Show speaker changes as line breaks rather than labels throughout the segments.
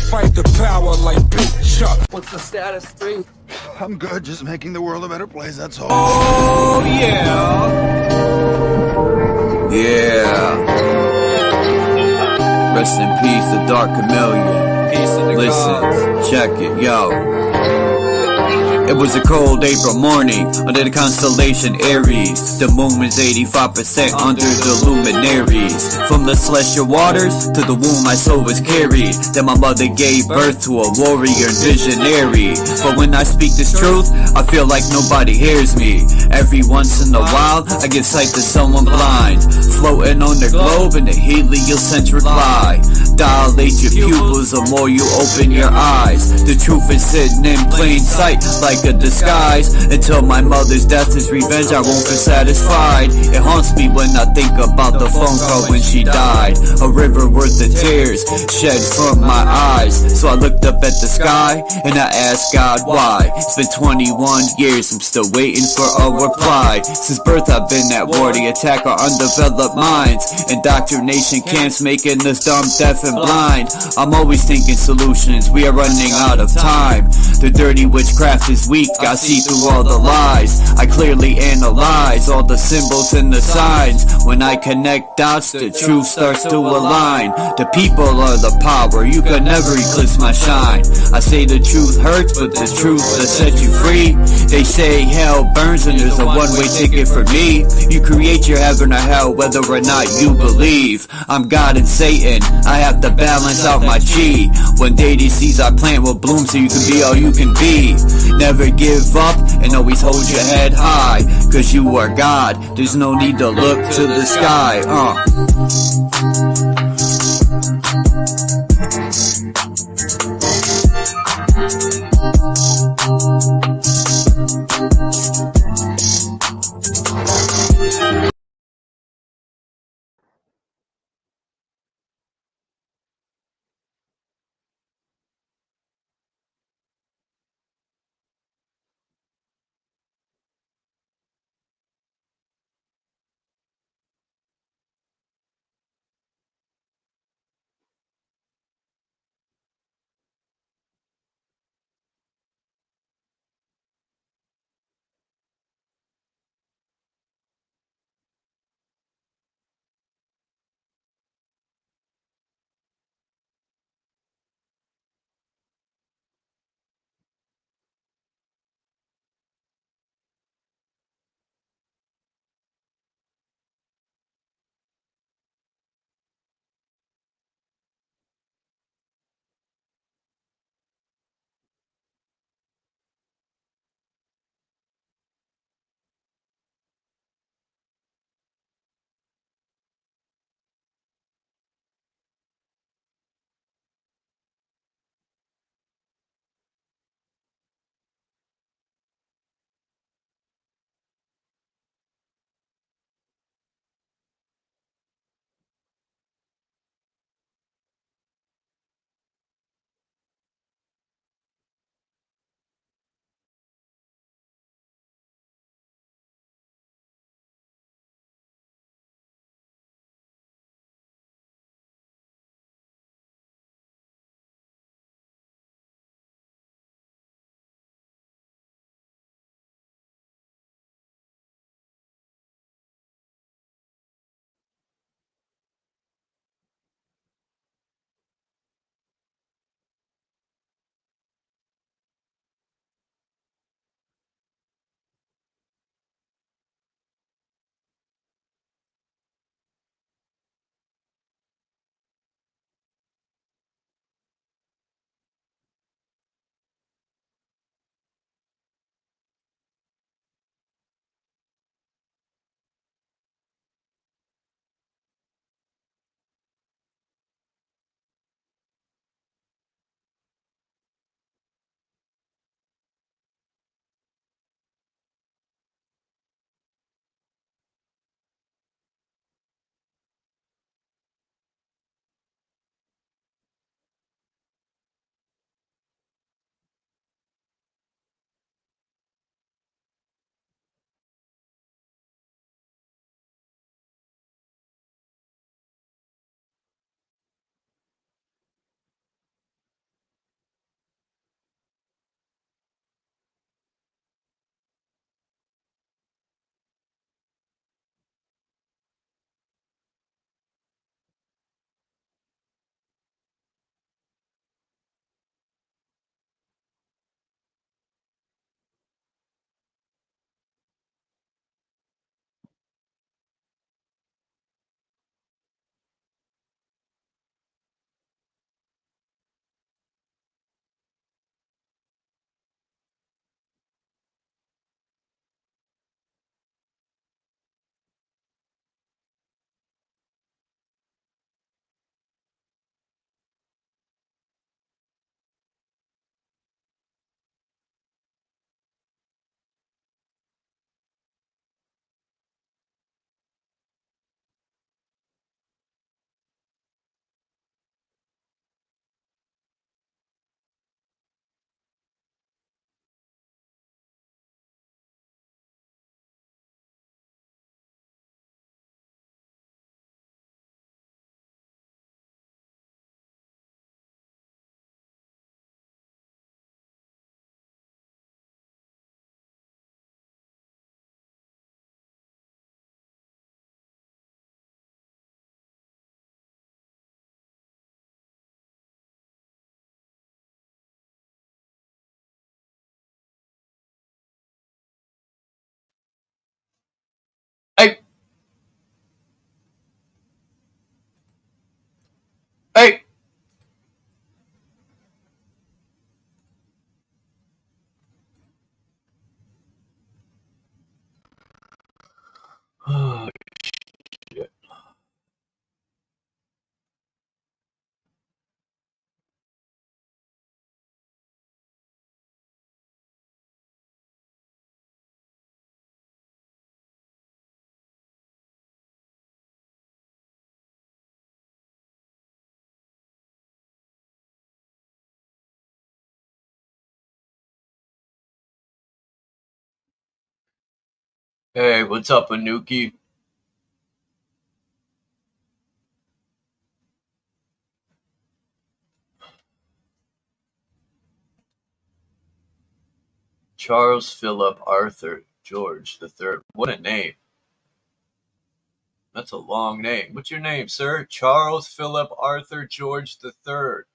fight the power like Big Chuck.
What's the status, 3?
I'm good, just making the world a better place, that's all.
Oh yeah.
Yeah. Rest in peace, the Dark Chameleon.
Peace in the
Listen, check it, yo. It was a cold April morning under the constellation Aries. The moon was 85% under the luminaries. From the celestial waters to the womb my soul was carried. Then my mother gave birth to a warrior and visionary. But when I speak this truth, I feel like nobody hears me. Every once in a while, I give sight to someone blind, floating on the globe in the heliocentric lie. Dilate your pupils the more you open your eyes. The truth is sitting in plain sight like a disguise. Until my mother's death is revenge, I won't be satisfied. It haunts me when I think about the phone call when she died. A river worth of tears shed from my eyes. So I looked up at the sky and I asked God why. It's been 21 years, I'm still waiting for a reply. Since birth I've been at war to attack our undeveloped minds. Indoctrination camps making us dumb, deaf and blind. I'm always thinking solutions, we are running out of time. The dirty witchcraft is weak, I see through all the lies. I clearly analyze all the symbols and the signs. When I connect dots, the truth starts to align. The people are the power, you can never eclipse my shine. I say the truth hurts, but the truth will set you free. They say hell burns and there's a one-way ticket for me. You create your heaven or hell whether or not you believe. I'm God and Satan, I have to balance out my chi. One day these seeds I plant will bloom so you can be all you can be. Never give up and always hold your head high, cause you are God, there's no need to look to the sky. Hey, what's up, Anuki? Charles Philip Arthur George III. What a name. That's a long name. What's your name, sir? Charles Philip Arthur George III.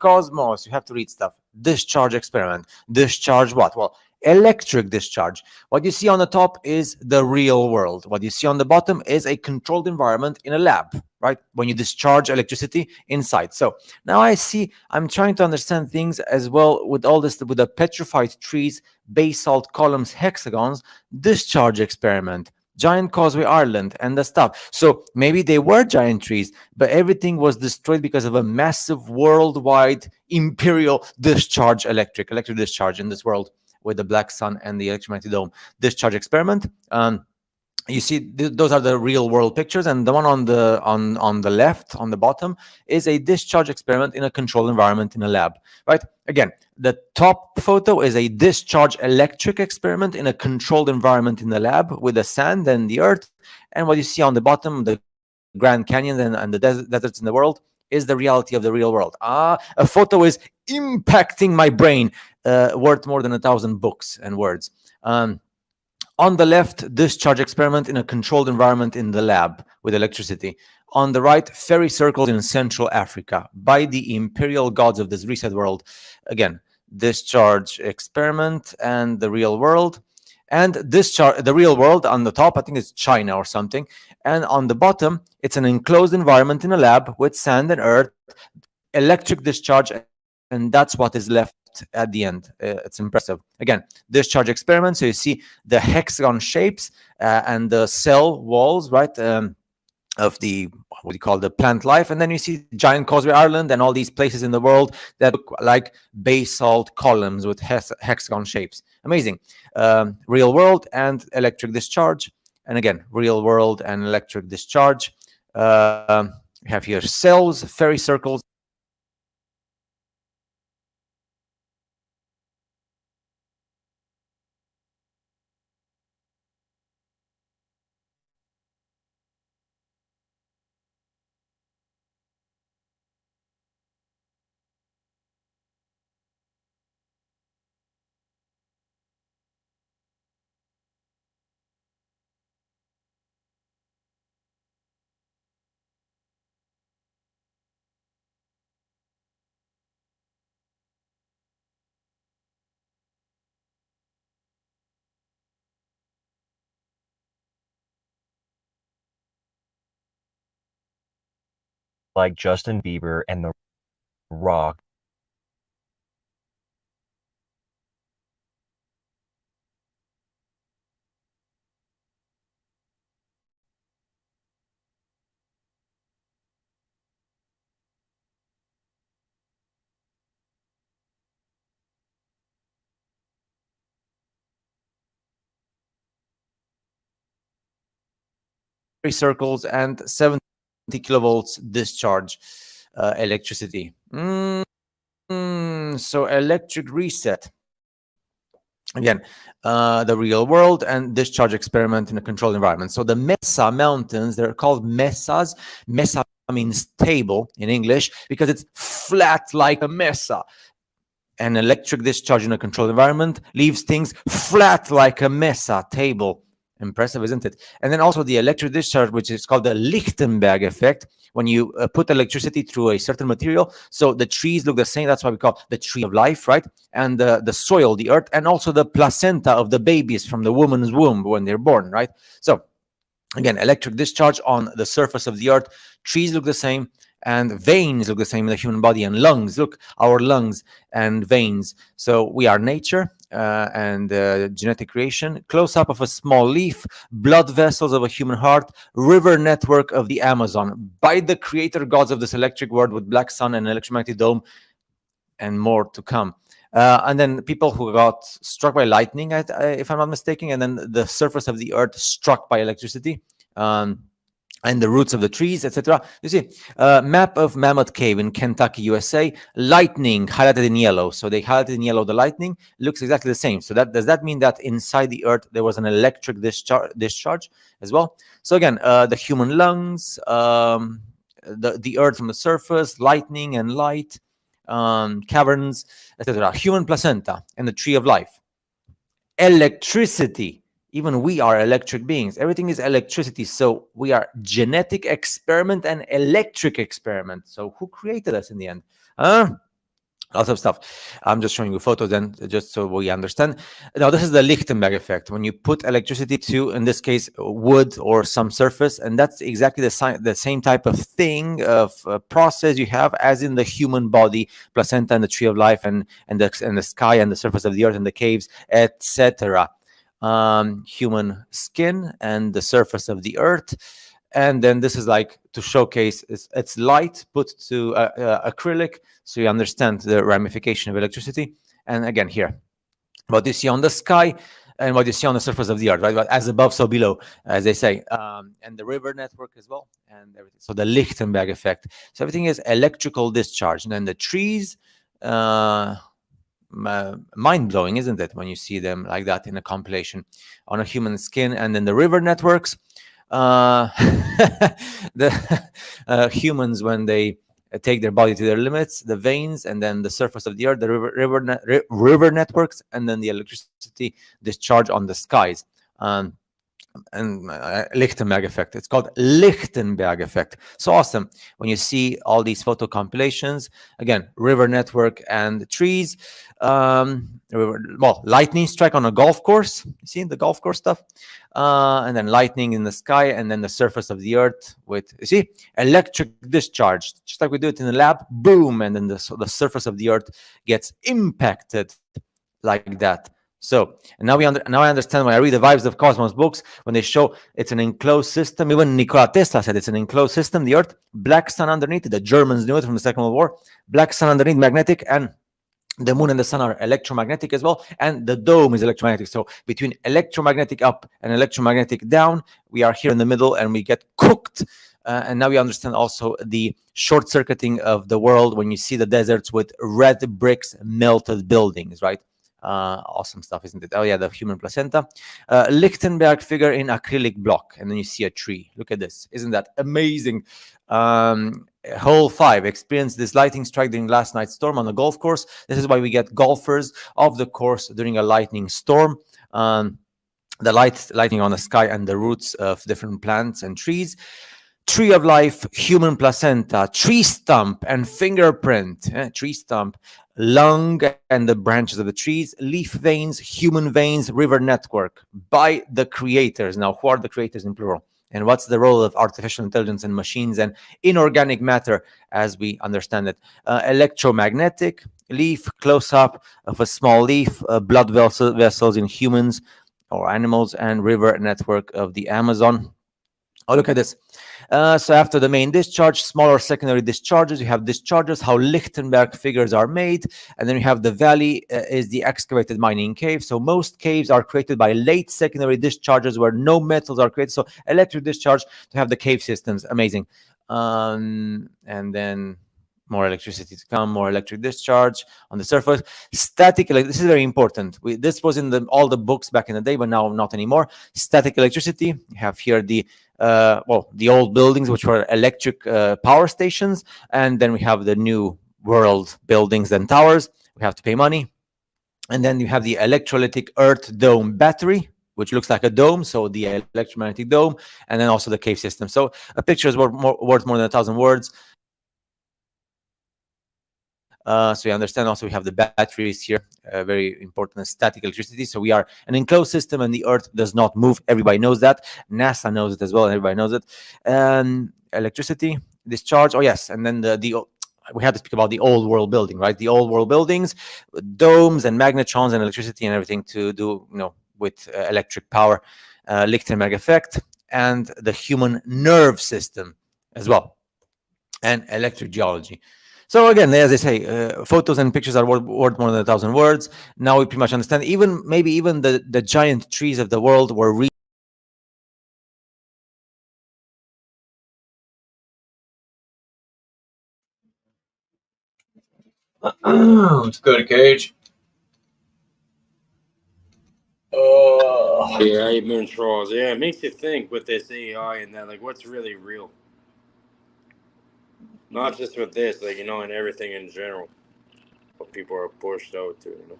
Cosmos, you have to read stuff. Discharge experiment. Discharge what? Well, electric discharge. What you see on the top is the real world. What you see on the bottom is a controlled environment in a lab, right? When you discharge electricity inside. So now I'm trying to understand things as well with all this, with the petrified trees, basalt columns, hexagons, discharge experiment. Giant Causeway Island and the stuff. So maybe they were giant trees, but everything was destroyed because of a massive worldwide imperial discharge, electric discharge in this world with the black sun and the electromagnetic dome discharge experiment. You see those are the real world pictures, and the one on the left on the bottom is a discharge experiment in a controlled environment in a lab, right? Again, the top photo is a discharge electric experiment in a controlled environment in the lab with the sand and the earth, and what you see on the bottom, the Grand Canyon and the deserts in the world, is the reality of the real world. A photo is impacting my brain, worth more than 1,000 books and words. On the left, discharge experiment in a controlled environment in the lab with electricity. On the right, fairy circles in Central Africa by the imperial gods of this reset world. Again, discharge experiment and the real world. And the real world on the top, I think it's China or something. And on the bottom, it's an enclosed environment in a lab with sand and earth, electric discharge, and that's what is left at the end. It's impressive. Again, discharge experiment. So you see the hexagon shapes and the cell walls, right, of the, what do you call, the plant life. And then you see Giant Causeway Island and all these places in the world that look like basalt columns with hexagon shapes. Amazing. Real world and electric discharge. And again, real world and electric discharge. We have here cells, fairy circles.
Like Justin Bieber and The Rock.
Circles and 70 kilovolts discharge electricity. So electric reset. Again, the real world and discharge experiment in a controlled environment. So the Mesa Mountains, they're called mesas. Mesa means table in English because it's flat like a mesa. An electric discharge in a controlled environment leaves things flat like a mesa table. Impressive, isn't it? And then also the electric discharge, which is called the Lichtenberg effect, when you put electricity through a certain material. So the trees look the same. That's why we call the tree of life, right? And the soil, the earth, and also the placenta of the babies from the woman's womb when they're born, right? So again, electric discharge on the surface of the earth. Trees look the same, and veins look the same in the human body, and lungs. Look, our lungs and veins. So we are nature and genetic creation. Close up of a small leaf, blood vessels of a human heart, river network of the Amazon by the creator gods of this electric world with black sun and electromagnetic dome, and more to come. And then people who got struck by lightning, if I'm not mistaken, and then the surface of the earth struck by electricity. And the roots of the trees, etc. You see, map of Mammoth Cave in Kentucky, USA. Lightning highlighted in yellow. So they highlighted in yellow the lightning. Looks exactly the same. So does that mean that inside the earth there was an electric discharge as well? So again, the human lungs, the earth from the surface, lightning and light, caverns, etc. Human placenta and the tree of life. Electricity. Even we are electric beings. Everything is electricity. So we are genetic experiment and electric experiment. So who created us in the end? Lots of stuff. I'm just showing you photos then, just so we understand. Now, this is the Lichtenberg effect. When you put electricity to, in this case, wood or some surface, and that's exactly the same type of thing, of process you have as in the human body, placenta and the tree of life, and the sky and the surface of the earth and the caves, etc. Human skin and the surface of the earth. And then this is like to showcase it's light put to acrylic, so you understand the ramification of electricity. And again here, what you see on the sky and what you see on the surface of the earth, right? But as above, so below, as they say, and the river network as well, and everything. So the Lichtenberg effect. So everything is electrical discharge. And then the trees, mind-blowing, isn't it, when you see them like that in a compilation on a human skin. And then the river networks, the humans, when they take their body to their limits, the veins, and then the surface of the earth, the river networks, and then the electricity discharge on the skies. And Lichtenberg effect. It's called Lichtenberg effect. So awesome when you see all these photo compilations. Again, river network and trees. Lightning strike on a golf course. You see the golf course stuff, and then lightning in the sky, and then the surface of the earth with, you see, electric discharge, just like we do it in the lab. Boom, and then the surface of the earth gets impacted like that. So, and now I understand when I read the Vibes of Cosmos books, when they show it's an enclosed system. Even Nikola Tesla said it's an enclosed system, the Earth, black sun underneath. The Germans knew it from the Second World War. Black sun underneath, magnetic, and the moon and the sun are electromagnetic as well, and the dome is electromagnetic. So between electromagnetic up and electromagnetic down, we are here in the middle, and we get cooked. And now we understand also the short-circuiting of the world when you see the deserts with red bricks, melted buildings, right? Awesome stuff, isn't it? Oh yeah, the human placenta. Lichtenberg figure in acrylic block, and then you see a tree. Look at this. Isn't that amazing? Hole 5 experienced this lightning strike during last night's storm on the golf course. This is why we get golfers off the course during a lightning storm. The lightning on the sky and the roots of different plants and trees. Tree of life, human placenta, tree stump and fingerprint. Tree stump, lung and the branches of the trees, leaf veins, human veins, river network by the creators. Now, who are the creators in plural? And what's the role of artificial intelligence and machines and inorganic matter as we understand it? Electromagnetic, leaf, close-up of a small leaf, blood vessels in humans or animals, and river network of the Amazon. Oh, look at this. So after the main discharge, smaller secondary discharges, you have discharges, how Lichtenberg figures are made. And then you have the valley is the excavated mining cave. So most caves are created by late secondary discharges where no metals are created. So electric discharge to have the cave systems. Amazing. And then more electricity to come, more electric discharge on the surface. Static, this is very important. This was in all the books back in the day, but now not anymore. Static electricity. You have here the old buildings, which were electric power stations. And then we have the new world buildings and towers. We have to pay money. And then you have the electrolytic earth dome battery, which looks like a dome. So the electromagnetic dome, and then also the cave system. So a picture is worth more than 1,000 words. So you understand also we have the batteries here, very important, static electricity. So we are an enclosed system and the earth does not move. Everybody knows that. NASA knows it as well. And everybody knows it. Electricity, discharge. Oh, yes. And then we have to speak about the old world building, right? The old world buildings, domes and magnetrons and electricity and everything to do, with electric power, Lichtenberg effect, and the human nerve system as well, and electric geology. So again, as they say, photos and pictures are worth more than 1,000 words. Now we pretty much understand. Maybe even the giant trees of the world were
Let's go to Cage.
Yeah, I been Charles. Yeah, it makes you think with this AI and that, like, what's really real? Not just with this, like, you know, and everything in general. What people are pushed out to, you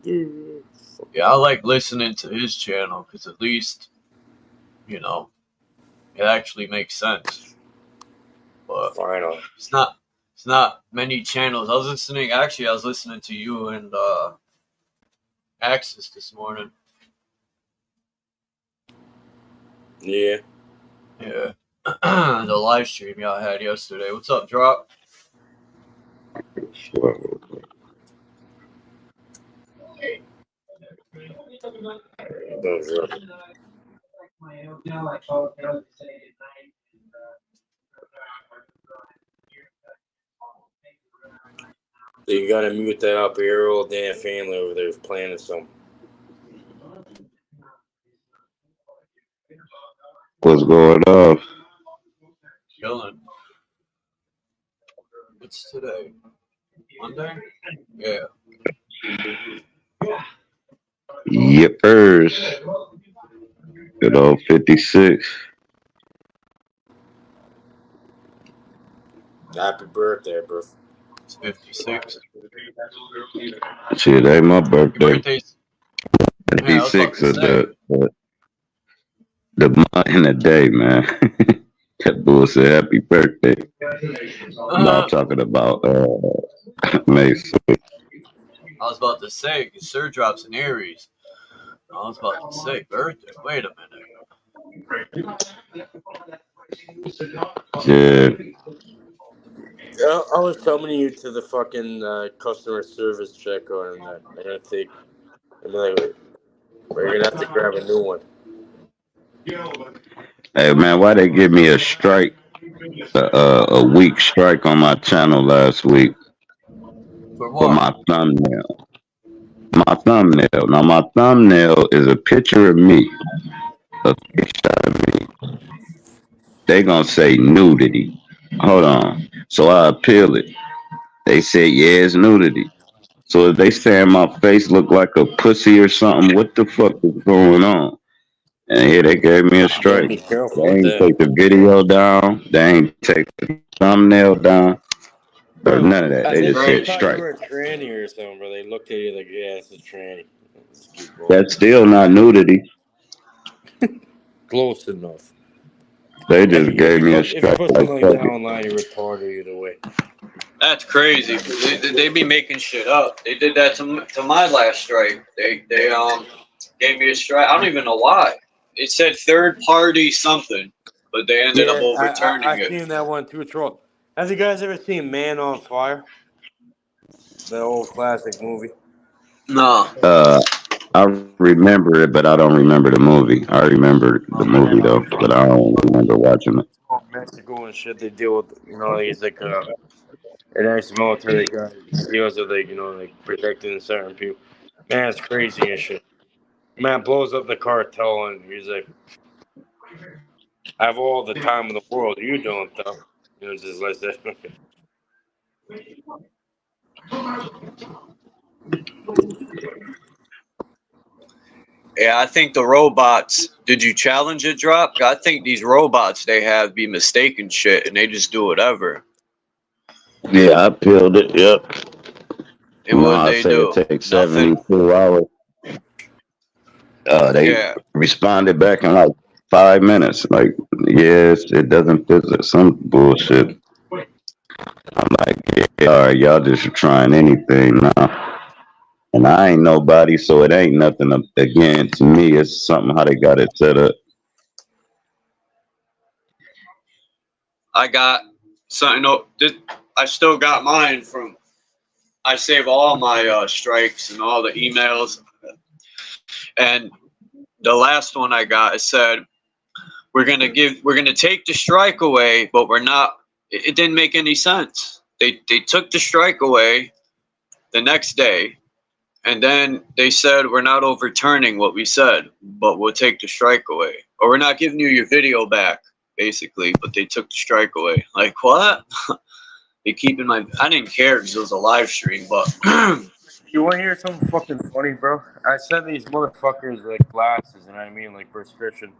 know.
Yeah, I like listening to his channel because at least, you know, it actually makes sense. But
Final.
it's not many channels. I was listening to you and Axis this morning.
Yeah.
Yeah. The live stream y'all had yesterday. What's up, Drop?
You gotta mute that up. Your old damn family over there is planning something.
What's going on?
Chilling. What's today? Monday? Yeah.
Yippers. Good old 56.
Happy birthday, bro.
It's 56.
Shit, ain't my
Your
birthday.
birthday's... Yeah, I was about
56
to
of
say.
the month and the day, man. That bull said happy birthday. No, I'm talking about Mason.
I was about to say, because Sir drops in Aries. I was about to say birthday. Wait a minute.
Yeah.
I was summoning you to the fucking customer service check on that. I'm gonna take. I'm like, we're gonna have to grab a new one.
Hey, man, why they give me a strike, a week strike on my channel last week
For
for
what?
my thumbnail? My thumbnail. Now, my thumbnail is a picture of me, a picture of me. They gonna say nudity. Hold on. So I appeal it. They said, yeah, it's nudity. So if they saying my face look like a pussy or something, what the fuck is going on? And here they gave me a
You gotta
strike.
be careful
They
with
ain't
that.
take the video down. They ain't take the thumbnail down. Or
Bro,
none of that.
I
They
think
just
they
said
thought you
strike.
were a tranny or something, bro. They looked at you like, yeah, it's a tranny. Let's keep going.
That's still not nudity.
Close enough.
They just gave me a
If you
strike
put
like
something like
fuck
that
it.
online, you're retarded either way.
That's crazy. They be making shit up. They did that to my last strike. They gave me a strike. I don't even know why. It said third party something, but they ended up
Yeah,
overturning
I
it.
seen that one too, Troll. Have you guys ever seen Man on Fire? The old classic movie.
No.
I remember it, but I don't remember the movie. I remember the movie though, but I don't remember watching it.
Oh, Mexico and shit, they deal with, you know, he's like an ex-military guy. He deals with, like, you know, like protecting certain people. Man, it's crazy and shit. Man blows up the cartel and he's like, I have all the time in the world. You don't, though. You know, just like that.
Yeah, I think the robots. Did you challenge it, Drop? I think these robots they have be mistaken shit, and they just do whatever.
Yeah, I peeled it. Yep.
And
No,
what
I
they
say it
do?
takes
Nothing.
72 hours. They
Yeah.
responded back in like 5 minutes. Like, yes, it doesn't visit some bullshit. I'm like, yeah, all right, y'all just trying anything now. And I ain't nobody, so it ain't nothing against me. It's something how they got it set up.
I got something. I still got mine from. I save all my strikes and all the emails. And the last one I got, it said, we're gonna take the strike away, but we're not. It didn't make any sense. They took the strike away the next day, and then they said we're not overturning what we said, but we'll take the strike away, or we're not giving you your video back, basically. But they took the strike away. Like what? They keeping my. I didn't care because it was a live stream, but.
You want to hear something fucking funny, bro? I sent these motherfuckers like glasses, you know what I mean, like prescription,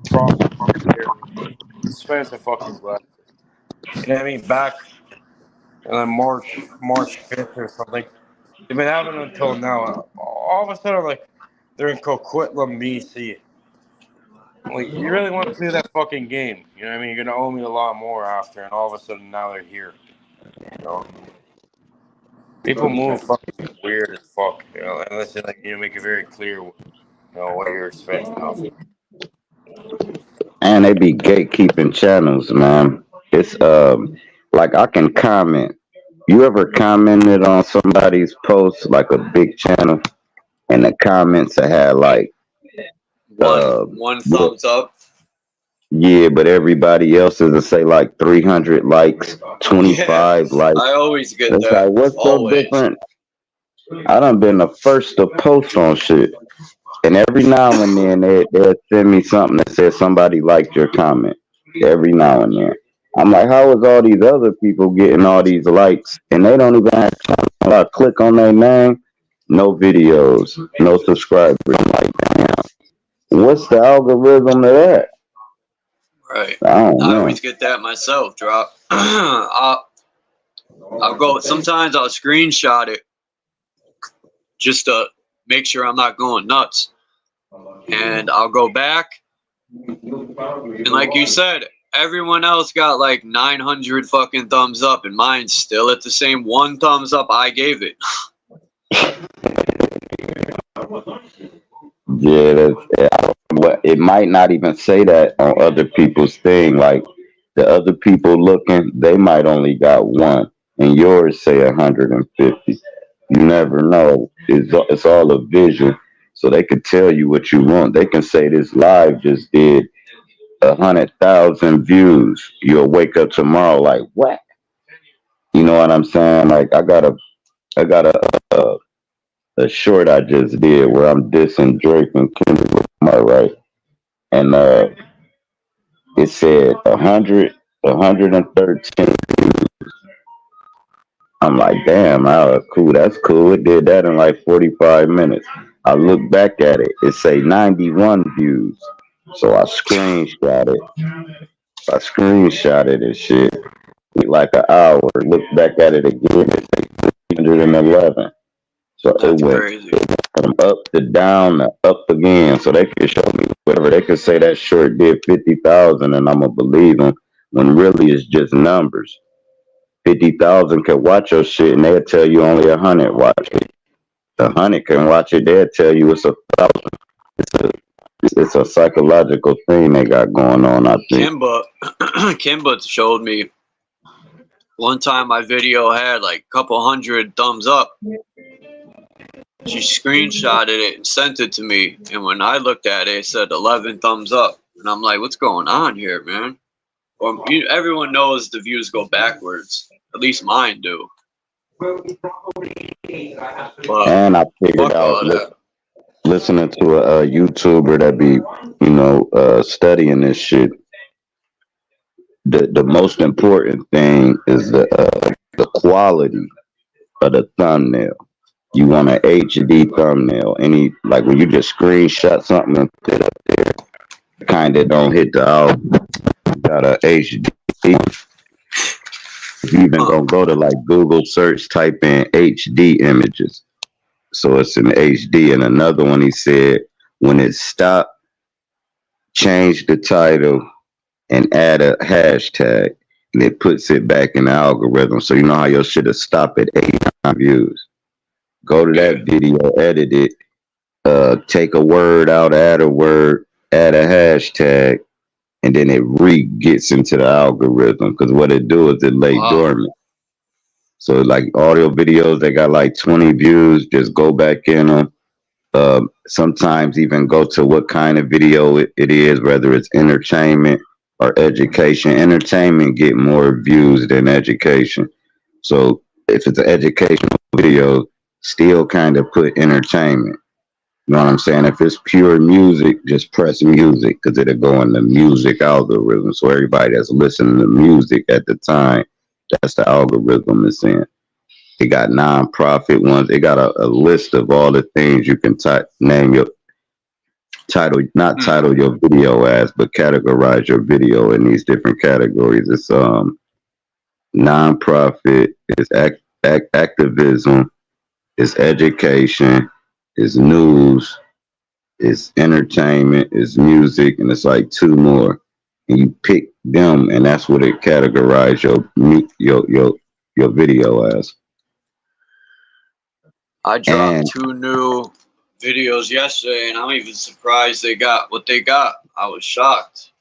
proper fucking expensive fucking glasses. You know what I mean? Back on March 5th or something. They've been having them until now. All of a sudden, like they're in Coquitlam, BC. Like you really want to play that fucking game? You know what I mean? You're gonna owe me a lot more after, and all of a sudden now they're here. You know? People move fucking weird as fuck, you know, and listen, like, you make it very clear, you know, what you're expecting of it.
And they be gatekeeping channels, man. It's like I can comment. You ever commented on somebody's post, like a big channel, and the comments that had like
one thumbs up.
Yeah, but everybody else is to say like 300 likes, 25 likes.
I always get
It's
that.
like, what's
always.
so different? I done been the first to post on shit. And every now and then they'll send me something that says somebody liked your comment. Every now and then. I'm like, how is all these other people getting all these likes? And they don't even have time. I click on their name, no videos, no subscribers. I'm like, damn, what's the algorithm of that?
Right.
I don't know.
I always get that myself, Drop. I'll go, sometimes I'll screenshot it just to make sure I'm not going nuts. And I'll go back. And like you said, everyone else got like 900 fucking thumbs up, and mine's still at the same one thumbs up I gave it.
Yeah, it might not even say that on other people's thing. Like the other people looking, they might only got one, and yours say 150. You never know. It's all a vision, so they could tell you what you want. They can say this live just did 100,000 views. You'll wake up tomorrow like what? You know what I'm saying? Like I got a short I just did where I'm dissing Drake and Kendrick Lamar, right? And it said 113 views. I'm like, damn, cool, that's cool. It did that in like 45 minutes. I look back at it, it say 91 views. So I screenshot it and shit. Like an hour. Look back at it again, it say 311. So
That's
it went
crazy.
from up to down to up again. So they could show me whatever. They could say that short did 50,000 and I'm going to believe them when really it's just numbers. 50,000 can watch your shit and they'll tell you only 100 watch it. 100 can watch it, they'll tell you it's 1,000. It's a psychological thing they got going on, I think.
Kimba showed me one time my video had like a couple hundred thumbs up. She screenshotted it and sent it to me, and when I looked at it, it said 11 thumbs up, and I'm like, what's going on here, man? Well, everyone knows the views go backwards. At least mine do. But
And I figured out, listening to a YouTuber that be, studying this shit, the most important thing is the quality of the thumbnail. You want an HD thumbnail. Like when you just screenshot something and put it up there, kind of don't hit the out. You got a HD. If you even gonna go to like Google search, type in HD images. So it's in HD. And another one, he said, when it stopped, change the title and add a hashtag, and it puts it back in the algorithm. So you know how your shit will stop at 89 views. Go to that video, edit it, take a word out, add a word, add a hashtag, and then it gets into the algorithm. Because what it do is it lay dormant. So like audio videos that got like 20 views, just go back in them, sometimes even go to what kind of video it is, whether it's entertainment or education. Entertainment get more views than education. So if it's an educational video, still kind of put entertainment. You know what I'm saying? If it's pure music, just press music because it'll go in the music algorithm. So everybody that's listening to music at the time, that's the algorithm it's in. It got non-profit ones. It got a list of all the things you can name your title, not title your video as, but categorize your video in these different categories. It's non-profit, it's activism, it's education, it's news, it's entertainment, it's music, and it's like two more. And you pick them, and that's what it categorize your video as.
I dropped
And
2 new videos yesterday, and I'm even surprised they got what they got. I was shocked.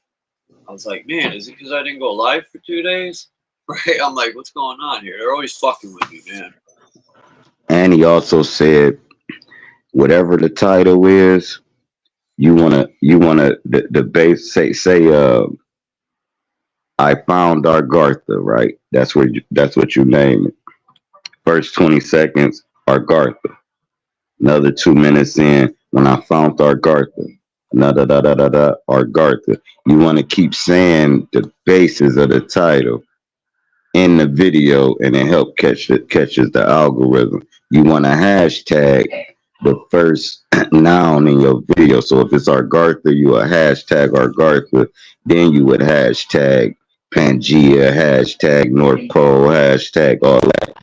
I was like, man, is it because I didn't go live for 2 days? Right? I'm like, what's going on here? They're always fucking with me, man.
and he also said, whatever the title is, you wanna the base say I found Argartha, right? That's what you name it. First 20 seconds, Argartha. Another 2 minutes in, when I found Argartha. Argartha. You want to keep saying the basis of the title in the video, and it help catches the algorithm. You want to hashtag the first noun in your video. So if it's Argartha, you would hashtag Argartha. Then you would hashtag Pangea, hashtag North Pole, hashtag all that.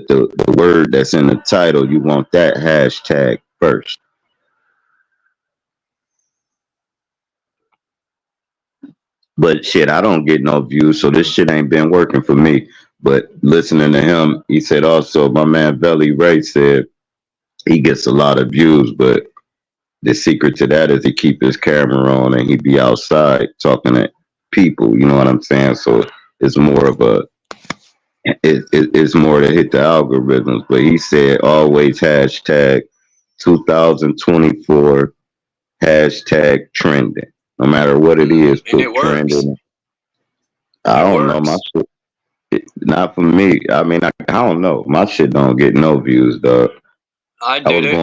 The word that's in the title, you want that hashtag first. But shit, I don't get no views, so this shit ain't been working for me. But listening to him, he said also, my man Belly Ray said he gets a lot of views, but the secret to that is he keep his camera on and he be outside talking to people. You know what I'm saying? So it's more of it's more to hit the algorithms. But he said always hashtag 2024 hashtag trending. No matter what it is,
And it works.
trending. I don't know. My shit, not for me. I mean, I don't know. My shit don't get no views, dog.
I did it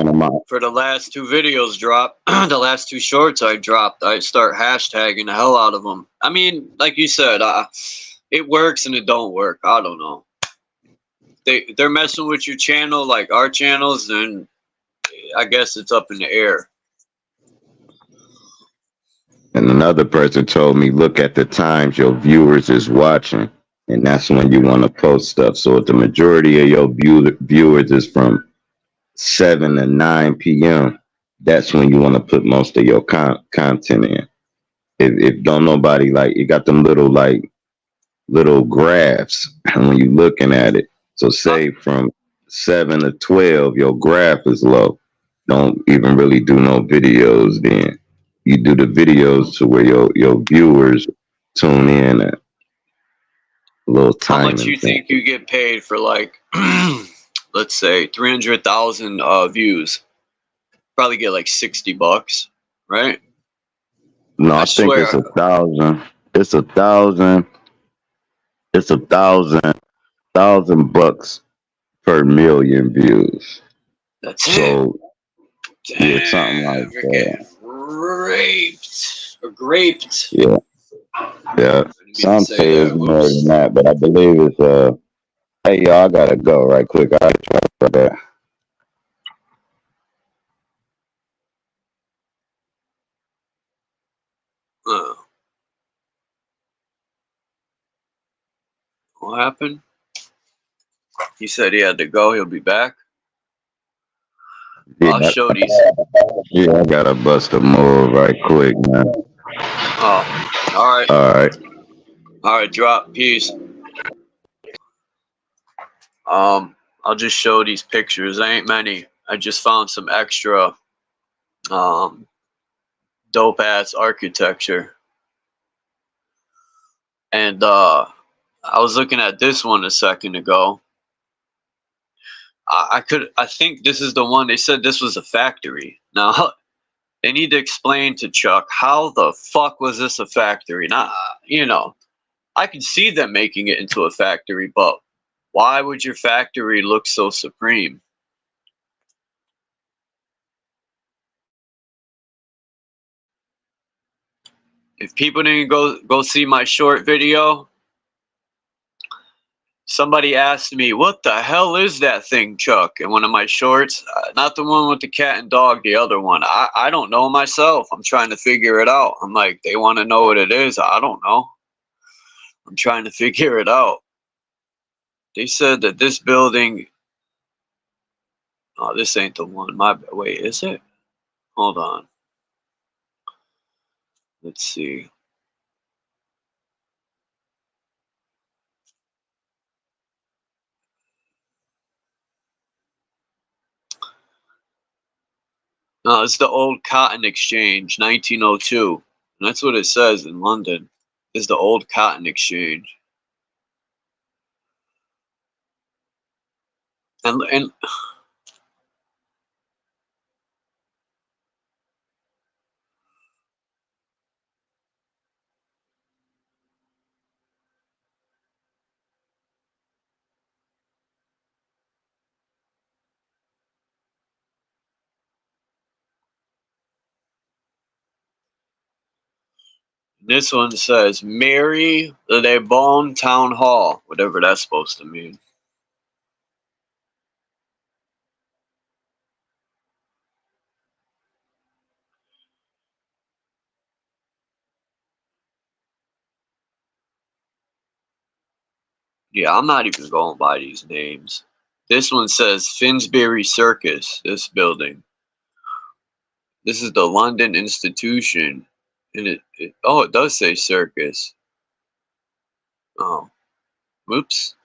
for the last 2 videos drop. The last 2 shorts I dropped, I start hashtagging the hell out of them. I mean, like you said, it works and it don't work. I don't know. They're messing with your channel like our channels, then I guess it's up in the air.
And another person told me, look at the times your viewers is watching, and that's when you want to post stuff. So if the majority of your viewers is from 7 to 9 p.m., that's when you want to put most of your content in. If don't nobody, like, you got them little graphs, and when you looking at it, so say from 7 to 12, your graph is low. Don't even really do no videos then. You do the videos to where your viewers tune in at a little time.
How much you think you get paid for, like, let's say 300,000 views? Probably get like $60, right?
No, I think it's 1,000. It's 1,000. It's 1,000 bucks per million views.
That's
so
it.
Yeah, something like that.
Graped.
Yeah. Some say it's more than that, but I believe it's hey y'all, I gotta go right quick. I try for that.
What happened? He said he had to go. He'll be back.
Yeah,
I'll show these.
Yeah, I gotta bust a move right quick, man.
Oh, all right. All right, drop. Peace. I'll just show these pictures. There ain't many. I just found some extra dope ass architecture. And I was looking at this one a second ago. I think this is the one. They said this was a factory. Now, they need to explain to Chuck, how the fuck was this a factory? Now, I can see them making it into a factory, but why would your factory look so supreme? If people didn't go see my short video, somebody asked me, "What the hell is that thing, Chuck?" In one of my shorts, not the one with the cat and dog, the other one. I don't know myself. I'm trying to figure it out. I'm like, they want to know what it is. I don't know. I'm trying to figure it out. They said that this building. Oh, this ain't the one. Wait, is it? Hold on. Let's see. No, it's the old Cotton Exchange, 1902. And that's what it says in London. It's the old Cotton Exchange. And this one says Mary Le Bon Town Hall, whatever that's supposed to mean. Yeah, I'm not even going by these names. This one says Finsbury Circus, this building. This is the London Institution. And it does say circus. Oh, whoops.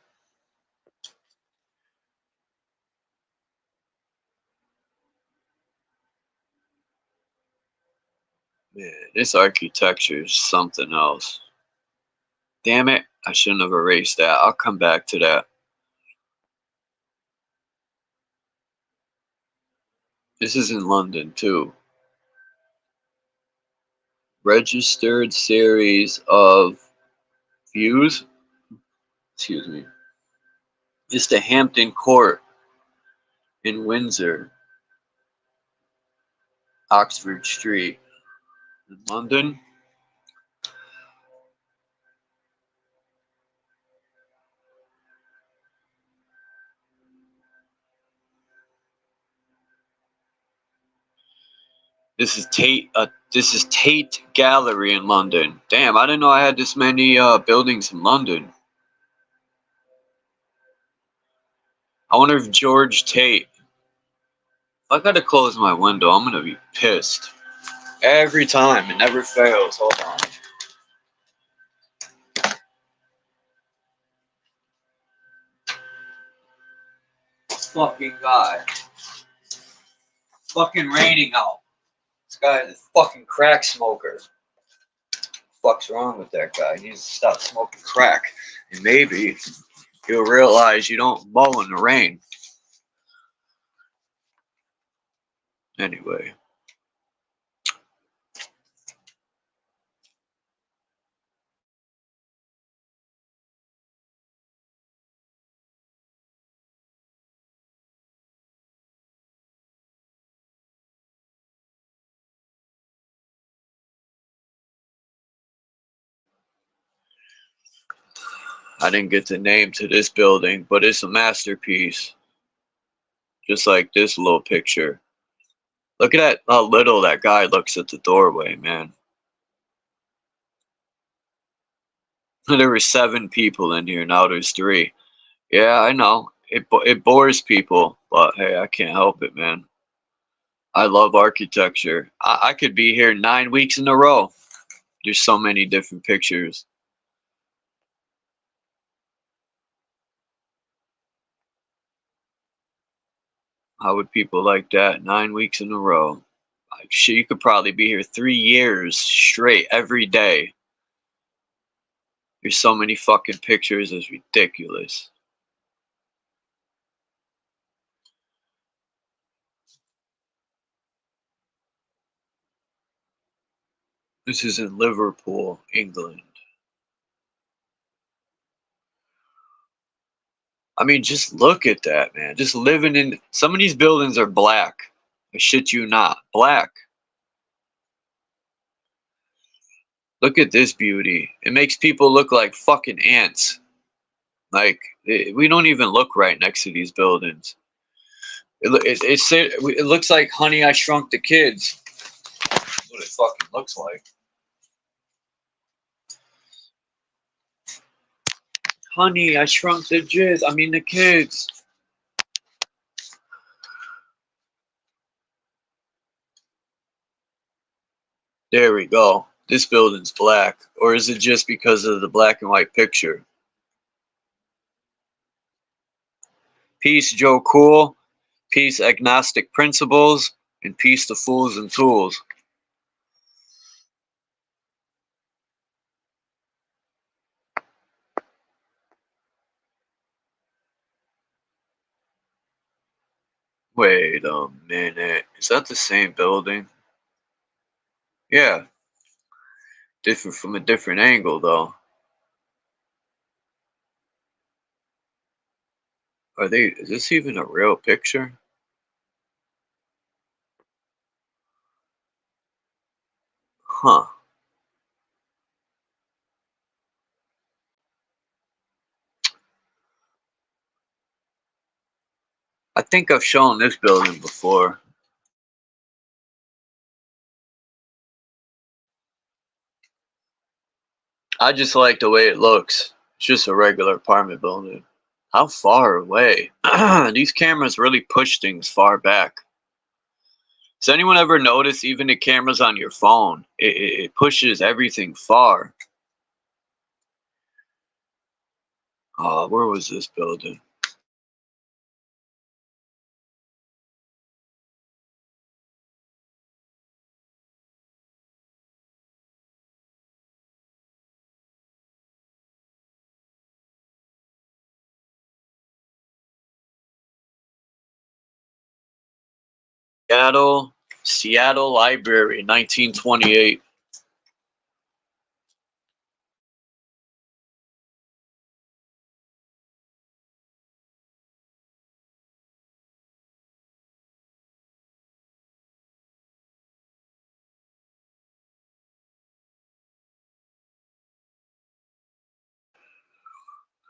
Man, this architecture is something else. Damn it, I shouldn't have erased that. I'll come back to that. This is in London too. Registered series of views. Excuse me. It's the Hampton Court in Windsor, Oxford Street, in London. This is Tate. This is Tate Gallery in London. Damn, I didn't know I had this many buildings in London. I wonder if George Tate. If I gotta close my window, I'm gonna be pissed. Every time, it never fails. Hold on. Fucking guy. Fucking raining out. This guy is a fucking crack smoker. Fuck's wrong with that guy? He needs to stop smoking crack. And maybe you'll realize you don't mow in the rain. Anyway. I didn't get the name to this building, but it's a masterpiece. Just like this little picture. Look at that, how little that guy looks at the doorway, man. There were 7 people in here, now there's 3. Yeah, I know. It bores people, but hey, I can't help it, man. I love architecture. I could be here 9 weeks in a row. There's so many different pictures. How would people like that 9 weeks in a row? Shit, you could probably be here 3 years straight every day. There's so many fucking pictures, it's ridiculous. This is in Liverpool, England. I mean, just look at that, man. Just living in some of these buildings are black. I shit you not. Black. Look at this beauty. It makes people look like fucking ants. Like, we don't even look right next to these buildings. It looks like Honey, I Shrunk the Kids. That's what it fucking looks like. Honey, I Shrunk the Kids. There we go. This building's black. Or is it just because of the black and white picture? Peace, Joe Cool. Peace, Agnostic Principles. And peace to Fools and Tools. Wait a minute. Is that the same building? Yeah. Different from a different angle, though. Is this even a real picture? Huh. I think I've shown this building before. I just like the way it looks. It's just a regular apartment building. How far away? These cameras really push things far back. Does anyone ever notice even the cameras on your phone? It pushes everything far. Where was this building? Seattle Library, 1928.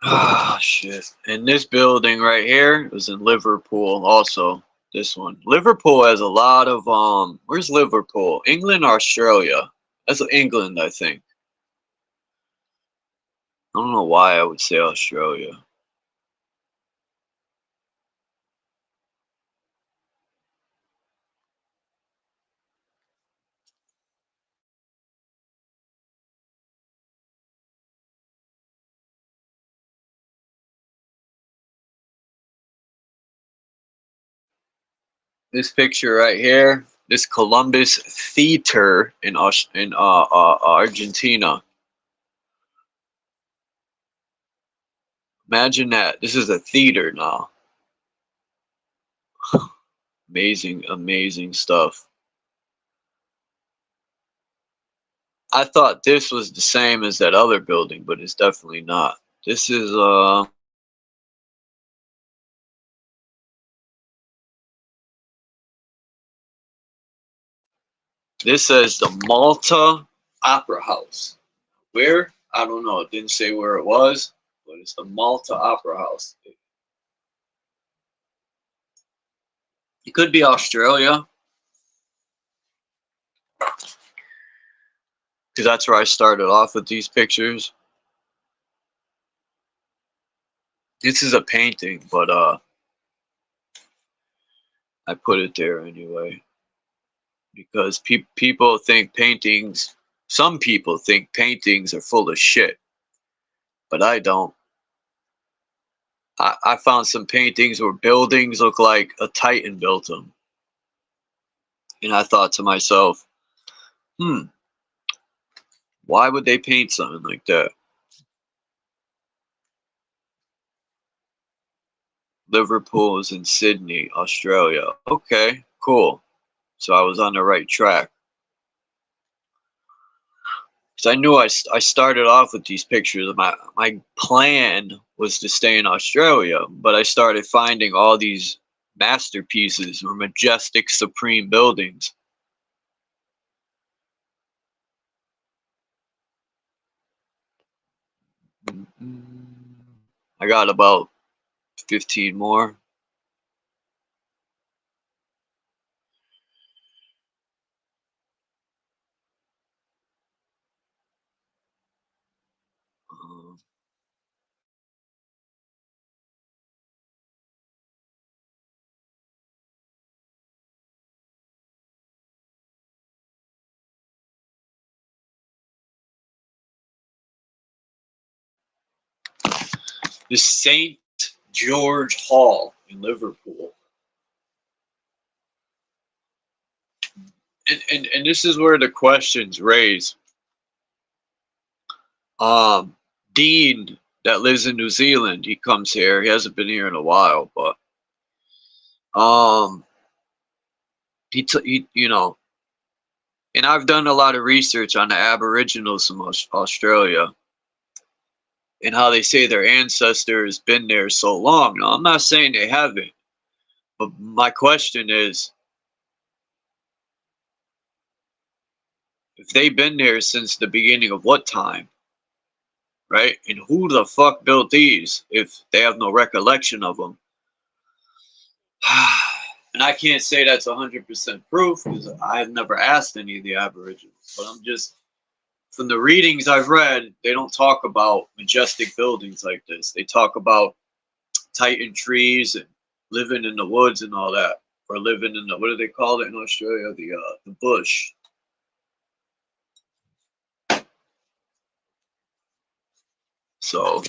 Ah, shit. And this building right here was in Liverpool also. This one. Liverpool has a lot of, where's Liverpool? England or Australia? That's England, I think. I don't know why I would say Australia. This picture right here, this Columbus Theater in Argentina. Imagine that. This is a theater now. Amazing, amazing stuff. I thought this was the same as that other building, but it's definitely not. This is this says the Malta Opera House. Where? I don't know. It didn't say where it was, but it's the Malta Opera House. It could be Australia, because that's where I started off with these pictures. This is a painting, but I put it there anyway because people think paintings. Some people think paintings are full of shit, but I don't. I found some paintings where buildings look like a Titan built them, and I thought to myself, why would they paint something like that? Liverpool is in Sydney, Australia. Okay, cool. So I was on the right track. I knew I started off with these pictures. My plan was to stay in Australia, but I started finding all these masterpieces or majestic supreme buildings. I got about 15 more. The St. George Hall in Liverpool. And this is where the questions raise. Dean that lives in New Zealand, he comes here. He hasn't been here in a while, but he you know, and I've done a lot of research on the Aboriginals from Australia and how they say their ancestors been there so long. Now, I'm not saying they haven't, but my question is, if they've been there since the beginning of what time, right? And who the fuck built these if they have no recollection of them? And I can't say that's 100% proof because I've never asked any of the Aboriginals, but I'm just, from the readings I've read, they don't talk about majestic buildings like this. They talk about titan trees and living in the woods and all that, or living in the, what do they call it in Australia? The bush. So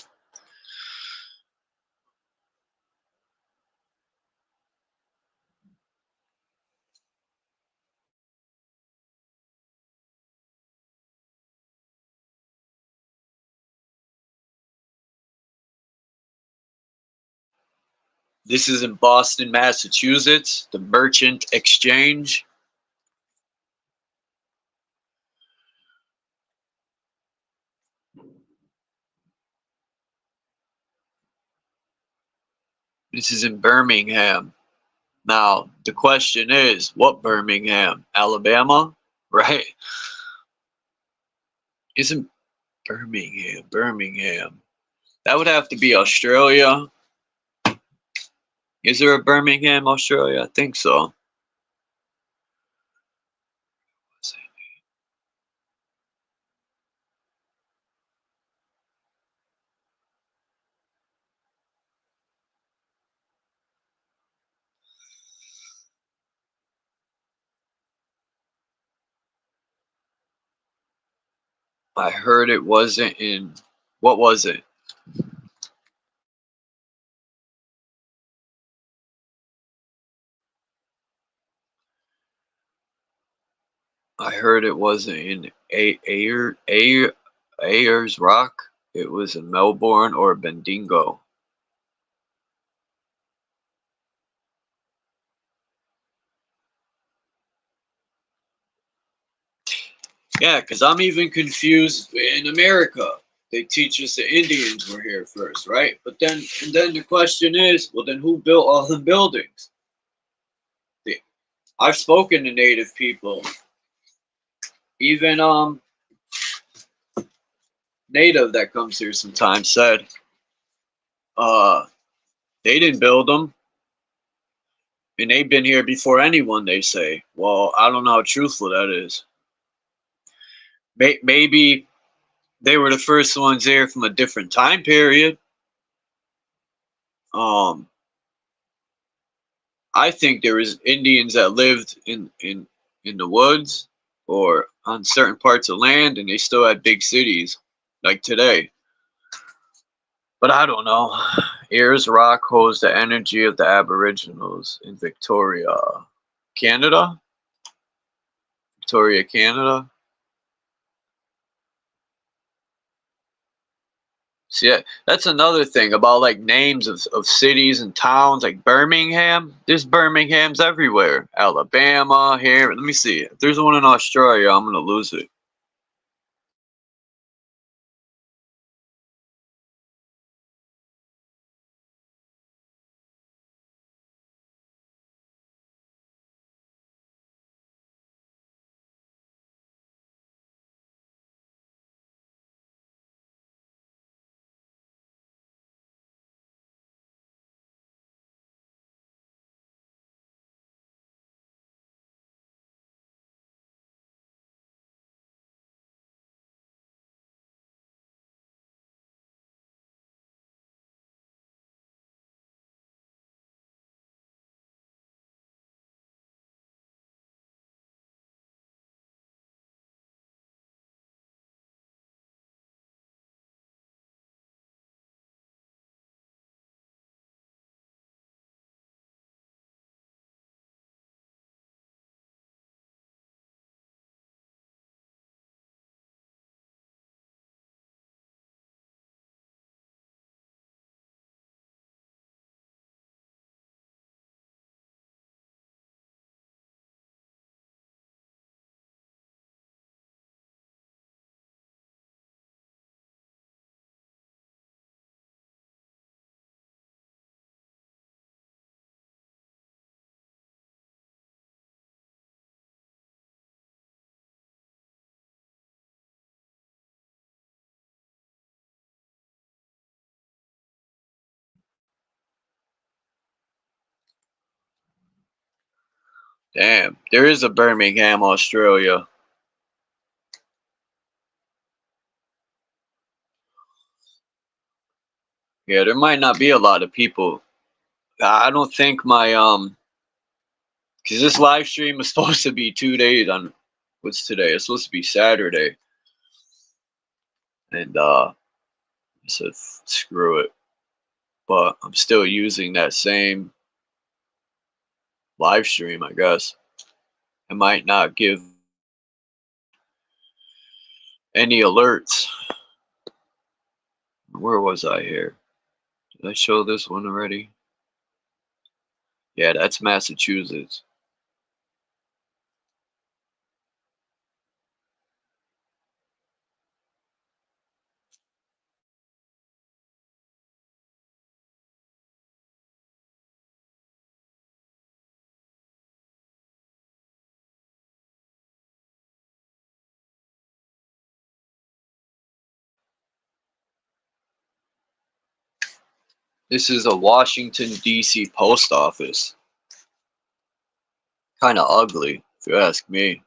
this is in Boston, Massachusetts, the Merchant Exchange. This is in Birmingham. Now, the question is, what Birmingham? Alabama? Right? Isn't Birmingham. That would have to be Australia. Is there a Birmingham, Australia? I think so. I heard it wasn't in, what was it? I heard it wasn't in Ayers Rock. It was in Melbourne or Bendigo. Yeah, because I'm even confused in America. They teach us the Indians were here first, right? But then the question is, well, then who built all the buildings? I've spoken to Native people. Even Native that comes here sometimes said they didn't build them. And they've been here before anyone, they say. Well, I don't know how truthful that is. Maybe they were the first ones there from a different time period. I think there was Indians that lived in the woods or on certain parts of land, and they still had big cities like today. But I don't know. Ayers Rock holds the energy of the Aboriginals in Victoria, Canada. Victoria, Canada. See, that's another thing about like names of cities and towns, like Birmingham. There's Birminghams everywhere. Alabama, here. Let me see. If there's one in Australia, I'm going to lose it. Damn, there is a Birmingham, Australia. Yeah, there might not be a lot of people. I don't think my because this live stream is supposed to be 2 days on. What's today? It's supposed to be Saturday, and I said screw it. But I'm still using that same live stream, I guess. I might not give any alerts. Where was I here? Did I show this one already? Yeah, that's Massachusetts. This is a Washington, D.C. post office. Kind of ugly, if you ask me.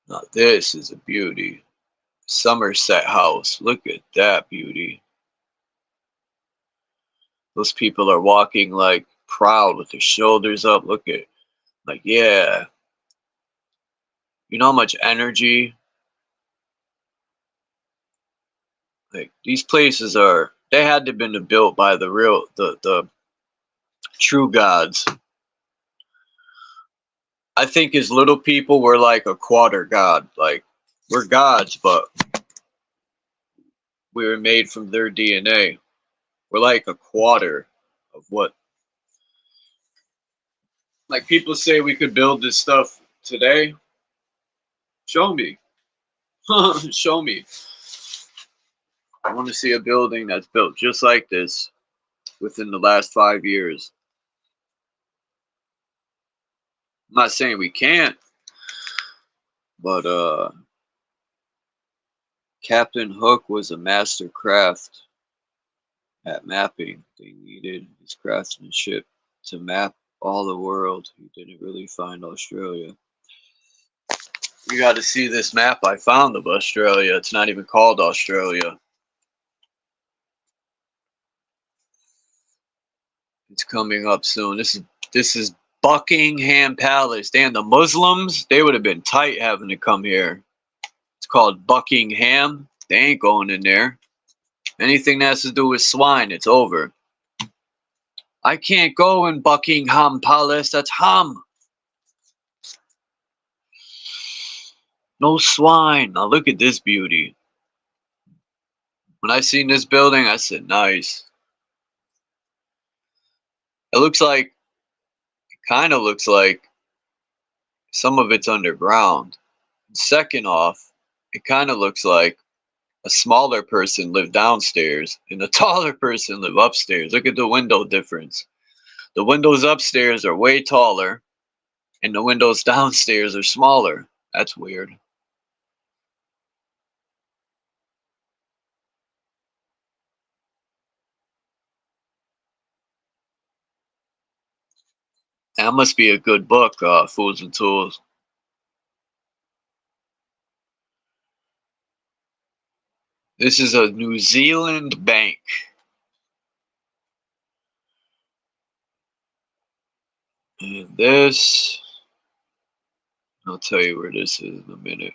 Now this is a beauty. Somerset House. Look at that beauty. Those people are walking like proud with their shoulders up. Look at, like, yeah. You know how much energy? Like, these places are, they had to have been built by the true gods. I think as little people, we're like a quarter god. Like, we're gods, but we were made from their DNA. We're like a quarter of what. Like, people say we could build this stuff today. Show me. Show me. I want to see a building that's built just like this within the last 5 years. I'm not saying we can't, but Captain Hook was a master craft at mapping. They needed his craftsmanship to map all the world. He didn't really find Australia. You got to see this map I found of Australia. It's not even called Australia. It's coming up soon. This is Buckingham Palace. Damn, the Muslims, they would have been tight having to come here. It's called Buckingham. They ain't going in there. Anything that has to do with swine, it's over. I can't go in Buckingham Palace. That's ham. No swine. Now look at this beauty. When I seen this building, I said, nice. It looks like, it kind of looks like some of it's underground. Second off, it kind of looks like a smaller person lived downstairs and a taller person lived upstairs. Look at the window difference. The windows upstairs are way taller and the windows downstairs are smaller. That's weird. That must be a good book, Fools and Tools. This is a New Zealand bank. And this, I'll tell you where this is in a minute.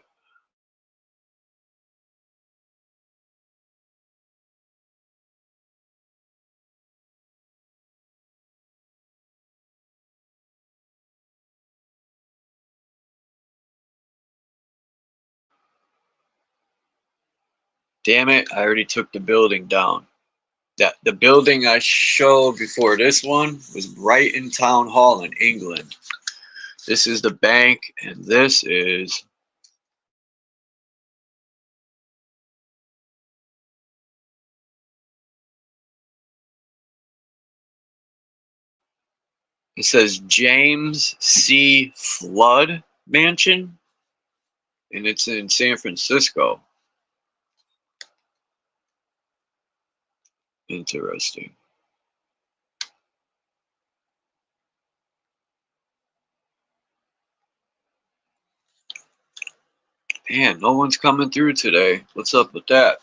Damn it, I already took the building down. The building I showed before this one was Brighton Town Hall in England. This is the bank, and this is it says James C. Flood Mansion, and it's in San Francisco. Interesting. Man, no one's coming through today. What's up with that?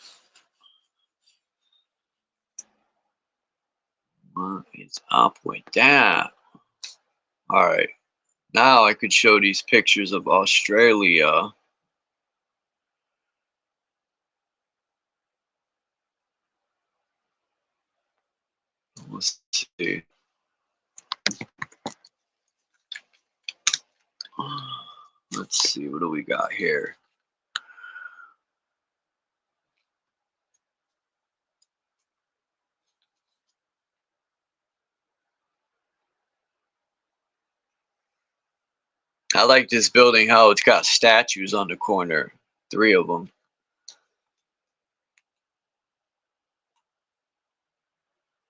What is up with that? Alright. Now I could show these pictures of Australia. Let's see. Let's see, what do we got here? I like this building, how it's got statues on the corner. 3 of them.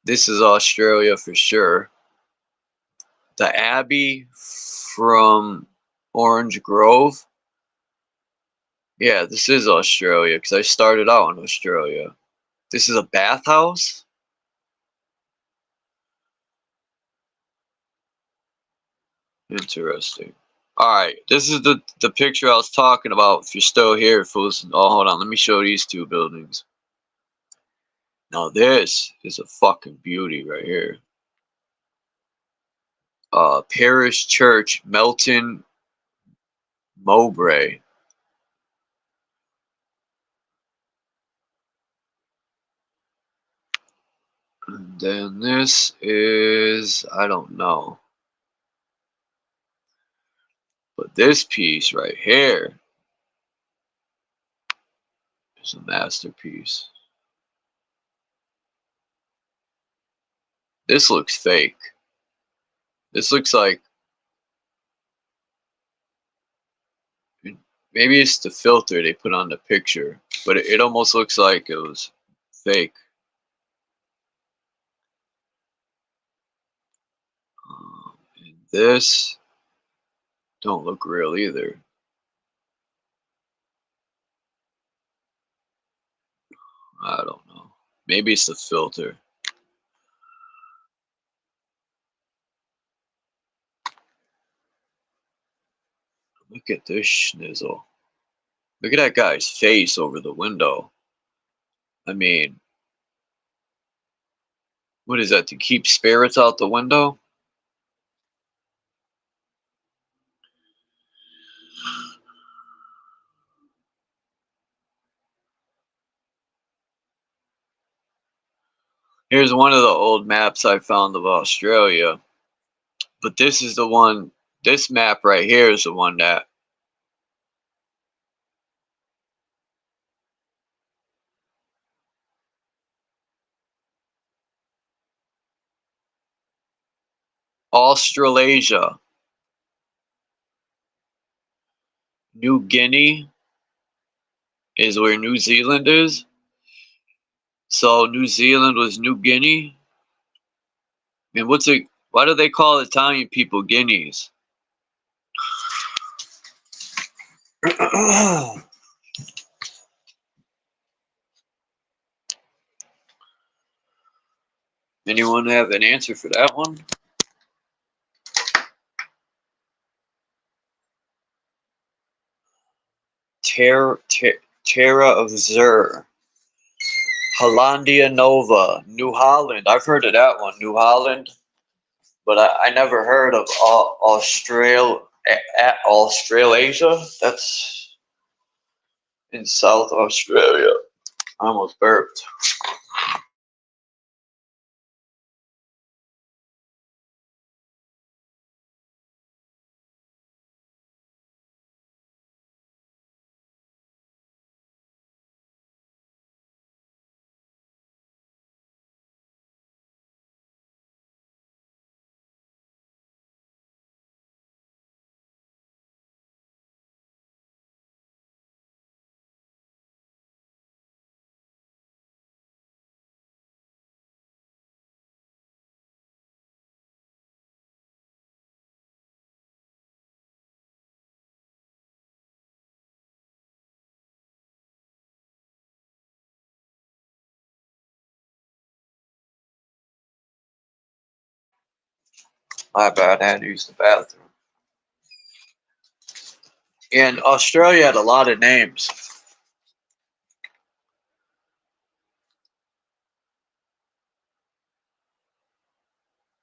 This is Australia for sure. The Abbey from Orange Grove. Yeah, this is Australia because I started out in Australia. This is a bathhouse? Interesting. Alright, this is the picture I was talking about. If you're still here, fools. Oh, hold on. Let me show these 2 buildings. Now this is a fucking beauty right here. Parish Church, Melton Mowbray. And then this is, I don't know. But this piece right here is a masterpiece. This looks fake. This looks like, maybe it's the filter they put on the picture, but it almost looks like it was fake. And this don't look real either. I don't know. Maybe it's the filter. Look at this schnizzle. Look at that guy's face over the window. I mean, what is that, to keep spirits out the window? Here's one of the old maps I found of Australia. But this is the one, this map right here is the one that Australasia. New Guinea is where New Zealand is. So New Zealand was New Guinea. And what's it? Why do they call Italian people Guineas? Anyone have an answer for that one? Terra of Zur. Hollandia Nova. New Holland. I've heard of that one. New Holland. But I never heard of Australasia. That's in South Australia. I almost burped. My bad, I had to use the bathroom.
And Australia had a lot of names.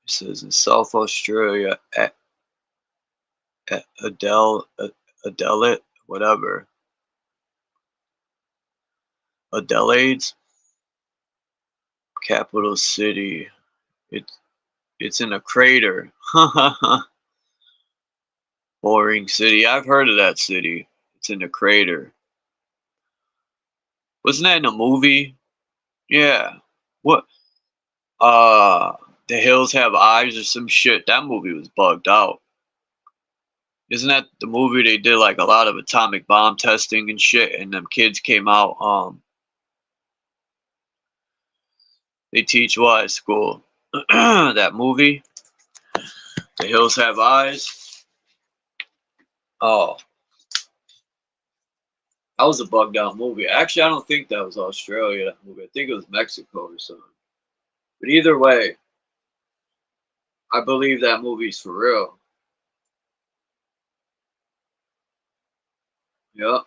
It says in South Australia, Adelaide, whatever. Adelaide's capital city. It's in a crater. Boring city. I've heard of that city. It's in a crater. Wasn't that in a movie? Yeah. What? The Hills Have Eyes or some shit. That movie was bugged out. Isn't that the movie they did like a lot of atomic bomb testing and shit, and them kids came out, they teach what at school? That movie? The Hills Have Eyes? Oh. That was a bugged out movie. Actually, I don't think that was Australia, that movie. I think it was Mexico or something. But either way, I believe that movie's for real. Yep.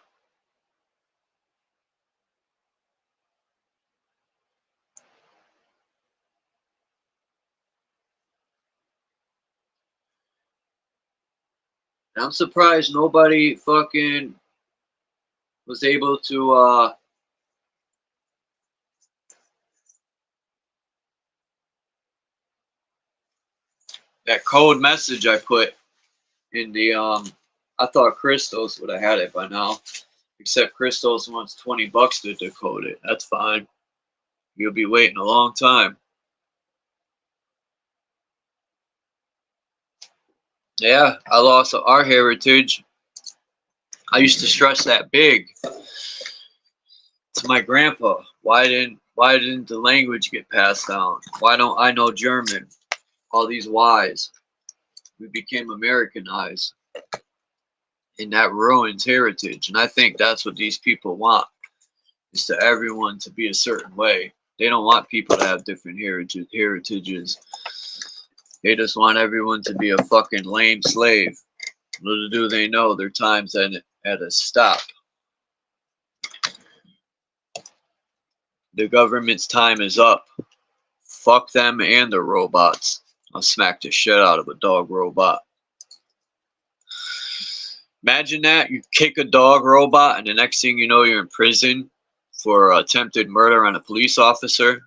I'm surprised nobody fucking was able to that code message I put in the I thought Christos would have had it by now. Except Christos wants $20 to decode it. That's fine. You'll be waiting a long time. Yeah, I lost our heritage. I used to stress that big to my grandpa. Why didn't the language get passed down? Why don't I know German? All these whys. We became Americanized. And that ruins heritage. And I think that's what these people want. Is to everyone to be a certain way. They don't want people to have different heritages. They just want everyone to be a fucking lame slave. Little do they know their time's at a stop. The government's time is up. Fuck them and their robots. I'll smack the shit out of a dog robot. Imagine that. You kick a dog robot and the next thing you know you're in prison for attempted murder on a police officer.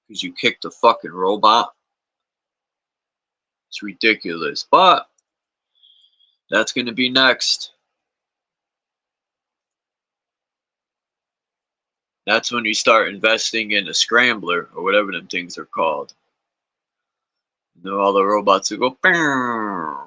Because you kicked a fucking robot. It's ridiculous. But that's going to be next. That's when you start investing in a scrambler or whatever them things are called. You know, all the robots will go. Bam.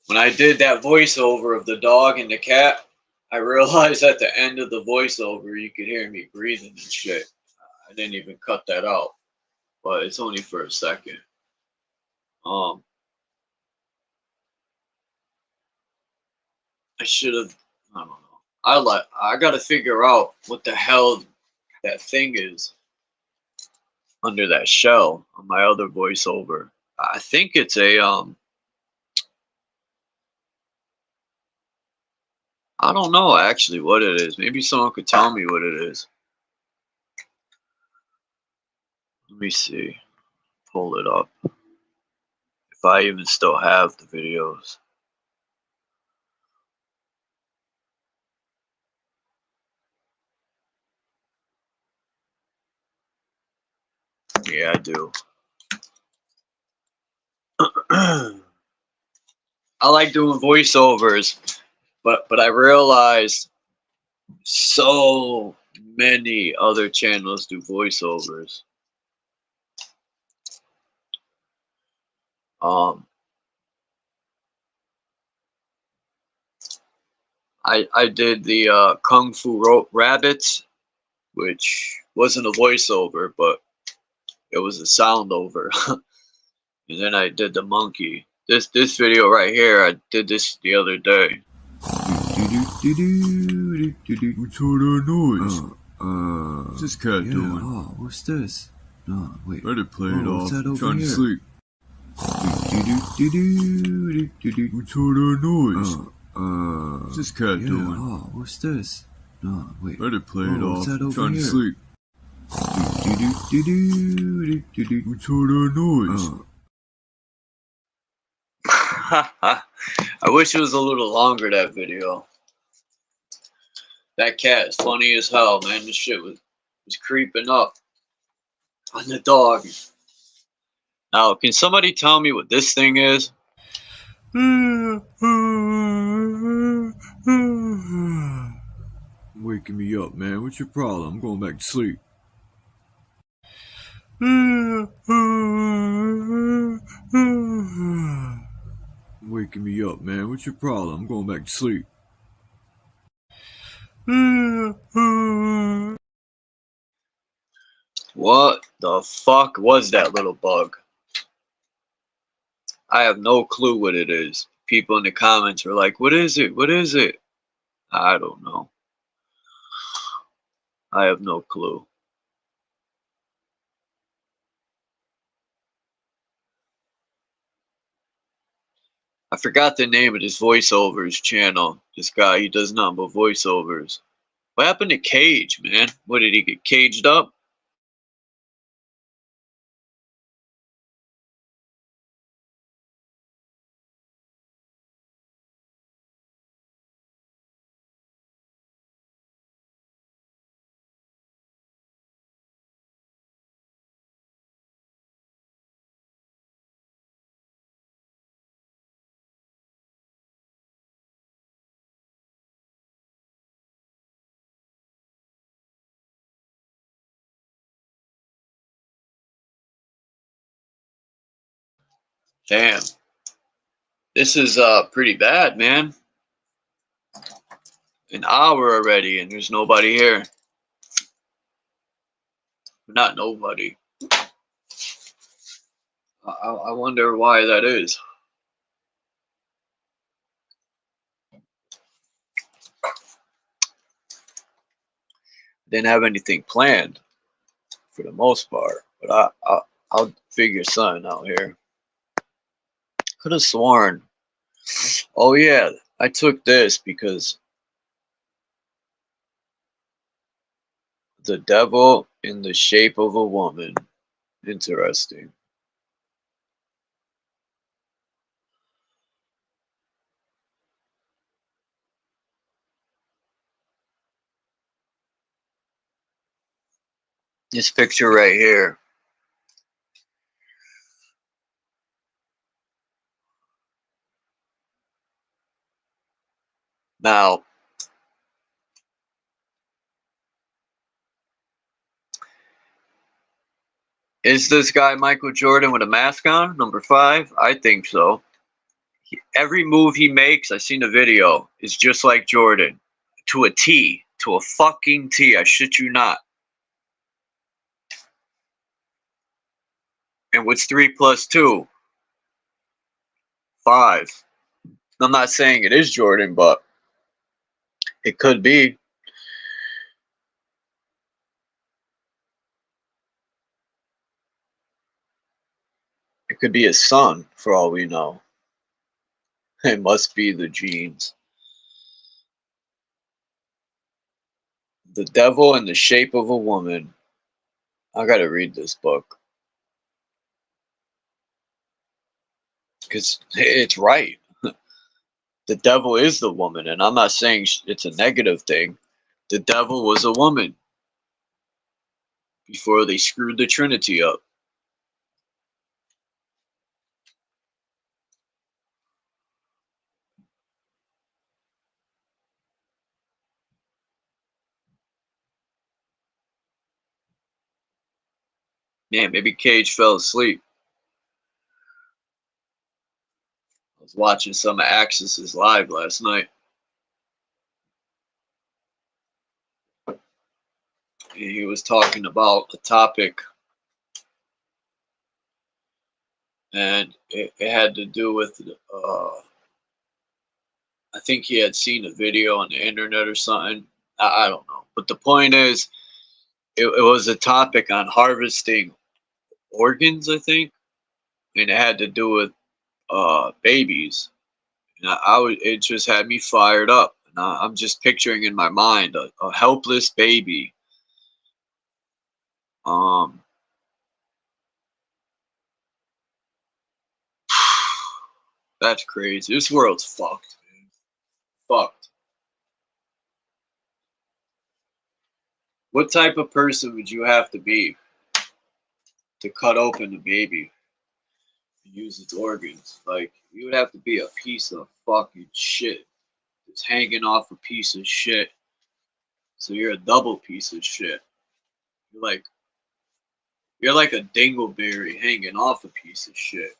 When I did that voiceover of the dog and the cat, I realized at the end of the voiceover you could hear me breathing and shit. I didn't even cut that out, but it's only for a second. I should have. I don't know. I gotta figure out what the hell that thing is under that shell on my other voiceover. I think it's a I don't know actually what it is. Maybe someone could tell me what it is. Let me see. Pull it up. If I even still have the videos. Yeah, I do. I like doing voiceovers, but I realized so many other channels do voiceovers. I did the Kung Fu Rabbits, which wasn't a voiceover, but it was a sound over. And then I did the monkey. This video right here, I did this the other day.
What's all that noise? What's this cat doing?
Oh, what's this? No, wait.
Better play it
Oh,
off.
what's that over
Trying to
here?
sleep. What's all that noise? What's this cat
Yeah,
doing?
oh, what's this? No, wait.
Better play it
Oh,
off.
what's that over
Trying to
here?
sleep. What's all that noise?
I wish it was a little longer, that video. That cat is funny as hell, man. This shit was creeping up on the dog. Now, can somebody tell me what this thing is?
Waking me up, man. What's your problem? I'm going back to sleep. Waking me up, man. What's your problem? I'm going back to sleep.
What the fuck was that little bug? I have no clue what it is. People in the comments are like, what is it? What is it? I don't know. I have no clue. I forgot the name of this voiceovers channel. This guy, he does nothing but voiceovers. What happened to Cage, man? What, did he get caged up? Damn. This is pretty bad, man. An hour already and there's nobody here. Not nobody. I wonder why that is. Didn't have anything planned for the most part, but I'll figure something out here. Could have sworn. Oh yeah, I took this because the devil in the shape of a woman. Interesting. This picture right here. Now, is this guy Michael Jordan with a mask on? Number 5? I think so. Every move he makes, I've seen a video, is just like Jordan. To a T. To a fucking T. I shit you not. And what's 3 plus 2? 5. I'm not saying it is Jordan, but it could be. It could be his son, for all we know. It must be the genes. The Devil in the Shape of a Woman. I gotta read this book. Because it's right. The devil is the woman, and I'm not saying it's a negative thing. The devil was a woman before they screwed the Trinity up. Man, maybe Cage fell asleep. I was watching some of Axis's live last night. He was talking about a topic, and it had to do with, I think he had seen a video on the internet or something. I don't know. But the point is, it was a topic on harvesting organs, I think, and it had to do with babies. And it just had me fired up. And I'm just picturing in my mind a helpless baby. That's crazy. This world's fucked, man. Fucked. What type of person would you have to be to cut open a baby and use its organs? Like, you would have to be a piece of fucking shit. It's hanging off a piece of shit. So you're a double piece of shit. You're like a dingleberry hanging off a piece of shit.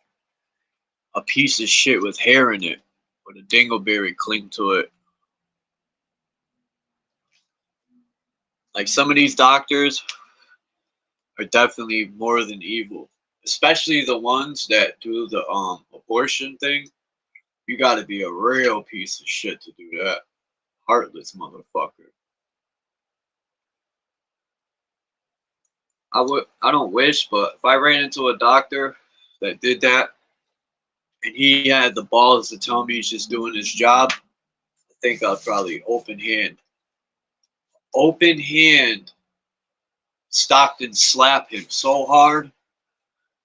A piece of shit with hair in it, with a dingleberry cling to it. Like, some of these doctors are definitely more than evil. Especially the ones that do the abortion thing. You gotta be a real piece of shit to do that. Heartless motherfucker. I don't wish, but if I ran into a doctor that did that, and he had the balls to tell me he's just doing his job, I think I'd probably open hand Stockton slap him so hard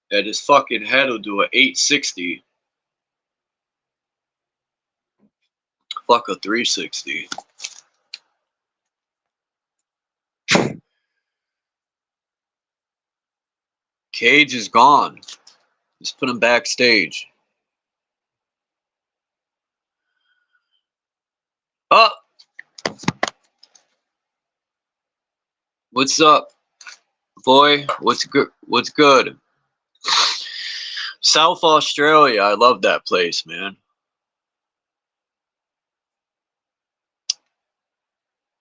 that his fucking head will do a 860. Fuck a 360. Cage is gone. Just put him backstage. Oh! What's up, boy? What's good? What's good? South Australia. I love that place, man.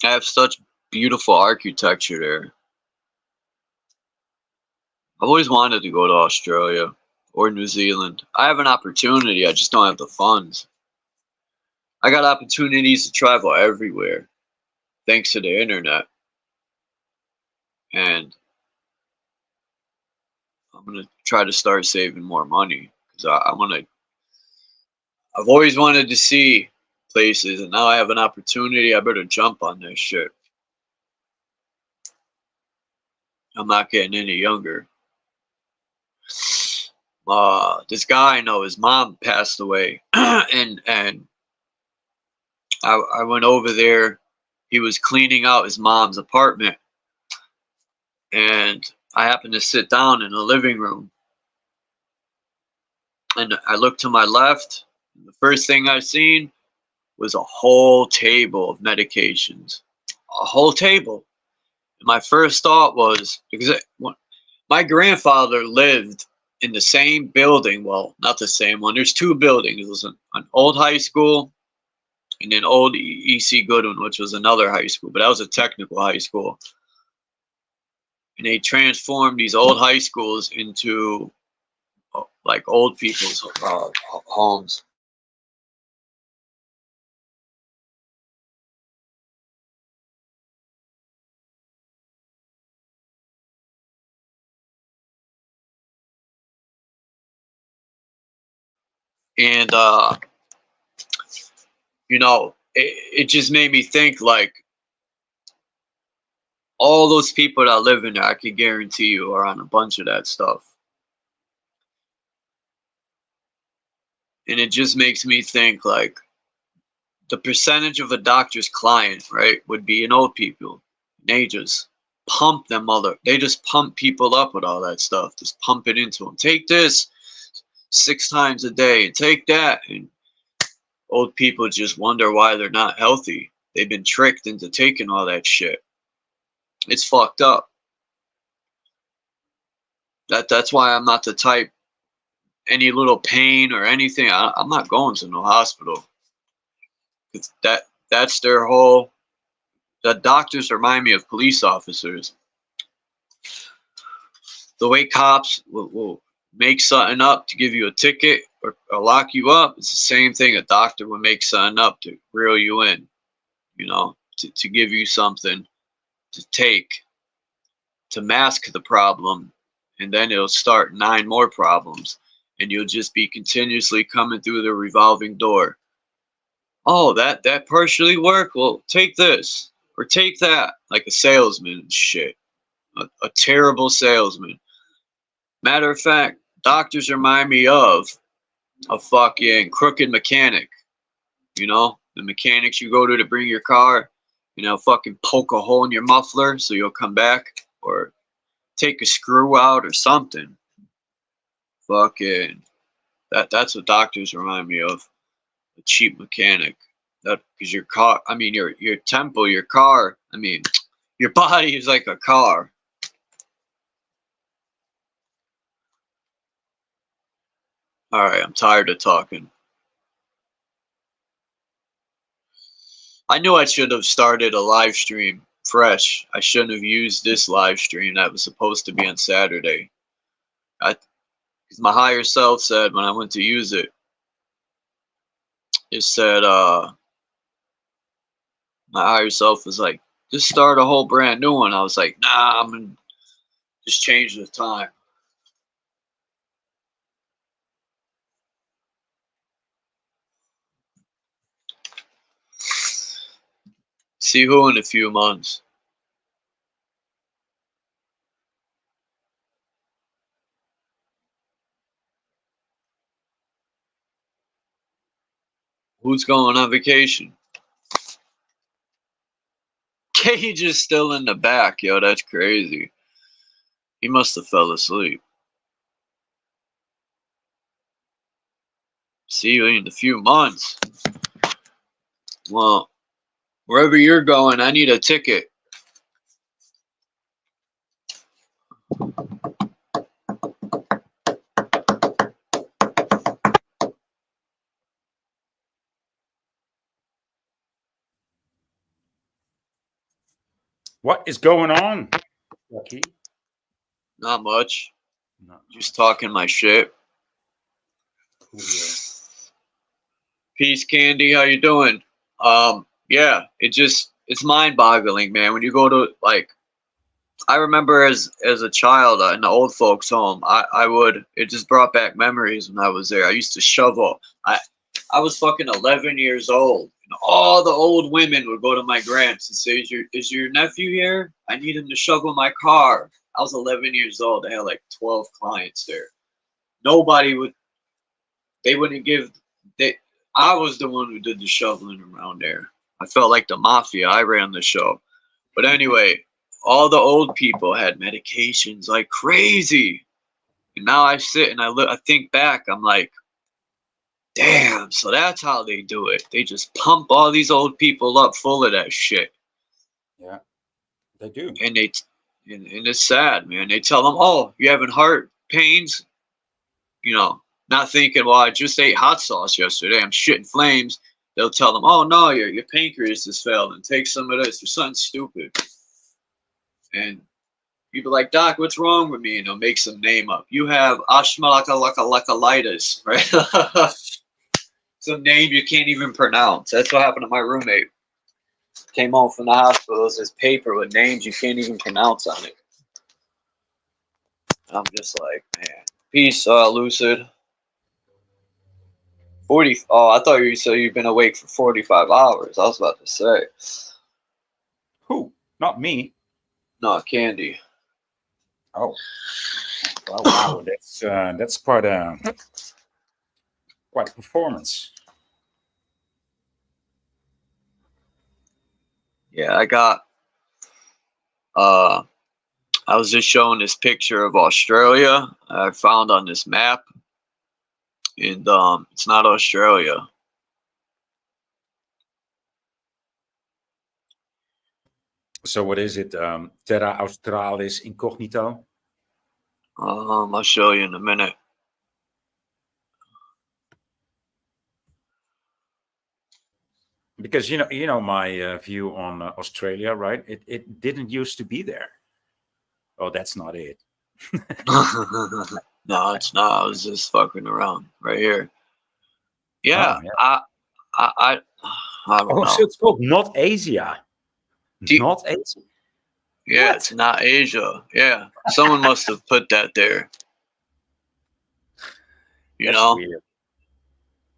I have such beautiful architecture there. I've always wanted to go to Australia or New Zealand. I have an opportunity, I just don't have the funds. I got opportunities to travel everywhere, thanks to the internet. And I'm going to try to start saving more money. Because I've always wanted to see places, and now I have an opportunity. I better jump on this shit. I'm not getting any younger. This guy I know, his mom passed away, and I went over there. He was cleaning out his mom's apartment, and I happened to sit down in the living room, and I looked to my left. And the first thing I seen was a whole table of medications, a whole table. And my first thought was, because my grandfather lived in the same building. Well, not the same one. There's two buildings. It was an old high school and then old E.C. Goodwin, which was another high school, but that was a technical high school. And they transformed these old high schools into like old people's homes. And, you know, it just made me think, like, all those people that live in there, I can guarantee you, are on a bunch of that stuff. And it just makes me think, like, the percentage of a doctor's client, right, would be in old people. They just pump them they just pump people up with all that stuff. Just pump it into them. Take this 6 times a day and take that. And old people just wonder why they're not healthy. They've been tricked into taking all that shit. It's fucked up. That's why I'm not the type, any little pain or anything, I'm not going to no hospital. That's their whole, the doctors remind me of police officers. The way cops will make something up to give you a ticket or lock you up, it's the same thing a doctor would make something up to reel you in, you know, to give you something to take. to mask the problem, and then it'll start 9 more problems, and you'll just be continuously coming through the revolving door. Oh, that partially worked. Well, take this or take that, like a salesman and shit. A terrible salesman. Matter of fact, doctors remind me of a fucking crooked mechanic. You know, the mechanics you go to bring your car, you know, fucking poke a hole in your muffler so you'll come back, or take a screw out or something. Fucking, that's what doctors remind me of. A cheap mechanic. That, because your car, I mean, your temple, your car, I mean, your body is like a car. All right, I'm tired of talking. I knew I should have started a live stream fresh. I shouldn't have used this live stream that was supposed to be on Saturday. Because my higher self said when I went to use it, it said, my higher self was like, just start a whole brand new one. I was like, nah, I'm going to just change the time. See who in a few months. Who's going on vacation? Cage is still in the back, yo. That's crazy. He must have fell asleep. See you in a few months. Well, wherever you're going, I need a ticket.
What is going on, Lucky?
Not much.
Not
Just talking my shit.
cool.
Peace, Candy. How you doing? Yeah, it's mind-boggling, man. When you go to, like, I remember as a child in the old folks' home, it just brought back memories when I was there. I used to shovel. I was fucking 11 years old, and all the old women would go to my grants and say, is your nephew here? I need him to shovel my car. I was 11 years old. I had like 12 clients there. I was the one who did the shoveling around there. I felt like the mafia. I ran the show. But anyway, all the old people had medications like crazy. And now I sit and I think back, I'm like, damn, so that's how they do it. They just pump all these old people up full of that shit.
Yeah, they do.
And and it's sad, man. They tell them, oh, you having heart pains? You know, not thinking, well, I just ate hot sauce yesterday. I'm shitting flames. They'll tell them, oh, no, your pancreas has failed and take some of this or something stupid. And people like, Doc, what's wrong with me? And they'll make some name up. You have ashmalakalitis, right? Some name you can't even pronounce. That's what happened to my roommate. Came home from the hospital. It was this paper with names you can't even pronounce on it. I'm just like, man. Peace, Lucid. 40. Oh, I thought you said you've been awake for 45 hours. I was about to say.
Who? Not me.
No, Candy.
Oh. Well, wow, that's quite a performance.
Yeah, I was just showing this picture of Australia I found on this map, and it's not Australia.
So what is it? Terra Australis Incognito?
I'll show you in a minute.
Because you know my view on Australia, right? It didn't used to be there. Oh, that's not it.
No, it's not. I was just fucking around right here. Yeah,
Oh, yeah.
I don't
Oh,
know.
so it's called Not Asia.
Do you-
Not Asia.
Yeah,
What?
it's not Asia. Yeah, someone must have put that there. You
That's
know,
weird.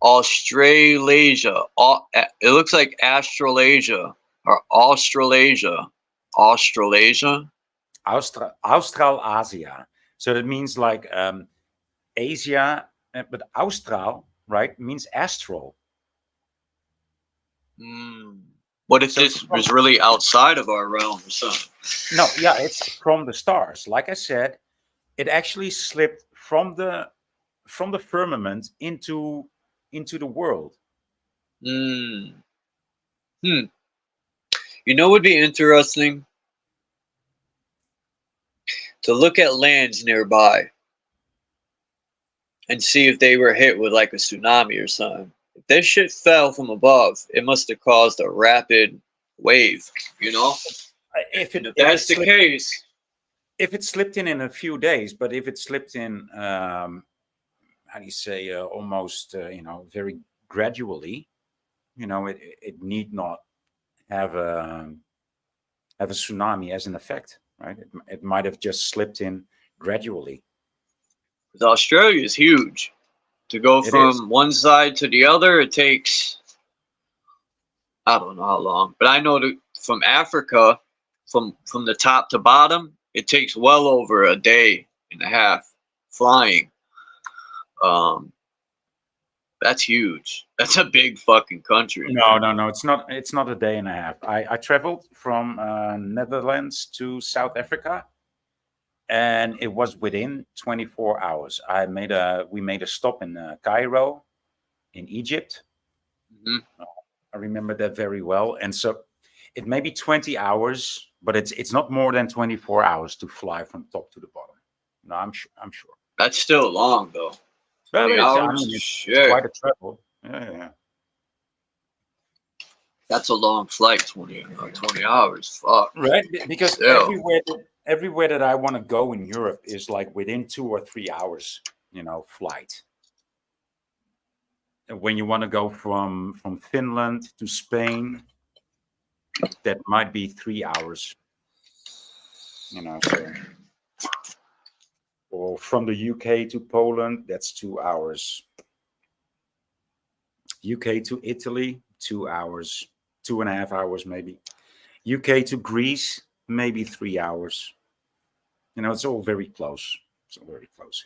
Australasia. It looks like Australasia or Australasia. Australasia.
Australasia. So that means like Asia, but Austral, right, means astral.
What if
So it's
this
from,
was really outside of our realm or something?
no, yeah, it's from the stars. Like I said, it actually slipped from the firmament into the world.
Hmm. You know, what would be interesting to look at lands nearby and see if they were hit with like a tsunami or something. If this shit fell from above, it must have caused a rapid wave. You know,
If
and
it
if
if it
that's the
slipped
case,
if it slipped in a few days, but if it slipped in, how do you say, almost, very gradually, it need not have a tsunami as an effect, right? It might have just slipped in gradually.
because Australia is huge. To go
It is.
from one side to the other, it takes, I don't know how long, but I know that from Africa, from the top to bottom, it takes well over a day and a half flying. That's huge. That's a big fucking country.
No. It's not a day and a half. I traveled from Netherlands to South Africa, and it was within 24 hours. We made a stop in Cairo, in Egypt.
Mhm.
I remember that very well. And so it may be 20 hours, but it's not more than 24 hours to fly from top to the bottom. No, I'm sure.
That's still long though.
But
20
it's, I
hours?
mean, it's
Shit.
quite a travel. Yeah.
That's a long flight, 20 hours. Fuck.
Right, because
Still.
everywhere that I want to go in Europe is like within 2 or 3 hours, flight. And when you want to go from Finland to Spain, that might be 3 hours. So, or from the UK to Poland, that's 2 hours. UK to Italy, 2 hours, 2.5 hours maybe. UK to Greece, maybe 3 hours. It's all very close. It's all very close.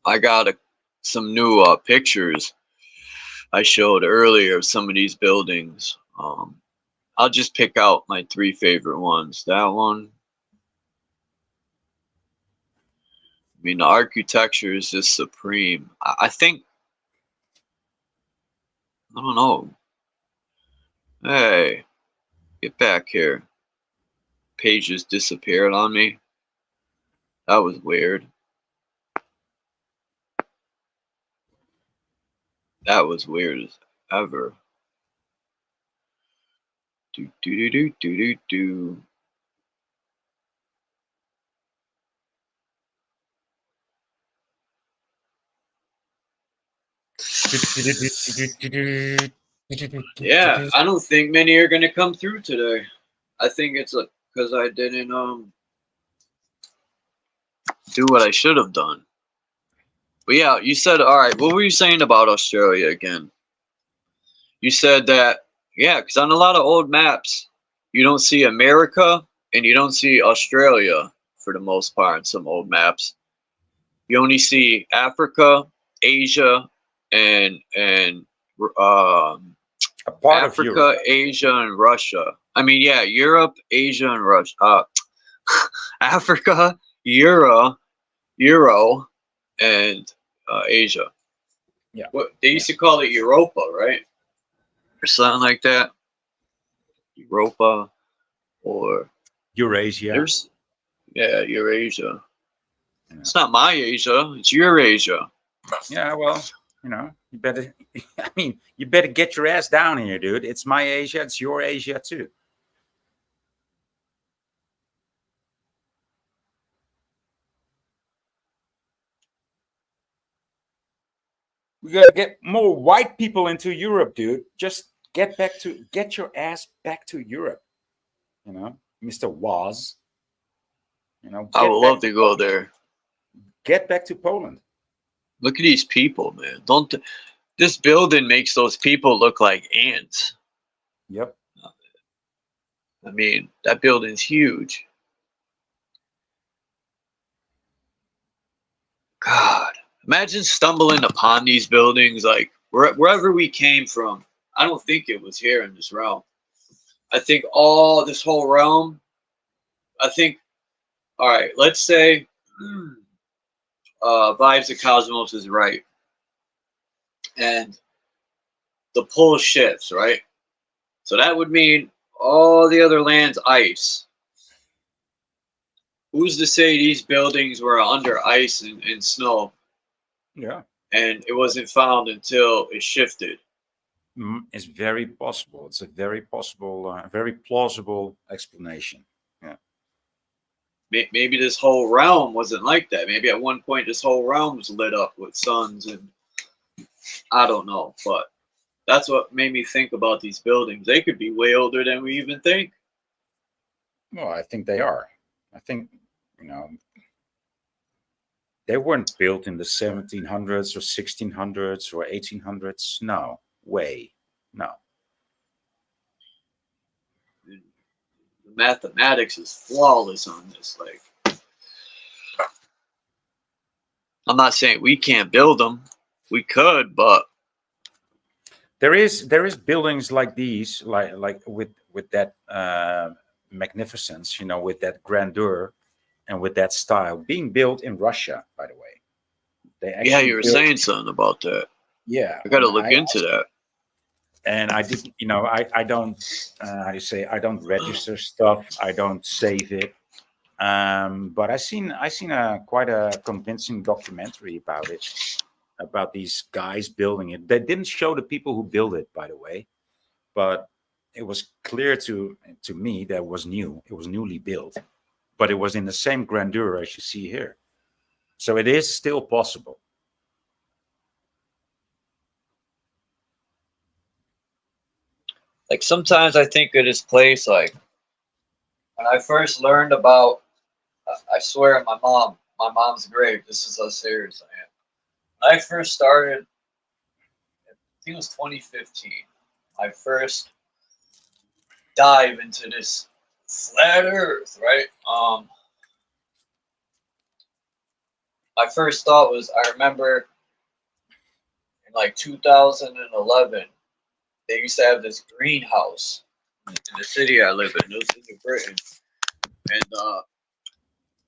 I got some new pictures I showed earlier of some of these buildings. I'll just pick out my 3 favorite ones. That one. I mean, the architecture is just supreme. I think, I don't know. Hey, get back here. Page just disappeared on me. That was weird. That was weird as ever. Do do do do do do do. Yeah, I don't think many are gonna come through today. I think it's because I didn't do what I should have done. But yeah, you said, all right. What were you saying about Australia again? You said that, yeah, because on a lot of old maps, you don't see America and you don't see Australia for the most part. On some old maps, you only see Africa, Asia, and
A part of
Africa,
Europe.
Asia, and Russia. I mean, yeah, Europe, Asia, and Russia. Africa, Euro, and Asia.
Yeah.
What they used to call it Europa, right? Or something like that. Europa, or
Eurasia.
there's Eurasia. It's not my Asia. It's Eurasia.
Yeah, well, you better. I mean, you better get your ass down here, dude. It's my Asia. It's your Asia too. We gotta get more white people into Europe, dude. Just get your ass back to Europe. You know, Mr. Woz. You know,
I would love to go there.
Get back to Poland.
Look at these people, man. Don't this building makes those people look like ants.
Yep.
I mean, that building's huge. God, imagine stumbling upon these buildings like wherever we came from. I don't think it was here in this realm. I think all this whole realm, I think, all right, let's say Vibes of Cosmos is right. And the pull shifts, right? So that would mean all the other land's ice. Who's to say these buildings were under ice and snow?
Yeah.
And it wasn't found until it shifted.
It's very possible. It's a very possible, very plausible explanation. Yeah.
Maybe this whole realm wasn't like that. Maybe at one point this whole realm was lit up with suns, and I don't know. But that's what made me think about these buildings. They could be way older than we even think.
Well, I think they are. I think, you know, they weren't built in the 1700s or 1600s or 1800s. No way. No.
The mathematics is flawless on this. Like, I'm not saying we can't build them. We could, but
there is buildings like these, like with that magnificence, you know, with that grandeur and with that style, being built in Russia, by the way.
Yeah, you were saying something about that.
Yeah,
I got to look into that.
And I did, you know, I don't, how do you say, I don't register stuff. I don't save it. But I seen quite a convincing documentary about it, about these guys building it. They didn't show the people who built it, by the way, but it was clear to me that it was new. It was newly built, but it was in the same grandeur as you see here. So it is still possible.
Like, sometimes I think of this place, like, when I first learned about, I swear, my mom's grave, this is how serious I am. When I first started, I think it was 2015, my first dive into this flat earth, right? My first thought was, I remember in like 2011, they used to have this greenhouse in the city I live in. It was in New Britain. And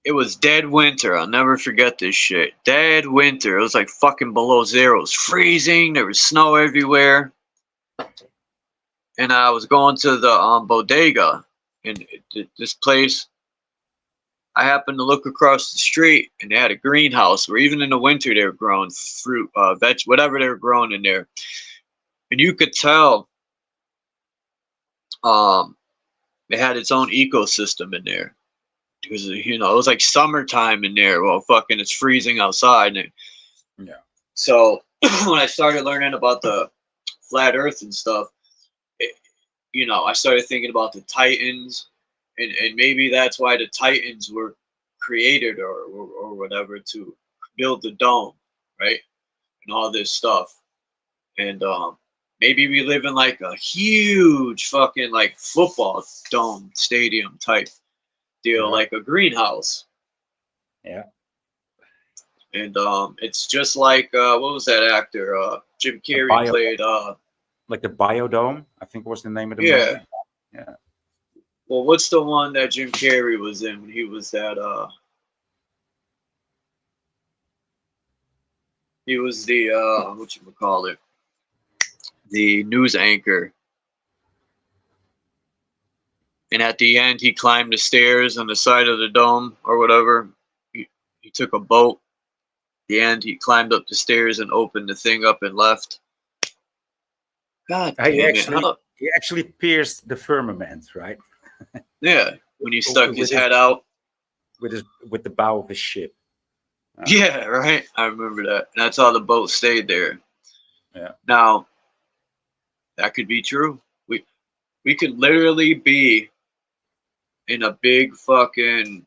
it was dead winter. I'll never forget this shit. Dead winter. It was like fucking below zero. It was freezing. There was snow everywhere. And I was going to the bodega. And this place, I happened to look across the street, and they had a greenhouse where even in the winter they were growing fruit, veg, whatever they were growing in there. And you could tell it had its own ecosystem in there. Because, you know, it was like summertime in there. Well, fucking, it's freezing outside. And
yeah.
So when I started learning about the flat earth and stuff, you know, I started thinking about the Titans. And maybe that's why the Titans were created or whatever, to build the dome, right? And all this stuff. And maybe we live in like a huge fucking like football dome stadium type deal,
Yeah.
like a greenhouse.
Yeah.
And it's just like what was that actor? Jim Carrey played
like the Biodome, I think was the name of the
yeah.
movie. Yeah.
Well, what's the one that Jim Carrey was in when he was that he was the whatchamacallit, the news anchor. And at the end, he climbed the stairs on the side of the dome or whatever. He took a boat. At the end, he climbed up the stairs and opened the thing up and left. God damn
He actually pierced the firmament, right?
Yeah, when he stuck his head out.
With the bow of his ship.
Yeah, right. I remember that. And that's how the boat stayed there.
Yeah.
Now, that could be true. We could literally be in a big fucking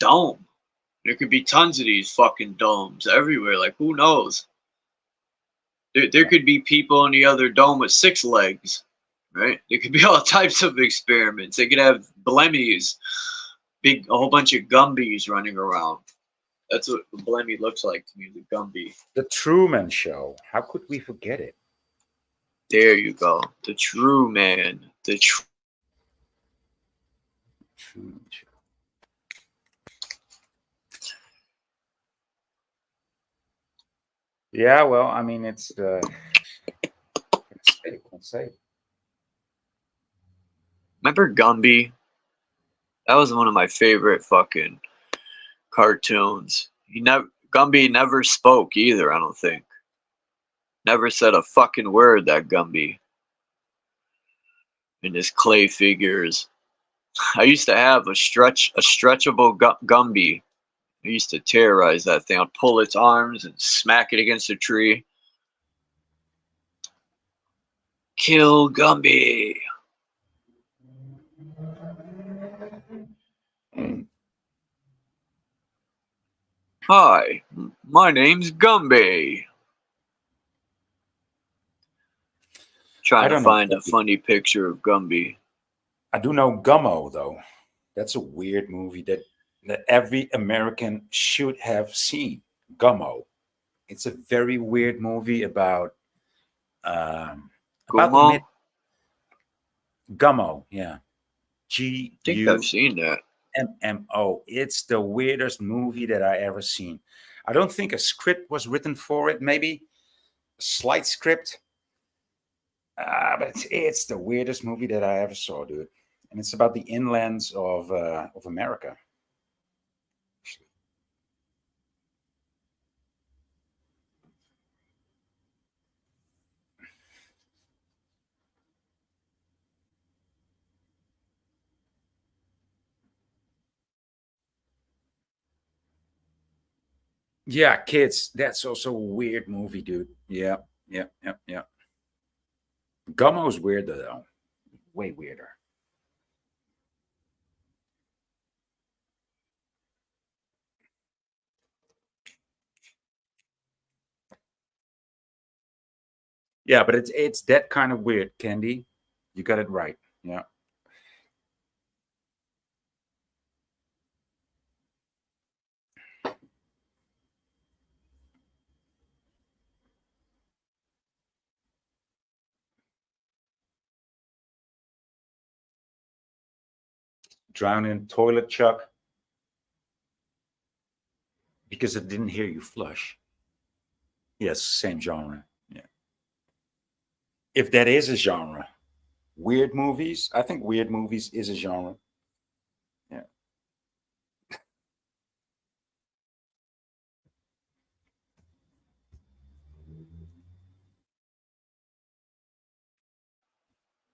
dome. There could be tons of these fucking domes everywhere. Like, who knows? There could be people in the other dome with 6 legs, right? There could be all types of experiments. They could have blemmies, a whole bunch of Gumbies running around. That's what a Blemmy looks like to me, the Gumby.
The Truman Show. How could we forget it?
There you go. The True Man.
Truman Show. Yeah, well, I mean, it's can't say.
Remember Gumby? That was one of my favorite fucking cartoons. Gumby never spoke either, I don't think. Never said a fucking word, that Gumby. And his clay figures. I used to have a stretchable Gumby. I used to terrorize that thing. I'd pull its arms and smack it against a tree. Kill Gumby. Hi, my name's Gumby. Trying to find a funny picture of Gumby.
I do know Gummo, though. That's a weird movie that every American should have seen. Gummo. It's a very weird movie about
Gummo?
Gummo, yeah.
I think I've seen that.
MMO. It's the weirdest movie that I ever seen. I don't think a script was written for it. Maybe a slight script. But it's the weirdest movie that I ever saw, dude. And it's about the inlands of America. Yeah, Kids. That's also a weird movie, dude. Yeah. Gummo's weirder, though. Way weirder. Yeah, but it's that kind of weird, Candy. You got it right. Yeah. Drowning toilet, Chuck, because it didn't hear you flush. Yes, same genre. Yeah. If that is a genre, weird movies, I think weird movies is a genre. Yeah.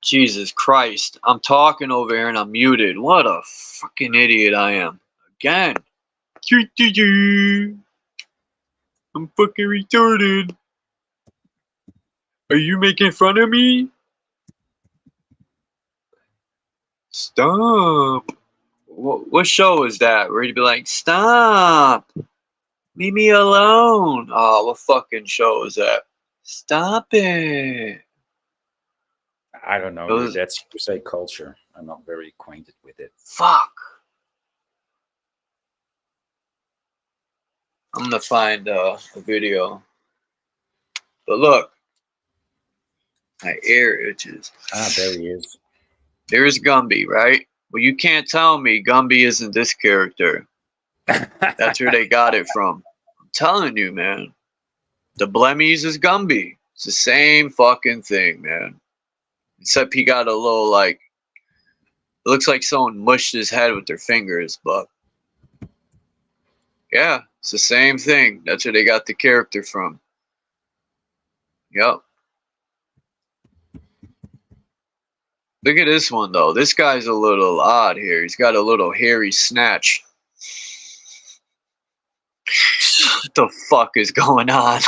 Jesus Christ. I'm talking over here and I'm muted. What a fucking idiot I am. Again. I'm fucking retarded. Are you making fun of me? Stop. What show is that? Where you'd be like, stop. Leave me alone. Oh, what fucking show is that? Stop it.
I don't know. Dude. That's USA culture. I'm not very acquainted with it.
Fuck. I'm gonna find a video. But look. My ear itches.
There he is.
There's Gumby, right? Well, you can't tell me Gumby isn't this character. That's where they got it from. I'm telling you, man. The Blemmies is Gumby. It's the same fucking thing, man. Except he got a little, like, it looks like someone mushed his head with their fingers, but yeah, it's the same thing. That's where they got the character from. Yep. Look at this one, though. This guy's a little odd here. He's got a little hairy snatch. What the fuck is going on?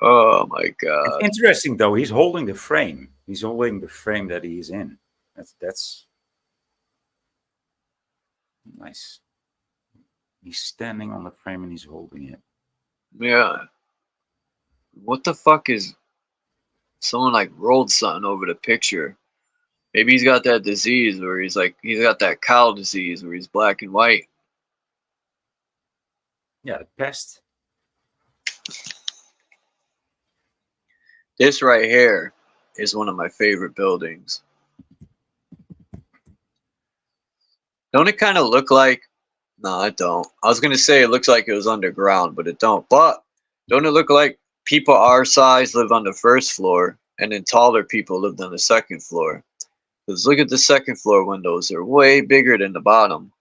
Oh my god.
It's interesting though. He's holding the frame. He's holding the frame that he's in. That's nice. He's standing on the frame and he's holding it.
Yeah. What the fuck is someone like rolled something over the picture? Maybe he's got that disease where he's got that cow disease where he's black and white.
Yeah, the pest.
This right here is one of my favorite buildings. Don't it kind of look like? No, it don't. I was gonna say it looks like it was underground, but it don't. But don't it look like people our size live on the first floor, and then taller people lived on the second floor? Because look at the second floor windows; they're way bigger than the bottom.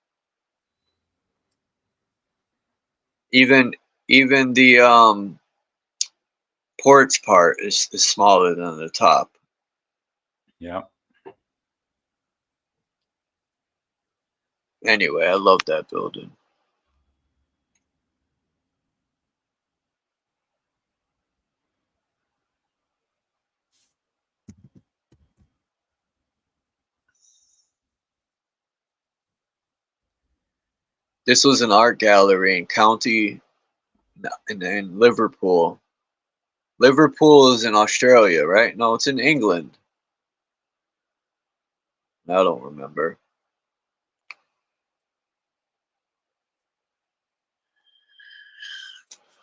Even the porch part is smaller than the top.
Yeah.
Anyway, I love that building. This was an art gallery in Liverpool. Liverpool is in Australia, right? No, it's in England. I don't remember.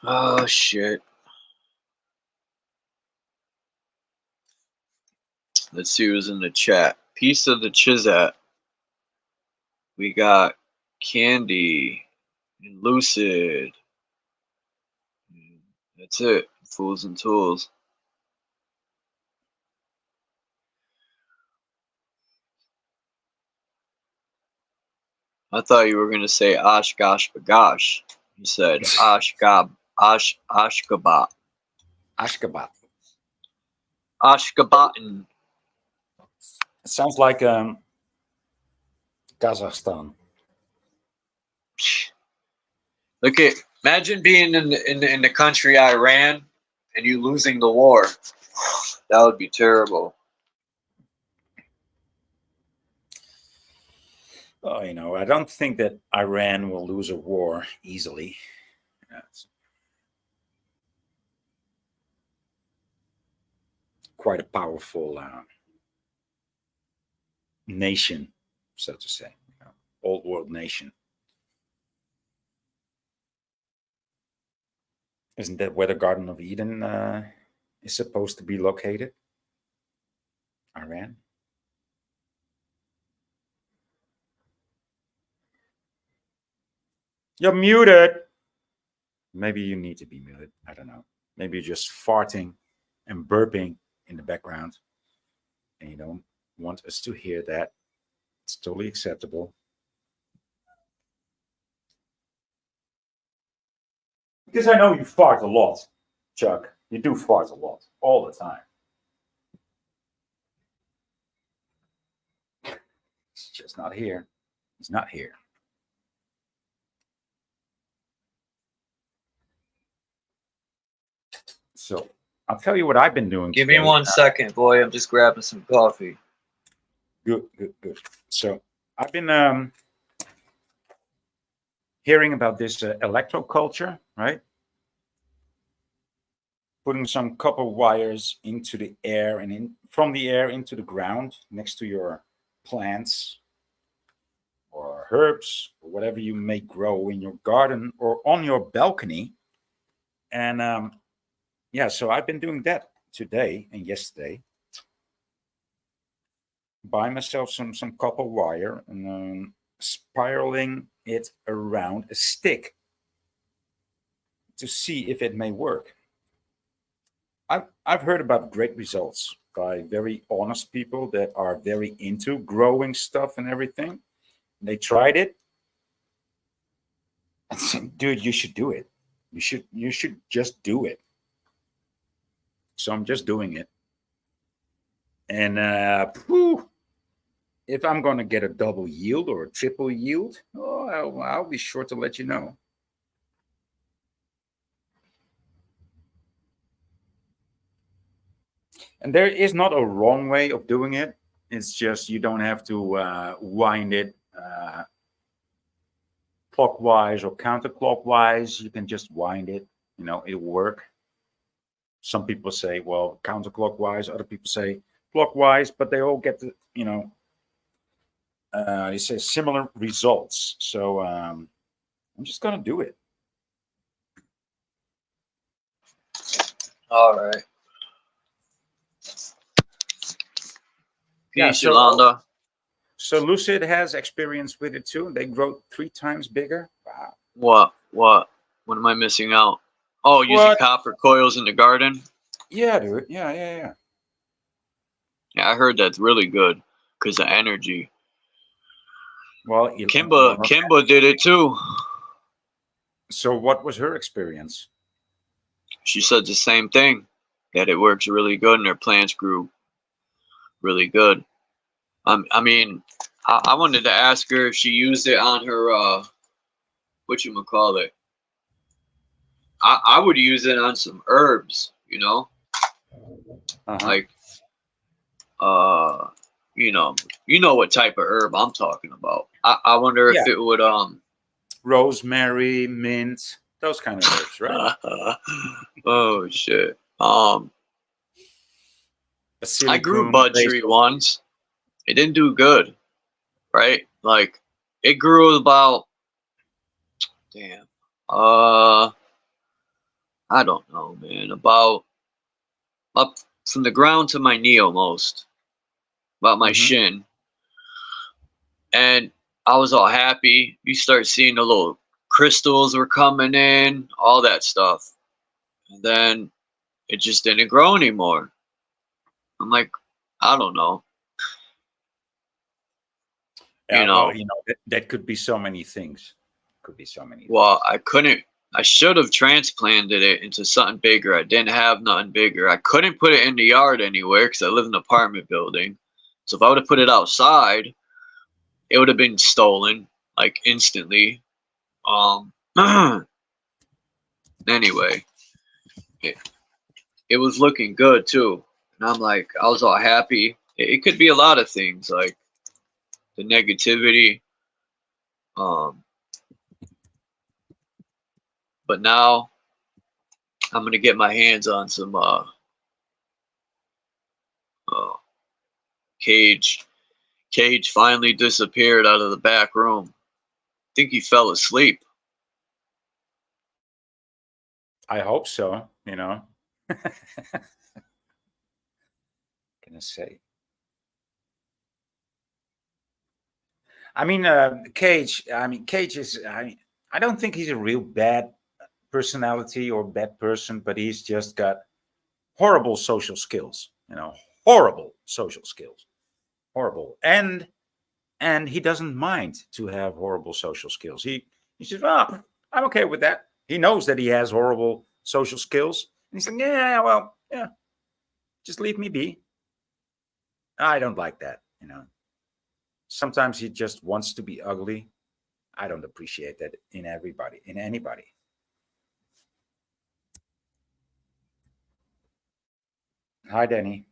Oh shit. Let's see who's in the chat. Piece of the Chizat. We got Candy and Lucid. That's it. Fools and Tools. I thought you were gonna say Osh Gosh Bagosh. You said Ashgabat.
Ashgabat.
Ashgabatin.
It sounds like Kazakhstan.
Look at, imagine being in the country Iran and you losing the war. That would be terrible.
Oh, you know, I don't think that Iran will lose a war easily. It's quite a powerful nation, so to say, old world nation. Isn't that where the Garden of Eden is supposed to be located? Iran? You're muted. Maybe you need to be muted. I don't know. Maybe you're just farting and burping in the background and you don't want us to hear that. It's totally acceptable. Because I know you fart a lot, Chuck. You do fart a lot, all the time. It's just not here. It's not here. So I'll tell you what I've been doing.
Give me 1 second, boy. I'm just grabbing some coffee.
Good. So I've been hearing about this electroculture, right? Putting some copper wires into the air and from the air into the ground next to your plants or herbs or whatever you may grow in your garden or on your balcony. And yeah, so I've been doing that today and yesterday. Buy myself some copper wire and spiraling it around a stick to see if it may work. I've heard about great results by very honest people that are very into growing stuff and everything. They tried it. I said, dude, you should do it. You should just do it. So I'm just doing it. And if I'm going to get a double yield or a triple yield, I'll be sure to let you know. And there is not a wrong way of doing it. It's just you don't have to wind it clockwise or counterclockwise. You can just wind it. You know, it'll work. Some people say, well, counterclockwise. Other people say clockwise, but they all get the, you know, they say similar results. So I'm just gonna do it.
All right.
Yeah,
Peace, Yolanda.
So Lucid has experience with it too. They grow 3 times bigger. Wow.
What am I missing out? Oh, using copper coils in the garden?
Yeah, dude. Yeah.
Yeah, I heard that's really good because of energy.
Well,
Kimba did it too.
So what was her experience?
She said the same thing, that it works really good and her plants grew really good. I mean, I wanted to ask her if she used it on her, whatchamacallit. I would use it on some herbs, you know? Like, you know what type of herb I'm talking about. I wonder if it would,
rosemary, mint, those kind of herbs, right?
Oh, shit. I grew bud tree once. It didn't do good, right? Like, it grew about, I don't know, man, about up from the ground to my knee almost, about my shin. And I was all happy. You start seeing the little crystals were coming in, all that stuff. And then it just didn't grow anymore. I'm like, I don't know.
Yeah, well, that could be so many things. Could be so many.
Well, I should have transplanted it into something bigger. I didn't have nothing bigger. I couldn't put it in the yard anywhere because I live in an apartment building. So if I would have put it outside, it would have been stolen like instantly. Anyway, it was looking good too. And I'm like, I was all happy. It could be a lot of things, like the negativity. But now I'm gonna get my hands on some Cage. Cage finally disappeared out of the back room. I think he fell asleep.
I hope so, you know. Gonna say. I mean, Cage is, I don't think he's a real bad personality or bad person, but he's just got horrible social skills, you know, horrible social skills. Horrible. And he doesn't mind to have horrible social skills. He says, well, I'm okay with that. He knows that he has horrible social skills. And he's like, yeah, just leave me be. I don't like that, you know. Sometimes he just wants to be ugly. I don't appreciate that in anybody. Hi, Danny.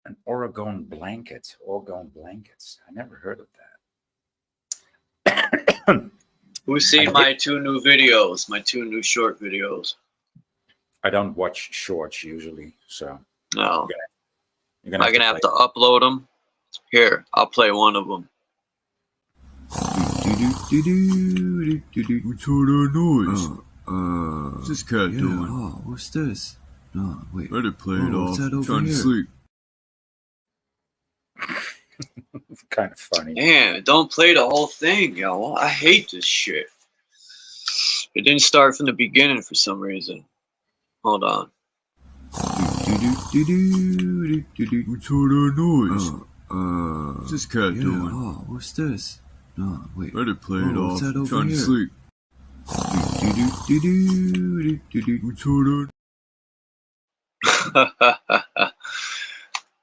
An Oregon blanket. Oregon blankets. I never heard of that.
Who's seen my 2 new videos, my 2 new short videos?
I don't watch shorts usually, so
no.
You're gonna
have to upload them. Here, I'll play one of them.
What's all that noise? What's this cat doing? Oh, what's this? No, wait. Better play it off. I'm trying to sleep.
Kind of funny.
Man, don't play the whole thing, yo. I hate this shit. It didn't start from the beginning for some reason. Hold on.
What's all that noise? What's this cat doing? Oh, what's this? No, wait. Better play it off. I'm trying to sleep. What's all that?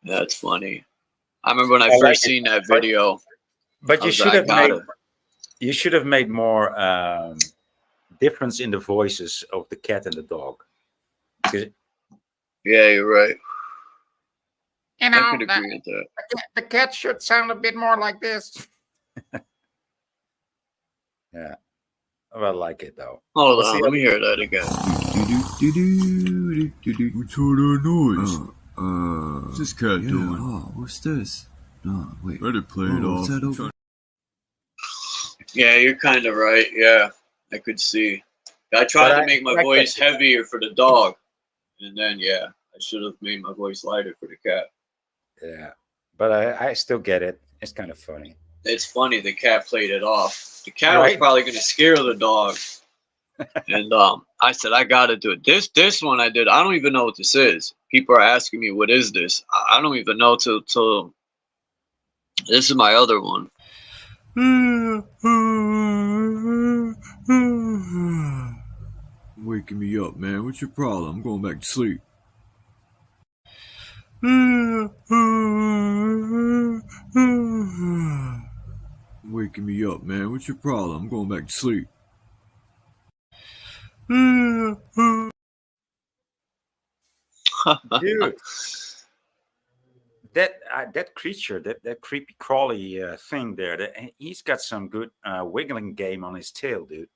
That's funny. I remember when I first seen that video.
But you should have made. You should have made more difference in the voices of the cat and the dog. Because
Yeah, you're right.
You
I
know,
could agree with that.
the cat should sound a bit more like this.
yeah, I like it though.
Hold
What's
on,
the
let me hear that again.
What's all that noise? What's this cat doing? Oh, what's this? No, wait. Let it play it off.
Yeah, you're kind of right. Yeah, I could see. I tried to make my
like
voice
that.
heavier for the dog, and then yeah, I should have made my voice lighter for the cat.
Yeah, but I still get it. It's kind of funny.
It's funny the cat played it off. The cat was
Right.
probably gonna scare the dog, and I said I gotta do it. This one I did. I don't even know what this is. People are asking me what is this. I don't even know till this is my other one.
Waking me up, man. What's your problem? I'm going back to sleep. Waking me up, man. What's your problem? I'm going back to sleep.
Dude, that creature, that creepy crawly thing there, he's got some good wiggling game on his tail, dude.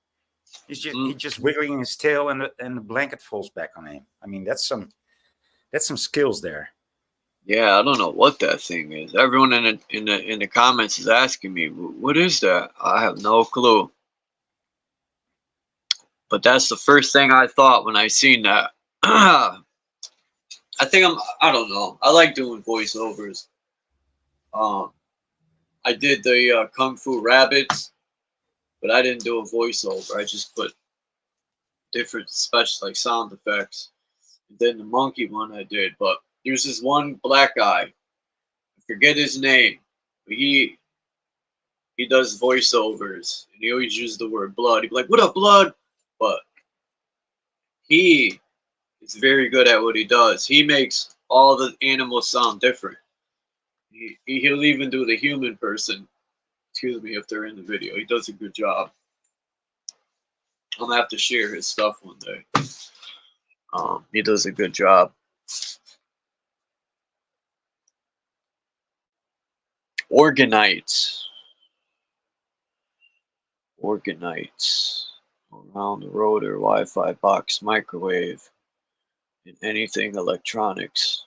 He's just wiggling his tail, and the blanket falls back on him. I mean, that's some skills there.
Yeah, I don't know what that thing is. Everyone in the comments is asking me, what is that? I have no clue. But that's the first thing I thought when I seen that. I don't know. I like doing voiceovers. I did the Kung Fu Rabbits, but I didn't do a voiceover. I just put different special like sound effects. And then the monkey one I did, but there's this one black guy. I forget his name, but he does voiceovers, and he always uses the word blood. He'd be like, "What up, blood?" But he is very good at what he does. He makes all the animals sound different. He'll even do the human person. Excuse me if they're in the video. He does a good job. I'm gonna have to share his stuff one day. He does a good job. Organites. Around the rotor, Wi-Fi box, microwave, and anything electronics.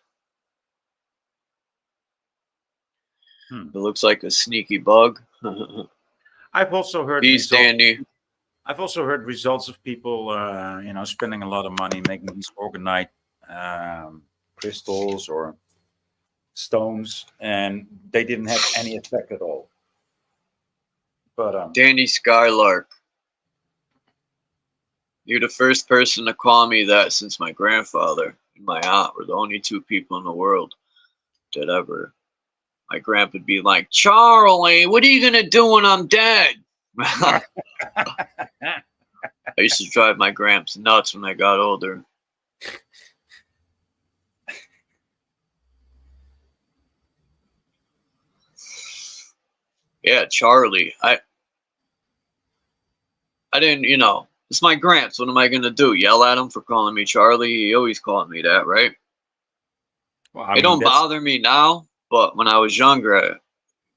It looks like a sneaky bug.
I've also heard
Peace, Dandy.
I've also heard results of people, spending a lot of money making these orgonite crystals or stones, and they didn't have any effect at all. But
Danny Skylark. You're the first person to call me that since my grandfather and my aunt were the only two people in the world that ever. My grandpa would be like, "Charlie, what are you gonna do when I'm dead?" I used to drive my gramps nuts when I got older. Yeah, Charlie. I didn't, it's my gramps. What am I gonna do? Yell at him for calling me Charlie? He always called me that, right?
well,
It don't bother me now, but when I was younger,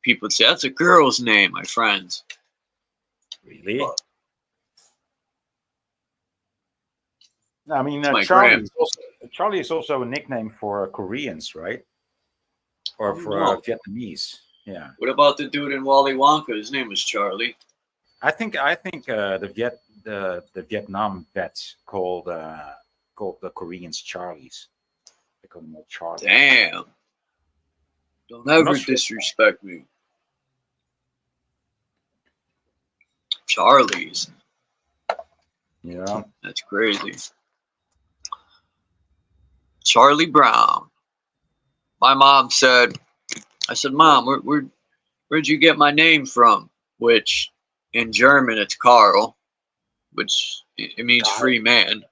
people would say, "That's a girl's name," my friends.
Really? I mean,
my
Charlie is also a nickname for Koreans, right? Or for
No.
Vietnamese. Yeah,
What about the dude in Wally Wonka? His name was Charlie.
I think the Vietnam vets called the Koreans Charlies. They call them all Charlie.
Damn. Don't ever
not sure.
disrespect me. Charlie's.
Yeah.
That's crazy. Charlie Brown. My mom said, I said, "Mom, where'd you get my name from?" Which in German it's Karl, which it means free man.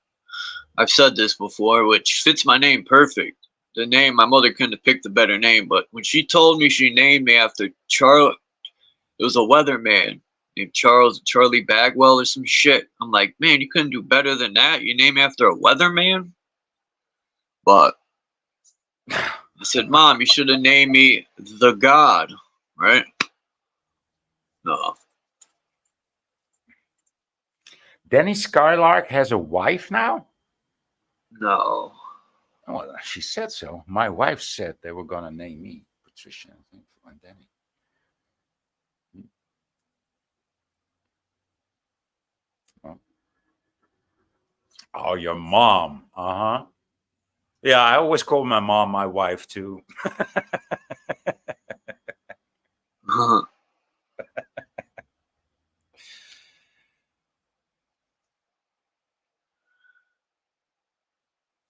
I've said this before, which fits my name perfect. The name, my mother couldn't have picked a better name, but when she told me she named me after Charlie, it was a weatherman named Charlie Bagwell or some shit. I'm like, man, you couldn't do better than that. You name after a weatherman? But I said, Mom, you should have named me the God, right? No.
Danny Skylark has a wife now?
No.
Well, she said so. My wife said they were going to name me Patricia, I think, and Danny. Oh, your mom. Uh-huh. Yeah, I always call my mom my wife, too.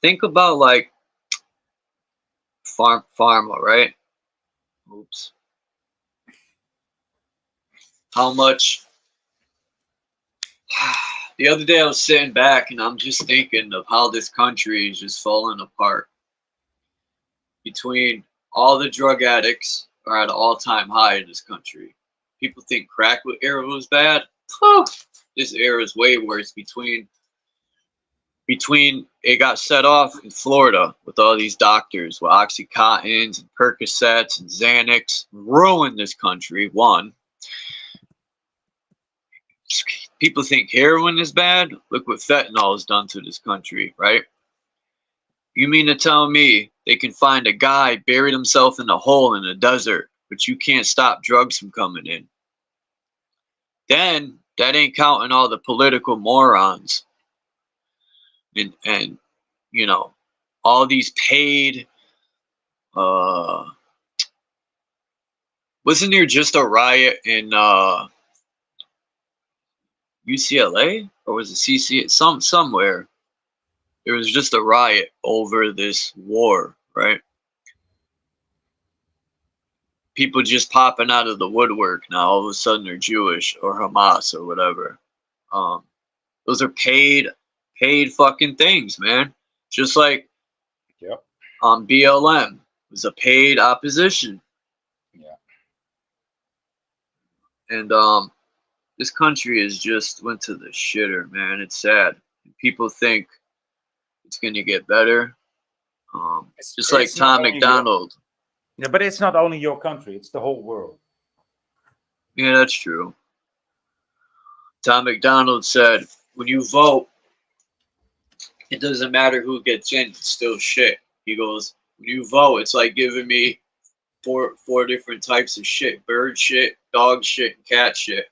Think about, like, pharma, right? Oops. How much... The other day I was sitting back and I'm just thinking of how this country is just falling apart. Between all the drug addicts are at an all-time high in this country. People think crack era was bad. This era is way worse. Between it got set off in Florida with all these doctors with Oxycontins and Percocets and Xanax, ruined this country. One. People think heroin is bad. Look what fentanyl has done to this country, right? You mean to tell me they can find a guy buried himself in a hole in the desert, but you can't stop drugs from coming in? Then that ain't counting all the political morons and you know, all these paid wasn't there just a riot in UCLA, or was it CC? Somewhere there was just a riot over this war, right? People just popping out of the woodwork now. All of a sudden they're Jewish or Hamas or whatever. Those are paid fucking things, man. Just like BLM was a paid opposition.
Yeah.
And this country has just went to the shitter, man. It's sad. People think it's gonna get better. Just like Tom McDonald.
Yeah, but it's not only your country; it's the whole world.
Yeah, that's true. Tom McDonald said, "When you vote, it doesn't matter who gets in; it's still shit." He goes, "When you vote, it's like giving me four different types of shit: bird shit, dog shit, and cat shit."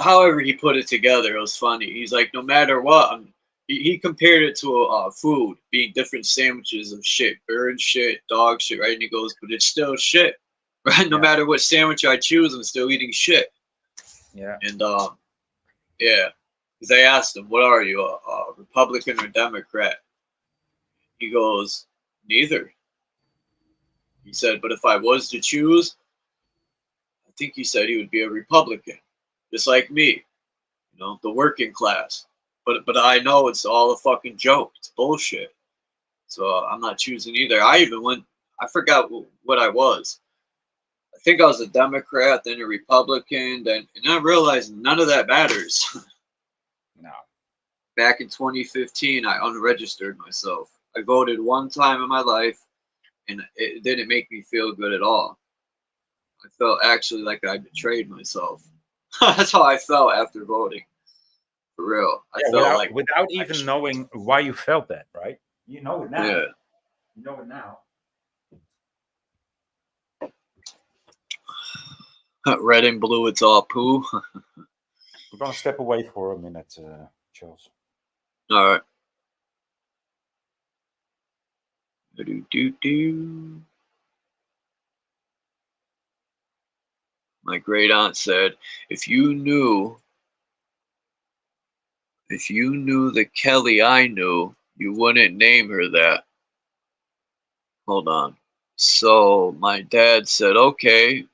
However he put it together, it was funny. He's like, no matter what, he compared it to food being different sandwiches of shit, bird shit, dog shit, right? And he goes, but it's still shit, right? No matter what sandwich I choose, I'm still eating shit.
Yeah.
And yeah, because I asked him, what are you, a Republican or Democrat? He goes, neither. He said, but if I was to choose, I think he said he would be a Republican. Just like me, you know, the working class. But I know it's all a fucking joke. It's bullshit. So I'm not choosing either. I forgot what I was. I think I was a Democrat, then a Republican, and I realized none of that matters.
No.
Back in 2015, I unregistered myself. I voted one time in my life, and it didn't make me feel good at all. I felt actually like I betrayed myself. That's how I felt after voting. For real. I felt
without even knowing why you felt that, right? You know it now.
Yeah.
You know it now.
Red and blue, it's all poo.
We're going to step away for a minute, Charles.
All right. Do. My great aunt said, if you knew the Kelly I knew, you wouldn't name her that. Hold on. So my dad said, okay,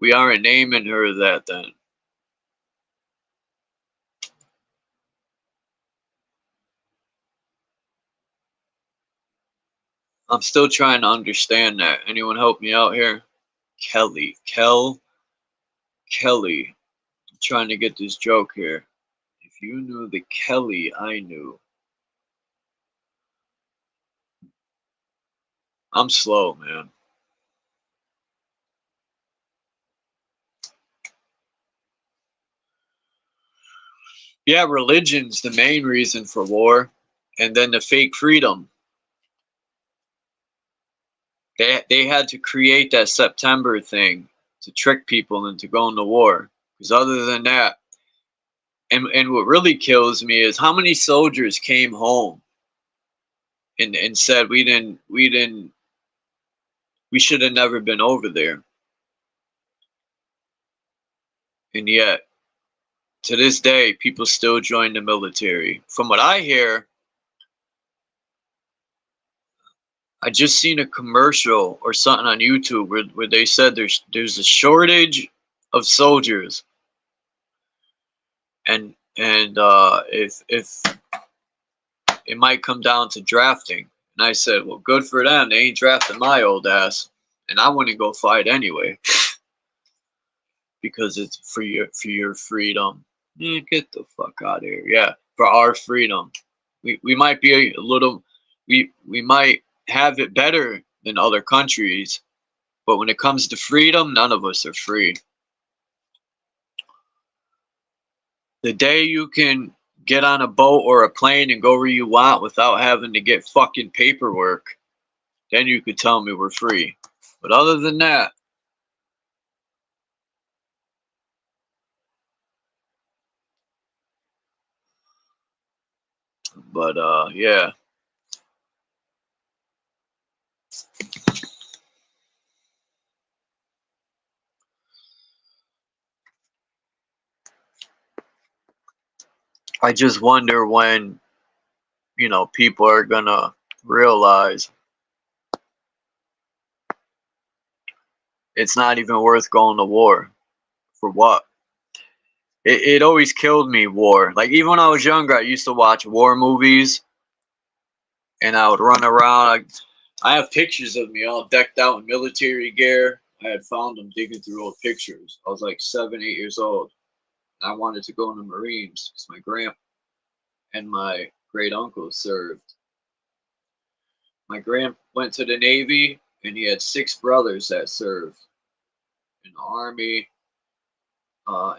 we aren't naming her that then. I'm still trying to understand that. Anyone help me out here? Kelly. Kelly. I'm trying to get this joke here. If you knew the Kelly I knew. I'm slow, man. Yeah, religion's the main reason for war, and then the fake freedom. They had to create that September thing to trick people into going to war. Because other than that, and what really kills me is how many soldiers came home and said we should have never been over there. And yet, to this day, people still join the military. From what I hear, I just seen a commercial or something on YouTube where they said there's a shortage of soldiers, and if it might come down to drafting. And I said, well, good for them. They ain't drafting my old ass, and I wouldn't go fight anyway because it's for your freedom. Yeah, get the fuck out of here. Yeah, for our freedom. We might be a little. We might have it better than other countries, but when it comes to freedom, none of us are free. The day you can get on a boat or a plane and go where you want without having to get fucking paperwork, then you could tell me we're free. But other than that, yeah. I just wonder when, people are gonna realize it's not even worth going to war. For what? It always killed me, war. Like, even when I was younger, I used to watch war movies, and I would run around. I have pictures of me all decked out in military gear. I had found them digging through old pictures. I was like 7, 8 years old. I wanted to go in the Marines because my grandpa and my great uncle served. My grandpa went to the Navy, and he had 6 brothers that served in the Army,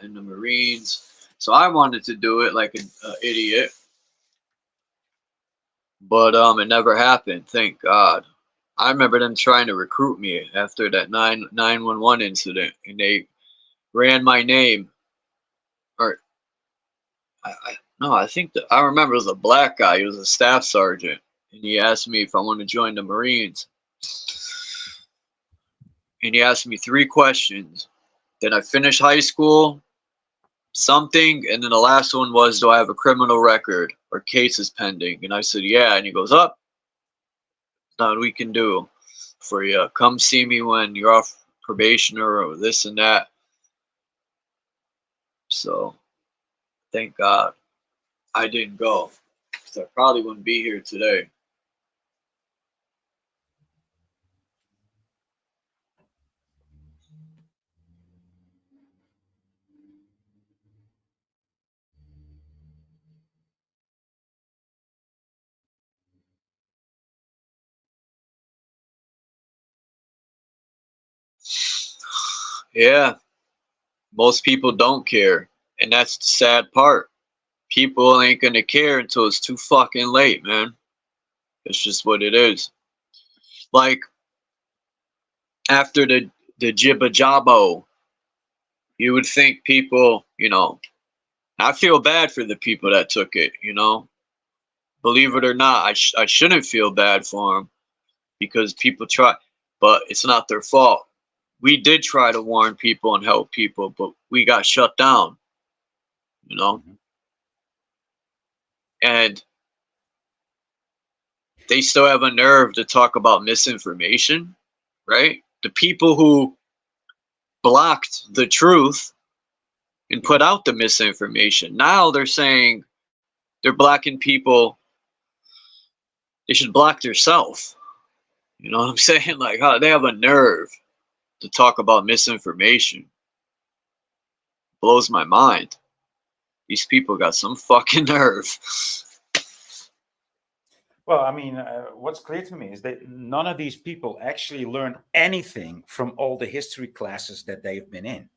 in the Marines. So I wanted to do it like an idiot, but it never happened. Thank God. I remember them trying to recruit me after that 911 incident, and they ran my name. Or I think I remember it was a black guy. He was a staff sergeant, and he asked me if I want to join the Marines. And he asked me 3 questions. Did I finish high school? Something. And then the last one was, do I have a criminal record or cases pending? And I said, yeah. And he goes, up. Nothing we can do for you. Come see me when you're off probation or this and that. So, thank God I didn't go, because I probably wouldn't be here today. Yeah, most people don't care, and that's the sad part. People ain't gonna care until it's too fucking late, man. It's just what it is. Like, after the Jibba Jabbo, you would think people, I feel bad for the people that took it, Believe it or not, I shouldn't feel bad for them, because people try, but it's not their fault. We did try to warn people and help people, but we got shut down, And they still have a nerve to talk about misinformation, right? The people who blocked the truth and put out the misinformation, now they're saying they're blocking people. They should block themselves. You know what I'm saying? Like, how they have a nerve to talk about misinformation. blows my mind. These people got some fucking nerve.
Well, I mean, what's clear to me is that none of these people actually learned anything from all the history classes that they've been in.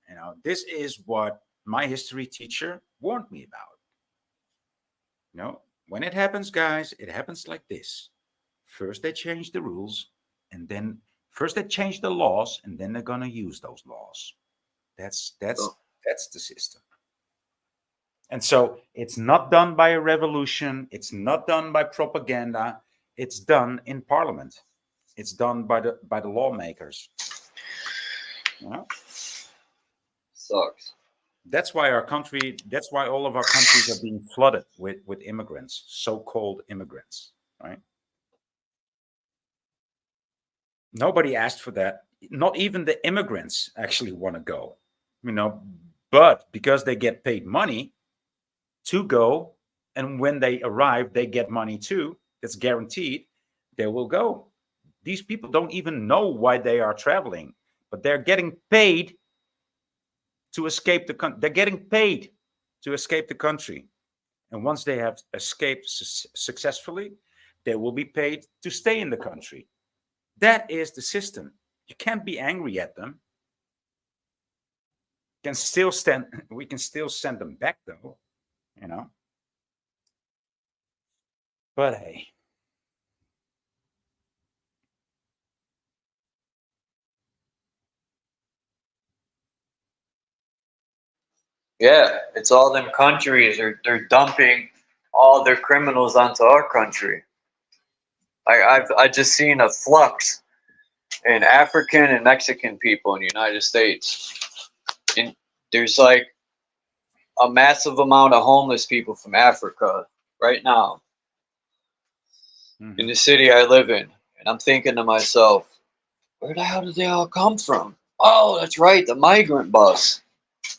You know, this is what my history teacher warned me about. You know, when it happens, guys, it happens like this. First, they change the rules, and then first they change the laws, and then they're gonna use those laws. That's the system. And so it's not done by a revolution. It's not done by propaganda. It's done in parliament. It's done by the lawmakers. You know?
Sucks.
That's why all of our countries are being flooded with immigrants, so-called immigrants, right? Nobody asked for that. Not even the immigrants actually want to go, you know, but because they get paid money to go, and when they arrive, they get money too. That's guaranteed. They will go. These people don't even know why they are traveling, but they're getting paid to escape the country. They're getting paid to escape the country. And once they have escaped successfully, they will be paid to stay in the country. That is the system. You can't be angry at them. We can still send them back though, you know. But hey.
Yeah, it's all them countries. They're dumping all their criminals onto our country. I just seen a flux in African and Mexican people in the United States. And there's like a massive amount of homeless people from Africa right now in the city I live in. And I'm thinking to myself, where the hell did they all come from? Oh, that's right, the migrant bus.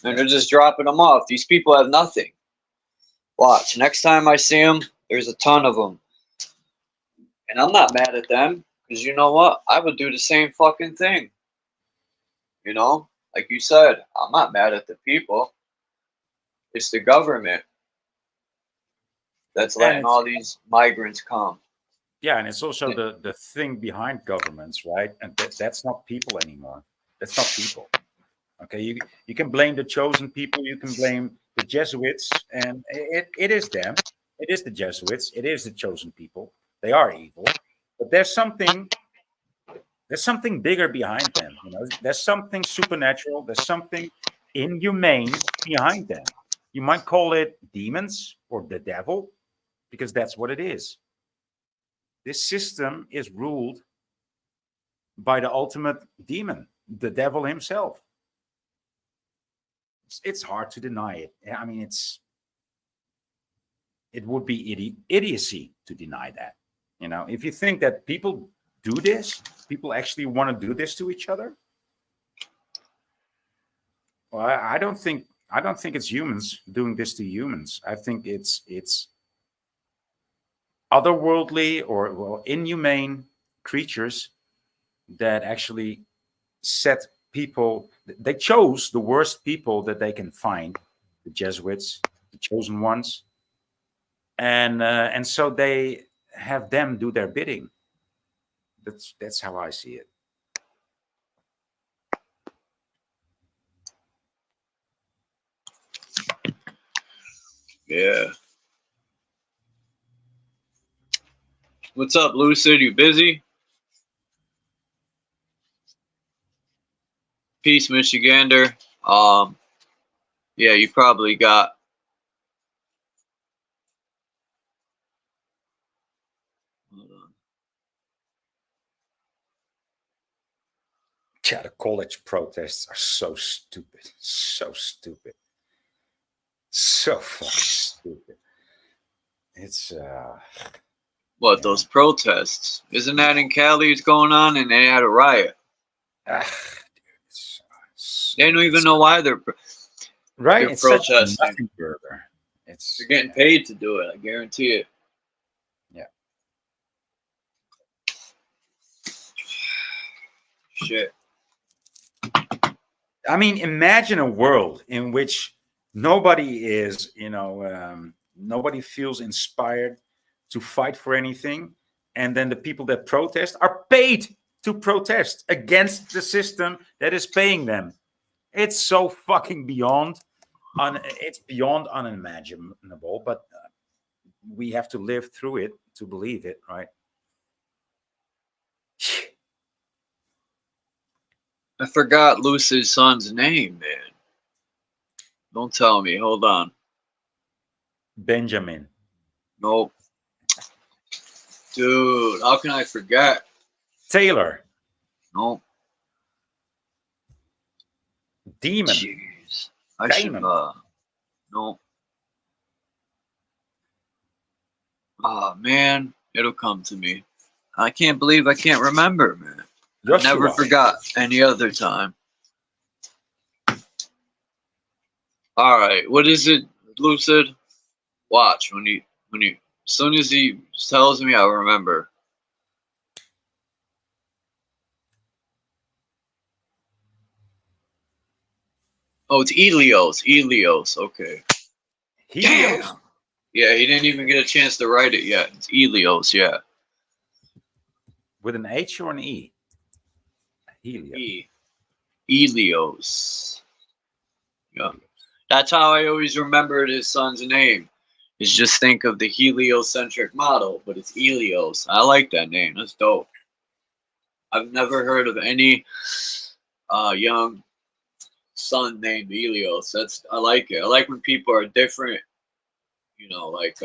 And they're just dropping them off. These people have nothing. Watch, next time I see them, there's a ton of them. And I'm not mad at them, because you know what? I would do the same fucking thing. You know? Like you said, I'm not mad at the people. It's the government that's letting all these migrants come.
Yeah, and it's also the thing behind governments, right? And that's not people anymore. That's not people. Okay, you can blame the chosen people, you can blame the Jesuits, and it is them. It is the Jesuits. It is the chosen people. They are evil, but there's something bigger behind them. You know, there's something supernatural. There's something inhumane behind them. You might call it demons or the devil, because that's what it is. This system is ruled by the ultimate demon, the devil himself. It's hard to deny it. I mean, it would be idiocy to deny that. You know, if you think that people do this, people actually want to do this to each other. Well, I don't think it's humans doing this to humans. I think it's otherworldly or inhumane creatures that actually set people. They chose the worst people that they can find, the Jesuits, the chosen ones, and so they have them do their bidding. That's how I see it.
Yeah. What's up, Lucid? You busy? Peace, Michigander. Yeah, you probably got. Hold on.
Yeah, the college protests are so stupid. So stupid. So fucking stupid. It's
What, those protests? Isn't that in Cali? It's going on, and they had a riot.
Dude,
They don't even know why they're
right.
They're
It's such a
protesting.
nothing burger. It's
They're getting paid to do it. I guarantee it.
Yeah.
Shit.
I mean, imagine a world in which nobody is, nobody feels inspired to fight for anything, and then the people that protest are paid to protest against the system that is paying them. It's so fucking beyond. It's beyond unimaginable, but we have to live through it to believe it, right?
I forgot Lucid's son's name, man. Don't tell me. Hold on.
Benjamin.
Nope. Dude, how can I forget?
Taylor.
Nope.
Demon.
Jeez. I should, nope. Oh, man. It'll come to me. I can't believe I can't remember, man. I never forgot any other time. All right. What is it, Lucid? Watch. As soon as he tells me, I'll remember. Oh, it's Elios. Elios. Okay.
Helios?
Damn. Yeah, he didn't even get a chance to write it yet. It's Elios, yeah.
With an H or an E? Helios.
Elios. Yeah. That's how I always remembered his son's name. Is just think of the heliocentric model, but it's Elios. I like that name. That's dope. I've never heard of any young son named Elios. I like it. I like when people are different. You know, like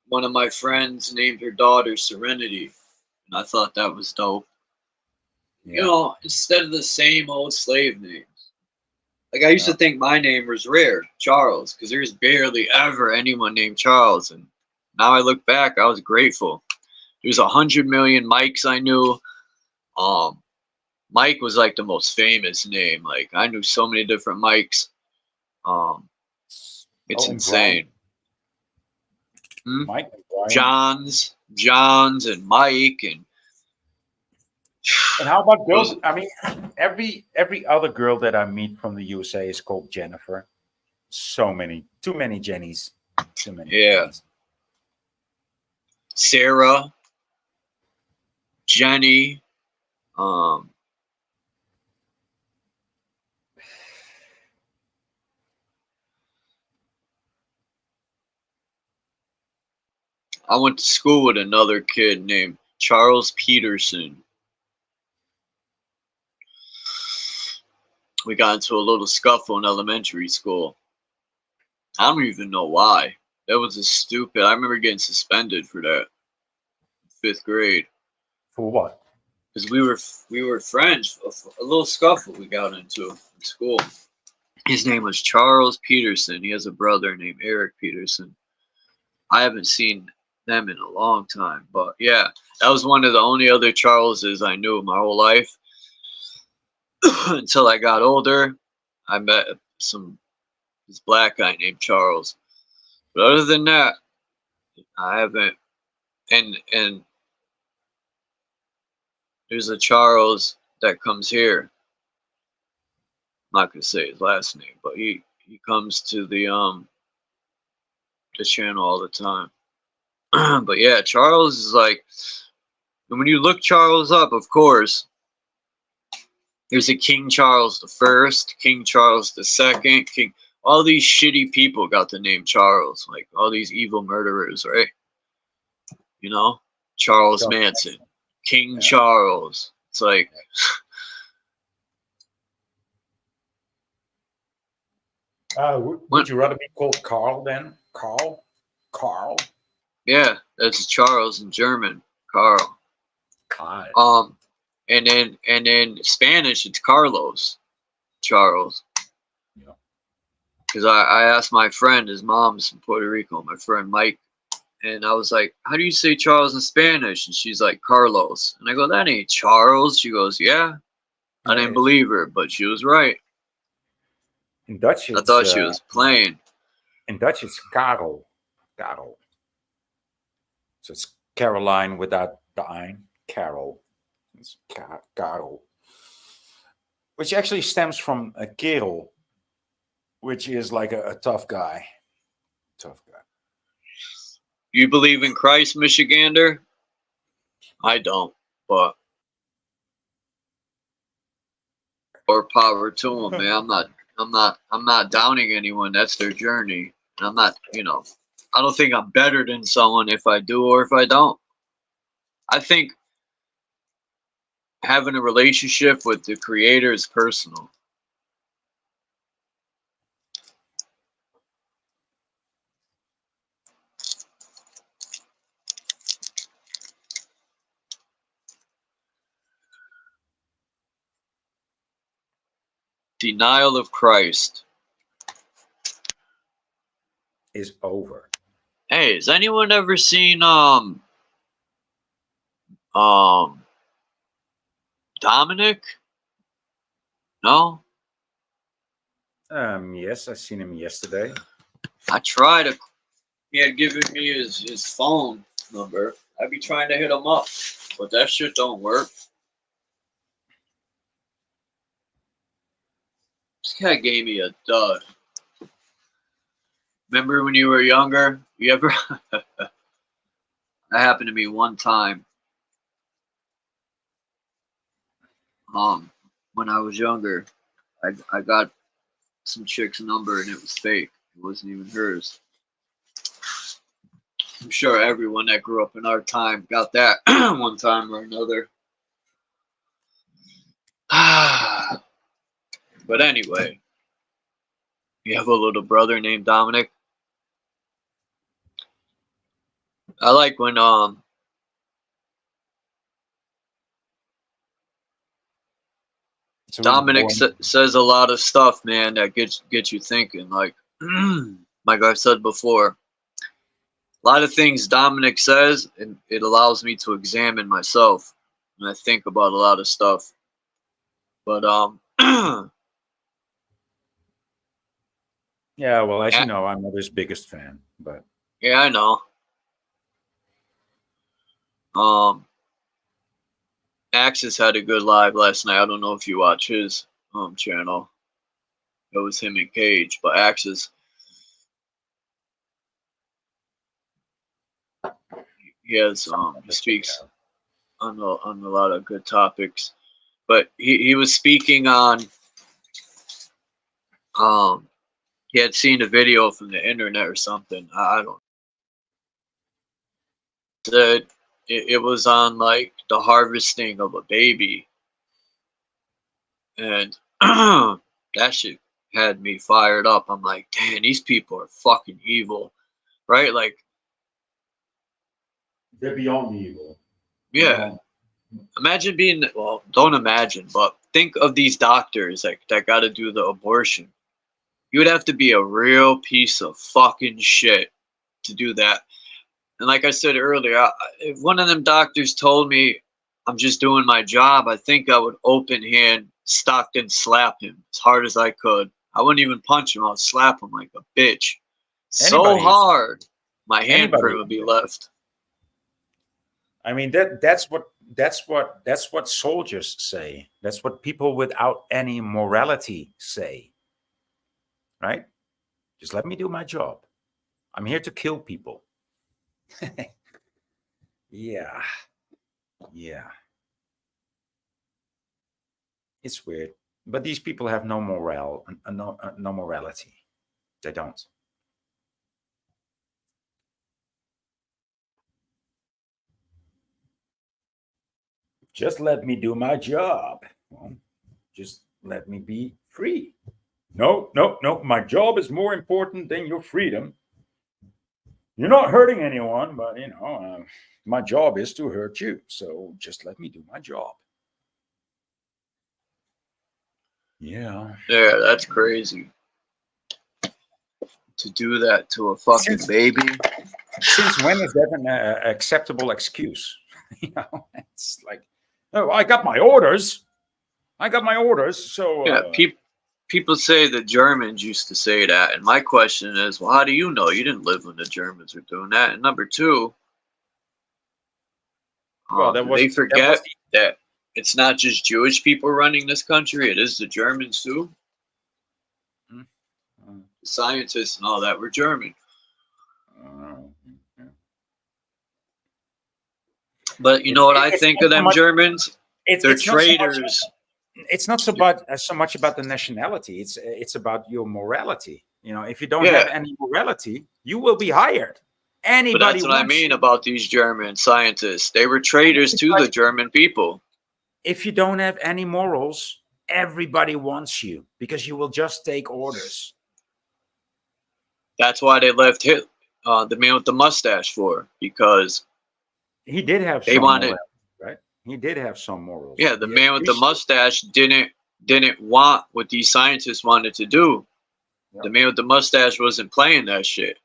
one of my friends named her daughter Serenity, and I thought that was dope. Yeah. You know, instead of the same old slave names. Like I used to think my name was rare, Charles, because there's barely ever anyone named Charles. And now I look back, I was grateful. There's 100 million Mikes I knew. Mike was like the most famous name. Like I knew so many different Mikes. It's insane.
Mike and Brian.
Johns and Mike and
how about girls? I mean, every other girl that I meet from the USA is called Jennifer. Too many Jennies. Too many.
Yeah.
Jennies.
Sarah, Jenny, I went to school with another kid named Charles Peterson. We got into a little scuffle in elementary school. I don't even know why. That was I remember getting suspended for that. 5th grade.
For what?
Because we were friends. A little scuffle we got into in school. His name was Charles Peterson. He has a brother named Eric Peterson. I haven't seen them in a long time. But yeah, that was one of the only other Charleses I knew my whole life. Until I got older, I met this black guy named Charles. But other than that, I haven't. And there's a Charles that comes here. I'm not gonna say his last name, but he comes to the channel all the time. But yeah, Charles is like, and when you look Charles up, of course, there's a King Charles I, King Charles II, all these shitty people got the name Charles, like all these evil murderers, right? You know, Charles Manson, King Charles. It's like,
would you rather be called Carl then? Carl?
Yeah, that's Charles in German, Carl.
God.
And then Spanish, it's Carlos, Charles.
Yeah.
Because I asked my friend, his mom's from Puerto Rico, my friend Mike, and I was like, how do you say Charles in Spanish? And she's like, Carlos. And I go, that ain't Charles. She goes, yeah. I didn't believe her, but she was right.
In Dutch,
I thought she was playing.
In Dutch, it's Karel. Karel. So it's Caroline without the ein. Carol. It's Karel. Which actually stems from a kerel, which is like a tough guy. Tough guy.
You believe in Christ, Michigander? I don't, but or power to them, man. I'm not downing anyone. That's their journey. And I'm not, I don't think I'm better than someone if I do or if I don't. I think having a relationship with the Creator is personal. Denial of Christ
is over.
Hey, has anyone ever seen Dominic? No?
Yes, I seen him yesterday.
I tried to. He had given me his phone number. I'd be trying to hit him up, but that shit don't work. This guy gave me a dud. Remember when you were younger? You ever? That happened to me one time. When I was younger, I got some chick's number and it was fake. It wasn't even hers. I'm sure everyone that grew up in our time got that one time or another. But anyway, you have a little brother named Dominic. I like when Dominic says a lot of stuff, man, that gets you thinking. Like I've said before, a lot of things Dominic says, and it allows me to examine myself, and I think about a lot of stuff. But
yeah, well, as you know, I'm not his biggest fan, but
yeah, I know. Axis had a good live last night. I don't know if you watch his channel. It was him and Cage, but Axis, he speaks on a lot of good topics. But he was speaking on he had seen a video from the internet or something. I don't know. It was on like the harvesting of a baby, and that shit had me fired up. I'm like, damn, these people are fucking evil, right? Like,
they're beyond evil.
Yeah. Imagine being, well, don't imagine, but think of these doctors that got to do the abortion. You would have to be a real piece of fucking shit to do that. And like I said earlier, if one of them doctors told me I'm just doing my job, I think I would open hand Stockton slap him as hard as I could. I wouldn't even punch him. I'd slap him like a bitch. So hard, my handprint would be left.
I mean, that's what soldiers say. That's what people without any morality say. Right? Just let me do my job. I'm here to kill people. Yeah. It's weird, but these people have no morale, no morality. They don't. Just let me do my job. Well, just let me be free. No. My job is more important than your freedom. You're not hurting anyone, but my job is to hurt you. So just let me do my job. Yeah.
Yeah, that's crazy. To do that to a fucking baby.
Since when is that an acceptable excuse? It's like, oh, I got my orders. So
yeah, people say the Germans used to say that, and my question is, well, how do you know? You didn't live when the Germans were doing that. And number two,
Well,
They forget that it's not just Jewish people running this country; it is the Germans too.
Mm.
The scientists and all that were German.
Yeah.
But you know what I think of them Germans? They're
it's not so much-
traitors.
It's not so much about the nationality. It's about your morality. You know, if you don't have any morality, you will be hired. Anybody.
But that's what I mean about these German scientists. They were traitors to the German people.
If you don't have any morals, everybody wants you because you will just take orders.
That's why they left the man with the mustache for, because
he did have
they
some
wanted
morals, right? He did have some morals.
Yeah, the man with the mustache didn't want what these scientists wanted to do. The man with the mustache wasn't playing that shit.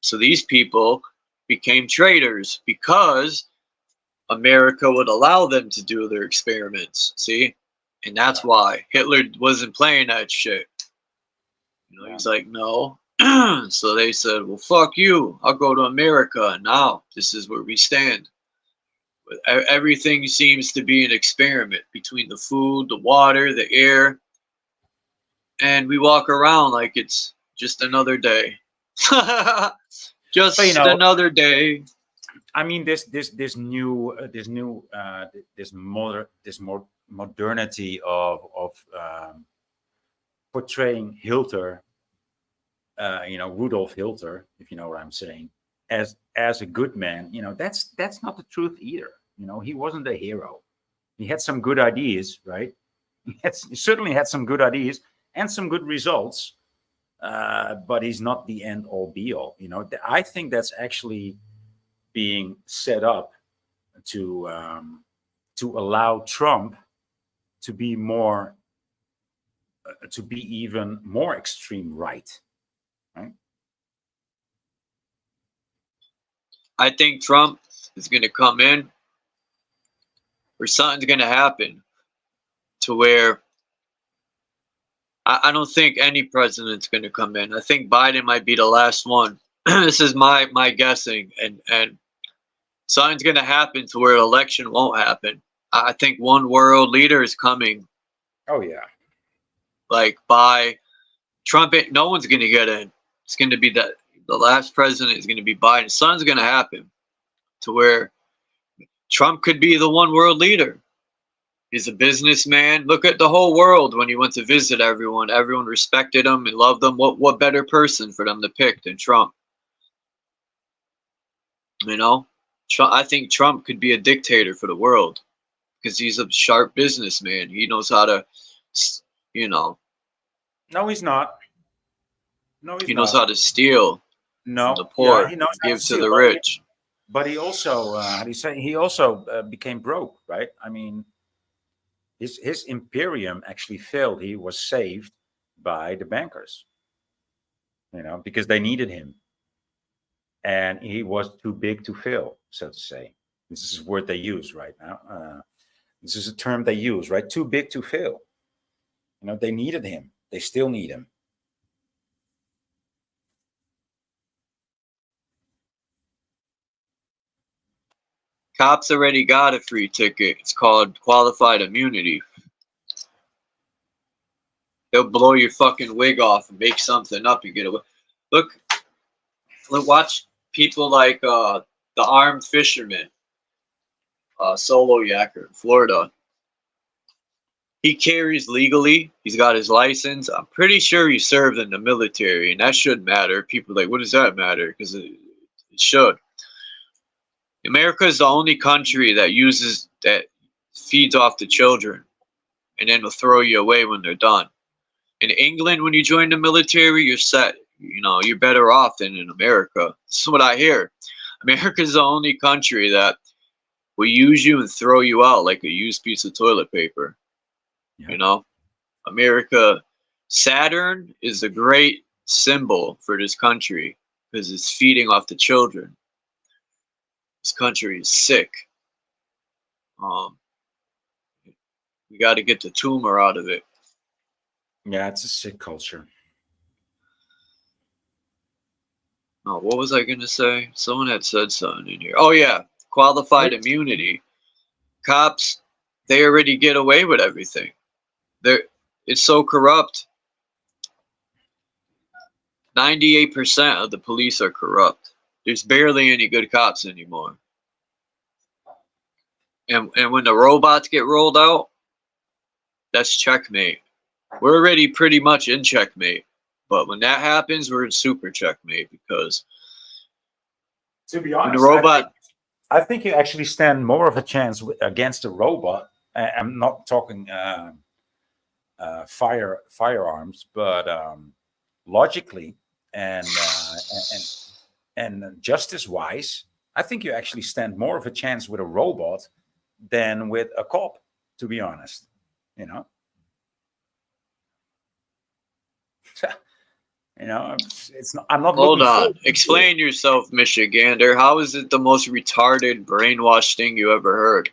So these people became traitors because America would allow them to do their experiments. See? And that's why Hitler wasn't playing that shit. You know, he's like, no. So they said, well, fuck you. I'll go to America. And now this is where we stand. Everything seems to be an experiment between the food, the water, the air. And we walk around like it's just another day. Just another day.
I mean, this modernity of portraying Hitler, Rudolf Hitler, if you know what I'm saying, as a good man. You know, that's not the truth either. You know, he wasn't a hero. He had some good ideas, right? He certainly had some good ideas and some good results, but he's not the end all be all. You know, I think that's actually being set up to allow Trump to be even more extreme right.
I think Trump is going to come in, or something's going to happen to where I don't think any president's going to come in. I think Biden might be the last one. This is my guessing, and something's going to happen to where an election won't happen. I think one world leader is coming.
Oh yeah.
Like by Trump, no one's going to get in. It's going to be the last president is going to be Biden. Something's going to happen to where Trump could be the one world leader. He's a businessman. Look at the whole world when he went to visit everyone. Everyone respected him and loved him. What better person for them to pick than Trump? You know, I think Trump could be a dictator for the world because he's a sharp businessman. He knows how to,
No, he's not. No,
he knows how to steal from the poor,
he knows how
give to
steal,
the rich.
But he also, he also became broke, right? I mean, his imperium actually failed. He was saved by the bankers, because they needed him. And he was too big to fail, so to say. This is a word they use right now. This is a term they use, right? Too big to fail. They needed him. They still need him.
Cops already got a free ticket. It's called qualified immunity. They'll blow your fucking wig off and make something up. You get away. Look, watch people like the armed fisherman, Solo Yacker in Florida. He carries legally. He's got his license. I'm pretty sure he served in the military, and that should matter. People are like, what does that matter? Because it should. America is the only country that feeds off the children, and then will throw you away when they're done. In England, when you join the military, you're set. You're better off than in America. This is what I hear. America is the only country that will use you and throw you out like a used piece of toilet paper. Yeah. America, Saturn is a great symbol for this country because it's feeding off the children. This country is sick. We got to get the tumor out of it.
Yeah, it's a sick culture.
Oh, what was I going to say? Someone had said something in here. Oh, yeah. Qualified immunity. cops, they already get away with everything. It's so corrupt. 98% of the police are corrupt. There's barely any good cops anymore. And when the robots get rolled out, that's checkmate. We're already pretty much in checkmate. But when that happens, we're in super checkmate, because
To be
when
honest,
the robot,
I think you actually stand more of a chance against a robot. I'm not talking firearms, but logically and justice-wise, I think you actually stand more of a chance with a robot than with a cop. To be honest, you know. You know, it's not. I'm not.
hold
looking
on.
forward to it.
Explain yourself, Michigander. How is it the most retarded brainwashed thing you ever heard?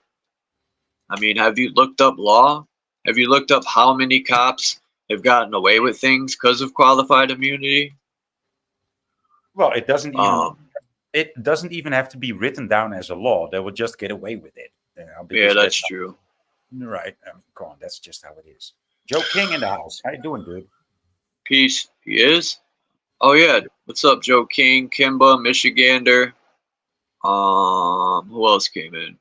I mean, have you looked up law? Have you looked up how many cops have gotten away with things because of qualified immunity?
Well, it doesn't even have to be written down as a law. They will just get away with it. You know,
Yeah,
because
that's true.
right. Come on, that's just how it is. Joe King in the house. How you doing, dude?
Peace. He is? Oh, yeah. What's up, Joe King, Kimba, Michigander? Who else came in?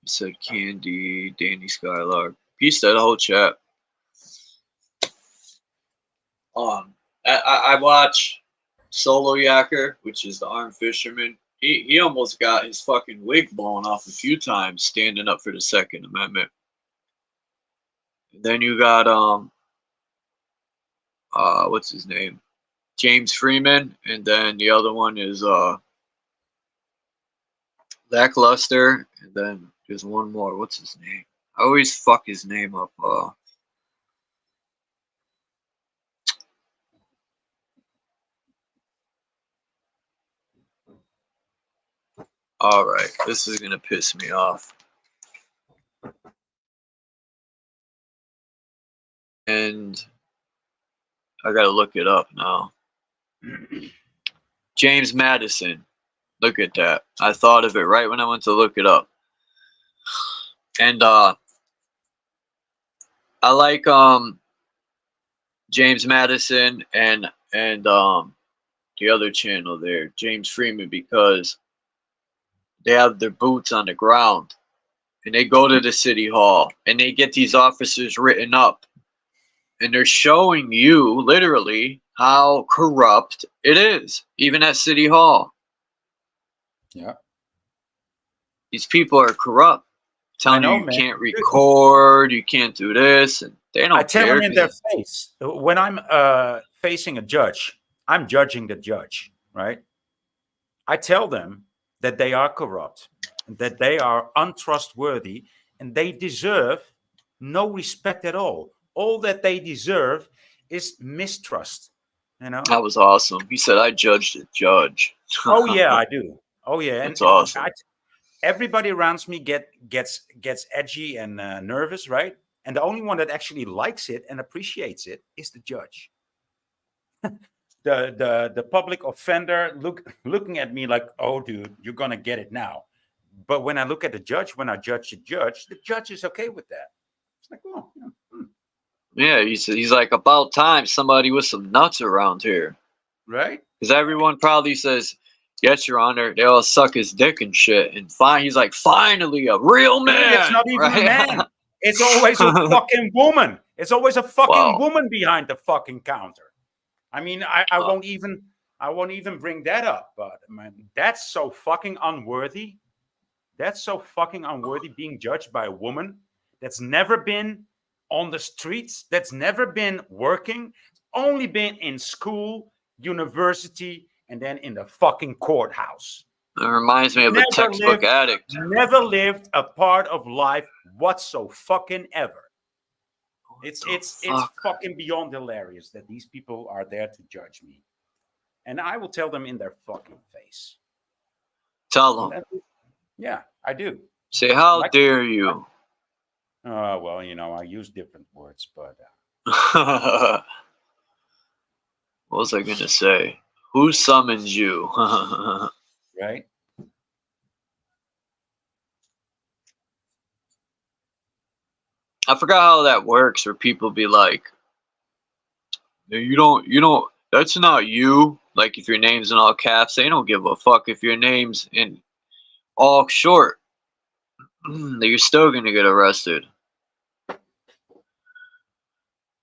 He said Candy, Danny Skylark. Peace to the whole chat. I watch Solo Yacker, which is the armed fisherman. He almost got his fucking wig blown off a few times standing up for the Second Amendment. And then you got what's his name? James Freeman, and then the other one is Lackluster, and then there's one more. What's his name? I always fuck his name up. All right, this is gonna piss me off. And I gotta look it up now. James Madison. Look at that. I thought of it right when I went to look it up. And I like James Madison and the other channel there, James Freeman, because they have their boots on the ground and they go to the city hall and they get these officers written up. And they're showing you literally how corrupt it is, even at City Hall.
Yeah.
These people are corrupt. Telling you can't record, you can't do this, and they don't
I tell
care.
them in their face. When I'm facing a judge, I'm judging the judge, right? I tell them that they are corrupt, that they are untrustworthy, and they deserve no respect at all. All that they deserve is mistrust. You know.
That was awesome. He said, "I judged a judge."
Oh yeah, I do. Oh yeah,
that's awesome.
Everybody around me gets edgy and nervous, right? And the only one that actually likes it and appreciates it is the judge. the public offender looking at me like, "Oh, dude, you're gonna get it now." But when I look at the judge, when I judge the judge is okay with that. It's like, oh.
Yeah, he's like, about time somebody with some nuts around here.
Right?
Because everyone probably says, "Yes, Your Honor." They all suck his dick and shit. And he's like, "Finally, a real man."
It's not even
right?
a man. It's always a fucking woman. It's always a fucking woman behind the fucking counter. I mean, I won't even bring that up. But man, that's so fucking unworthy. That's so fucking unworthy, being judged by a woman that's never been on the streets, that's never been working, only been in school, university, and then in the fucking courthouse.
It reminds me of a textbook addict.
Never lived a part of life whatsoever. Fucking ever. It's fucking beyond hilarious that these people are there to judge me. And I will tell them in their fucking face.
Tell them.
Yeah, I do.
Say, how dare you?
Well, you know, I use different words, but...
What was I going to say? Who summons you?
Right?
I forgot how that works, where people be like, you don't, that's not you. Like if your name's in all caps, they don't give a fuck if your name's in all short. You're still gonna get arrested.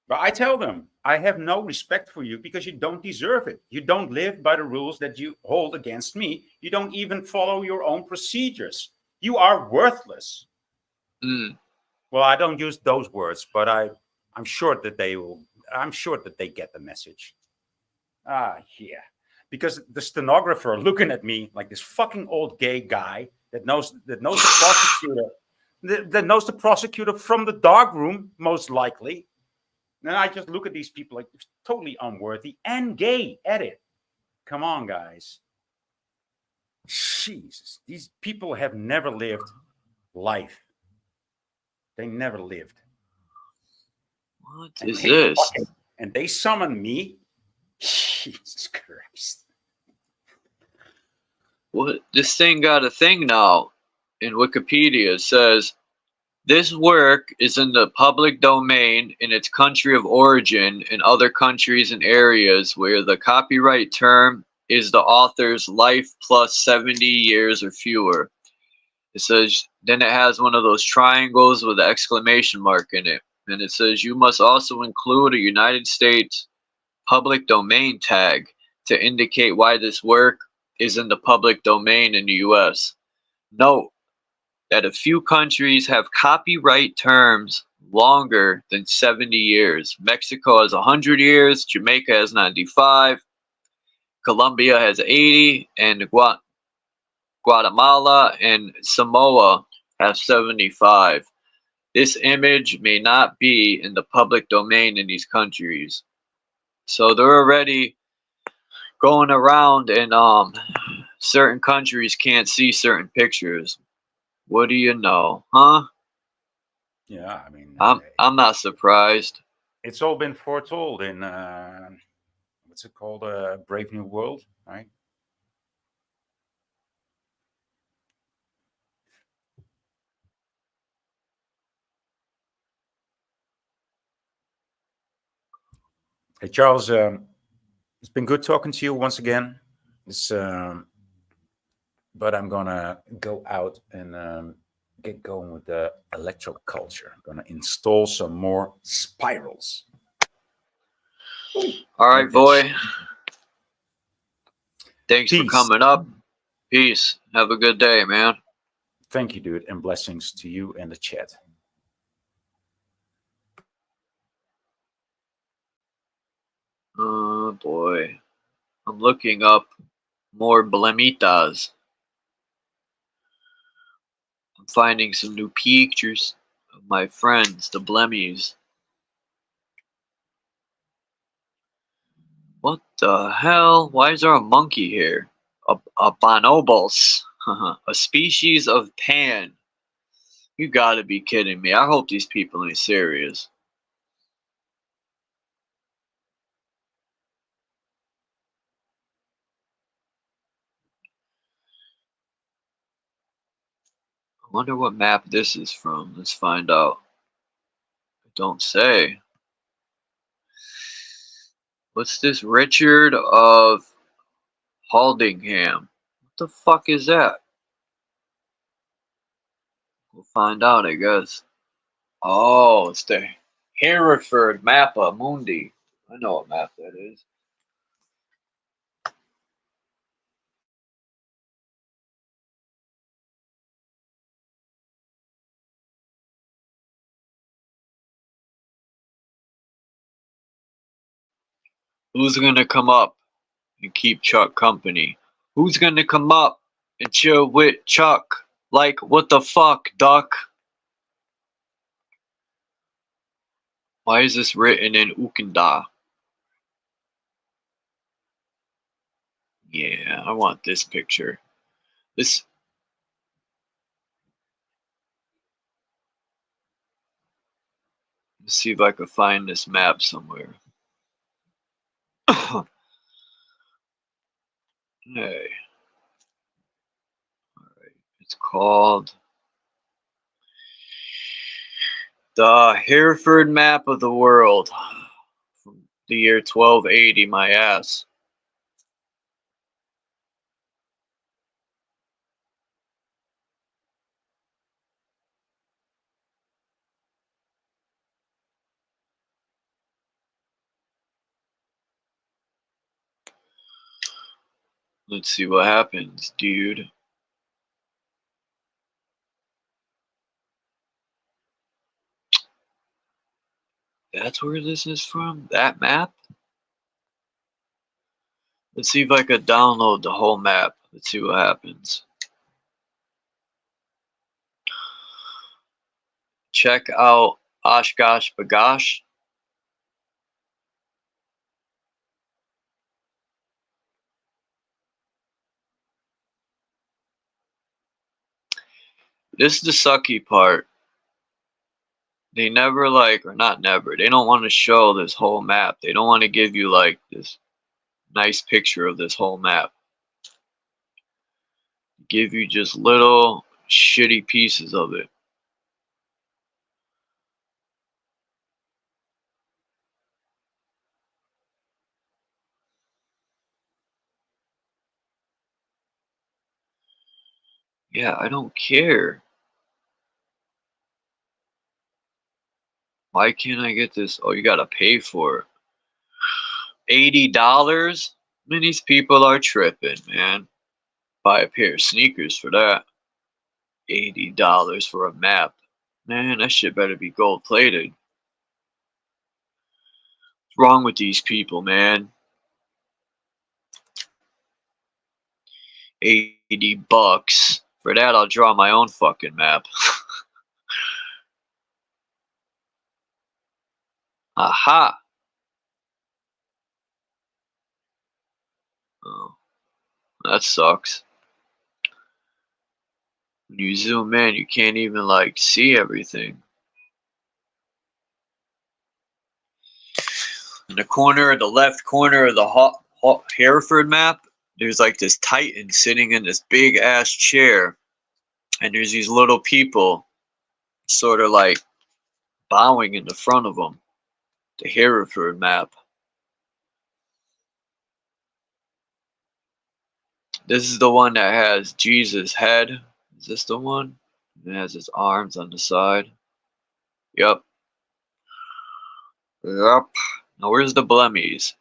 But I tell them, I have no respect for you because you don't deserve it. You don't live by the rules that you hold against me. You don't even follow your own procedures. You are worthless. Well, I don't use those words, but I'm sure that they will. I'm sure that they get the message. Yeah, because the stenographer looking at me like this fucking old gay guy that knows the prosecutor, that knows the prosecutor from the dark room, most likely. And I just look at these people like totally unworthy and gay at it. Come on, guys. Jesus, these people have never lived life. They never lived.
What is this?
And they summon me. Jesus Christ.
What? This thing got a thing now. In Wikipedia, it says, this work is in the public domain in its country of origin in other countries and areas where the copyright term is the author's life plus 70 years or fewer. It says, then it has one of those triangles with an exclamation mark in it. And it says, you must also include a United States public domain tag to indicate why this work is in the public domain in the US. Note that a few countries have copyright terms longer than 70 years. Mexico has 100 years, Jamaica has 95, Colombia has 80, and Guatemala and Samoa have 75. This image may not be in the public domain in these countries. So they're already going around and certain countries can't see certain pictures. What do you know, huh?
Yeah, I mean,
I'm not surprised.
It's all been foretold in what's it called, Brave New World, right? Hey, Charles, it's been good talking to you once again. It's, but I'm gonna go out and get going with the electroculture. I'm gonna install some more spirals.
All right, boy. Thanks for coming up. Peace. Have a good day, man.
Thank you, dude, and blessings to you and the chat.
Oh, boy. I'm looking up more blemitas. I'm finding some new pictures of my friends, the blemmies. What the hell? Why is there a monkey here? A bonobos. A species of pan. You gotta be kidding me. I hope these people ain't serious. I wonder what map this is from. Let's find out. Don't say. What's this? Richard of Haldingham. What the fuck is that? We'll find out, I guess. Oh, it's the Hereford Mappa Mundi. I know what map that is. Who's gonna come up and keep Chuck company? Who's gonna come up and chill with Chuck? Like, what the fuck, duck? Why is this written in Ukanda? Yeah, I want this picture. This. Let's see if I can find this map somewhere. Hey. Alright. It's called The Hereford map of the world from the year 1280, my ass. Let's see what happens, dude. That's where this is from? That map? Let's see if I could download the whole map. Let's see what happens. Check out Oshkosh Bagosh. This is the sucky part. They never or not never, they don't want to show this whole map. They don't want to give you like this nice picture of this whole map. Give you just little shitty pieces of it. Yeah, I don't care. Why can't I get this? Oh, you gotta pay for it. $80? Man, these people are tripping, man. Buy a pair of sneakers for that. $80 for a map. Man, that shit better be gold plated. What's wrong with these people, man? 80 bucks. For that, I'll draw my own fucking map. Aha! Oh, that sucks. When you zoom in, you can't even like see everything. In the corner, the left corner of the Hereford map, there's like this Titan sitting in this big ass chair, and there's these little people sort of like bowing in the front of them. The Hereford map. This is the one that has Jesus' head. Is this the one? It has his arms on the side. Yep. Yep. Now where's the blemmies?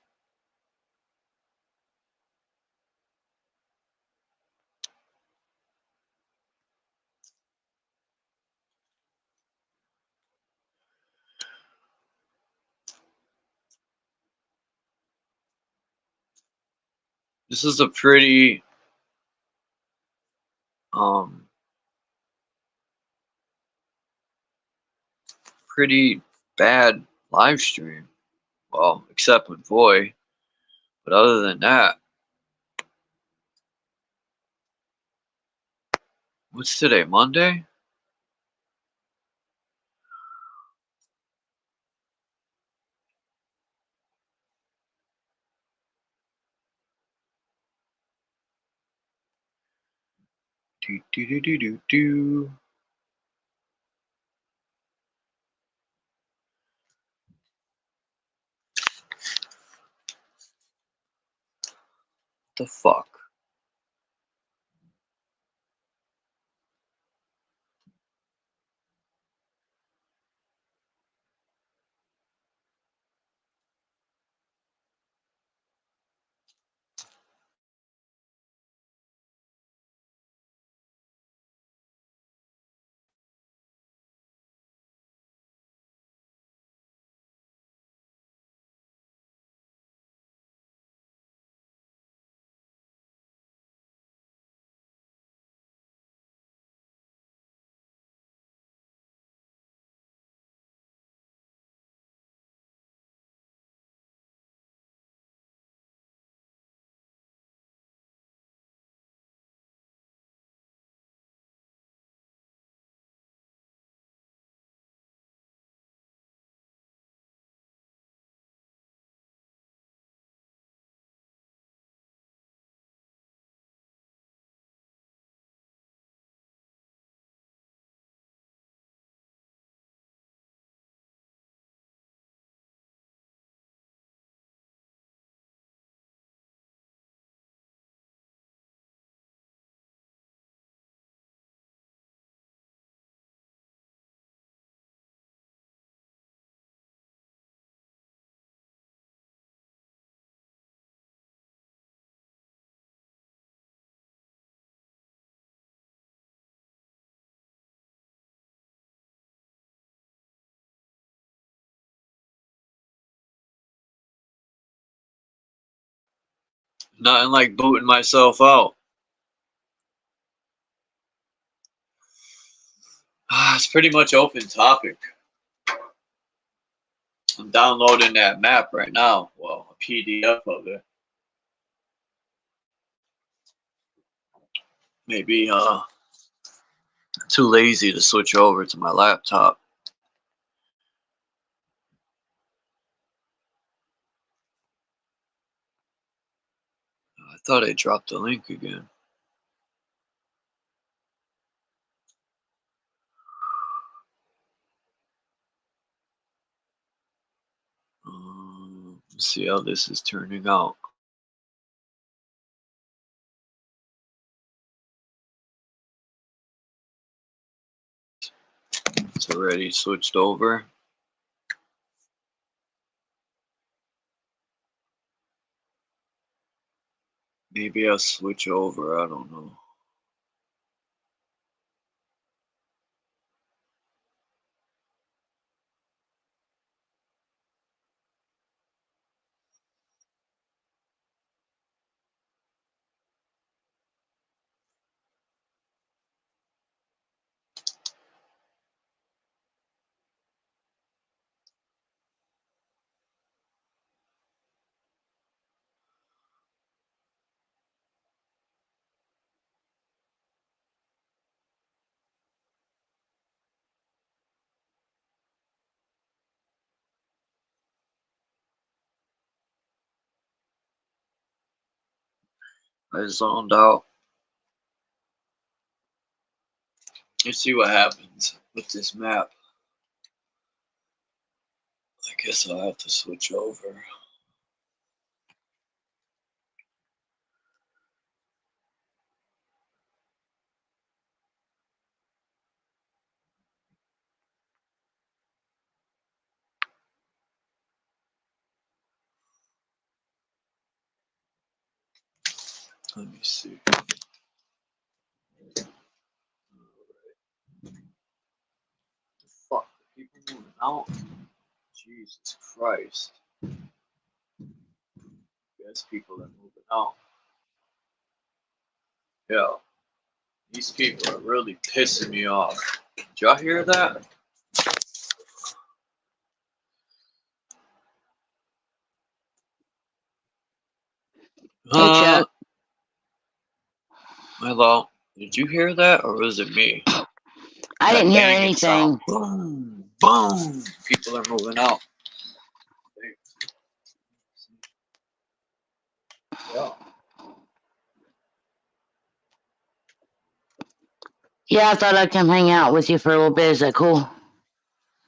This is a pretty pretty bad live stream. Well, except with Voy. But other than that, what's today? Monday? Do do do do do do. The fuck? Nothing like booting myself out. It's pretty much open topic. I'm downloading that map right now. Well, a PDF of it. Maybe too lazy to switch over to my laptop. I thought I dropped the link again. Let's see how this is turning out. It's already switched over. Maybe I'll switch over, I don't know. I zoned out. Let's see what happens with this map. I guess I'll have to switch over. Let me see. Fuck, people moving out. Jesus Christ. Guess people are moving out. Yeah. These people are really pissing me off. Did y'all hear that?
Hey, Chuck.
Hello. Did you hear that, or was it me?
I didn't hear
Banging
anything.
sound. Boom, boom. People are moving out. Yeah.
Yeah, I thought I'd come hang out with you for a little bit. Is that cool?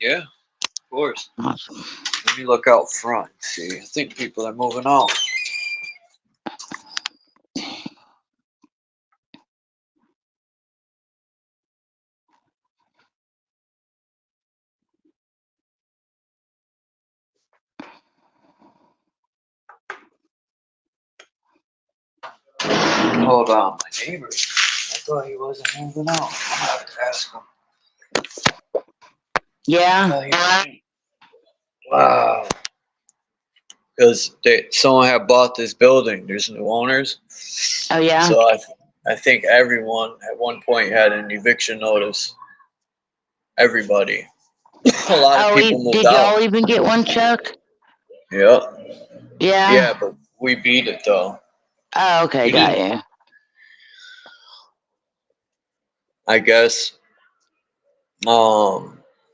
Yeah, of course.
Awesome.
Let me look out front. See, I think people are moving out. Hold on, my neighbor. I thought he wasn't moving out. I'm gonna have to ask him.
Yeah.
Wow. Because someone had bought this building. There's new owners.
Oh, yeah?
So I think everyone at one point had an eviction notice. Everybody. A lot of people moved
did
out.
y'all even get one, Chuck?
Yeah.
Yeah?
Yeah, but we beat it, though.
Oh, okay, got you.
I guess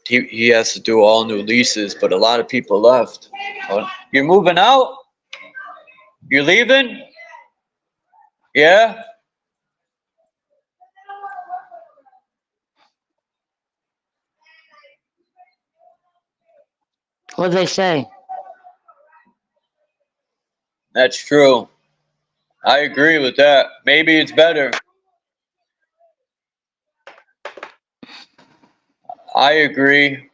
he has to do all new leases, but a lot of people left. You're moving out? You're leaving? Yeah?
What'd they say?
That's true. I agree with that. Maybe it's better. I agree.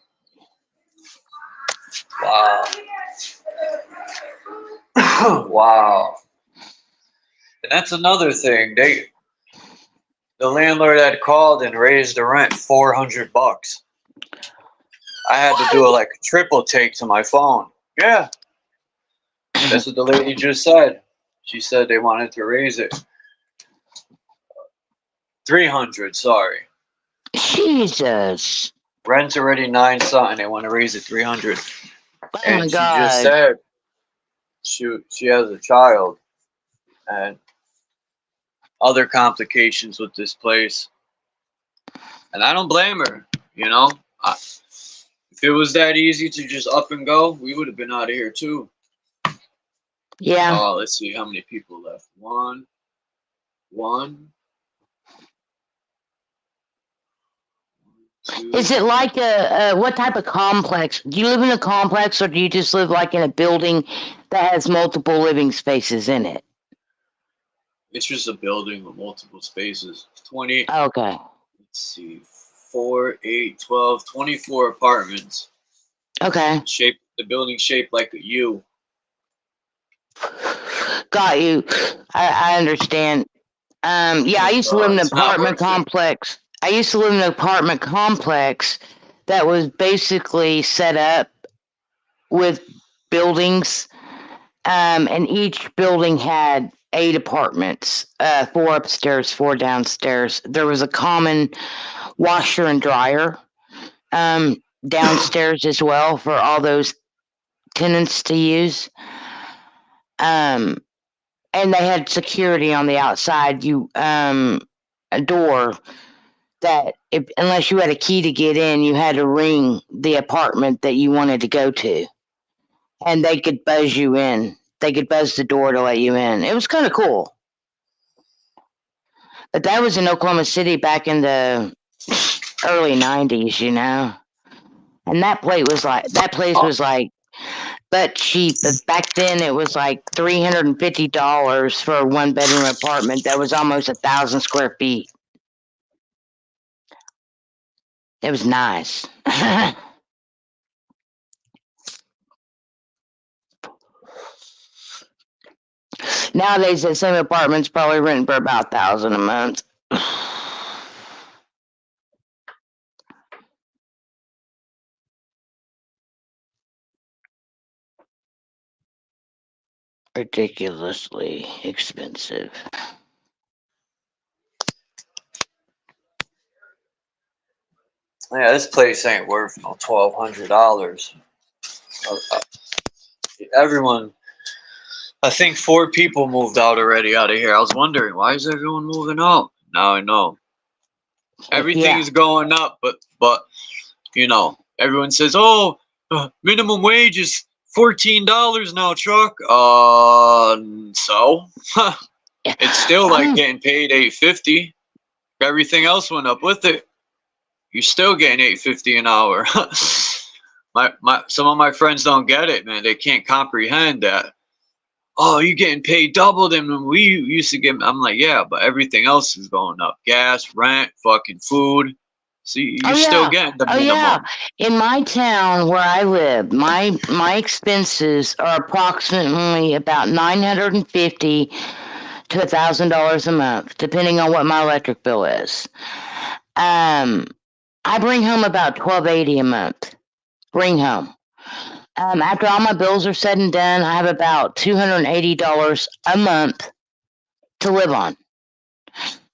Wow. Wow. And that's another thing. The landlord had called and raised the rent $400. I had to do like a triple take to my phone. Yeah. That's what the lady just said. She said they wanted to raise it 300. Sorry,
Jesus.
rent's already 9 something. They want to raise it 300.
Oh my
And she
God.
just said she has a child and other complications with this place. And I don't blame her, you know. If it was that easy to just up and go, we would have been out of here too.
Yeah.
Oh, let's see how many people left. One. Two.
Is it like what type of complex? Do you live in a complex or do you just live like in a building that has multiple living spaces in it?
It's just a building with multiple spaces. 20.
Okay.
Let's see. 4, 8, 12, 24 apartments.
Okay.
The building shaped like a U.
Got you. I understand. Yeah, I used to live in an
It's not
apartment
worth it.
complex. I used to live in an apartment complex that was basically set up with buildings, and each building had 8 apartments, 4 upstairs, 4 downstairs. There was a common washer and dryer downstairs as well for all those tenants to use. And they had security on the outside. A door that unless you had a key to get in, you had to ring the apartment that you wanted to go to, and they could buzz you in. They could buzz the door to let you in. It was kind of cool. But that was in Oklahoma City back in the early 90s, you know. And that place was like but cheap. But back then it was like $350 for a 1-bedroom apartment that was almost 1,000 square feet. It was nice. Nowadays, the same apartment's probably renting for about $1,000 a month. Ridiculously expensive.
Yeah, this place ain't worth no $1,200. Everyone, I think 4 people moved out already out of here. I was wondering, why is everyone moving out? Now I know. Everything is going up, but you know, everyone says, "Oh, minimum wage is $14 now, Chuck." So it's still like getting paid $8.50. Everything else went up with it. You're still getting $8.50 an hour. Some of my friends don't get it, man. They can't comprehend that. Oh, you're getting paid double than we used to get. I'm like, yeah, but everything else is going up. Gas, rent, fucking food. See, you're still getting the minimum.
Yeah. In my town where I live, my expenses are approximately about $950 to $1,000 a month, depending on what my electric bill is. I bring home about $1,280 a month. Bring home. After all my bills are said and done, I have about $280 a month to live on.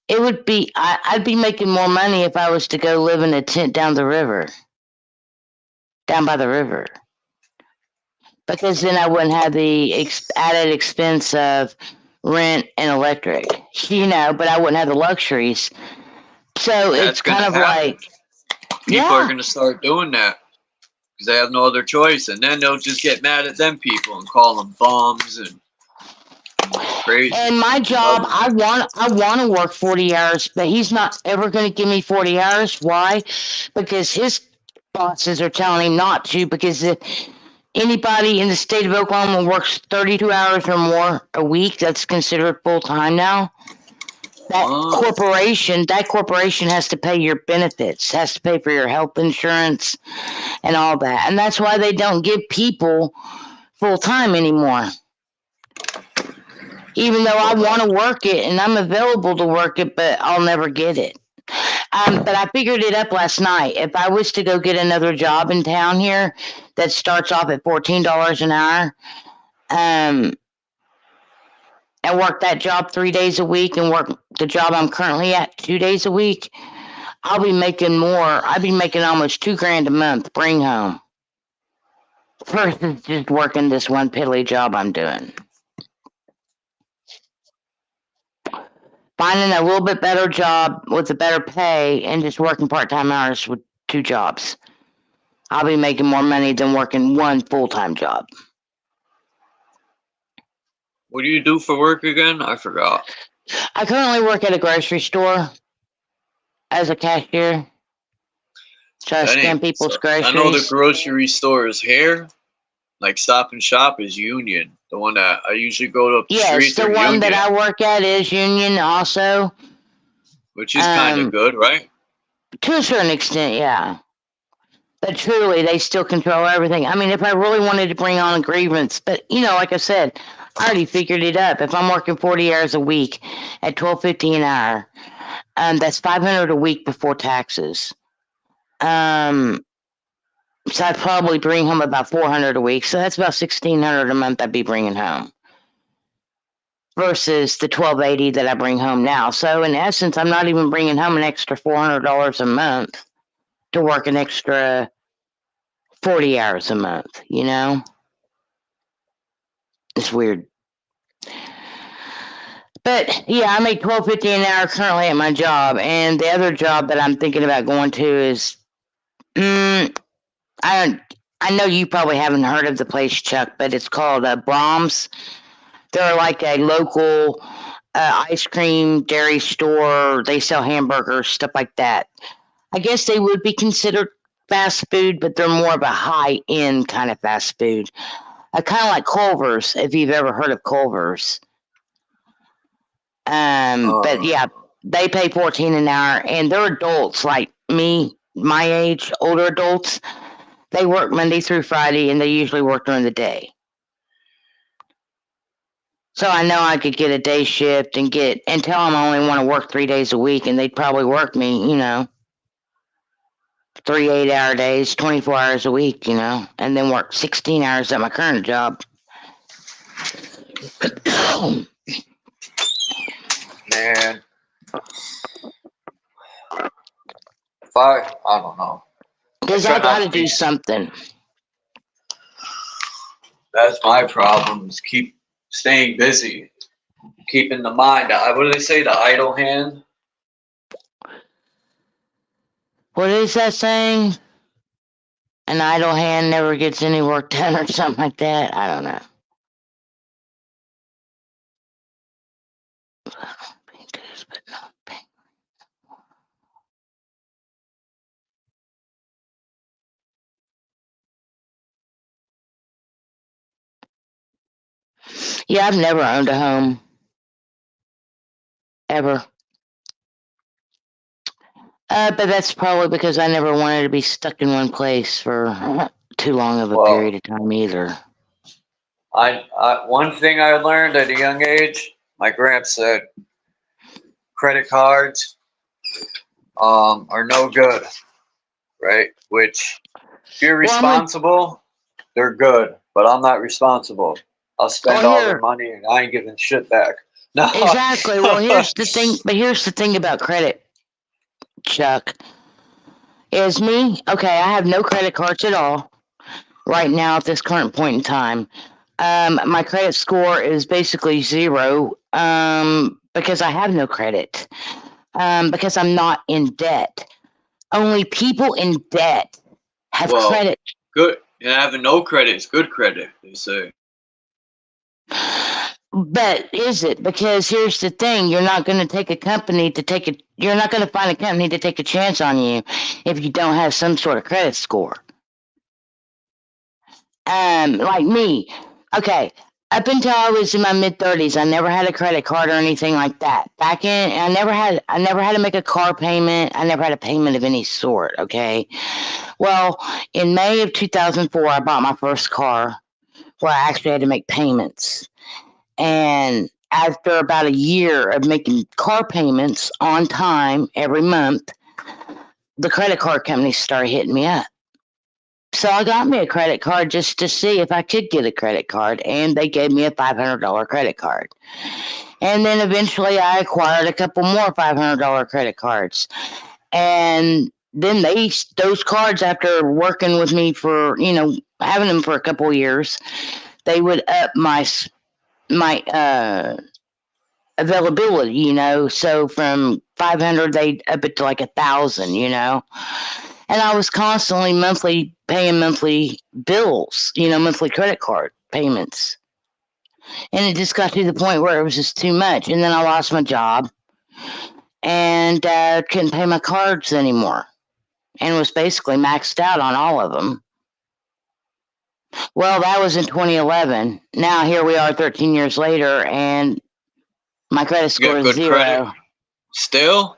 It would be, I'd be making more money if I was to go live in a tent down by the river. Because then I wouldn't have the added expense of rent and electric, you know, but I wouldn't have the luxuries. So it's kind of like,
people are going to start doing that because they have no other choice. And then they'll just get mad at them people and call them bums and crazy.
And my job, I want to work 40 hours, but he's not ever going to give me 40 hours. Why? Because his bosses are telling him not to, because if anybody in the state of Oklahoma works 32 hours or more a week, that's considered full-time now. That corporation has to pay your benefits, has to pay for your health insurance and all that. And that's why they don't give people full-time anymore. Even though I want to work it and I'm available to work it, but I'll never get it. But I figured it up last night. If I was to go get another job in town here that starts off at $14 an hour, and work that job 3 days a week and work the job I'm currently at 2 days a week, I'll be making more. I'd be making almost $2,000 a month bring home versus just working this one piddly job I'm doing. Finding a little bit better job with a better pay and just working part-time hours with 2 jobs. I'll be making more money than working one full-time job.
What do you do for work again? I forgot.
I currently work at a grocery store as a cashier. So I scan people's groceries.
I know the grocery store is here. Like Stop and Shop is Union. The one that I usually go to.
Yes, the one that I work at is Union also.
Which is kind of good, right?
To a certain extent, yeah. But truly, they still control everything. I mean, if I really wanted to bring on a grievance, but, you know, like I said, I already figured it up. If I'm working 40 hours a week at $12.50 an hour, that's $500 a week before taxes. So I'd probably bring home about $400 a week. So that's about $1,600 a month I'd be bringing home versus the $1,280 that I bring home now. So in essence, I'm not even bringing home an extra $400 a month to work an extra 40 hours a month, you know? It's weird. But yeah, I make $12.50 an hour currently at my job, and the other job that I'm thinking about going to is, I know you probably haven't heard of the place, Chuck, but it's called Brahms. They're like a local ice cream dairy store. They sell hamburgers, stuff like that. I guess they would be considered fast food, but they're more of a high-end kind of fast food. Kind of like Culver's, if you've ever heard of Culver's. But yeah, they pay $14 an hour, and they're adults like me, my age, older adults. They work Monday through Friday, and they usually work during the day. So I know I could get a day shift and tell them I only want to work 3 days a week, and they'd probably work me, you know, 3 8-hour days, 24 hours a week, you know, and then work 16 hours at my current job.
Man. I don't know.
Because I got to do something.
That's my problem, is keep staying busy. Keeping the mind. What do they say? The idle hand?
What is that saying? An idle hand never gets any work done or something like that? I don't know. Yeah, I've never owned a home. Ever. But that's probably because I never wanted to be stuck in one place for too long of a period of time either.
One thing I learned at a young age, my gramp said, credit cards are no good, right? Which, if you're responsible, they're good, but I'm not responsible. I'll spend all the money and I ain't giving shit back. No.
Exactly. Well, here's the thing. But here's the thing about credit, Chuck. Is me, okay, I have no credit cards at all right now at this current point in time. My credit score is basically 0 because I have no credit, because I'm not in debt. Only people in debt have credit.
Good. And having no credit is good credit, they say.
But is it? Because here's the thing: you're not going to take a company to take a. You're not going to find a company to take a chance on you if you don't have some sort of credit score. Like me, okay. Up until I was in my mid-30s, I never had a credit card or anything like that. Back in, I never had to make a car payment. I never had a payment of any sort. Okay. Well, in May of 2004, I bought my first car, where I actually had to make payments. And after about a year of making car payments on time every month, the credit card companies started hitting me up. So I got me a credit card just to see if I could get a credit card, and they gave me a $500 credit card. And then eventually I acquired a couple more $500 credit cards. And then those cards, after working with me for, having them for a couple years, they would up my availability, so from 500 they up it to like 1,000, and I was constantly paying monthly bills, monthly credit card payments, and it just got to the point where it was just too much. And then I lost my job and couldn't pay my cards anymore, and was basically maxed out on all of them. Well, that was in 2011. Now here we are 13 years later, and my credit score is 0. Credit
still?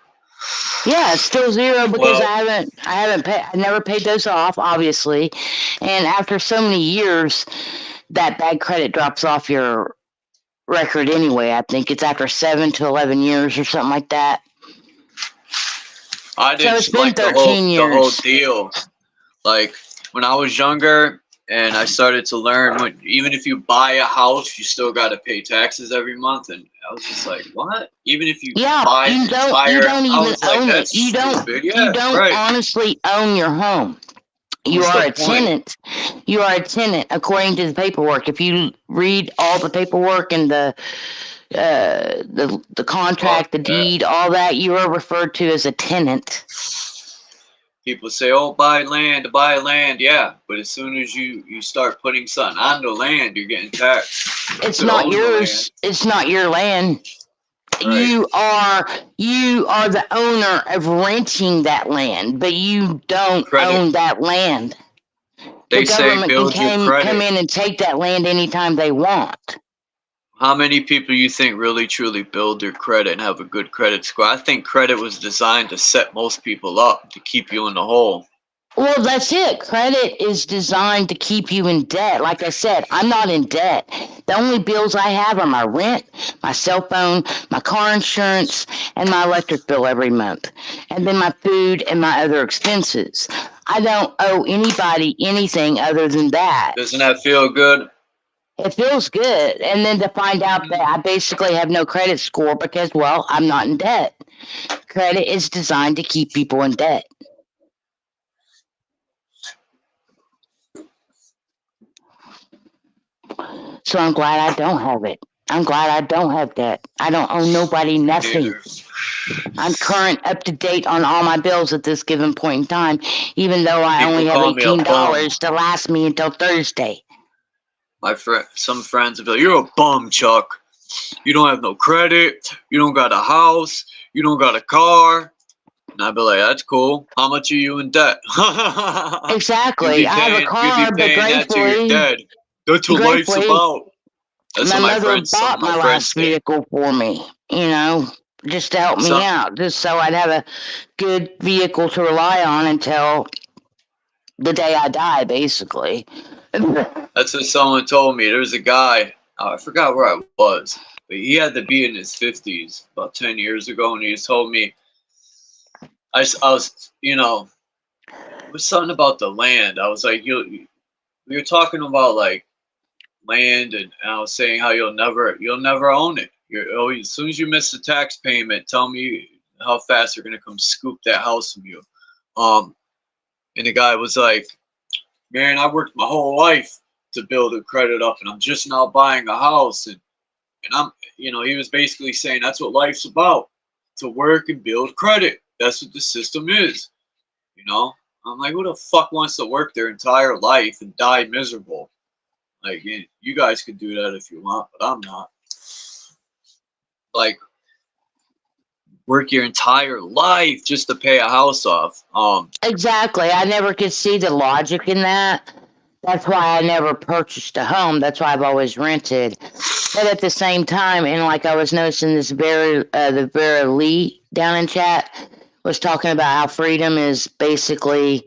Yeah, it's still 0 because I never paid those off, obviously. And after so many years, that bad credit drops off your record anyway. I think it's after 7 to 11 years or something like that.
I didn't like the whole deal. Like when I was younger, and I started to learn, even if you buy a house, you still got to pay taxes every month. And I was just like, what? Even if you buy an entire house, like, that's stupid.
You don't honestly own your home. You are a tenant. You are a tenant according to the paperwork. If you read all the paperwork and the contract, the deed, all that, you are referred to as a tenant.
People say, oh, buy land. Yeah, but as soon as you start putting something on the land, you're getting taxed.
It's not yours. It's not your land. Right. You are the owner of renting that land, but you don't own that land.
They say build your credit.
Come in and take that land anytime they want.
How many people you think really truly build their credit and have a good credit score? I think credit was designed to set most people up, to keep you in the hole.
Well, that's it. Credit is designed to keep you in debt. Like I said, I'm not in debt. The only bills I have are my rent, my cell phone, my car insurance, and my electric bill every month. And then my food and my other expenses. I don't owe anybody anything other than that.
Doesn't that feel good?
It feels good. And then to find out that I basically have no credit score because, well, I'm not in debt. Credit is designed to keep people in debt. So I'm glad I don't have it. I'm glad I don't have debt. I don't owe nobody nothing. I'm current, up to date on all my bills at this given point in time, even though I only have $18 to last me until Thursday.
Some friends will be like, you're a bum, Chuck. You don't have no credit. You don't got a house. You don't got a car. And I'd be like, that's cool. How much are you in debt?
Exactly. I have a car, but gratefully,
that's what life's about. That's
my mother bought my last vehicle for me, just to help me out, just so I'd have a good vehicle to rely on until the day I die, basically.
That's what someone told me. There was a guy, I forgot where I was, but he had to be in his 50s about 10 years ago, and he told me, I was, it was something about the land. I was like, we were talking about like land, and I was saying how you'll never own it. As soon as you miss the tax payment, tell me how fast they're gonna come scoop that house from you. And the guy was like, man, I worked my whole life to build a credit up, and I'm just now buying a house. And I'm, he was basically saying that's what life's about, to work and build credit. That's what the system is, I'm like, who the fuck wants to work their entire life and die miserable? Like, you guys could do that if you want, but I'm not. Like, work your entire life just to pay a house off.
Exactly. I never could see the logic in that. That's why I never purchased a home. That's why I've always rented. But at the same time, and like I was noticing the Vera Lee down in chat was talking about how freedom is basically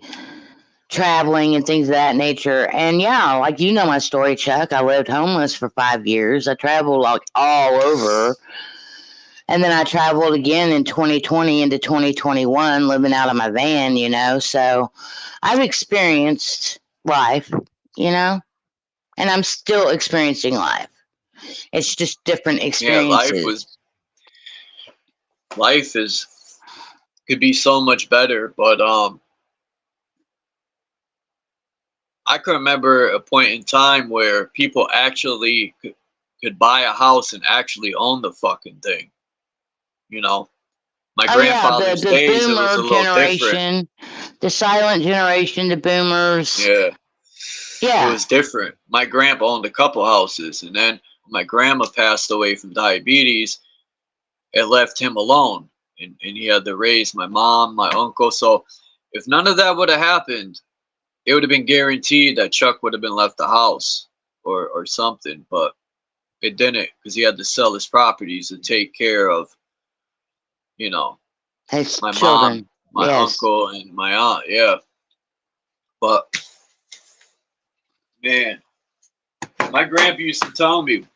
traveling and things of that nature. And yeah, like my story, Chuck. I lived homeless for 5 years. I traveled like all over. And then I traveled again in 2020 into 2021, living out of my van, So I've experienced life, you know, and I'm still experiencing life. It's just different
Yeah,
experiences.
life is could be so much better, but I can remember a point in time where people actually could buy a house and actually own the fucking thing. You know, my
Oh yeah,
grandfather's
the
days, it was a
boomer
little different.
generation, the silent generation, the boomers.
Yeah, it
Yeah.
was different. My grandpa owned a couple houses, and then when my grandma passed away from diabetes, it left him alone, and he had to raise my mom, my uncle. So if none of that would have happened, it would have been guaranteed that Chuck would have been left the house or something, but it didn't, because he had to sell his properties to take care of, you know,
His
my
children.
mom, my
Yes.
uncle, and my aunt. Yeah, but man, my grandpa used to tell me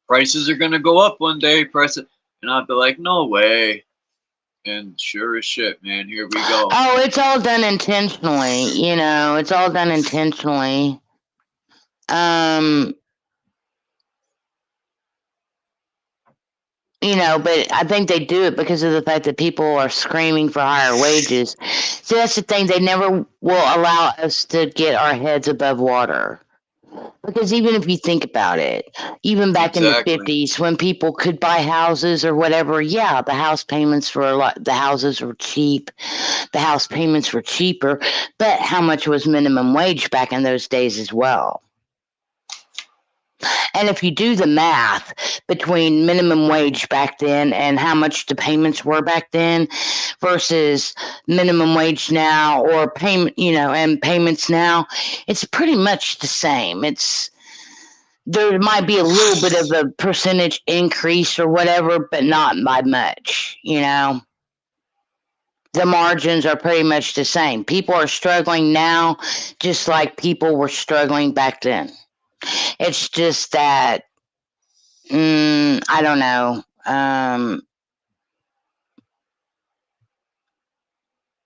prices are gonna go up one day, and I'd be like, no way. And sure as shit, man, here we go.
Oh, it's all done intentionally, you know, it's all done intentionally. You know, but I think they do it because of the fact that people are screaming for higher wages. See, that's the thing. They never will allow us to get our heads above water. Because even if you think about it, even back in the
Exactly.
50s when people could buy houses or whatever, yeah, the house payments were the houses were cheap. The house payments were cheaper. But how much was minimum wage back in those days as well? And if you do the math between minimum wage back then and how much the payments were back then versus minimum wage now or payment, you know, and payments now, it's pretty much the same. There might be a little bit of a percentage increase or whatever, but not by much, you know. The margins are pretty much the same. People are struggling now just like people were struggling back then. It's just that I don't know.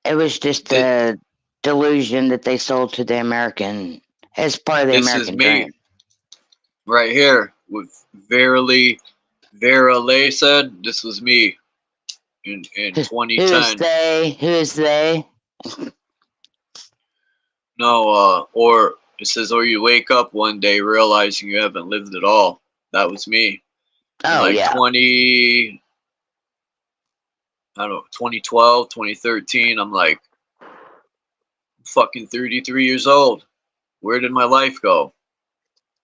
It was just a delusion that they sold to the American as part of the
This
American
is me
dream.
right here with Verily said this was me in
Who is
2010.
they? Who is they?
No, or it says, or you wake up one day realizing you haven't lived at all. That was me. In
Oh
like
yeah.
2012, 2013, I'm like, fucking 33 years old. Where did my life go?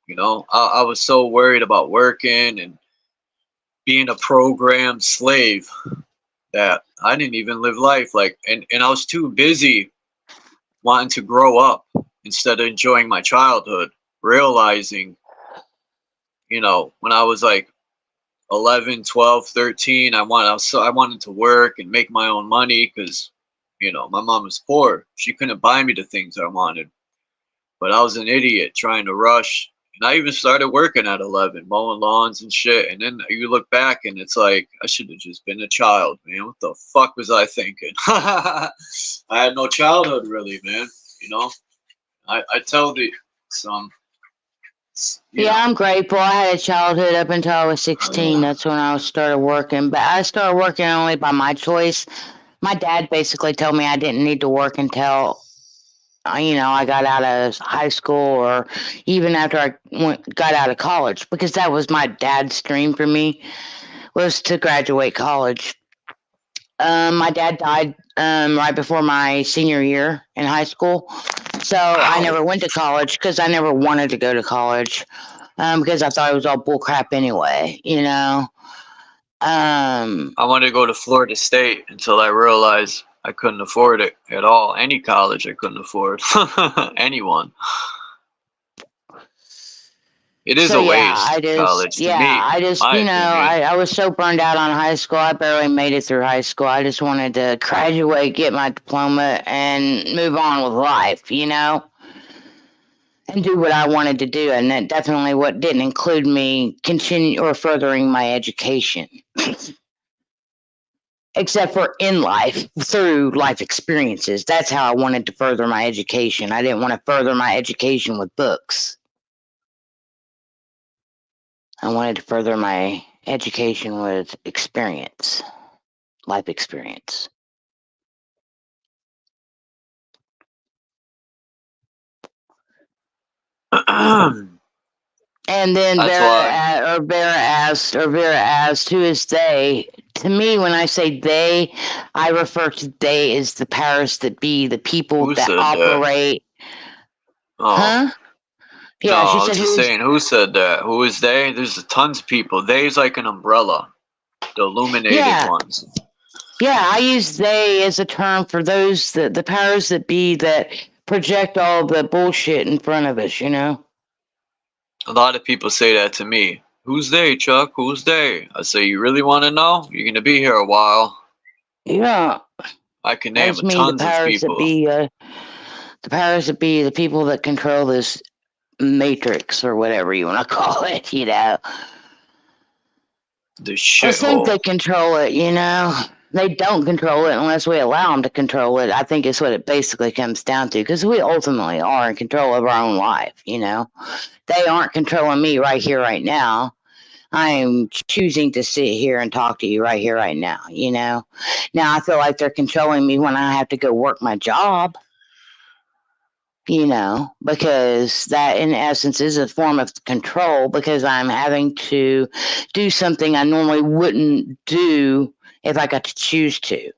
You know, I was so worried about working and being a programmed slave that I didn't even live life. Like, and I was too busy wanting to grow up instead of enjoying my childhood, realizing, you know, when I was like 11, 12, 13, I wanted to work and make my own money because, you know, my mom was poor. She couldn't buy me the things I wanted. But I was an idiot trying to rush. And I even started working at 11, mowing lawns and shit. And then you look back and it's like, I should have just been a child, man. What the fuck was I thinking? I had no childhood really, man. You know, I tell some.
Yeah, I'm grateful. I had a childhood up until I was 16. That's when I started working. But I started working only by my choice. My dad basically told me I didn't need to work until, you know, I got out of high school or even after I got out of college, because that was my dad's dream for me, was to graduate college. My dad died right before my senior year in high school. So I never went to college because I never wanted to go to college because I thought it was all bullcrap anyway, you know.
I wanted to go to Florida State until I realized I couldn't afford it at all. Any college I couldn't afford. Anyone. It is
So,
a
yeah,
waste,
I just,
college, to me.
I just,
my
you know,
opinion.
I was so burned out on high school. I barely made it through high school. I just wanted to graduate, get my diploma, and move on with life, you know, and do what I wanted to do. And that definitely what didn't include me continue or furthering my education. except for in life through life experiences. That's how I wanted to further my education. I didn't want to further my education with books. I wanted to further my education with experience, life experience. And then Vera asked, who is they? To me, when I say they, I refer to they as the powers that be, the people
Who
that
said that?
operate.
Oh.
Huh? Yeah,
No,
she
I
said,
was just saying, who said that? Who is they? There's tons of people. They's like an umbrella. The illuminated ones.
Yeah, I use they as a term for those, the powers that be that project all the bullshit in front of us, you know?
A lot of people say that to me. Who's they, Chuck? Who's they? I say, you really want to know? You're going to be here a while.
Yeah.
I can name
That's me,
tons
the
of
powers
people.
that be, the powers that be, the people that control this matrix or whatever you want to call it, you know?
The
I think they
shithole.
control it, you know? They don't control it unless we allow them to control it. I think it's what it basically comes down to, because we ultimately are in control of our own life, you know? They aren't controlling me right here, right now. I am choosing to sit here and talk to you right here, right now, you know? Now, I feel like they're controlling me when I have to go work my job, you know, because that in essence is a form of control, because I'm having to do something I normally wouldn't do if I got to choose to.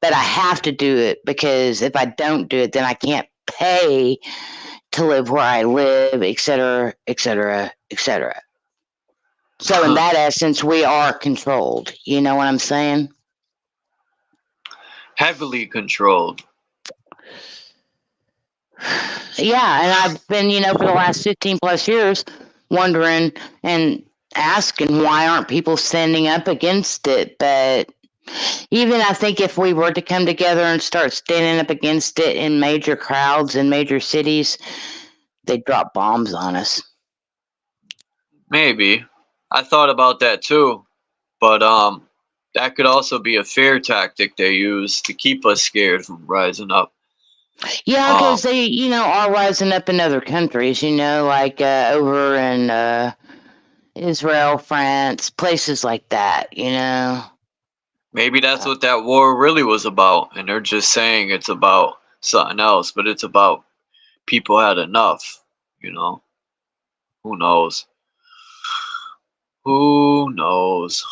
But I have to do it, because if I don't do it, then I can't pay to live where I live, et cetera, et cetera, et cetera. So in that essence, we are controlled. You know what I'm saying?
Heavily controlled.
Yeah, and I've been, you know, for the last 15 plus years wondering and asking why aren't people standing up against it. But even I think if we were to come together and start standing up against it in major crowds in major cities, they'd drop bombs on us.
Maybe. I thought about that too. But that could also be a fear tactic they use to keep us scared from rising up.
Yeah, because they, you know, are rising up in other countries, you know, like over in Israel, France, places like that, you know.
Maybe that's what that war really was about, and they're just saying it's about something else, but it's about people had enough, you know. Who knows? Who knows?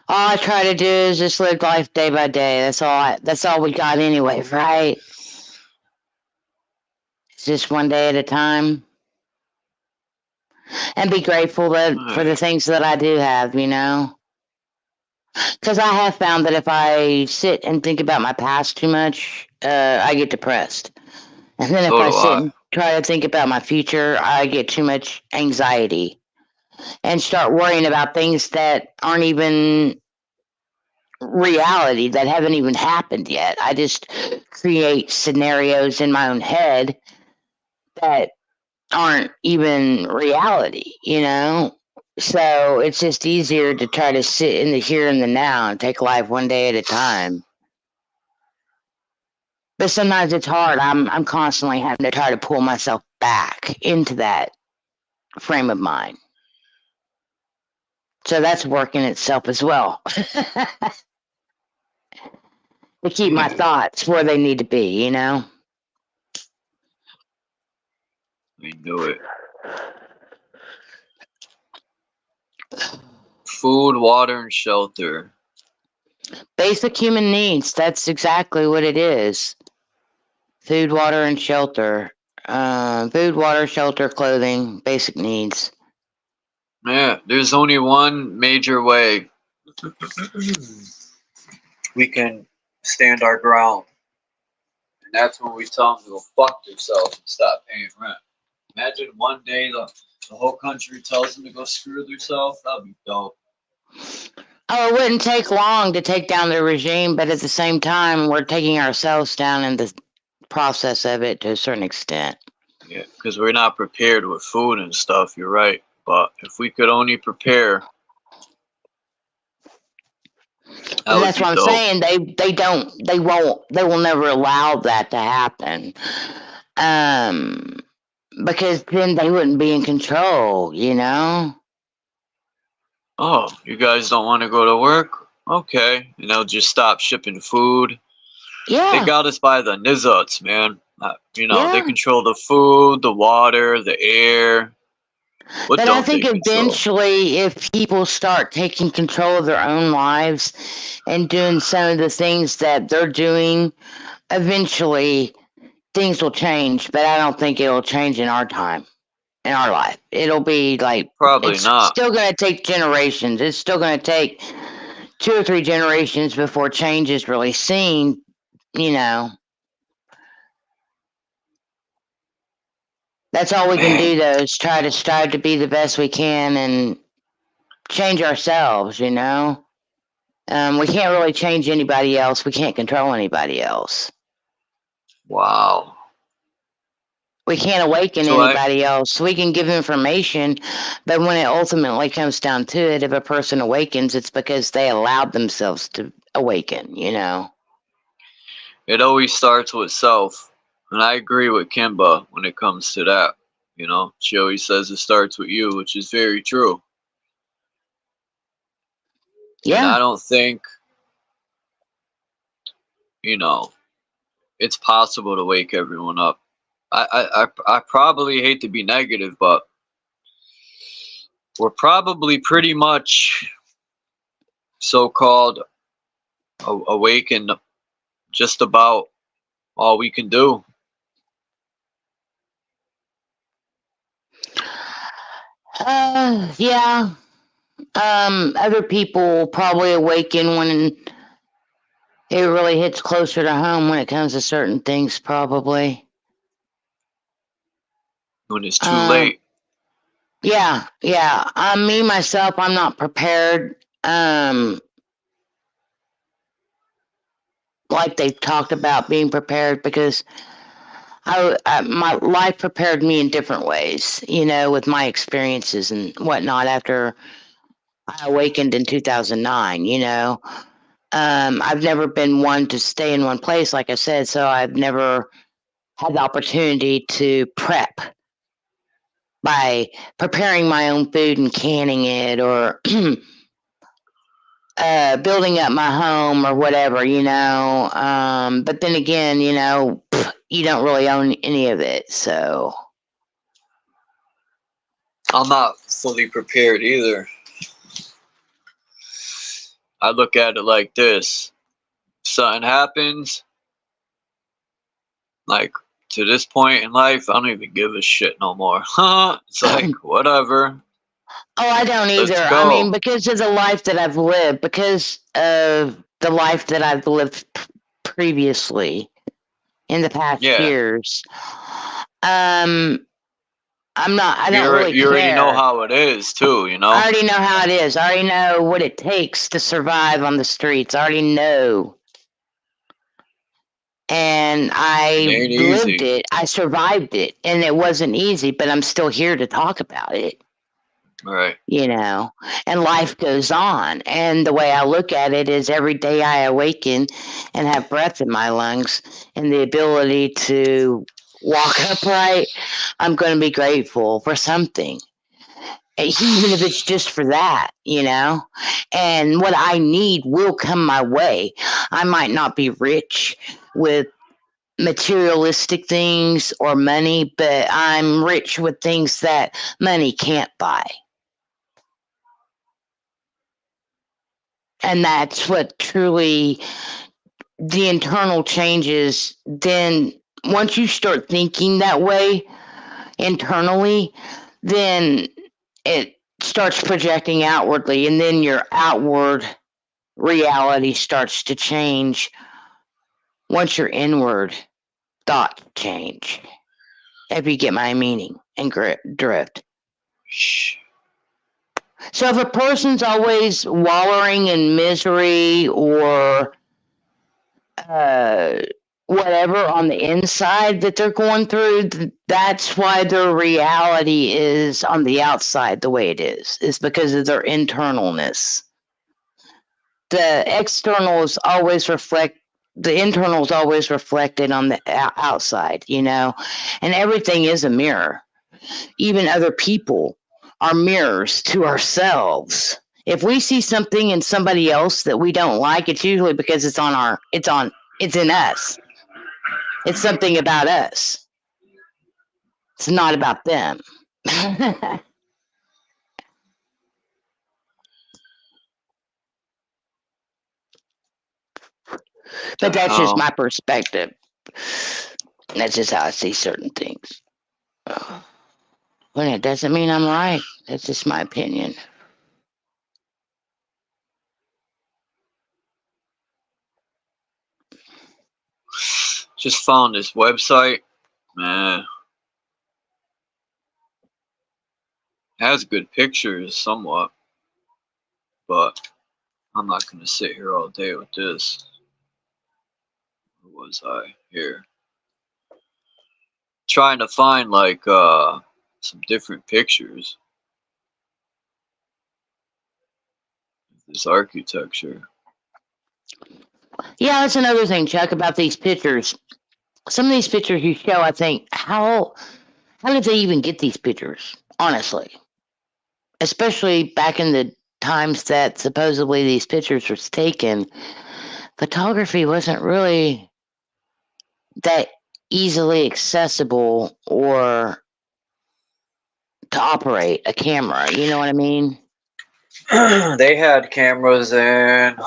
All I try to do is just live life day by day. That's all we got anyway, right? It's just one day at a time. And be grateful for the things that I do have, you know? Because I have found that if I sit and think about my past too much, I get depressed. And then if I sit and try to think about my future, I get too much anxiety and start worrying about things that aren't even reality, that haven't even happened yet. I just create scenarios in my own head that aren't even reality, you know? So it's just easier to try to sit in the here and the now and take life one day at a time. But sometimes it's hard. I'm constantly having to try to pull myself back into that frame of mind. So that's working itself as well. To keep my thoughts where they need to be, you know?
We do it. Food, water, and shelter.
Basic human needs. That's exactly what it is. Food, water, and shelter. Food, water, shelter, clothing, basic needs.
Yeah, there's only one major way we can stand our ground. And that's when we tell them to go fuck themselves and stop paying rent. Imagine one day the whole country tells them to go screw themselves. That'd be dope.
Oh, it wouldn't take long to take down the regime, but at the same time, we're taking ourselves down in the process of it to a certain extent.
Yeah, because we're not prepared with food and stuff. You're right. But if we could only prepare That
And
would
that's
be
what I'm
dope.
saying. They will never allow that to happen. Because then they wouldn't be in control, you know?
Oh, you guys don't want to go to work? Okay. And they'll just stop shipping food. They
Yeah.
got us by the nizuts, man. You know, they
Yeah.
control the food, the water, the air. What
But I
don't they
think
control?
eventually, if people start taking control of their own lives and doing some of the things that they're doing, eventually things will change. But I don't think it'll change in our time, in our life. It'll be like,
Probably
it's
not.
still going to take generations. It's still going to take 2 or 3 generations before change is really seen, you know. That's all we can do, though, is try to strive to be the best we can and change ourselves, you know? We can't really change anybody else. We can't control anybody else.
Wow.
We can't awaken
So
anybody else. We can give information, but when it ultimately comes down to it, if a person awakens, it's because they allowed themselves to awaken, you know?
it always starts with self. And I agree with Kimba when it comes to that. You know, she always says it starts with you, which is very true. And
Yeah.
I don't think, you know, it's possible to wake everyone up. I probably hate to be negative, but we're probably pretty much so-called awakened just about all we can do.
Yeah. Other people probably awaken when it really hits closer to home when it comes to certain things, probably.
When it's too late.
Yeah, yeah. Me myself, I'm not prepared. Like they've talked about being prepared, because my life prepared me in different ways, you know, with my experiences and whatnot after I awakened in 2009, you know. I've never been one to stay in one place, like I said, so I've never had the opportunity to prep by preparing my own food and canning it, or building up my home or whatever, you know. But then again, you know, you don't really own any of it, so.
I'm not fully prepared either. I look at it like this. If something happens, like to this point in life, I don't even give a shit no more. It's like, whatever.
Oh, I don't
Let's
either. I
go.
mean, because of the life that I've lived, because of the life that I've lived previously in the past
Yeah.
years, I
You
don't really
already know
care.
how it is too, you know?
I already know how it is. I already know what it takes to survive on the streets. I already know. And I
It ain't
lived
easy.
it. I survived it. And it wasn't easy, but I'm still here to talk about it.
Right.
You know, and life goes on. And the way I look at it is every day I awaken and have breath in my lungs and the ability to walk upright, I'm going to be grateful for something. Even if it's just for that, you know, and what I need will come my way. I might not be rich with materialistic things or money, but I'm rich with things that money can't buy. And that's what truly the internal changes. Then once you start thinking that way internally, then it starts projecting outwardly, and then your outward reality starts to change once your inward thoughts change. If you get my meaning and drift. So if a person's always wallowing in misery or whatever on the inside that they're going through, that's why their reality is on the outside the way it is because of their internalness. the externals always reflect the internals always reflected on the outside, you know, and everything is a mirror. Even other people are mirrors to ourselves. If we see something in somebody else that we don't like, it's usually because it's in us. It's something about us. It's not about them. But that's just my perspective. That's just how I see certain things. But it doesn't mean I'm right. That's just my opinion.
Just found this website. Man. Has good pictures somewhat. But I'm not going to sit here all day with this. Where was I? Here. Trying to find like some different pictures. This architecture.
Yeah, that's another thing, Chuck, about these pictures. Some of these pictures you show, I think, how did they even get these pictures? Honestly. Especially back in the times that supposedly these pictures were taken, photography wasn't really that easily accessible or to operate a camera. You know what I mean?
They had cameras, and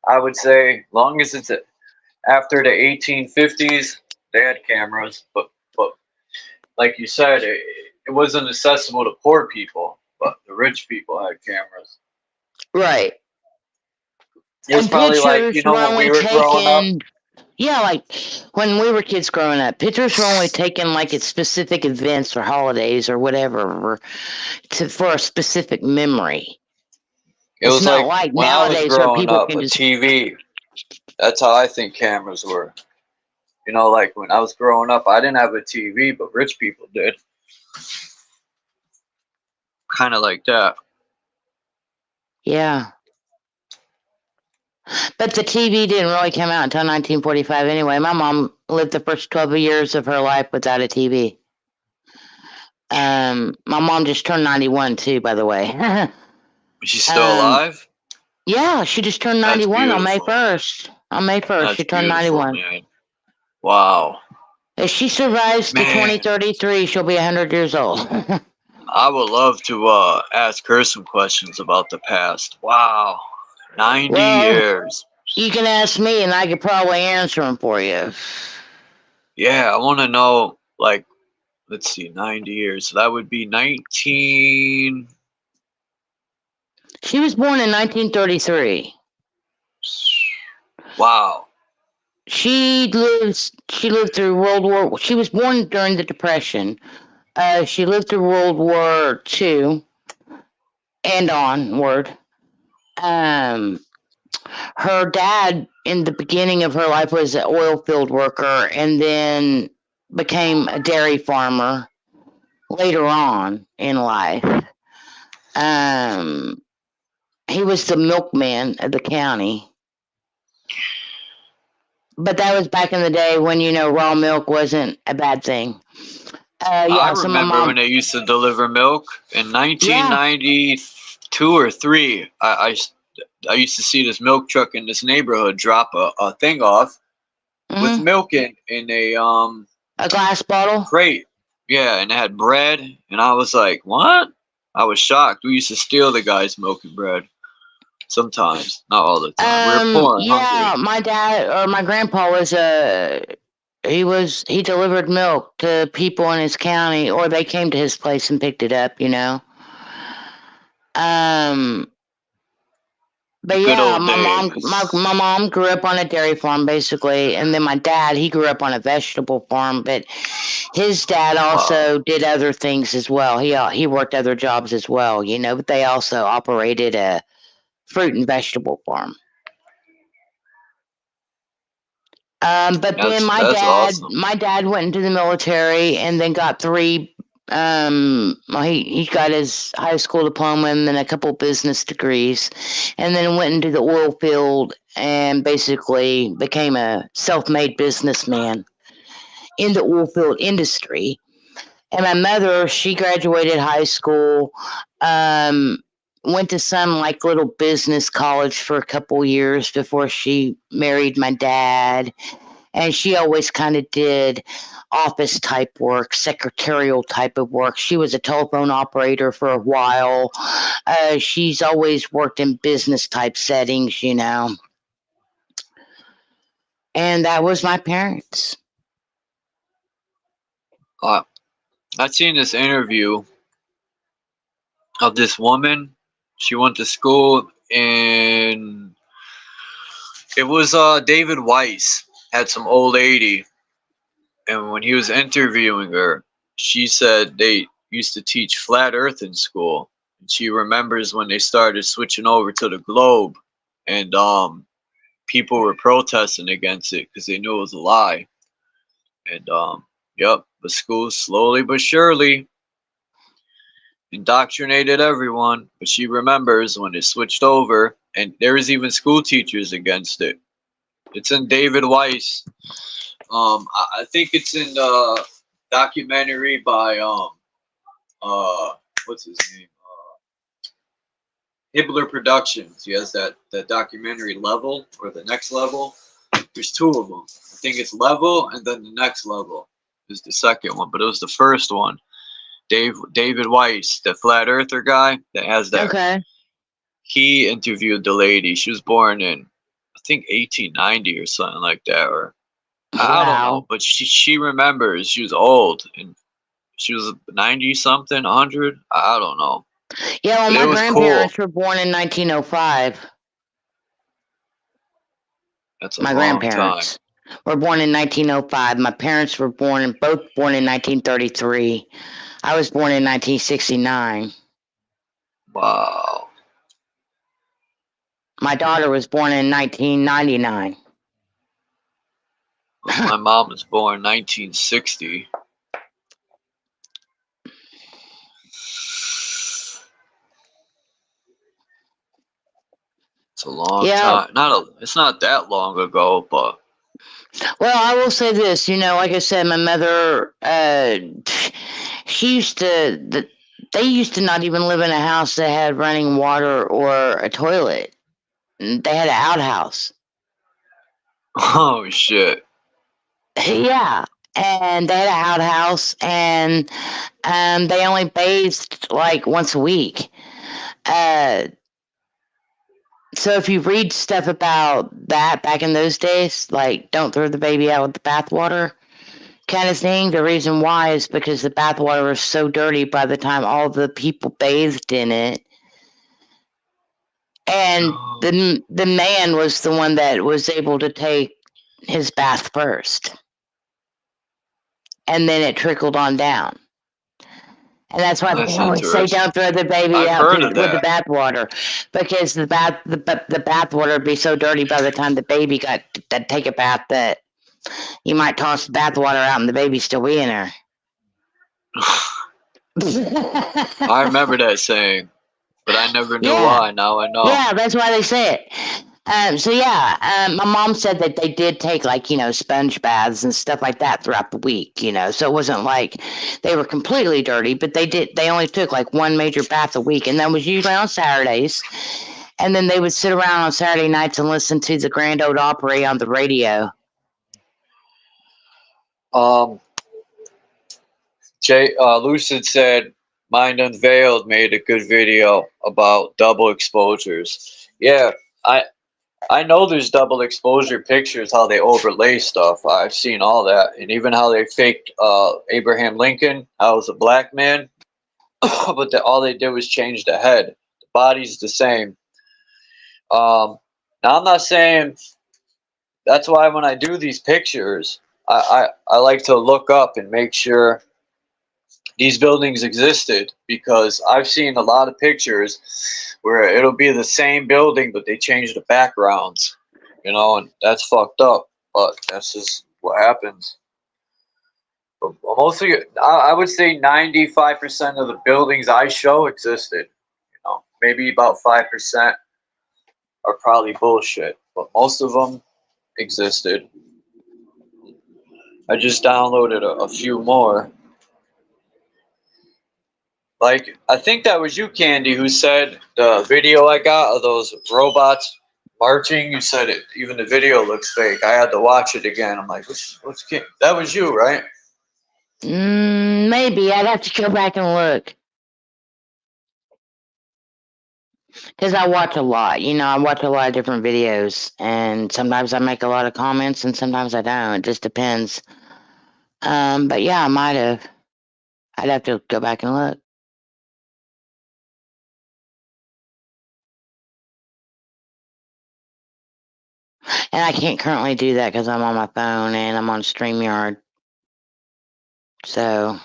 I would say, long as it's after the 1850s, they had cameras. But like you said, it wasn't accessible to poor people, but the rich people had cameras.
Right.
It was
And
probably like,
pictures
you know,
were
when
only
we were growing up.
taken. Yeah, like when we were kids growing up, pictures were only taken like at specific events or holidays or whatever, or for a specific memory.
It
It's
was
not
like
like
when I was
nowadays where
growing
people
up,
can
a
just.
TV. That's how I think cameras were. You know, like when I was growing up, I didn't have a TV, but rich people did. Kind of like that.
Yeah. But the TV didn't really come out until 1945 anyway. My mom lived the first 12 years of her life without a TV. My mom just turned 91 too, by the way.
She's still alive?
Yeah, she just turned
That's
91 on May
beautiful.
1st. On May 1st,
That's
she turned
beautiful,
91.
man. Wow.
If she survives to
Man.
2033, she'll be 100 years old.
I would love to ask her some questions about the past. Wow. 90
Well,
years.
you can ask me and I could probably answer them for you.
Yeah, I want to know, like, let's see, 90 years. So that would be 19...
She was born in 1933.
Wow.
She lived through World War. She was born during the Depression. She lived through World War II and onward. Her dad, in the beginning of her life, was an oil field worker and then became a dairy farmer later on in life. He was the milkman of the county. But that was back in the day when, you know, raw milk wasn't a bad thing.
I remember when they used to deliver milk in 1992 or 3. I used to see this milk truck in this neighborhood drop a thing off with milk in a
glass bottle
crate. Yeah, and it had bread, and I was like, what? I was shocked. We used to steal the guy's milk and bread. Sometimes, not all the time. We were poor and hungry.
My dad or my grandpa was he delivered milk to people in his county, or they came to his place and picked it up, you know. But
Good
yeah,
old
my
days.
mom grew up on a dairy farm basically, and then my dad, he grew up on a vegetable farm, but his dad also did other things as well. He worked other jobs as well, you know, but they also operated a fruit and vegetable farm. But then my
awesome.
dad went into the military and then got 3 Well, he got his high school diploma and then a couple business degrees, and then went into the oil field and basically became a self-made businessman in the oil field industry. And my mother, she graduated high school, went to some like little business college for a couple years before she married my dad. And she always kind of did office type work, secretarial type of work. She was a telephone operator for a while. She's always worked in business type settings, you know. And that was my parents.
I've seen this interview of this woman. She went to school and it was David Weiss had some old lady, and when he was interviewing her, she said they used to teach flat earth in school. And she remembers when they started switching over to the globe, and people were protesting against it because they knew it was a lie. And yep, the school slowly but surely indoctrinated everyone. But she remembers when it switched over, and there was even school teachers against it. It's in David Weiss. I think it's in the documentary by what's his name? Hibbler Productions. He has that documentary Level, or The Next Level. There's two of them. I think it's Level and then The Next Level is the second one, but it was the first one. David Weiss, the flat earther guy that has that.
Okay.
He interviewed the lady. She was born in, I think, 1890 or something like that, or I don't know. But she remembers she was old, and she was 90 something, 100. I don't know.
Yeah, well,
But it
my
was
grandparents
cool.
were born in 1905.
That's a
My
long
grandparents were born in 1905. My parents were both born in 1933. I was born in 1969.
Wow.
My daughter was born in 1999.
My mom was born 1960. It's a long time. It's not that long ago, but
Well, I will say this, you know, like I said, my mother, she used to, they used to not even live in a house that had running water or a toilet. They had an outhouse.
oh shit.
Yeah. And they had an outhouse, and they only bathed like once a week. So if you read stuff about that back in those days, like don't throw the baby out with the bathwater kind of thing, the reason why is because the bathwater was so dirty by the time all the people bathed in it. And the man was the one that was able to take his bath first. And then it trickled on down. And that's why they always say don't throw the baby out with the bathwater, because the bathwater would be so dirty by the time the baby got to take a bath that you might toss the bathwater out and the baby's still be in there.
I remember that saying, but I never knew why. Now I know.
Yeah, that's why they say it. My mom said that they did take, like, you know, sponge baths and stuff like that throughout the week, you know, so it wasn't like they were completely dirty, but they only took like one major bath a week, and that was usually on Saturdays. And then they would sit around on Saturday nights and listen to the Grand Ole Opry on the radio.
Lucid said Mind Unveiled made a good video about double exposures. Yeah, I know there's double exposure pictures, how they overlay stuff. I've seen all that. And even how they faked Abraham Lincoln. I was a black man. But all they did was change the head. The body's the same. Now, I'm not saying... That's why when I do these pictures, I like to look up and make sure these buildings existed, because I've seen a lot of pictures where it'll be the same building, but they change the backgrounds, you know, and that's fucked up, but that's just what happens. Mostly, I would say 95% of the buildings I show existed. You know, maybe about 5% are probably bullshit, but most of them existed. I just downloaded a few more. Like, I think that was you, Candy, who said the video I got of those robots marching. You said it. Even the video looks fake. I had to watch it again. I'm like, that was you, right?
Maybe I'd have to go back and look. Because I watch a lot. You know, I watch a lot of different videos, and sometimes I make a lot of comments, and sometimes I don't. It just depends. But yeah, I might have. I'd have to go back and look. And I can't currently do that because I'm on my phone and I'm on StreamYard. So.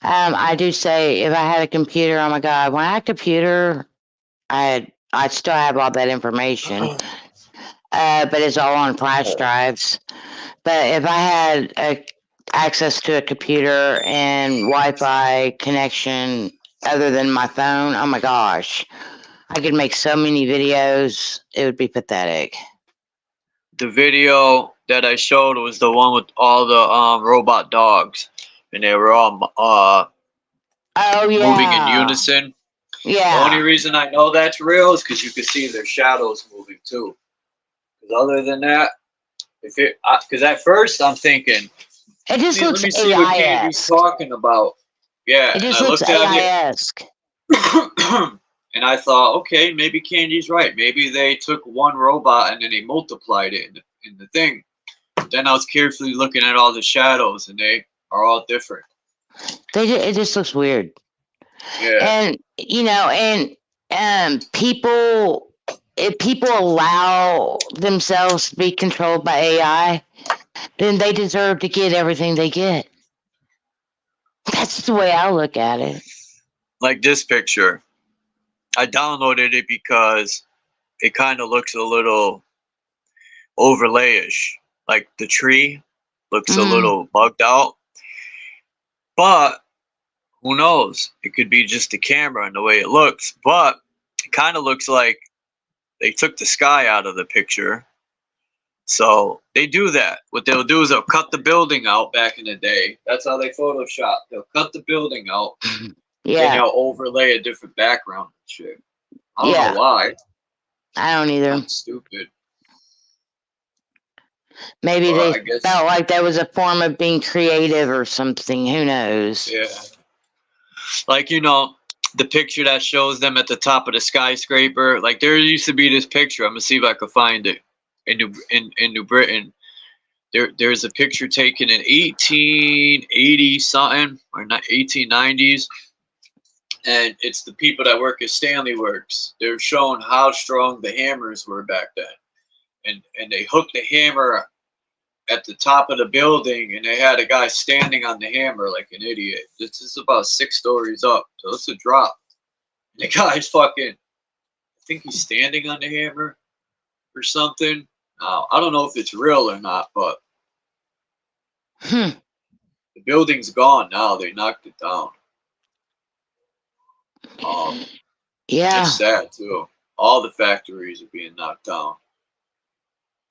I do say if I had a computer, oh my God, when I had a computer, I'd still have all that information. But it's all on flash drives. But if I had access to a computer and Wi-Fi connection other than my phone, oh my gosh, I could make so many videos. It would be pathetic.
The video that I showed was the one with all the robot dogs, and they were all moving in unison.
Yeah.
The only reason I know that's real is because you can see their shadows moving too. Because other than that, because at first I'm thinking,
it just looks
let me see what Candy's talking about. Yeah,
it just looks AI-esque.
And I thought, okay, maybe Candy's right. Maybe they took one robot and then they multiplied it in the thing. Then I was carefully looking at all the shadows, and they are all different.
It just looks weird.
Yeah.
And you know, and people, if people allow themselves to be controlled by AI, then they deserve to get everything they get. That's the way I look at it.
Like this picture. I downloaded it because it kind of looks a little overlayish. Like the tree looks a little bugged out. But who knows? It could be just the camera and the way it looks. But it kind of looks like they took the sky out of the picture. So they do that. What they'll do is they'll cut the building out back in the day. That's how they Photoshop. They'll cut the building out.
Yeah.
And they'll overlay a different background and shit. I don't know why.
I don't either.
That's stupid.
Maybe they felt like that was a form of being creative or something. Who knows?
Yeah. Like, you know, the picture that shows them at the top of the skyscraper. Like, there used to be this picture. I'm going to see if I can find it. In New Britain. There's a picture taken in 1880 something, or not 1890s. And it's the people that work at Stanley Works. They're showing how strong the hammers were back then. And they hooked the hammer at the top of the building, and they had a guy standing on the hammer like an idiot. This is about 6 stories up, so it's a drop. And the guy's fucking, I think he's standing on the hammer or something. I don't know if it's real or not, but the building's gone now. They knocked it down.
Yeah.
It's sad too. All the factories are being knocked down.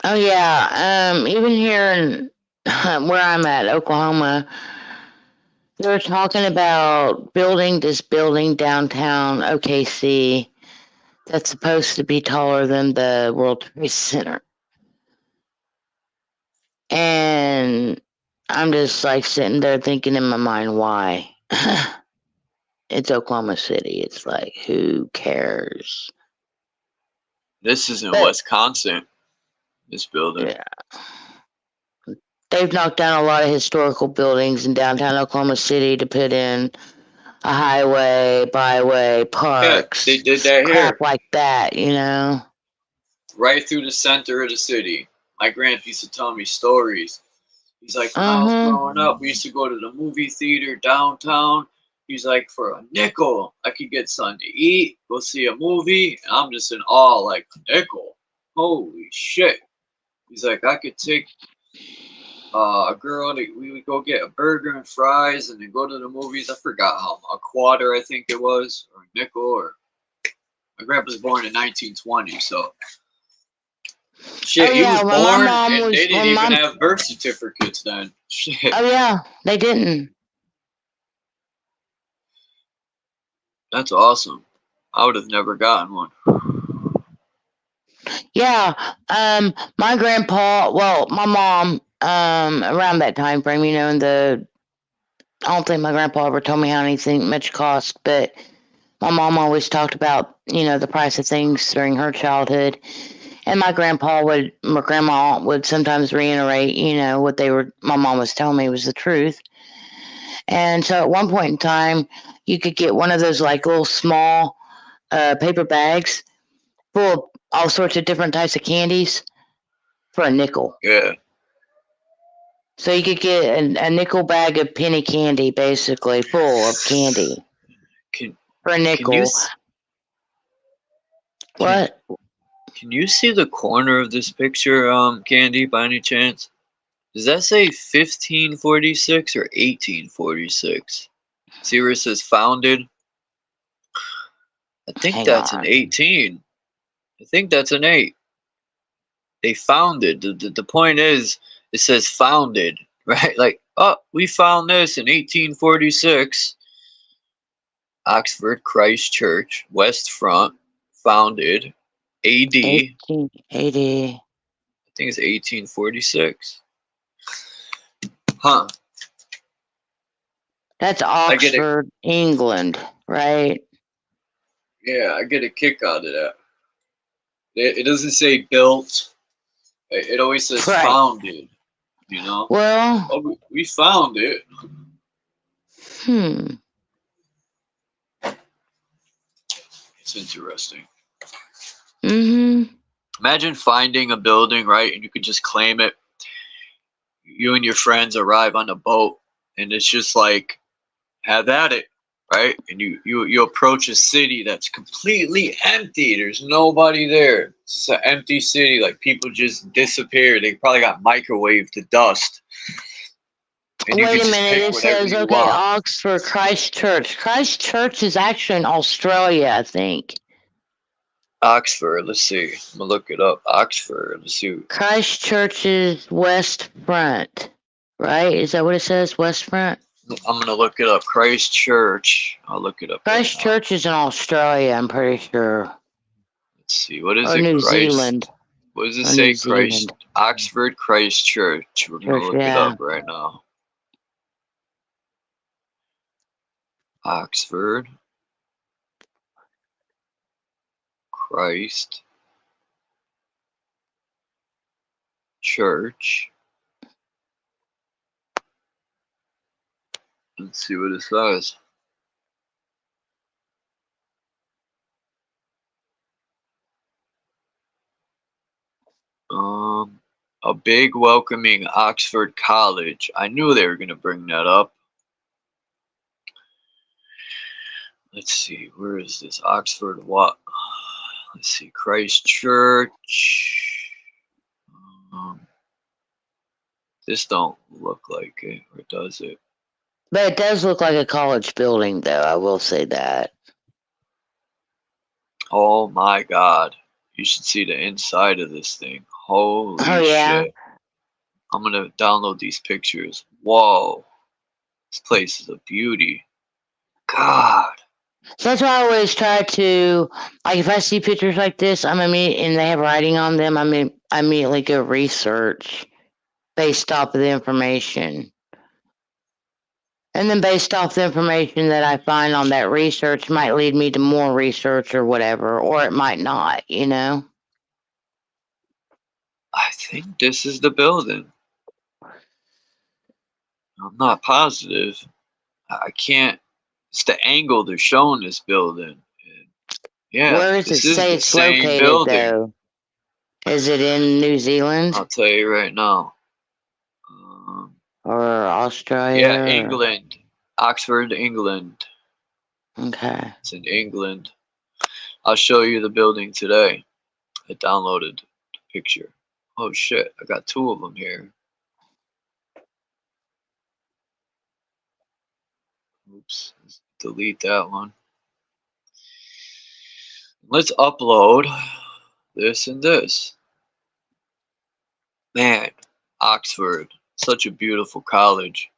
Oh yeah. Even here in where I'm at, Oklahoma, they're talking about building this building downtown OKC that's supposed to be taller than the World Trade Center. And I'm just like sitting there thinking in my mind, why? It's Oklahoma City. It's like, who cares?
This is in Wisconsin, this building.
Yeah. They've knocked down a lot of historical buildings in downtown Oklahoma City to put in a highway, byway, parks.
Yeah, they did that
crap
here.
like that, you know?
Right through the center of the city. My grandpa used to tell me stories. He's like, when I was growing up, we used to go to the movie theater downtown. He's like, for a nickel, I could get something to eat, go see a movie. And I'm just in awe, like, a nickel? Holy shit. He's like, I could take a girl, we would go get a burger and fries and then go to the movies. I forgot how, a quarter, I think it was, or a nickel. Or my grandpa was born in 1920, so shit,
Oh
he
yeah,
was
when my
born
mom
and
was
they didn't
when
even
my
have birth certificates then. Shit,
oh yeah, they didn't.
that's awesome. I would have never gotten one.
Yeah, my grandpa, well, my mom, around that time frame, you know, I don't think my grandpa ever told me how anything much cost, but my mom always talked about, you know, the price of things during her childhood. And my grandma would sometimes reiterate, you know, what my mom was telling me was the truth. And so at one point in time, you could get one of those like little small paper bags full of all sorts of different types of candies for a nickel.
Yeah.
So you could get a nickel bag of penny candy, basically full of candy for a nickel. What?
Can you see the corner of this picture, Candy, by any chance? Does that say 1546 or 1846? See where it says founded? I think that's an 18. I think that's an 8. They founded. The point is, it says founded, right? Like, oh, we found this in 1846. Oxford Christ Church, West Front, founded AD.
1880.
I think it's 1846. Huh.
That's Oxford, England, right?
Yeah, I get a kick out of that. It doesn't say built. It always says
Right.
founded, you know?
Well,
Oh, we found it. It's interesting. Imagine finding a building, right, and you could just claim it. You and your friends arrive on a boat, and it's just like, have at it, right? And you approach a city that's completely empty. There's nobody there. It's an empty city. Like, people just disappear. They probably got microwaved to dust. And you
wait
can
a
just
minute.
pick
It
whatever
says,
you
okay,
want.
Oxford, Christchurch. Christchurch is actually in Australia, I think.
Oxford, let's see. I'm gonna look it up. Oxford, let's see.
Christchurch is West Front, right? Is that what it says? West Front?
I'm gonna look it up. Christchurch. I'll look it up.
Christchurch is in Australia, I'm pretty sure.
Let's see. What is
Or
it?
New
Christ.
Zealand.
What does it
Or
say?
New
Christ.
Zealand.
Oxford Christchurch. We're gonna
Church,
look it
yeah.
up right now. Oxford Christ Church. Let's see what it says. A big welcoming Oxford College. I knew they were gonna bring that up. Let's see, where is this? Oxford what? Let's see, Christchurch. This don't look like it, or does it?
But it does look like a college building, though. I will say that.
Oh my God. You should see the inside of this thing. Holy shit. I'm gonna download these pictures. Whoa. This place is a beauty. God.
So that's why I always try to, like, if I see pictures like this, and they have writing on them, I immediately go research based off of the information. And then based off the information that I find on that research might lead me to more research or whatever, or it might not, you know?
I think this is the building. I'm not positive. I can't. It's the angle they're showing this building. Yeah,
Where does it
this is
say
the
it's
same
located,
building.
though? Is it in New Zealand?
I'll tell you right now.
Or Australia?
Yeah,
or-
England. Oxford, England.
Okay.
It's in England. I'll show you the building today. I downloaded the picture. Oh shit, I got 2 of them here. Oops, let's delete that one. Let's upload this and this. Man, Oxford, such a beautiful college.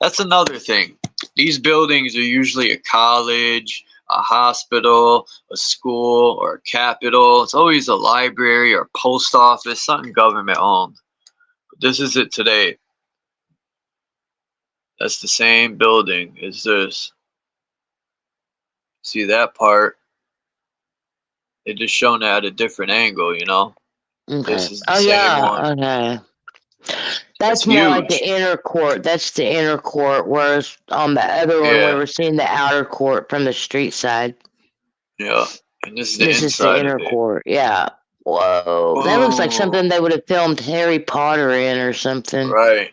That's another thing. These buildings are usually a college, a hospital, a school, or a capitol. It's always a library or a post office, something government owned. But this is it today. That's the same building as this. See that part? It just shown at a different angle, you know?
Okay.
This is the
Oh
same
yeah.
one.
Okay.
It's
That's more like the
huge.
inner court. That's the inner court. Whereas on the other one, we
Yeah,
were seeing the outer court from the street side.
yeah. And this is the
This is the
inside of
inner
it.
court. Yeah. Whoa. That looks like something
Whoa.
they would have filmed Harry Potter in or something.
Right.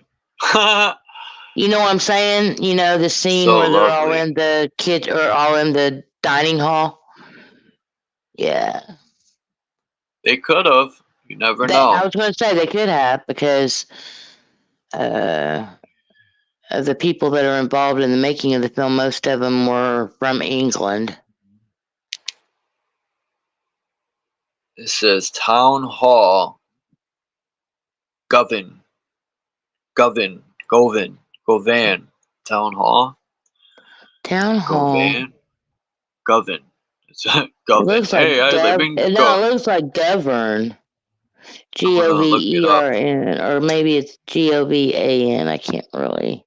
You know what I'm saying? You know, the scene
So
where they're all
lovely.
in the kid or all in the dining hall? Yeah.
They could have. You never
I
know.
was going to say they could have because the people that are involved in the making of the film, most of them were from England.
It says Town Hall, Govan, Town Hall,
Town Hall.
Govan. It's
It
Govan.
looks like
Hey, I live in
no, it
Govan.
looks like govern.
I'm gonna look it up.
Govern, or maybe it's Govan. I can't really.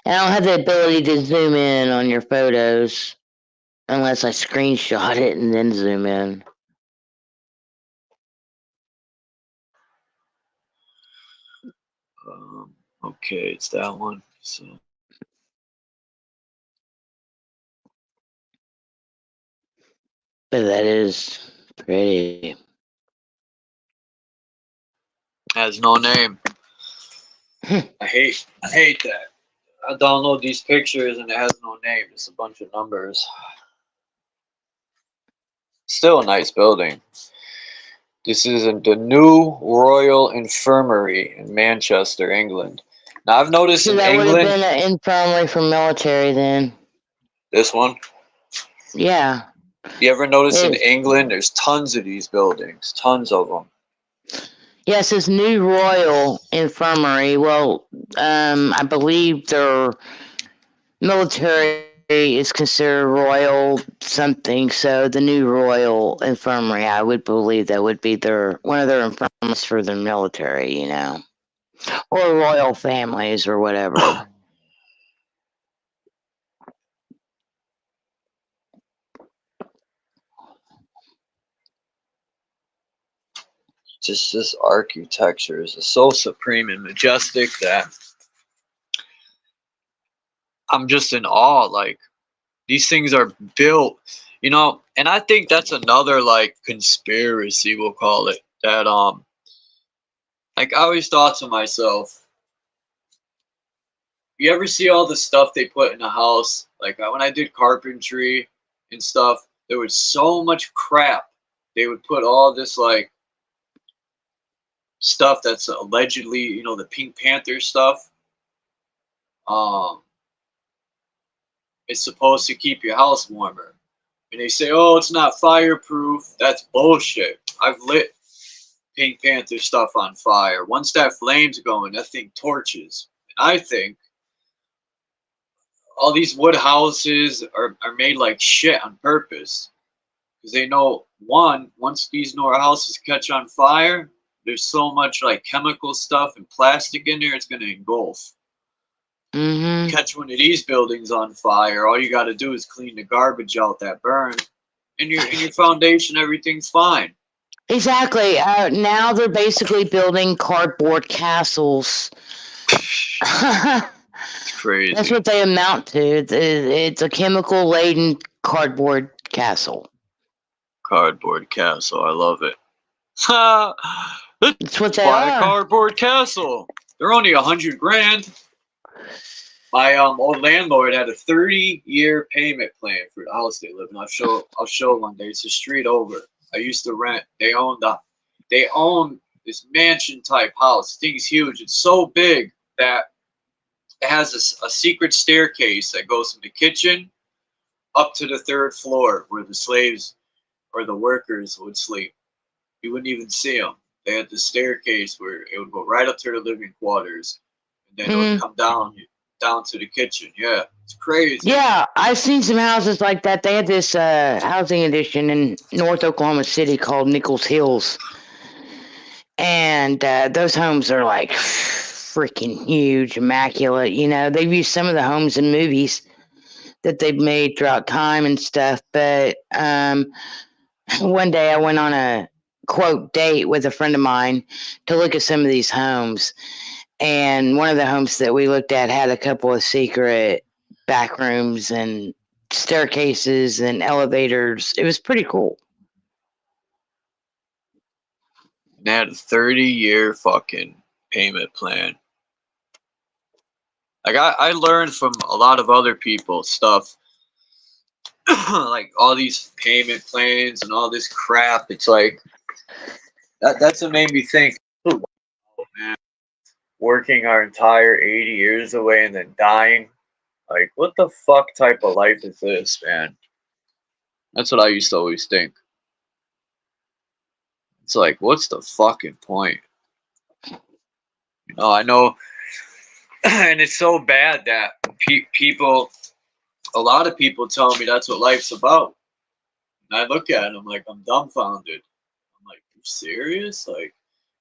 And I don't have the ability to zoom in on your photos unless I screenshot it and then zoom in.
Okay, it's that one. So
But that is pretty.
has no name. I hate that. I download these pictures and it has no name. It's a bunch of numbers. Still a nice building. This is the New Royal Infirmary in Manchester, England. Now I've noticed
So
in
that would have
England,
been an infirmary for military then.
this one.
Yeah.
You ever notice in
It,
England, there's tons of these buildings, tons of them.
yes, it's New Royal Infirmary. Well, I believe their military is considered royal something. So the New Royal Infirmary, I would believe that would be one of their infirmaries for the military, you know, or royal families or whatever.
Just this architecture is so supreme and majestic that I'm just in awe. Like, these things are built, you know, and I think that's another like conspiracy, we'll call it, that like I always thought to myself, you ever see all the stuff they put in a house? Like when I did carpentry and stuff, there was so much crap. They would put all this like stuff that's allegedly, you know, the Pink Panther stuff. It's supposed to keep your house warmer. And they say, oh, it's not fireproof. That's bullshit. I've lit Pink Panther stuff on fire. Once that flame's going, that thing torches. And I think all these wood houses are made like shit on purpose. Because they know, one, once these newer houses catch on fire, there's so much like chemical stuff and plastic in there, it's going to engulf.
Mm-hmm.
Catch one of these buildings on fire, all you got to do is clean the garbage out that burned. In your foundation, everything's fine.
Exactly. Now they're basically building cardboard castles.
It's crazy.
That's what they amount to. It's a chemical-laden cardboard castle.
Cardboard castle, I love it.
That's what they
Buy a
are.
cardboard castle. They're only $100 grand. My old landlord had a 30-year payment plan for the house they live in. I'll show one day. It's a street over. I used to rent. They own this mansion type house. The thing's huge. It's so big that it has a secret staircase that goes from the kitchen up to the 3rd floor where the slaves or the workers would sleep. You wouldn't even see them. They had the staircase where it would go right up to the living quarters, and then it would come down to the kitchen. Yeah, it's crazy.
Yeah, I've seen some houses like that. They had this housing addition in North Oklahoma City called Nichols Hills. And those homes are like freaking huge, immaculate. You know, they've used some of the homes in movies that they've made throughout time and stuff. But one day I went on a quote date with a friend of mine to look at some of these homes. And one of the homes that we looked at had a couple of secret back rooms and staircases and elevators. It was pretty cool.
They had a 30-year fucking payment plan. Like I learned from a lot of other people stuff, like all these payment plans and all this crap. It's like that's what made me think, oh, man, working our entire 80 years away and then dying. Like, what the fuck type of life is this, man? That's what I used to always think. It's like, what's the fucking point? You know, I know, and it's so bad that people, a lot of people tell me that's what life's about. And I look at it, I'm like, I'm dumbfounded. I'm like, you serious? Like,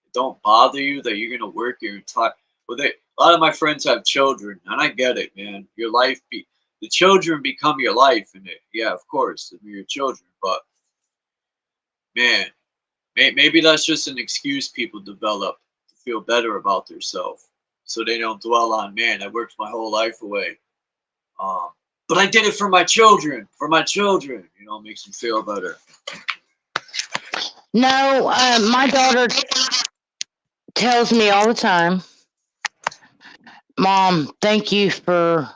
it don't bother you that you're gonna work your entire... Well, a lot of my friends have children, and I get it, man. Your life, the children become your life, and yeah, of course, they're your children. But man, maybe that's just an excuse people develop to feel better about themselves, so they don't dwell on, man, I worked my whole life away, but I did it for my children. You know, it makes them feel better.
No, my daughter tells me all the time, Mom, thank you for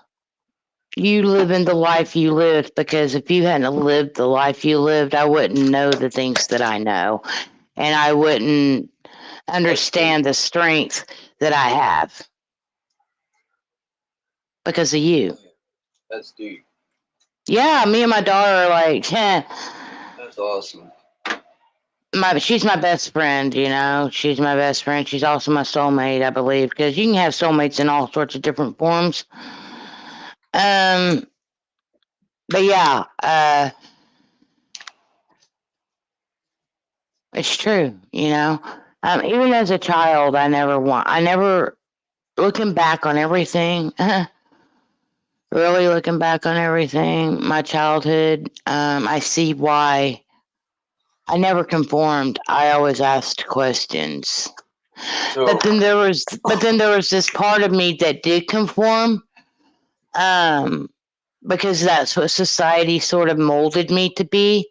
you living the life you lived, because if you hadn't lived the life you lived, I wouldn't know the things that I know, and I wouldn't understand the strength that I have because of you.
That's deep.
Yeah, me and my daughter are like,
That's awesome.
She's my best friend, you know. She's my best friend. She's also my soulmate, I believe, because you can have soulmates in all sorts of different forms. But yeah, it's true, you know. Even as a child, I never looking back on everything, really looking back on everything, my childhood, I see why I never conformed. I always asked questions. But then there was this part of me that did conform, because that's what society sort of molded me to be.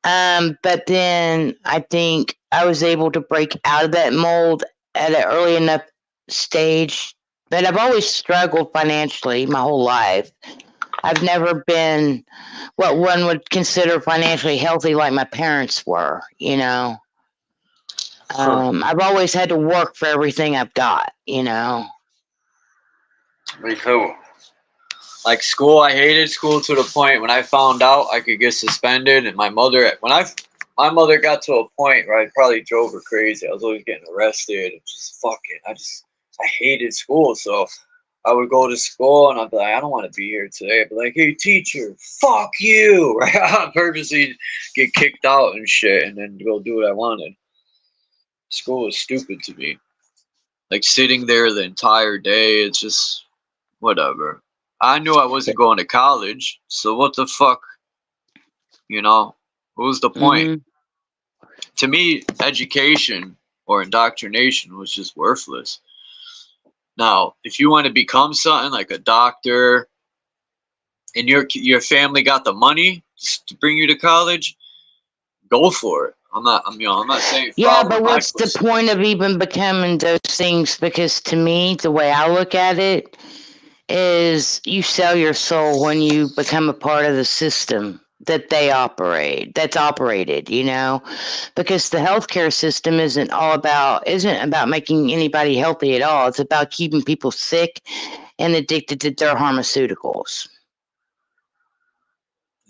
But then I think I was able to break out of that mold at an early enough stage. But I've always struggled financially my whole life. I've never been what one would consider financially healthy like my parents were, you know. I've always had to work for everything I've got, you know.
Me too. Like school, I hated school to the point when I found out I could get suspended, and my mother got to a point where I probably drove her crazy. I was always getting arrested and just fucking, I hated school. So I would go to school and I'd be like, I don't want to be here today. I'd be like, hey teacher, fuck you. Right? I'd purposely get kicked out and shit and then go do what I wanted. School was stupid to me. Like sitting there the entire day, it's just whatever. I knew I wasn't going to college, so what the fuck? You know, what was the point? Mm-hmm. To me, education or indoctrination was just worthless. Now, if you want to become something like a doctor, and your family got the money to bring you to college, go for it. I'm not saying.
Yeah, but what's the point of even becoming those things? Because to me, the way I look at it is you sell your soul when you become a part of the system. that that's operated, you know, because the healthcare system isn't about making anybody healthy at all. It's about keeping people sick and addicted to their pharmaceuticals.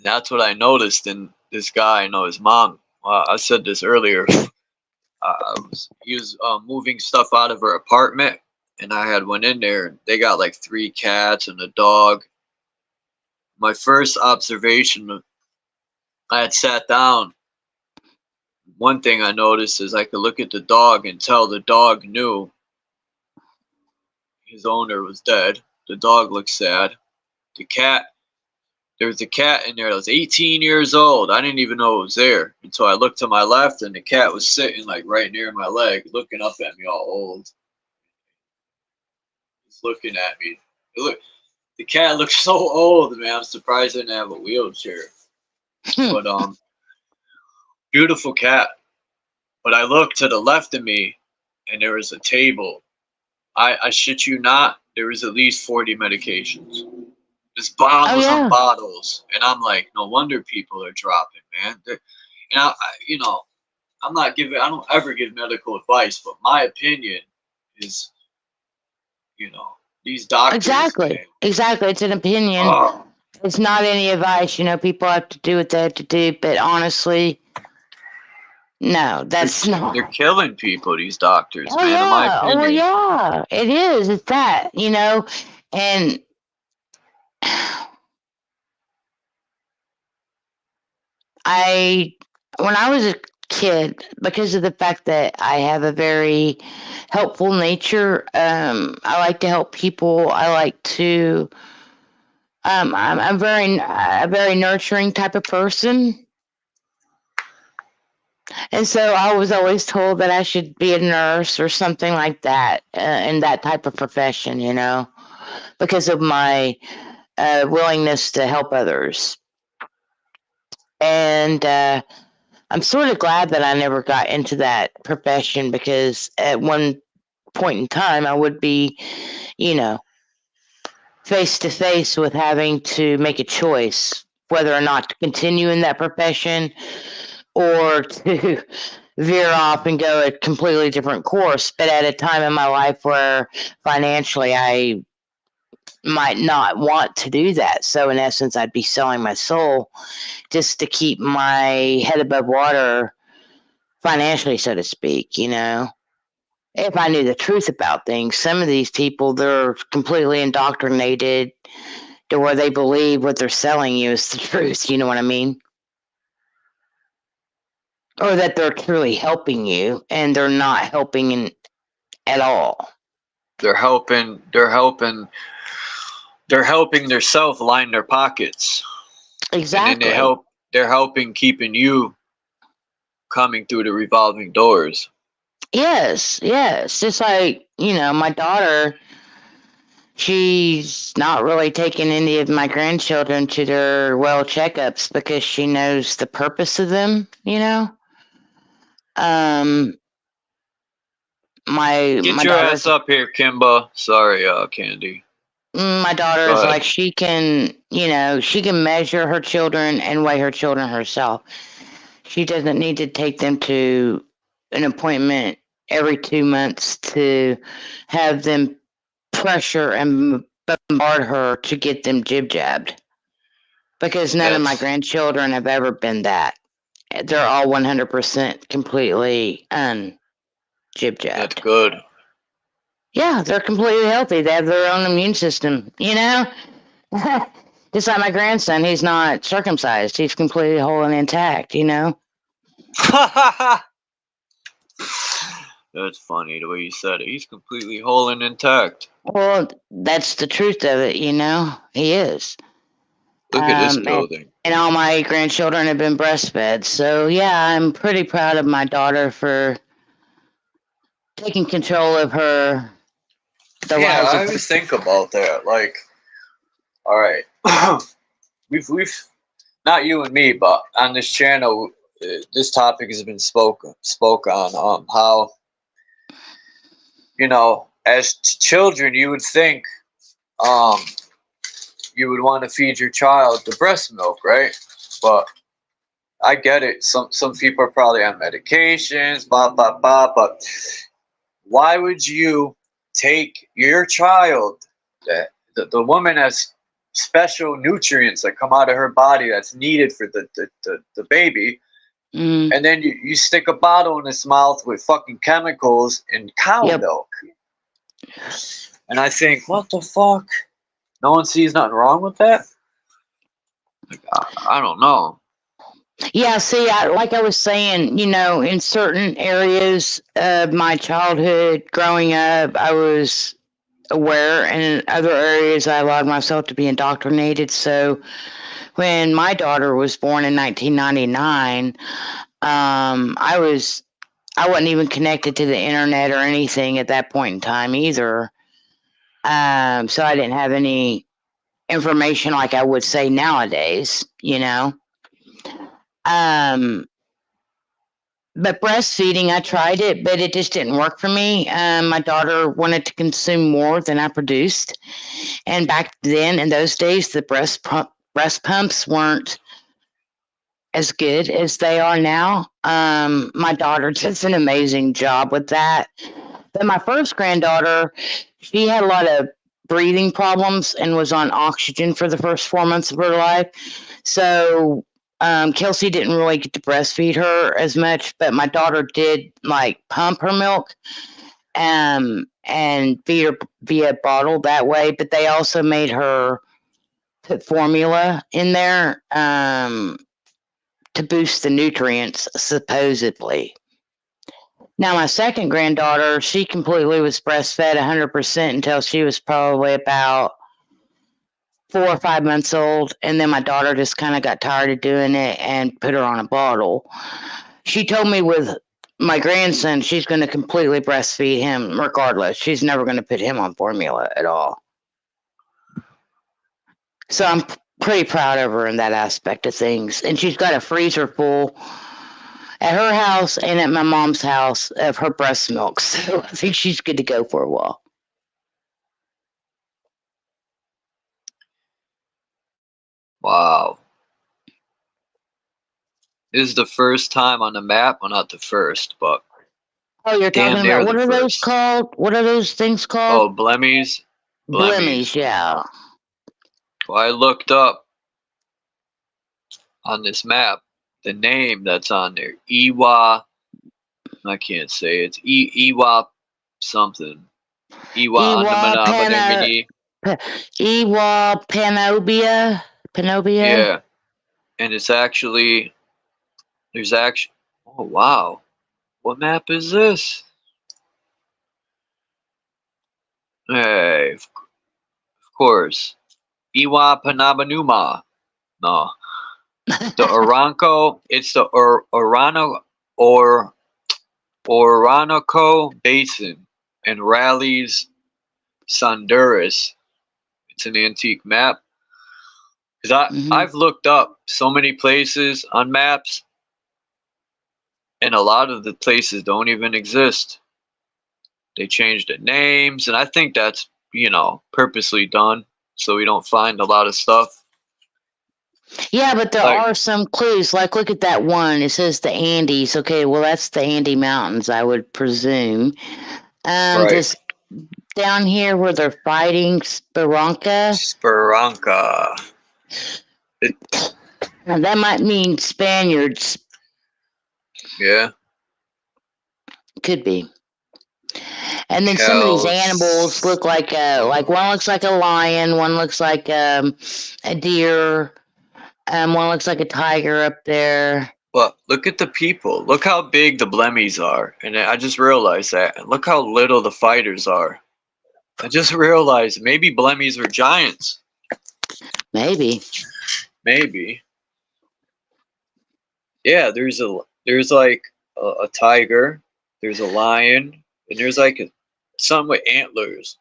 That's what I noticed in this guy. I know his mom. I said this earlier. He was moving stuff out of her apartment, and I had went in there. They got like 3 cats and a dog. My first observation, I had sat down. One thing I noticed is I could look at the dog and tell the dog knew his owner was dead. The dog looked sad. The cat, there was a cat in there that was 18 years old. I didn't even know it was there until I looked to my left, and the cat was sitting like right near my leg, looking up at me, all old. He's looking at me. The cat looks so old, man. I'm surprised I didn't have a wheelchair. But beautiful cat. But I looked to the left of me, and there was a table. I shit you not, there was at least 40 medications. Just bottles on bottles. And I'm like, no wonder people are dropping, man. And I don't ever give medical advice, but my opinion is, these doctors.
Exactly. It's an opinion. It's not any advice. People have to do what they have to do. But honestly, no, that's not.
They're killing people, these doctors, man,
yeah.
in my opinion.
Oh, yeah. It is. It's that, and when I was a kid, because of the fact that I have a very helpful nature, I like to help people. I like to, I'm a very nurturing type of person. And so I was always told that I should be a nurse or something like that, in that type of profession, because of my willingness to help others. And I'm sort of glad that I never got into that profession, because at one point in time I would be, face to face with having to make a choice whether or not to continue in that profession or to veer off and go a completely different course. But at a time in my life where financially I might not want to do that. So in essence, I'd be selling my soul just to keep my head above water financially, so to speak, if I knew the truth about things. Some of these people, they're completely indoctrinated to where they believe what they're selling you is the truth. You know what I mean? Or that they're truly helping you, and they're not helping at all.
They're helping themselves line their pockets.
Exactly.
And then they're helping keeping you coming through the revolving doors.
Yes. Just like, my daughter, she's not really taking any of my grandchildren to their well checkups because she knows the purpose of them,
Get your ass up here, Kimba. Sorry, Candy.
My daughter is like, she can measure her children and weigh her children herself. She doesn't need to take them to an appointment every 2 months to have them pressure and bombard her to get them jib-jabbed. Because none of my grandchildren have ever been that. They're all 100% completely jib-jabbed.
That's good.
Yeah, they're completely healthy. They have their own immune system, Just like my grandson, he's not circumcised. He's completely whole and intact,
That's funny the way you said it. He's completely whole and intact.
Well, that's the truth of it, He is.
Look at this building.
And all my grandchildren have been breastfed. So, yeah, I'm pretty proud of my daughter for taking control of her.
I always think about that. Like, all right, we've not you and me, but on this channel, this topic has been spoke on. How, as children, you would think, you would want to feed your child the breast milk, right? But I get it. Some people are probably on medications, blah blah blah. But why would you take your child, that the woman has special nutrients that come out of her body that's needed for the baby, and then you stick a bottle in its mouth with fucking chemicals and cow milk? And I think, what the fuck? No one sees nothing wrong with that? Like, I don't know.
Yeah, see, like I was saying, in certain areas of my childhood growing up, I was aware, and in other areas, I allowed myself to be indoctrinated. So when my daughter was born in 1999, I wasn't even connected to the internet or anything at that point in time either. So I didn't have any information like I would say nowadays, But breastfeeding, I tried it, but it just didn't work for me. My daughter wanted to consume more than I produced. And back then, in those days, the breast pumps weren't as good as they are now. My daughter does an amazing job with that. But my first granddaughter, she had a lot of breathing problems and was on oxygen for the first 4 months of her life. So Kelsey didn't really get to breastfeed her as much, but my daughter did pump her milk and feed her via bottle that way. But they also made her put formula in there to boost the nutrients, supposedly. Now, my second granddaughter, she completely was breastfed 100% until she was probably about 4 or 5 months old. And then my daughter just kind of got tired of doing it and put her on a bottle. She told me with my grandson, she's going to completely breastfeed him regardless. She's never going to put him on formula at all. So I'm pretty proud of her in that aspect of things. And she's got a freezer full at her house and at my mom's house of her breast milk. So I think she's good to go for a while.
Wow. This is the first time on the map. Well, not the first, but
oh, you're talking about, what are those called? What are those things called?
Oh, blemmies.
Blemmies, yeah.
Well, I looked up on this map the name that's on there. Iwa. I can't say it. It's Iwa something. Iwa
Iwa Panobia.
Yeah. And it's actually, oh wow. What map is this? Hey, of course. Iwa Panabanuma. No. The Oranco, it's the Orinoco Basin and Rallies Honduras. It's an antique map. Because I've looked up so many places on maps, and a lot of the places don't even exist. They changed the names, and I think that's, purposely done so we don't find a lot of stuff.
Yeah, but there are some clues. Look at that one. It says the Andes. Okay, well, that's the Andes Mountains, I would presume.
Right.
Just down here where they're fighting, Speranca. Now, that might mean Spaniards.
Yeah.
Could be. And then some of these animals look like one looks like a lion, one looks like a deer. One looks like a tiger up there.
Well, look at the people. Look how big the blemmies are. And I just realized that. And look how little the fighters are. I just realized maybe blemmies are giants.
Maybe.
Yeah, there's like a tiger, there's a lion, and there's some with antlers.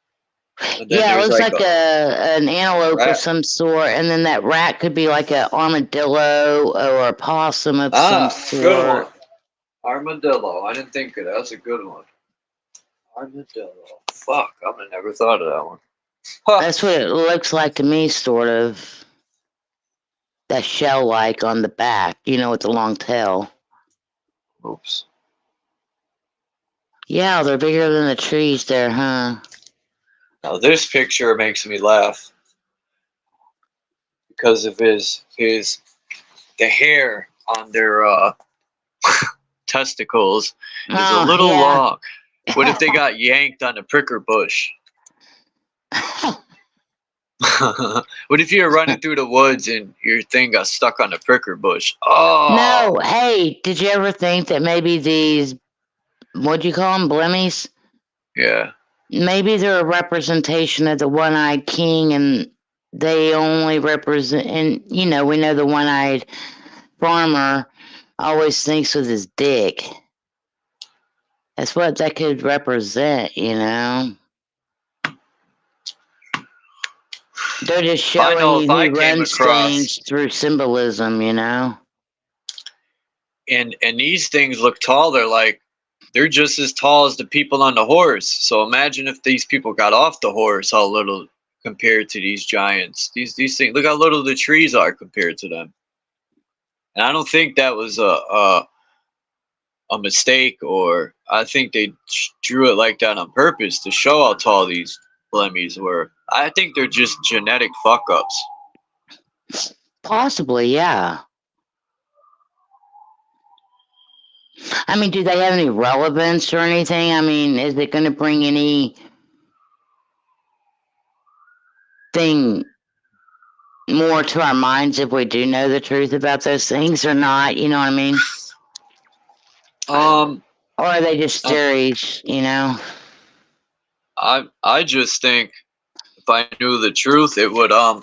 Yeah, it looks like an antelope of some sort, and then that rat could be like an armadillo or a possum of some sort.
Good one. Armadillo. I didn't think of that. That's a good one. Armadillo. Fuck, I would have never thought of that one.
Huh. That's what it looks like to me, sort of. that shell-like on the back, with the long tail.
Oops.
Yeah, they're bigger than the trees there, huh?
Now this picture makes me laugh because of the hair on their testicles is a little long. What if they got yanked on a pricker bush? What if you're running through the woods and your thing got stuck on a pricker bush? Oh
No, hey, did you ever think that maybe these, what'd you call them, blemmies?
yeah.
Maybe they're a representation of the one-eyed king, and they only represent, and we know the one-eyed farmer always thinks with his dick. That's what that could represent, They're just showing you who runs things through symbolism,
And these things look tall. They're just as tall as the people on the horse. So imagine if these people got off the horse, how little compared to these giants. These things, look how little the trees are compared to them. And I don't think that was a mistake, or I think they drew it like that on purpose to show how tall these blemmies were. I think they're just genetic fuck-ups.
Possibly, yeah. I mean, do they have any relevance or anything? I mean, is it going to bring anything more to our minds if we do know the truth about those things or not? You know what I mean? Or are they just theories,
I just think if I knew the truth, it would I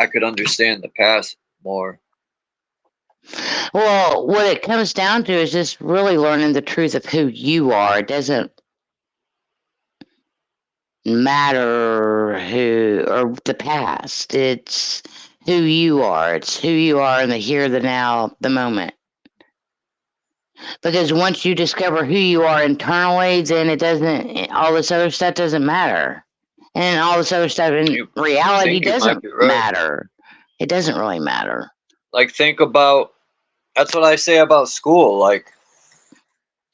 could understand the past more.
Well, what it comes down to is just really learning the truth of who you are. It doesn't matter who or the past. It's who you are. It's who you are in the here, the now, the moment. Because once you discover who you are internally, then all this other stuff doesn't matter. And all this other stuff in reality doesn't matter. It doesn't really matter.
Think about, that's what I say about school.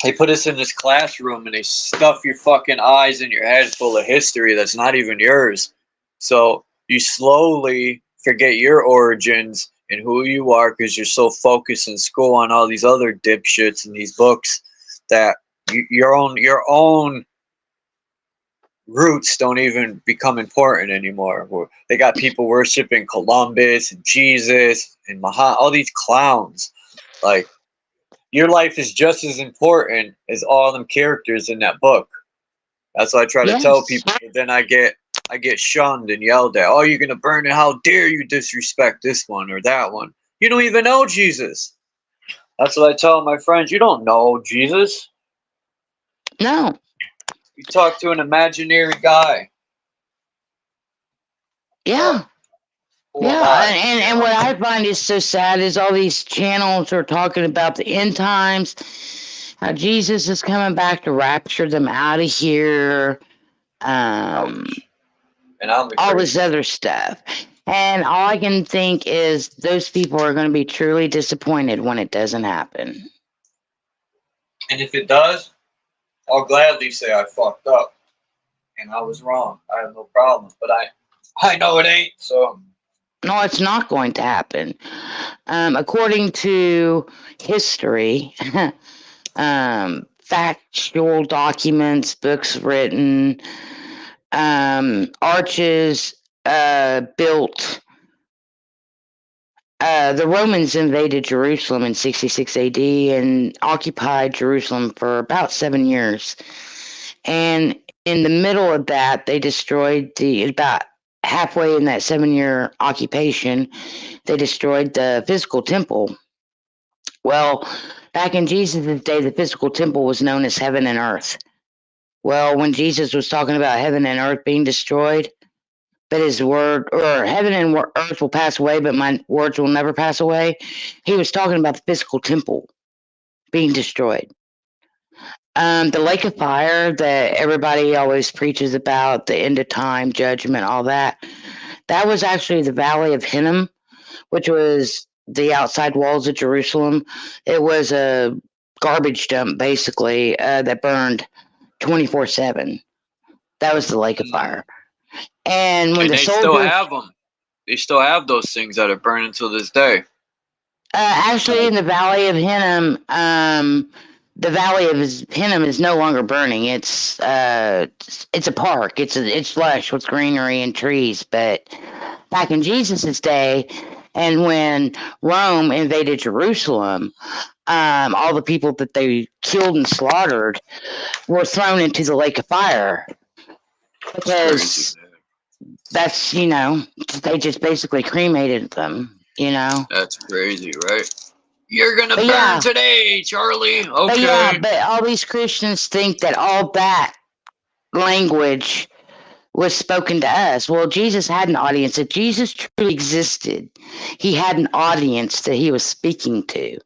They put us in this classroom and they stuff your fucking eyes and your head full of history that's not even yours. So you slowly forget your origins and who you are because you're so focused in school on all these other dipshits and these books that your own roots don't even become important anymore. They got people worshiping Columbus and Jesus and Muhammad, all these clowns. Your life is just as important as all them characters in that book. That's what I try to tell people. But then I get shunned and yelled at. Oh, you're gonna burn it! How dare you disrespect this one or that one? You don't even know Jesus. That's what I tell my friends. You don't know Jesus.
No.
You talk to an imaginary guy.
Yeah. Yeah, and what I find is so sad is all these channels are talking about the end times, how Jesus is coming back to rapture them out of here, and all this other stuff. And all I can think is those people are going to be truly disappointed when it doesn't happen.
And if it does, I'll gladly say I fucked up and I was wrong. I have no problem, but I know it ain't, so...
No, it's not going to happen. According to history, factual documents, books written, arches built. The Romans invaded Jerusalem in 66 AD and occupied Jerusalem for about 7 years. And in the middle of that, they destroyed about halfway in that 7-year occupation, they destroyed the physical temple. Well, back in Jesus' day, the physical temple was known as heaven and earth. Well, when Jesus was talking about heaven and earth being destroyed, but his word, or heaven and earth will pass away, but my words will never pass away, he was talking about the physical temple being destroyed. The lake of fire that everybody always preaches about, the end of time, judgment, all that, That was actually the Valley of Hinnom, which was the outside walls of Jerusalem. It was a garbage dump, basically, that burned 24/7. That was the lake of fire. And when
And
the
they
soldiers,
still have them. They still have those things that are burning to this day.
actually in the Valley of Hinnom, the Valley of Hinnom is no longer burning. It's a park. It's lush with greenery and trees. But back in Jesus's day, and when Rome invaded Jerusalem, all the people that they killed and slaughtered were thrown into the lake of fire because that's, they just basically cremated them,
That's crazy, right? You're gonna
But
burn
yeah.
today, Charlie. Okay.
But yeah, but all these Christians think that all that language was spoken to us. Well, Jesus had an audience. If Jesus truly existed, he had an audience that he was speaking to.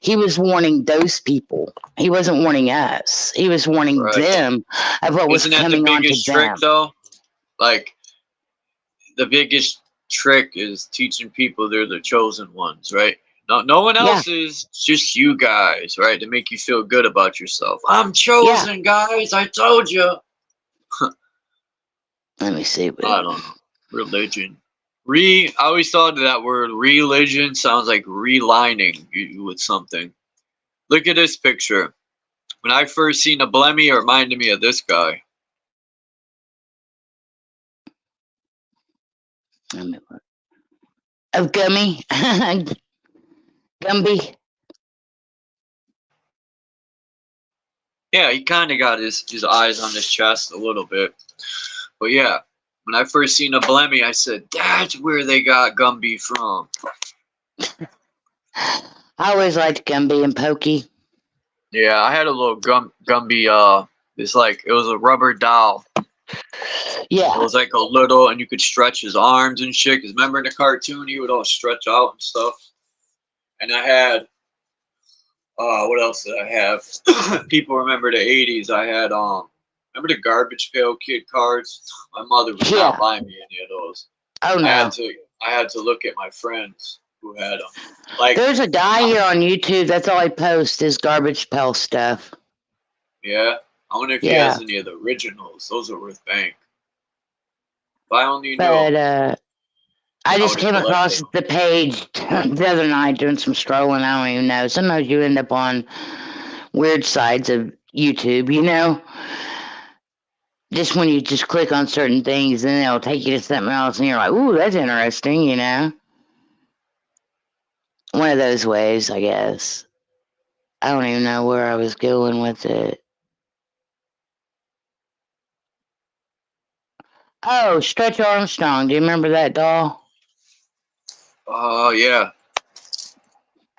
He was warning those people. He wasn't warning us. He was warning them of what was
Isn't that the
coming on to
biggest trick,
them.
though? Like, the biggest trick is teaching people they're the chosen ones, right? No one else is, just you guys, right? To make you feel good about yourself. I'm chosen, guys. I told you.
Let me see.
I don't know. Religion. I always thought that word religion sounds like relining you with something. Look at this picture. When I first seen a Blemmy, it reminded me of this guy.
Let me look. Oh, Gummy. Gumby.
Yeah, he kind of got his eyes on his chest a little bit. But yeah, when I first seen a Blemmy, I said, that's where they got Gumby from.
I always liked Gumby and Pokey.
Yeah, I had a little Gumby, it was a rubber doll.
Yeah.
It was like a little, and you could stretch his arms and shit. Because remember in the cartoon, he would all stretch out and stuff. And I had, what else did I have? People remember the 80s. I had, remember the Garbage Pail Kid cards? My mother would not buy me any of those.
Oh, no.
I had to look at my friends who had them. Like,
there's a guy here on YouTube. That's all I post is Garbage Pail stuff.
yeah. I wonder if he has any of the originals. Those are worth bank. If I only knew.
But I just
would
came
collect
across
them.
the page the other night doing some strolling. I don't even know. Sometimes you end up on weird sides of YouTube, just when you just click on certain things and it'll take you to something else and you're like, ooh, that's interesting, One of those ways, I guess. I don't even know where I was going with it. Oh, Stretch Armstrong. Do you remember that doll?
Oh, yeah.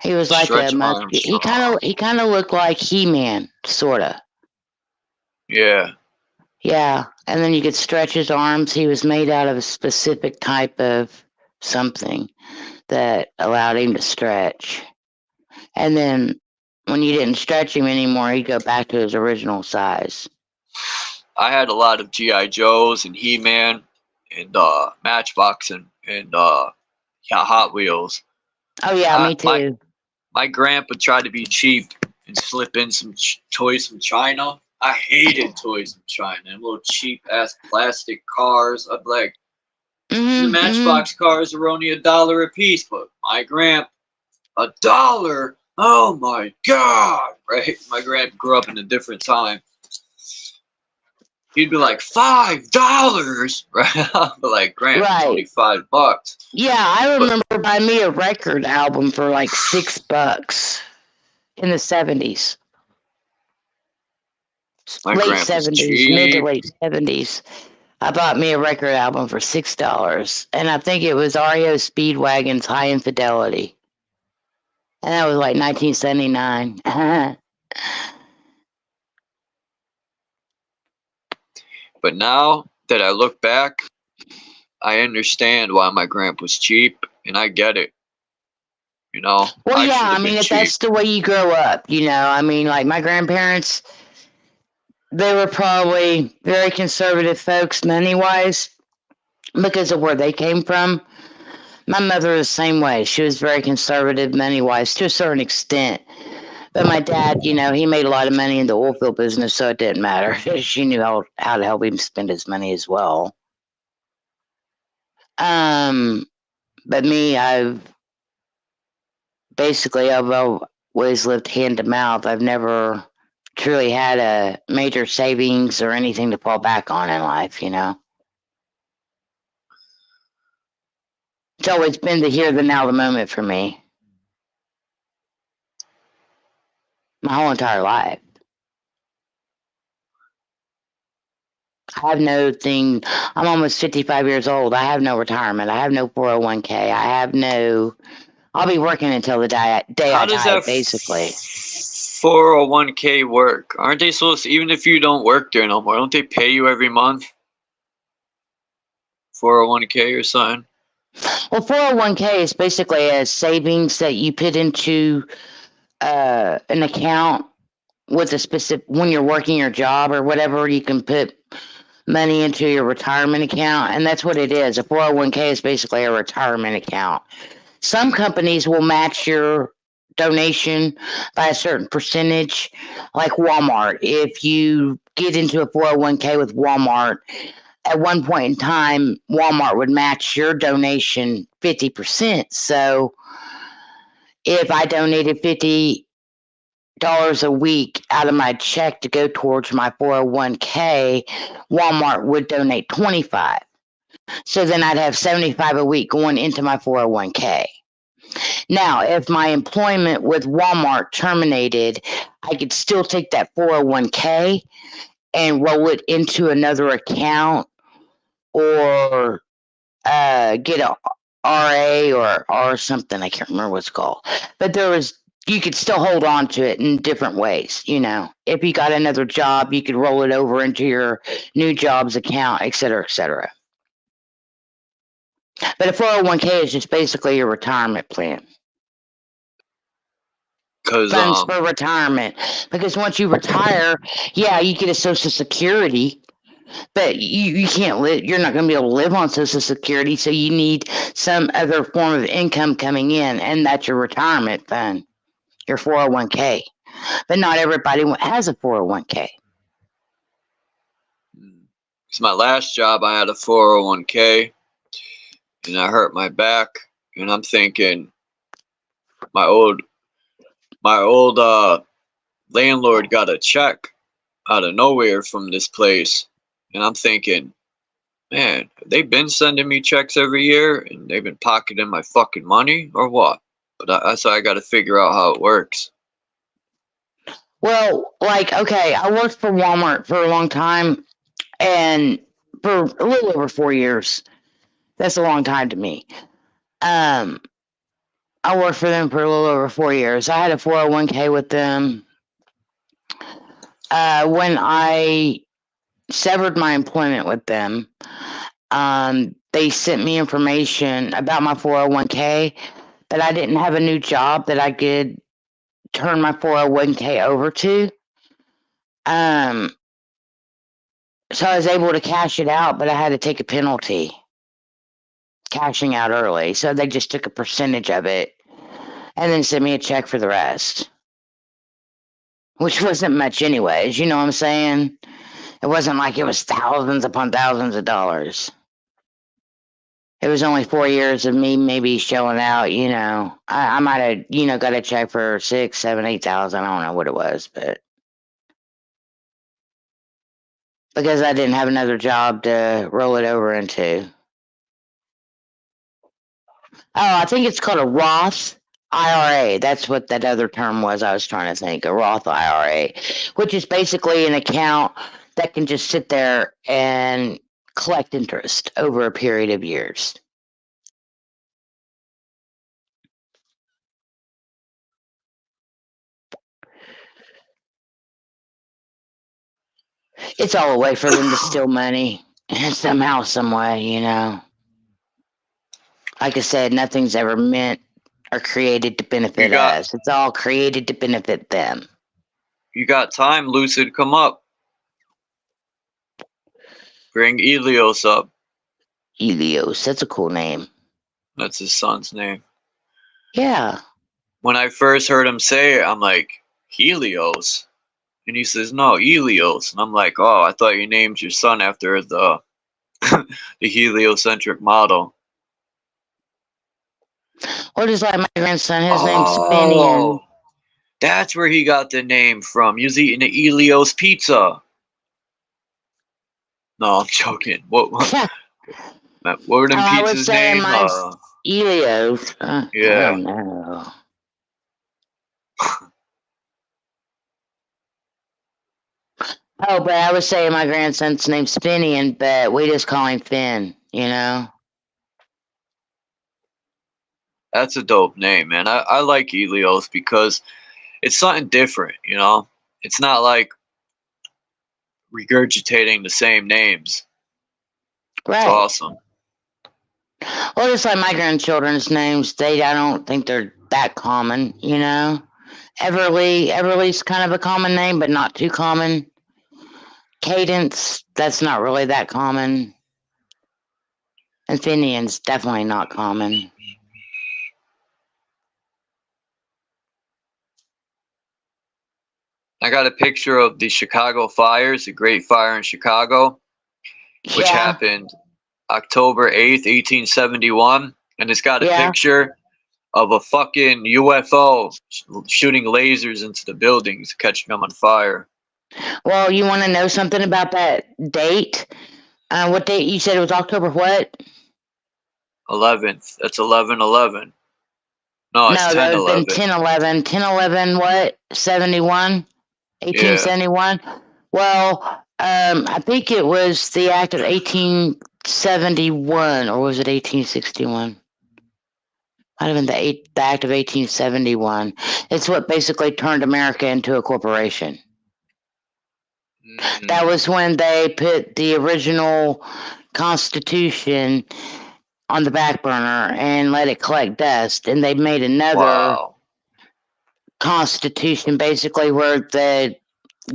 He was like
Stretch
a musky. He kind of looked like He-Man, sorta.
Yeah.
Yeah, and then you could stretch his arms. He was made out of a specific type of something that allowed him to stretch. And then when you didn't stretch him anymore, he'd go back to his original size.
I had a lot of G.I. Joes and He-Man and Matchbox and Hot Wheels.
Oh, yeah, me too.
My grandpa tried to be cheap and slip in some toys from China. I hated toys from China. Them little cheap-ass plastic cars. I'd be like, the Matchbox cars are only $1 a piece, but my grandpa, $1? Oh, my God! Right? My grandpa grew up in a different time. He'd be like, $5, right? I'd be like, Grandpa, it's only $5.
Yeah, I remember buying me a record album for like $6 in the 70s. Late 70s, mid to late 70s. I bought me a record album for $6, and I think it was REO Speedwagon's High Infidelity. And that was like 1979.
But now that I look back, I understand why my grandpa's cheap, and I get it. Well,
yeah, I mean, if that's the way you grow up, I mean, like my grandparents, they were probably very conservative folks money-wise, because of where they came from. My mother was the same way. She was very conservative money-wise to a certain extent. But my dad, you know, he made a lot of money in the oil field business, so it didn't matter. She knew how to help him spend his money as well. But me, I've always lived hand to mouth. I've never truly had a major savings or anything to fall back on in life, you know. It's always been the here, the now, the moment for me. My whole entire life. I have no thing. I'm almost 55 years old. I have no retirement. I have no 401k. I have no. I'll be working until the day I die, basically.
401k work? Aren't they supposed to, even if you don't work there no more, don't they pay you every month? 401k or something?
Well, 401k is basically a savings that you put into an account with a specific, when you're working your job or whatever, you can put money into your retirement account, and that's what it is. A 401k is basically a retirement account. Some companies will match your donation by a certain percentage, like Walmart. If you get into a 401k with Walmart, at one point in time, Walmart would match your donation 50%. So if I donated $50 a week out of my check to go towards my 401k, Walmart would donate 25. So then I'd have 75 a week going into my 401k. Now, if my employment with Walmart terminated, I could still take that 401k and roll it into another account or get a RA or R something. I can't remember what it's called. But you could still hold on to it in different ways, you know. If you got another job, you could roll it over into your new jobs account, et cetera, et cetera. But a 401k is just basically your retirement plan. Funds for retirement. Because once you retire, yeah, you get a Social Security, but you can't live. You're not going to be able to live on Social Security, so you need some other form of income coming in, and that's your retirement fund, your 401k. But not everybody has a 401k.
It's my last job. I had a 401k, and I hurt my back, and I'm thinking my old landlord got a check out of nowhere from this place, and I'm thinking, man, they've been sending me checks every year, and they've been pocketing my fucking money, or what? But so I got to figure out how it works.
Well, like, okay, I worked for Walmart for a long time, and for a little over 4 years. That's a long time to me. I worked for them for a little over 4 years. I had a 401k with them. When I severed my employment with them, they sent me information about my 401k, but I didn't have a new job that I could turn my 401k over to. So I was able to cash it out, but I had to take a penalty cashing out early. So they just took a percentage of it and then sent me a check for the rest, which wasn't much anyways. You know what I'm saying? It wasn't like it was thousands upon thousands of dollars. It was only 4 years of me maybe showing out, you know. I might have, you know, got a check for 6, 7, 8,000. I don't know what it was, but because I didn't have another job to roll it over into. Oh, I think it's called a Roth IRA. That's what that other term was I was trying to think. A Roth IRA, which is basically an account that can just sit there and collect interest over a period of years. It's all a way for them to steal money somehow, some way, you know. Like I said, nothing's ever meant or created to benefit us. It's all created to benefit them.
You got time, Lucid, come up. Bring Elios up.
Helios. That's a cool name.
That's his son's name.
Yeah.
When I first heard him say it, I'm like, Helios? And he says, no, Helios. And I'm like, oh, I thought you named your son after the the heliocentric model.
Well, just like my grandson, his name's Finian.
That's where he got the name from. He was eating the Helios pizza. No, I'm joking. What were them
I was
pizzas'
saying
name?
mine's Helios.
Yeah.
I don't know. Oh, but I was saying my grandson's name's Finian, but we just call him Finn, you know?
That's a dope name, man. I like Helios because it's something different, you know? It's not like regurgitating the same names.
Right.
It's awesome.
Well, just like my grandchildren's names, I don't think they're that common, you know? Everly's kind of a common name, but not too common. Cadence, that's not really that common. And Finian's definitely not common.
I got a picture of the Chicago fires, the Great Fire in Chicago, which happened October 8th, 1871. And it's got a picture of a fucking UFO shooting lasers into the buildings, catching them on fire.
Well, you want to know something about that date? What date you said it was October what?
11th. That's 11/11. No, it's
No, that would have
10/11.
been 10/11. 10/11 what? 71? 1871? Well, I think it was the act of 1871, or was it 1861? Might have been the act of 1871. It's what basically turned America into a corporation. That was when they put the original Constitution on the back burner and let it collect dust, and they made another Constitution basically where they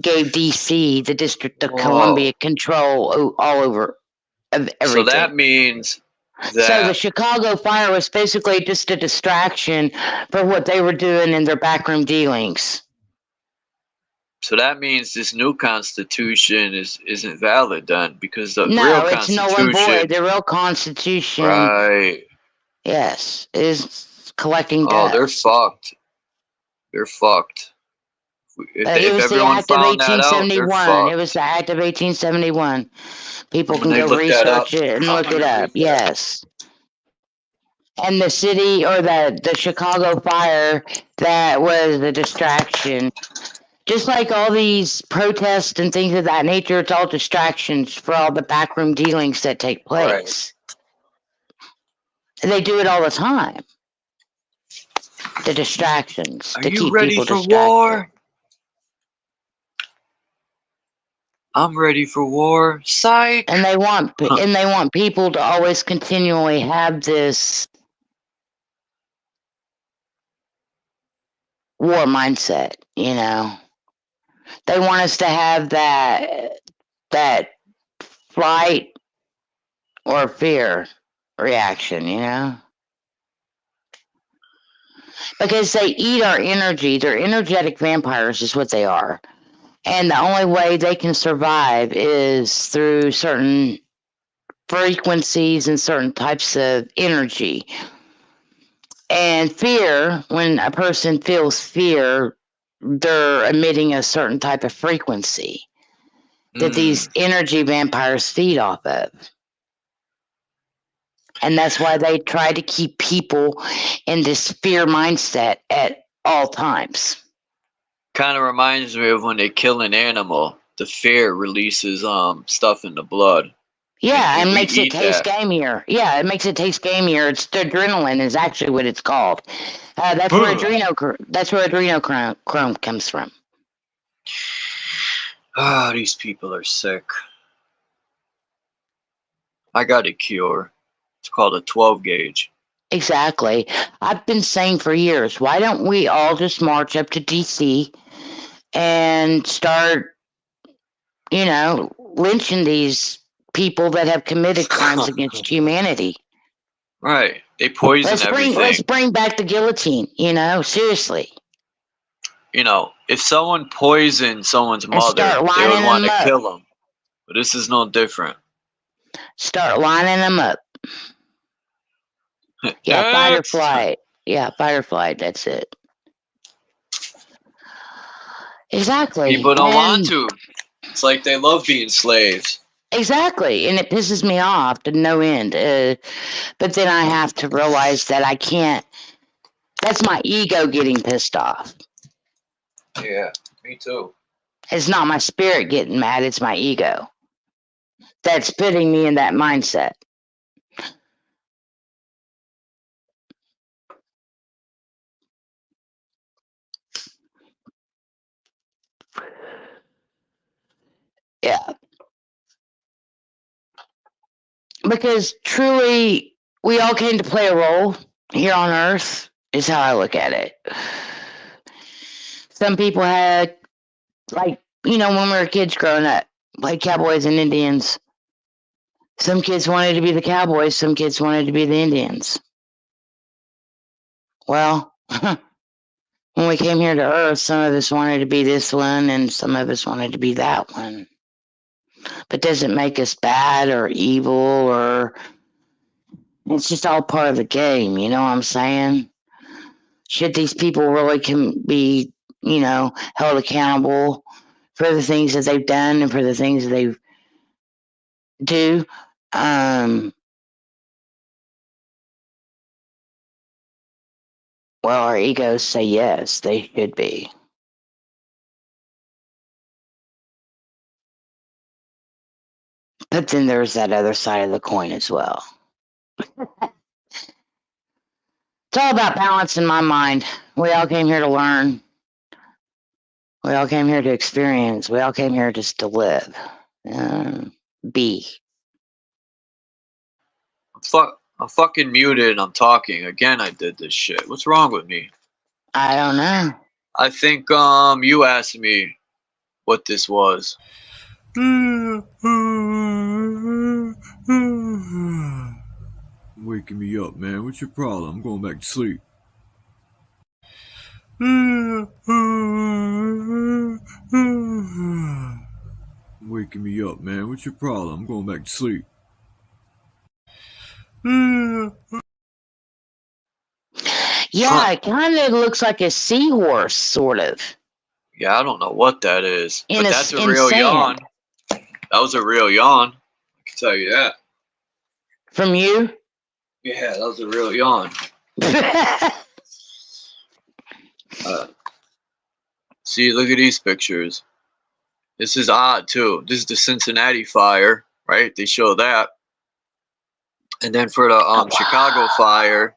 gave DC, the District of Columbia, control all over everything.
So that means that.
So the Chicago fire was basically just a distraction for what they were doing in their backroom dealings.
So that means this new Constitution isn't valid then, because the
No,
real
it's null and
Constitution.
void. The real Constitution,
Right.
yes, is collecting dust.
Oh, they're fucked. They're fucked. If
It was the
everyone
act of
found that out, they're
1871.
fucked.
It was the act of 1871. People can
They
go
looked that up.
research it and look it up. Yes. And the city, or the Chicago fire, that was a distraction. Just like all these protests and things of that nature, it's all distractions for all the backroom dealings that take place. And they do it all the time. The distractions.
Are
to
you
keep
ready
people
for
distracted.
war? I'm ready for war. Psych.
And they want people to always continually have this war mindset, you know. They want us to have that flight or fear reaction, you know. Because they eat our energy. They're energetic vampires is what they are. And the only way they can survive is through certain frequencies and certain types of energy. And fear, when a person feels fear, they're emitting a certain type of frequency that these energy vampires feed off of. And that's why they try to keep people in this fear mindset at all times.
Kind of reminds me of when they kill an animal. The fear releases stuff in the blood.
Yeah, and
we
makes it
eat
taste
that.
gamier. Yeah, it makes it taste gamier. It's the adrenaline is actually what it's called. That's where adrenochrome comes from.
Ah, these people are sick. I got a cure. It's called a 12 gauge.
Exactly. I've been saying for years, why don't we all just march up to DC and start, lynching these people that have committed crimes against humanity.
Right. They poison everything.
Let's bring back the guillotine, you know, seriously.
You know, if someone poisoned someone's mother, they would want to kill them. But this is no different.
Start lining them up. Yeah, fight or flight. Yeah, fight or flight. That's it. Exactly.
People don't want to. It's like they love being slaves.
Exactly, and it pisses me off to no end. But then I have to realize that I can't. That's my ego getting pissed off.
Yeah, me too.
It's not my spirit getting mad, it's my ego that's putting me in that mindset. Yeah. Because truly, we all came to play a role here on Earth, is how I look at it. Some people had, like, you know, when we were kids growing up, like cowboys and Indians. Some kids wanted to be the cowboys, some kids wanted to be the Indians. Well, when we came here to Earth, some of us wanted to be this one, and some of us wanted to be that one. But doesn't make us bad or evil, or it's just all part of the game, you know what I'm saying? Should these people really be, you know, held accountable for the things that they've done and for the things that they do? Well, our egos say yes, they should be. But then there's that other side of the coin as well. It's all about balance in my mind. We all came here to learn. We all came here to experience. We all came here just to live. Be.
I'm fucking muted and I'm talking. Again, I did this shit. What's wrong with me?
I don't know.
I think you asked me what this was.
Waking me up, man. What's your problem? I'm going back to sleep. Waking me up, man. What's your problem? I'm going back to sleep.
Yeah, it kind of looks like a seahorse, sort of.
Yeah, I don't know what that is.
In
but
a-
that's a
in
real
sand.
yawn. That was a real yawn. I can tell you that.
From you?
Yeah, that was a real yawn. See, look at these pictures. This is odd too. This is the Cincinnati fire, right? They show that. And then for the Chicago fire,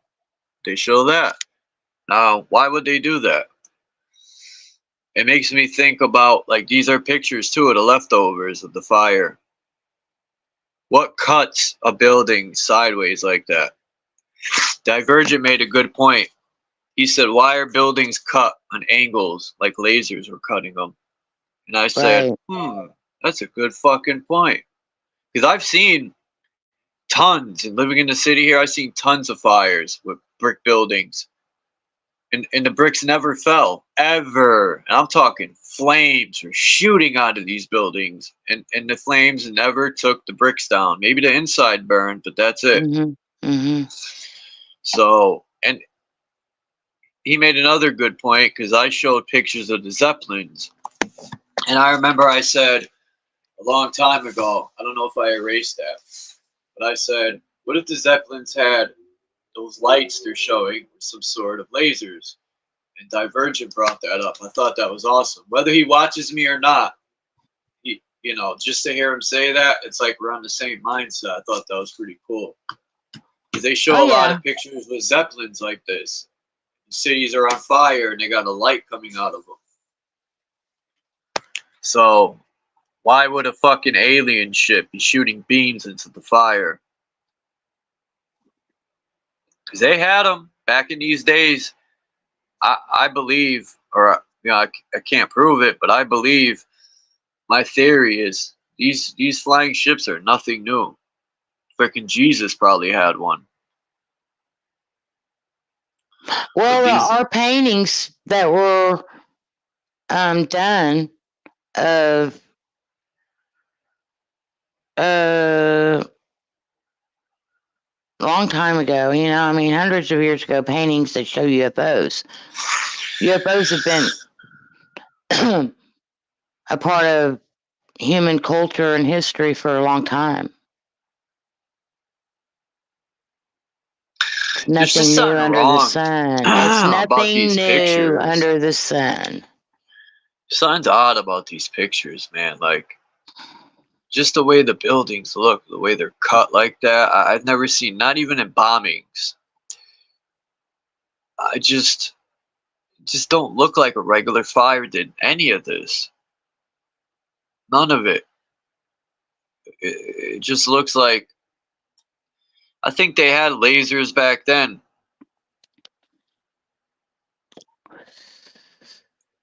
they show that. Now, why would they do that? It makes me think about, like, these are pictures too of the leftovers of the fire. What cuts a building sideways like that? Divergent made a good point. He said, why are buildings cut on angles like lasers were cutting them? And I said, that's a good fucking point. Because I've seen tons, and living in the city here, I've seen tons of fires with brick buildings. And the bricks never fell, ever. And I'm talking flames were shooting out of these buildings. And the flames never took the bricks down. Maybe the inside burned, but that's it. So, and he made another good point, because I showed pictures of the Zeppelins. And I remember I said a long time ago, I don't know if I erased that, but I said, what if the Zeppelins had those lights they're showing with some sort of lasers? And Divergent brought that up. I thought that was awesome. Whether he watches me or not, he, you know, just to hear him say that, it's like we're on the same mindset. I thought that was pretty cool. Because they show a lot of pictures with Zeppelins like this. Cities are on fire and they got a light coming out of them. So why would a fucking alien ship be shooting beams into the fire? Because they had them back in these days. I believe, or you know, I can't prove it, but I believe, my theory is These flying ships are nothing new. Frickin' Jesus probably had one.
Well,
But
there
these,
are paintings that were done of long time ago, you know, I mean, hundreds of years ago, paintings that show UFOs. UFOs have been a part of human culture and history for a long time.
there's
Nothing
just
new
something
under the
wrong
sun. It's
about
nothing
these
new
pictures.
under the sun.
Something's odd about these pictures, man. Like, just the way the buildings look, the way they're cut like that. I've never seen, not even in bombings. I just don't look like a regular fire did any of this. None of it. It just looks like, I think they had lasers back then.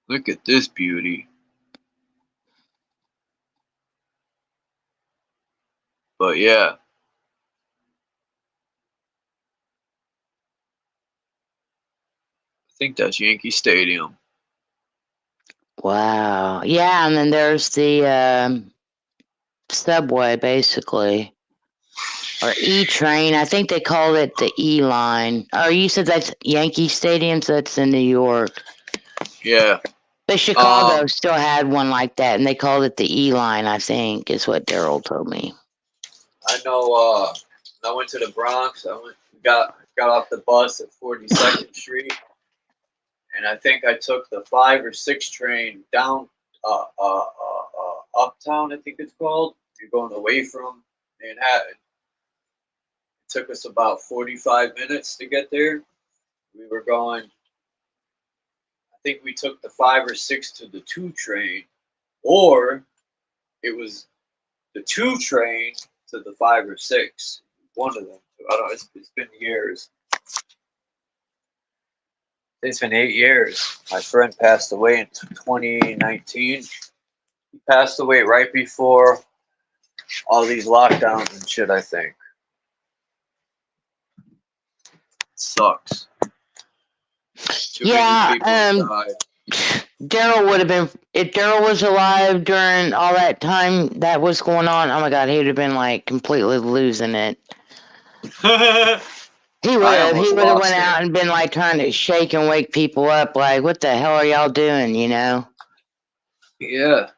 Look at this beauty. But yeah. I think that's Yankee Stadium.
Wow. Yeah, and then there's the subway, basically. Or E-train. I think they call it the E-line. Oh, you said that's Yankee Stadium, so that's in New York.
Yeah.
But Chicago still had one like that, and they called it the E-line, I think, is what Daryl told me.
I know. I went to the Bronx. Got off the bus at 42nd Street, and I think I took the 5 or 6 train down Uptown. I think it's called. You're going away from Manhattan. It took us about 45 minutes to get there. We were going. I think we took the 5 or 6 to the 2 train, or it was the 2 train to the 5 or 6. One of them. I don't know. It's been years. It's been 8 years. My friend passed away in 2019. He passed away right before all these lockdowns and shit, I think. Sucks. Too many people died.
Daryl would have been, if Daryl was alive during all that time that was going on, oh my God, he would have been like completely losing it. He would have went out and been like trying to shake and wake people up, like, what the hell are y'all doing, you know?
Yeah.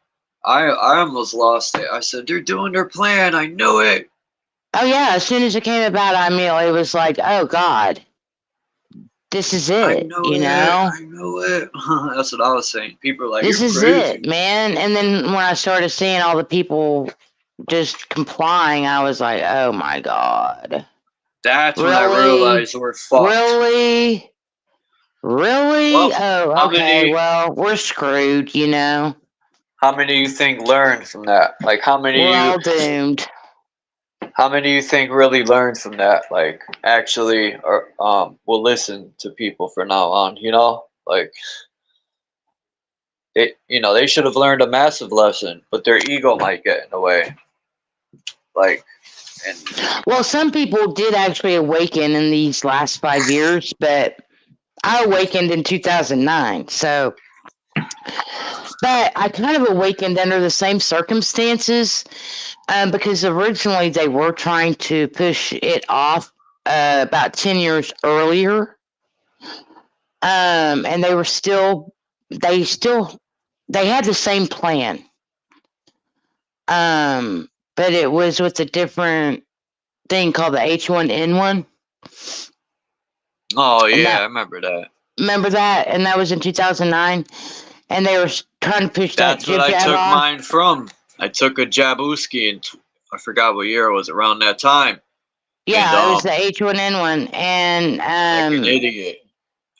I almost lost it. I said, they're doing their plan. I knew it.
Oh yeah, as soon as it came about, I immediately was like, oh God, this is it, you know?
I know it. That's what I was saying. People are like,
This
you're
is
crazy.
it, man. And then when I started seeing all the people just complying, I was like, oh my God.
That's when I realized we're fucked.
Really?
Well,
oh, okay. Well, we're screwed, you know?
How many you think learned from that? Like, how many
We're all doomed.
How many you think really learned from that? Like, actually, or will listen to people from now on, you know? Like, they should have learned a massive lesson, but their ego might get in the way. Like,
Well, some people did actually awaken in these last 5 years, but I awakened in 2009, so. But I kind of awakened under the same circumstances because originally they were trying to push it off about 10 years earlier. And they had the same plan. But it was with a different thing called the H1N1.
oh yeah, I remember that.
Remember that? And that was in 2009. And they were trying to push
That's
that
what I
jib jab
took
off.
mine from. I took a Jabuski, and I forgot what year it was. Around that time.
Yeah,
And,
it was the H1N1. And
like an idiot.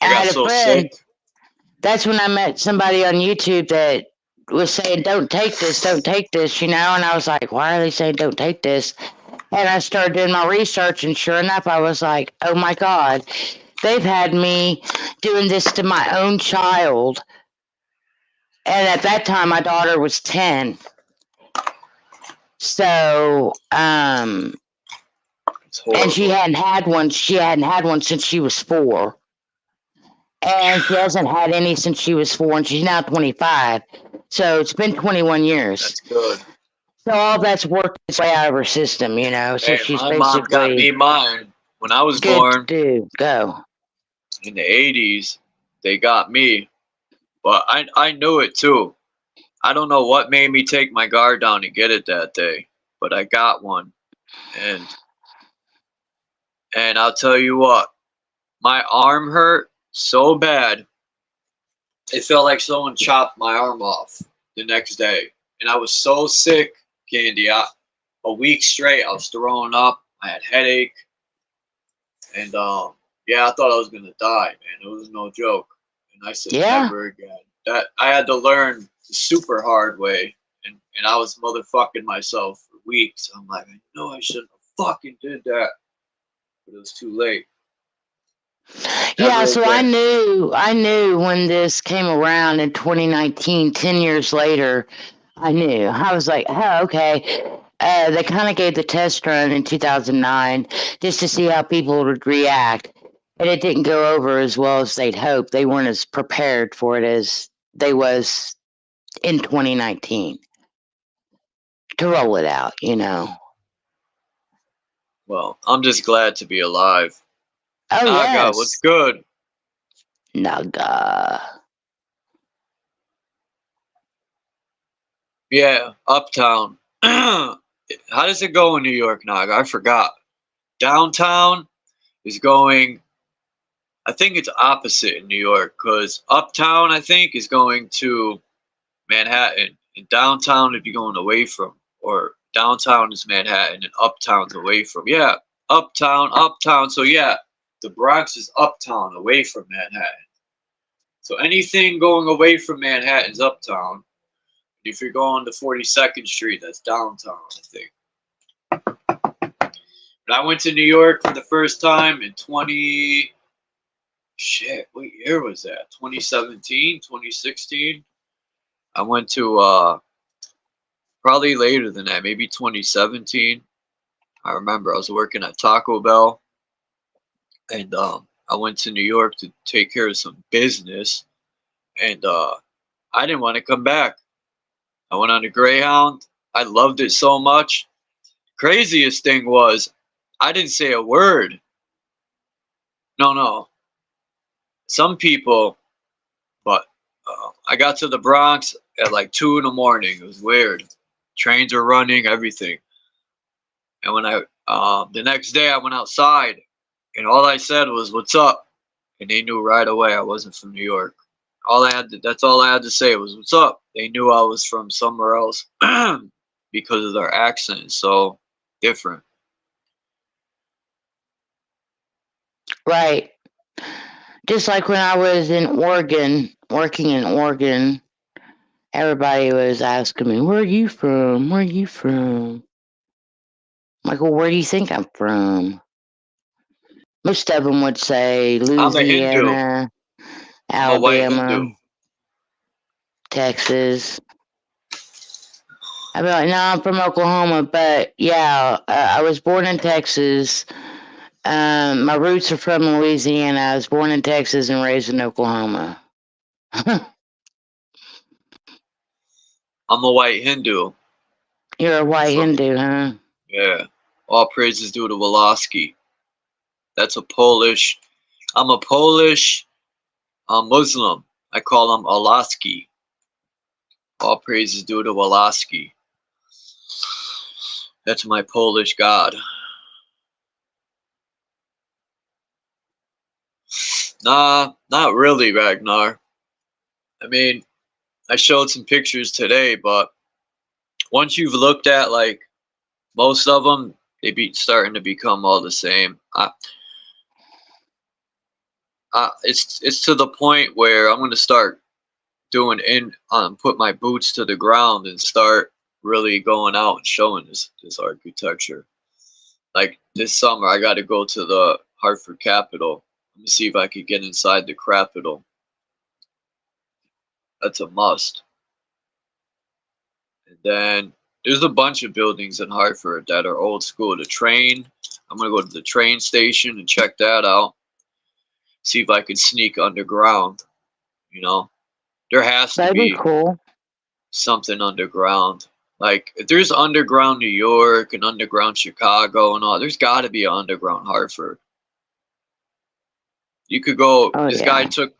I
I
got
had a
so
friend.
sick.
That's when I met somebody on YouTube that was saying, don't take this, you know? And I was like, why are they saying don't take this? And I started doing my research, and sure enough, I was like, oh my God, they've had me doing this to my own child. And at that time, my daughter was 10. So,
It's
and she
horrible.
hadn't had one. She hadn't had one since she was 4, and she hasn't had any since she was 4, and she's now 25. So it's been 21 years.
That's good.
So all that's worked its way out of her system, you know. So
Hey,
she's
my mom got me
basically
mine when I was
good
born
to do. Go.
in the 80s. They got me, but I knew it too. I don't know what made me take my guard down and get it that day, but I got one, and I'll tell you what, my arm hurt so bad. It felt like someone chopped my arm off the next day, and I was so sick, Candy. A week straight, I was throwing up. I had headache, and yeah, I thought I was gonna die, man. It was no joke, and I said
Yeah.
never again. That I had to learn the super hard way, and I was motherfucking myself for weeks. I'm like, I know I shouldn't have fucking did that, but it was too late.
Yeah,
Never
so
again.
I knew when this came around in 2019, 10 years later, I knew. I was like, oh, okay. They kind of gave the test run in 2009 just to see how people would react. And it didn't go over as well as they'd hoped. They weren't as prepared for it as they was in 2019 to roll it out, you know.
Well, I'm just glad to be alive.
Oh,
Naga, what's
yes.
good?
Naga.
Yeah, Uptown. How does it go in New York, Naga? I forgot. Downtown is going, I think it's opposite in New York, because Uptown, I think, is going to Manhattan, and downtown would be going away from, or downtown is Manhattan, and Uptown's away from. Yeah, Uptown. So yeah, the Bronx is Uptown, away from Manhattan. So anything going away from Manhattan's Uptown. If you're going to 42nd Street, that's downtown, I think. When I went to New York for the first time in what year was that? 2017, 2016? I went to, probably later than that, maybe 2017. I remember I was working at Taco Bell, and I went to New York to take care of some business, and I didn't want to come back. I went on a Greyhound. I loved it so much. Craziest thing was, I didn't say a word. No. Some people, but I got to the Bronx at like 2 in the morning. It was weird. Trains were running, everything. And when the next day I went outside, and all I said was, "What's up?" And they knew right away I wasn't from New York. That's all I had to say was, "What's up?" They knew I was from somewhere else because of their accent. So different.
Right. Just like when I was in Oregon, working in Oregon, everybody was asking me, "Where are you from? Where are you from?" I'm like, "Well, where do you think I'm from?" Most of them would say
I'm a Hindu.
Louisiana,
I'm a white
Alabama,
Hindu.
Texas. I'd be like, "No, I'm from Oklahoma," but yeah, I was born in Texas. My roots are from Louisiana. I was born in Texas and raised in Oklahoma.
I'm a white Hindu.
You're a white
From,
Hindu, huh?
yeah. All praises due to Woloski. That's a Polish. I'm a Polish Muslim. I call him Olaski. All praises due to Woloski. That's my Polish god. Nah, not really, Ragnar. I mean, I showed some pictures today, but once you've looked at like most of them, they be starting to become all the same. It's to the point where I'm gonna start doing put my boots to the ground and start really going out and showing this architecture. Like this summer, I got to go to the Hartford Capitol. Let me see if I could get inside the Capitol. That's a must. And then There's a bunch of buildings in Hartford that are old school. The train, I'm gonna go to the train station and check that out. See if I could sneak underground. You know, there has to
That'd be
be
cool.
something underground. Like if there's underground New York and underground Chicago and all, there's got to be an underground Hartford. You could go.
Oh,
This
yeah.
guy took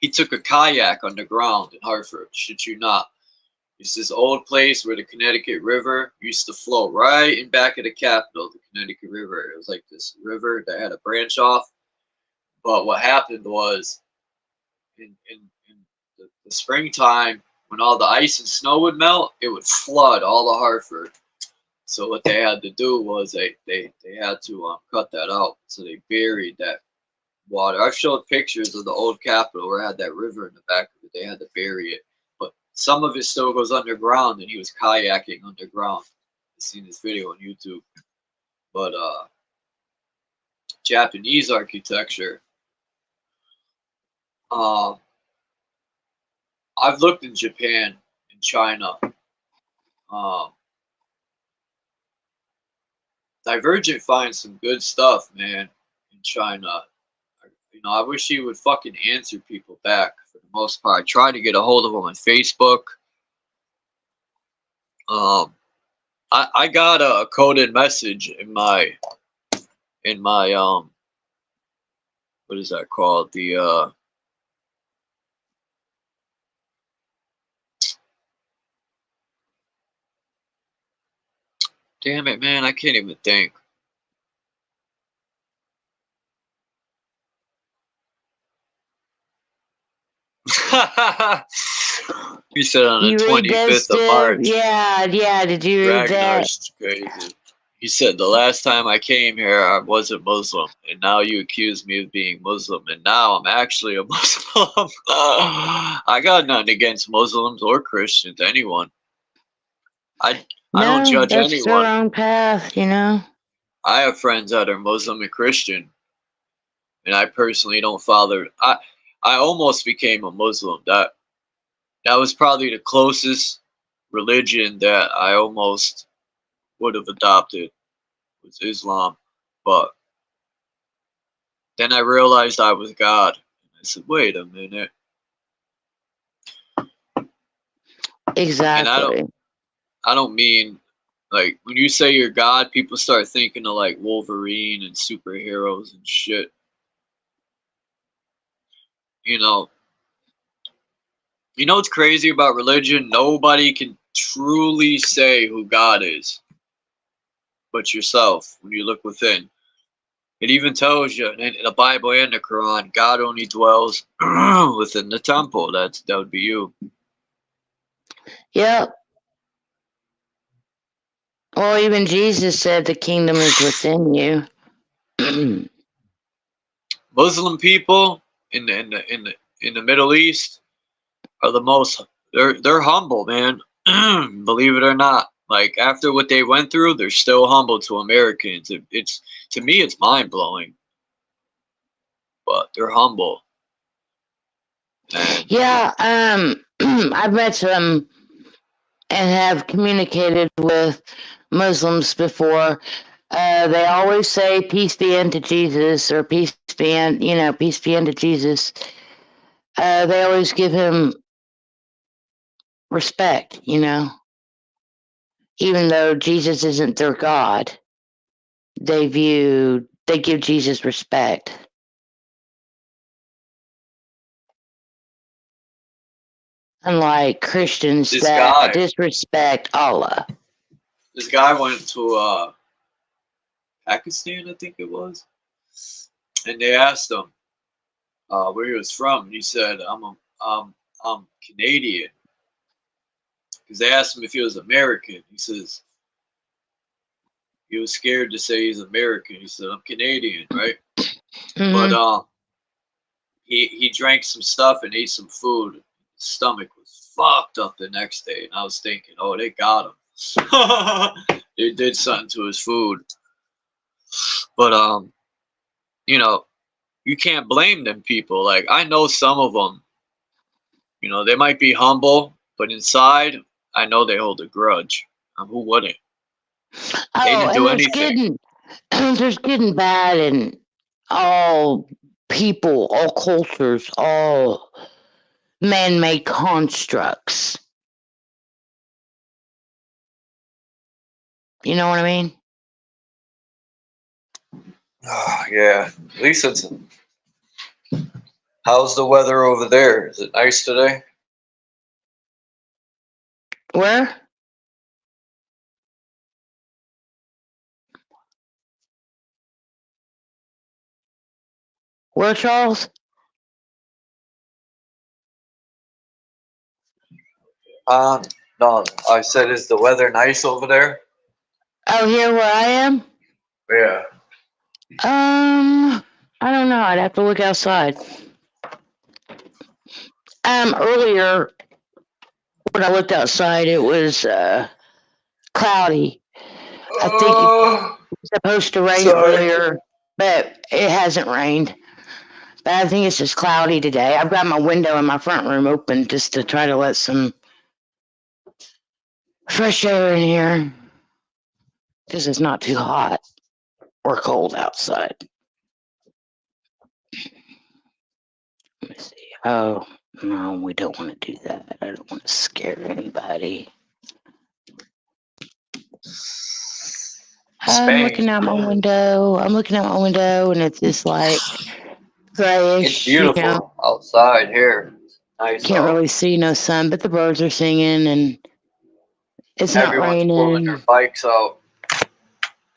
a kayak underground in Hartford. Shit you not. It's this old place where the Connecticut River used to flow right in back of the Capitol, the Connecticut River. It was like this river that had a branch off. But what happened was in the springtime, when all the ice and snow would melt, it would flood all of Hartford. So what they had to do was they had to cut that out. So they buried that water. I've showed pictures of the old Capitol where it had that river in the back of it. They had to bury it. But some of it still goes underground, and he was kayaking underground. I've seen this video on YouTube. But Japanese architecture. I've looked in Japan and China. Divergent finds some good stuff, man, in China. You know, I wish he would fucking answer people back for the most part. I tried to get a hold of him on Facebook. I got a coded message in my what is that called? The damn it, man, I can't even think. He said on the
You read that
25th of
stuff?
March.
Yeah. Did you read that?
Ragnar's crazy. He said, the last time I came here, I wasn't Muslim, and now you accuse me of being Muslim, and now I'm actually a Muslim. I got nothing against Muslims or Christians, anyone. I don't judge
that's
anyone.
their own path, you know.
I have friends that are Muslim and Christian, and I personally don't follow. I almost became a Muslim. That was probably the closest religion that I almost would have adopted, was Islam. But then I realized I was God. I said, wait a minute.
Exactly.
And I don't mean, like, when you say you're God, people start thinking of like Wolverine and superheroes and shit. You know what's crazy about religion? Nobody can truly say who God is but yourself when you look within. It even tells you in the Bible and the Quran, God only dwells within the temple. That would be you.
Yep. Well, even Jesus said the kingdom is within you.
Muslim people in the Middle East are the most. They're humble, man. Believe it or not. Like, after what they went through, they're still humble to Americans. It's to me, it's mind blowing. But they're humble. And
Yeah, I've met some and have communicated with Muslims before. They always say peace be unto Jesus, or peace be unto Jesus. They always give him respect, even though Jesus isn't their God. They give Jesus respect. Unlike Christians that disrespect Allah.
This guy went to Pakistan, I think it was, and they asked him where he was from, and he said, "I'm Canadian." Because they asked him if he was American. He says he was scared to say he's American. He said, "I'm Canadian," right?
Mm-hmm.
But he drank some stuff and ate some food. His stomach was fucked up the next day, and I was thinking, oh, they got him. They did something to his food. But you can't blame them people. Like, I know some of them, they might be humble, but inside, I know they hold a grudge. Who wouldn't? They
Oh,
didn't
and
do
there's
anything.
there's good and bad in all people, all cultures, all man-made constructs. You know what I mean?
Yeah, at least it's. How's the weather over there? Is it nice today?
Where? Where, Charles?
No, I said, is the weather nice over there?
Oh, here where I am?
Yeah.
I don't know. I'd have to look outside. Earlier when I looked outside, it was cloudy. I think it was supposed to rain earlier, but it hasn't rained. But I think it's just cloudy today. I've got my window in my front room open just to try to let some fresh air in here because it's not too hot or cold outside. Let me see. Oh, no, we don't want to do that. I don't want to scare anybody. I'm looking out my window. And it's just like grayish.
It's beautiful outside here. Nice.
Can't really see no sun, but the birds are singing and it's
Everyone's
not
pulling their
raining.
bikes out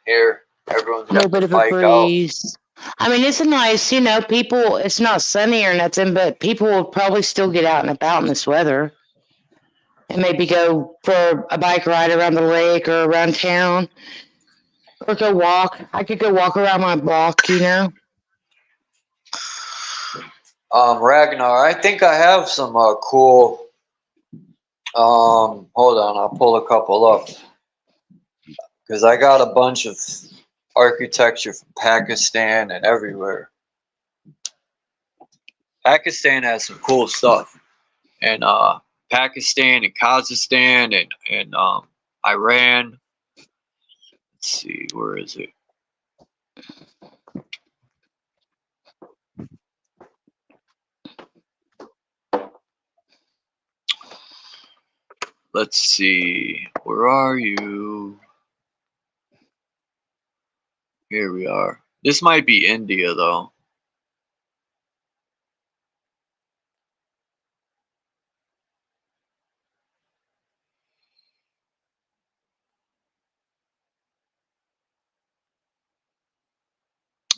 here. Everyone's
A little
got
bit
their
of a
bike out.
breeze. I mean, it's a nice, people, it's not sunny or nothing, but people will probably still get out and about in this weather and maybe go for a bike ride around the lake or around town or go walk. I could go walk around my block,
Ragnar, I think I have some cool. Hold on, I'll pull a couple up because I got a bunch of architecture from Pakistan and everywhere. Pakistan has some cool stuff, and Pakistan and Kazakhstan and Iran. Let's see, where is it? Let's see, where are you? Here we are. This might be India, though.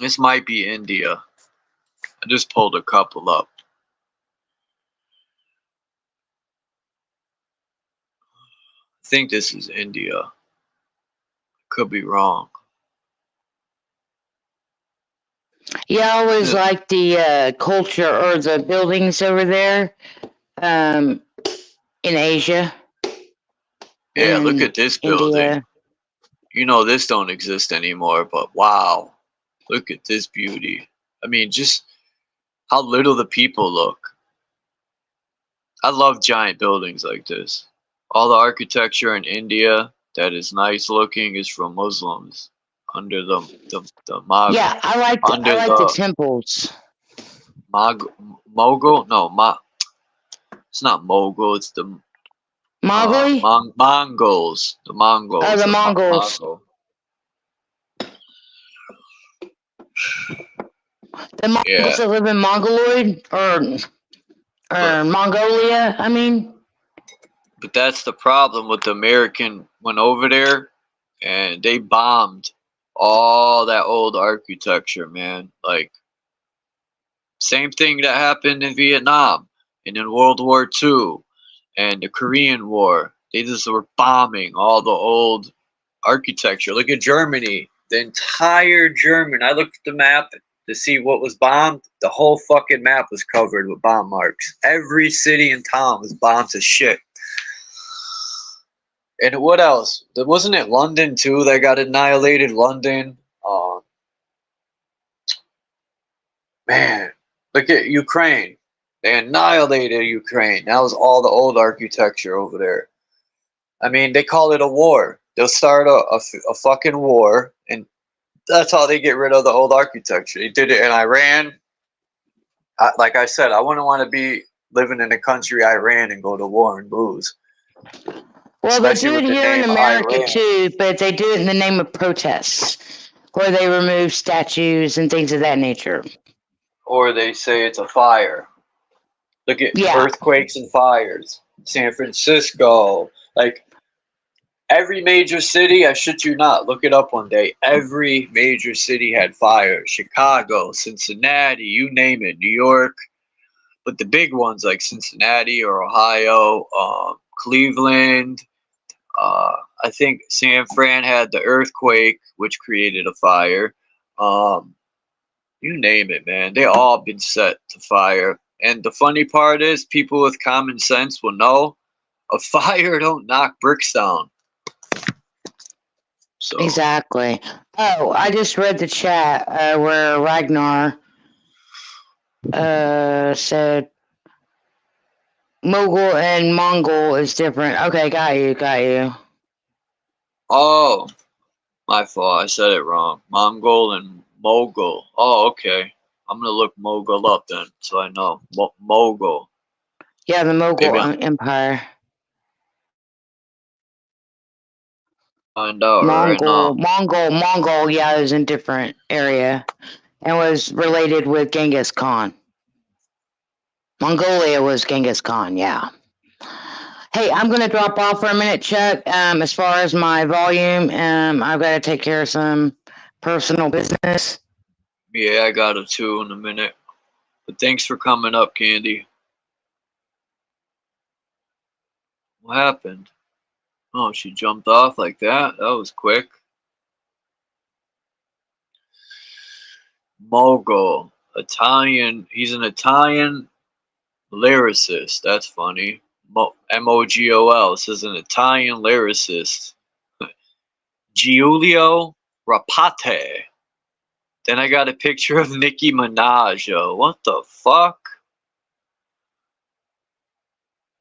This might be India. I just pulled a couple up. I think this is India. Could be wrong.
Yeah, I always like the culture or the buildings over there in Asia.
Yeah, look at this building.
India.
You know this don't exist anymore, but wow. Look at this beauty. I mean, just how little the people look. I love giant buildings like this. All the architecture in India that is nice looking is from Muslims under the Mogul.
Yeah, I like the temples.
Mogul? No, it's not Mogul. It's the
Mongol?
Mongols. The Mongols.
Oh, the Mongols. The Mongols that live in Mongoloid or Mongolia, I mean.
But that's the problem with the American went over there and they bombed all that old architecture, man. Like, same thing that happened in Vietnam and in World War II and the Korean War. They just were bombing all the old architecture. Look at Germany. The entire German. I looked at the map to see what was bombed. The whole fucking map was covered with bomb marks. Every city and town was bombed to shit. And what else? Wasn't it London too that got annihilated? London. Man, look at Ukraine. They annihilated Ukraine. That was all the old architecture over there. I mean, they call it a war. They'll start a fucking war, and that's how they get rid of the old architecture. They did it in Iran. Like I said, I wouldn't want to be living in a country Iran and go to war and lose.
Well, they
Especially
do it
with the
here in
name
America
Iran.
too, but they do it in the name of protests, where they remove statues and things of that nature.
Or they say it's a fire. Look at
Yeah.
earthquakes and fires. San Francisco, like every major city, I shit you not, look it up one day. Every major city had fire. Chicago, Cincinnati, you name it, New York. But the big ones like Cincinnati or Ohio, Cleveland, I think San Fran had the earthquake, which created a fire. You name it, man. They all been set to fire. And the funny part is, people with common sense will know a fire don't knock bricks down. So
Exactly. Oh, I just read the chat where Ragnar said Mogul and Mongol is different. Okay, got you.
oh, my fault. I said it wrong. Mongol and Mogul. Oh, okay. I'm gonna look Mogul up then, so I know. Mogul.
Yeah, the Mogul
Maybe
Empire.
find out right now.
Mongol, yeah, is in different area and was related with Genghis Khan. Mongolia was Genghis Khan, yeah. Hey, I'm gonna drop off for a minute, Chuck. As far as my volume, I've got to take care of some personal business.
Yeah, I got it too in a minute. But thanks for coming up, Candy. What happened? Oh, she jumped off like that? That was quick. Mogul. Italian. He's an Italian lyricist. That's funny. Mogol. This is an Italian lyricist. Giulio Rapate. Then I got a picture of Nicki Minaj. Yo. What the fuck?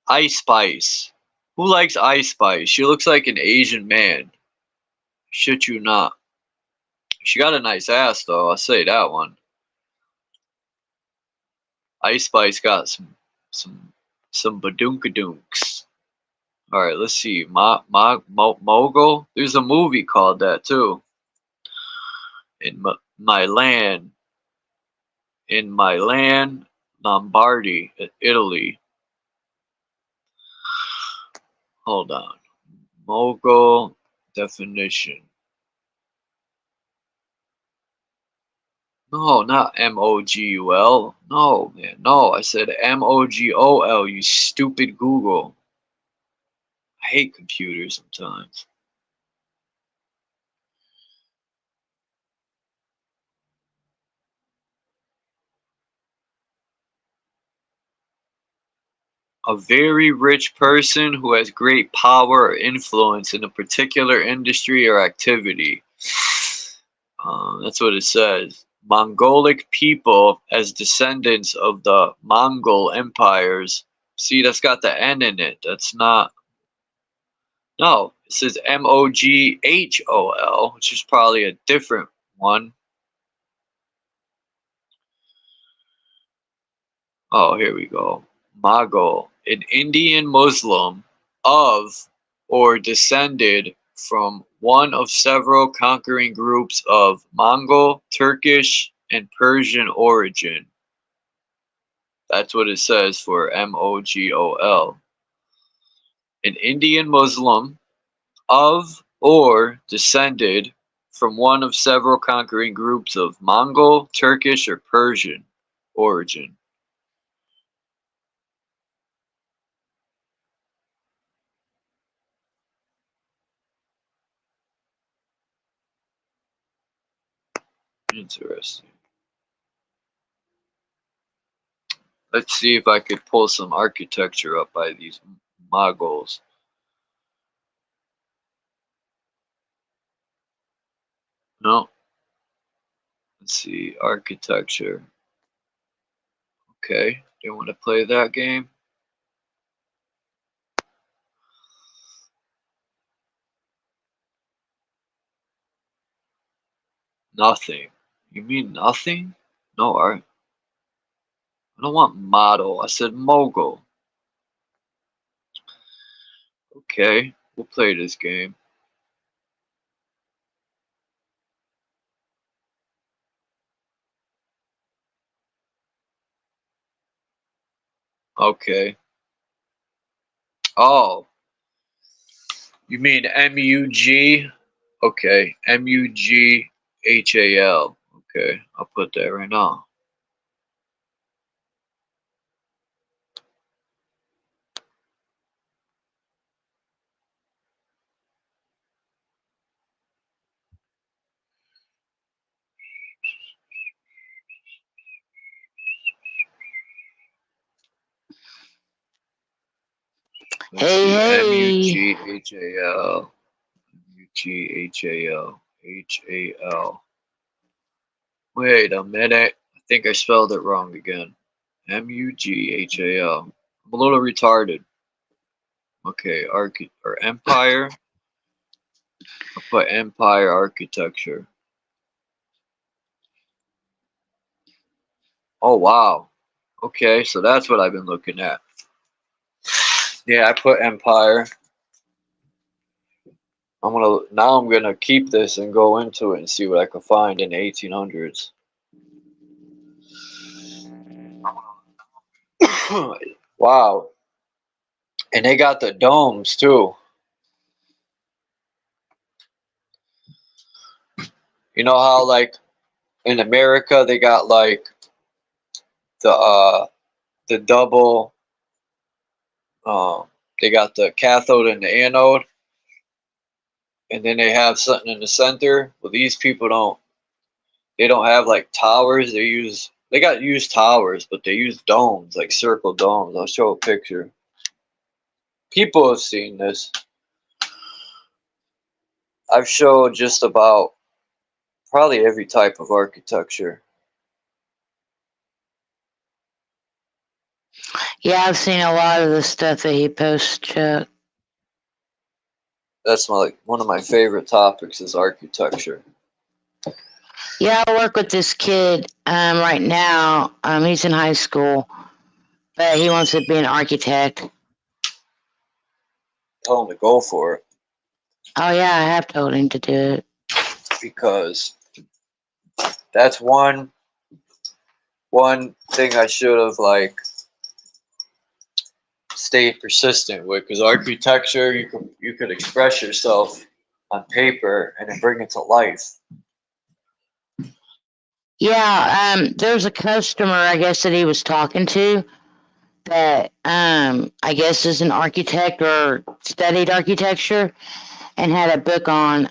Ice Spice. Who likes Ice Spice? She looks like an Asian man. Shit you not. She got a nice ass though, I'll say that one. Ice Spice got some badonkadunks. Alright, let's see. Mogul? There's a movie called that too. In my land, Lombardy, Italy. Hold on. Mogul definition. No, not M-O-G-U-L. No, man. No, I said M-O-G-O-L, you stupid Google. I hate computers sometimes. A very rich person who has great power or influence in a particular industry or activity. That's what it says. Mongolic people as descendants of the Mongol empires. See, that's got the N in it. That's not. No, it says M-O-G-H-O-L, which is probably a different one. Oh, here we go. Mogul, an Indian Muslim of or descended from one of several conquering groups of Mongol, Turkish, and Persian origin. That's what it says for M-O-G-O-L. An Indian Muslim of or descended from one of several conquering groups of Mongol, Turkish, or Persian origin. Interesting. Let's see if I could pull some architecture up by these Mongols. No. Let's see, architecture. Okay, you want to play that game? Nothing. You mean nothing? No, I don't want model. I said mogul. Okay, we'll play this game. Okay. Oh. You mean M-U-G? Okay. M-U-G-H-A-L. Okay, I'll put that right now. Let's see.
Hey,
M-U-G-H-A-L. M-U-G-H-A-L. H-A-L. Wait a minute. I think I spelled it wrong again. M-U-G-H-A-L. I'm a little retarded. Okay, or Empire. I'll put Empire Architecture. Oh, wow. Okay, so that's what I've been looking at. Yeah, I put Empire. I'm gonna keep this and go into it and see what I can find in the 1800s. Wow. And they got the domes too. You know how like in America they got like the double they got the cathode and the anode, and then they have something in the center. Well, these people they don't have like towers. They got used towers, but they use domes, like circle domes. I'll show a picture. People have seen this. I've showed just about probably every type of architecture.
yeah, I've seen a lot of the stuff that he posts, Chuck.
That's one of my favorite topics is architecture.
Yeah, I work with this kid right now. He's in high school, but he wants to be an architect.
Tell him to go for it.
Oh yeah, I have told him to do it.
Because that's one thing I should have like stayed persistent with, because architecture you could express yourself on paper and then bring it to life.
Yeah, there's a customer, I guess, that he was talking to that I guess is an architect or studied architecture and had a book on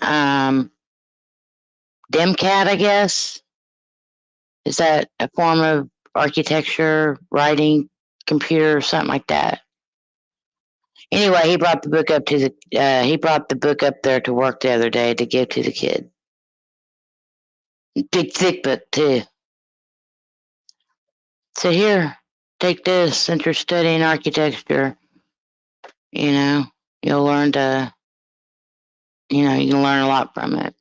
DemCAD, I guess. Is that a form of architecture, writing, computer, or something like that? Anyway, he brought the book up there to work the other day to give to the kid. Big thick book too. So here, take this since you're studying architecture. You know, you'll learn to, you can learn a lot from it.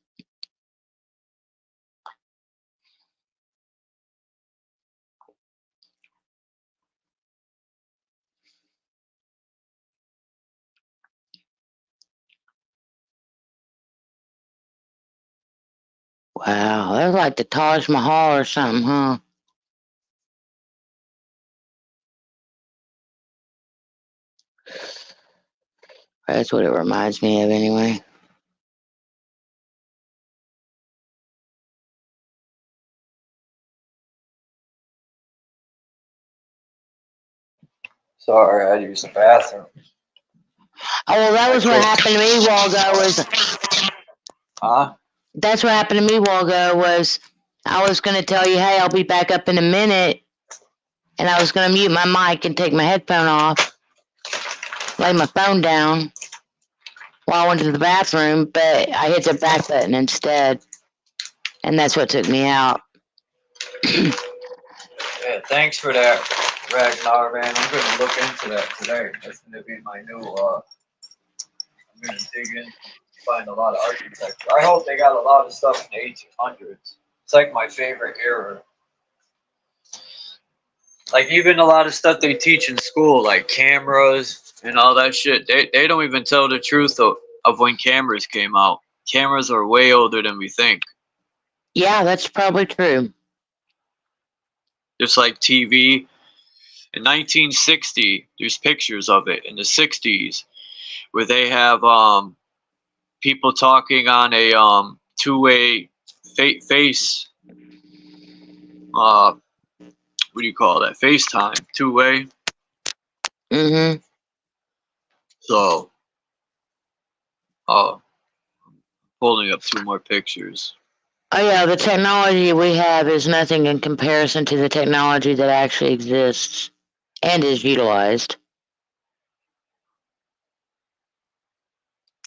Wow, that's like the Taj Mahal or something, huh? That's what it reminds me of anyway.
Sorry, I had to use the bathroom.
Oh, well, that was what happened to me a while ago that's what happened to me a while ago was I was going to tell you, hey, I'll be back up in a minute. And I was going to mute my mic and take my headphone off, lay my phone down while I went to the bathroom, but I hit the back button instead. And that's what took me out.
Yeah, thanks for that, Ragnar, man. I'm going to look into that today. That's going to be my new, I'm going to dig in find a lot of architecture. I hope they got a lot of stuff in the 1800s. It's like my favorite era. Like even a lot of stuff they teach in school, like cameras and all that shit. They don't even tell the truth of when cameras came out. Cameras are way older than we think.
Yeah, that's probably true.
Just like TV. In 1960, there's pictures of it in the 60s where they have people talking on a two-way face. What do you call that? FaceTime, two-way.
Mm-hmm.
So, pulling up 2 more pictures.
Oh yeah, the technology we have is nothing in comparison to the technology that actually exists and is utilized.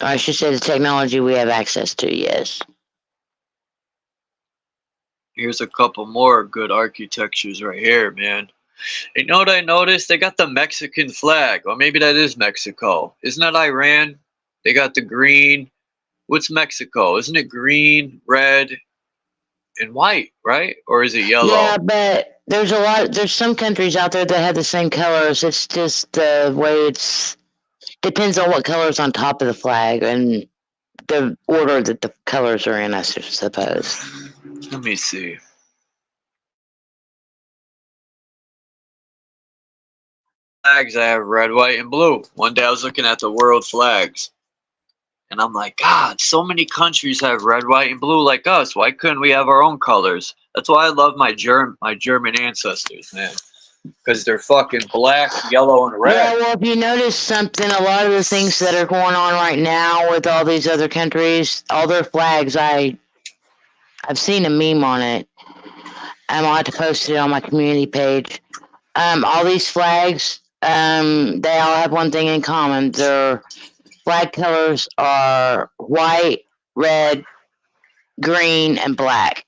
Or I should say the technology we have access to, yes.
Here's a couple more good architectures right here, man. You know what I noticed? They got the Mexican flag. Or maybe that is Mexico. Isn't that Iran? They got the green. What's Mexico? Isn't it green, red, and white, right? Or is it yellow?
Yeah, but there's some countries out there that have the same colors. It's just the way it's depends on what color's on top of the flag and the order that the colors are in, I suppose.
Let me see. Flags, I have red, white, and blue. One day I was looking at the world flags. And I'm like, God, so many countries have red, white, and blue like us. Why couldn't we have our own colors? That's why I love my German ancestors, man. Because they're fucking black, yellow, and red.
Yeah, well, if you notice something, a lot of the things that are going on right now with all these other countries, all their flags, I've seen a meme on it. I'll have to post it on my community page. All these flags, they all have one thing in common. Their flag colors are white, red, green, and black.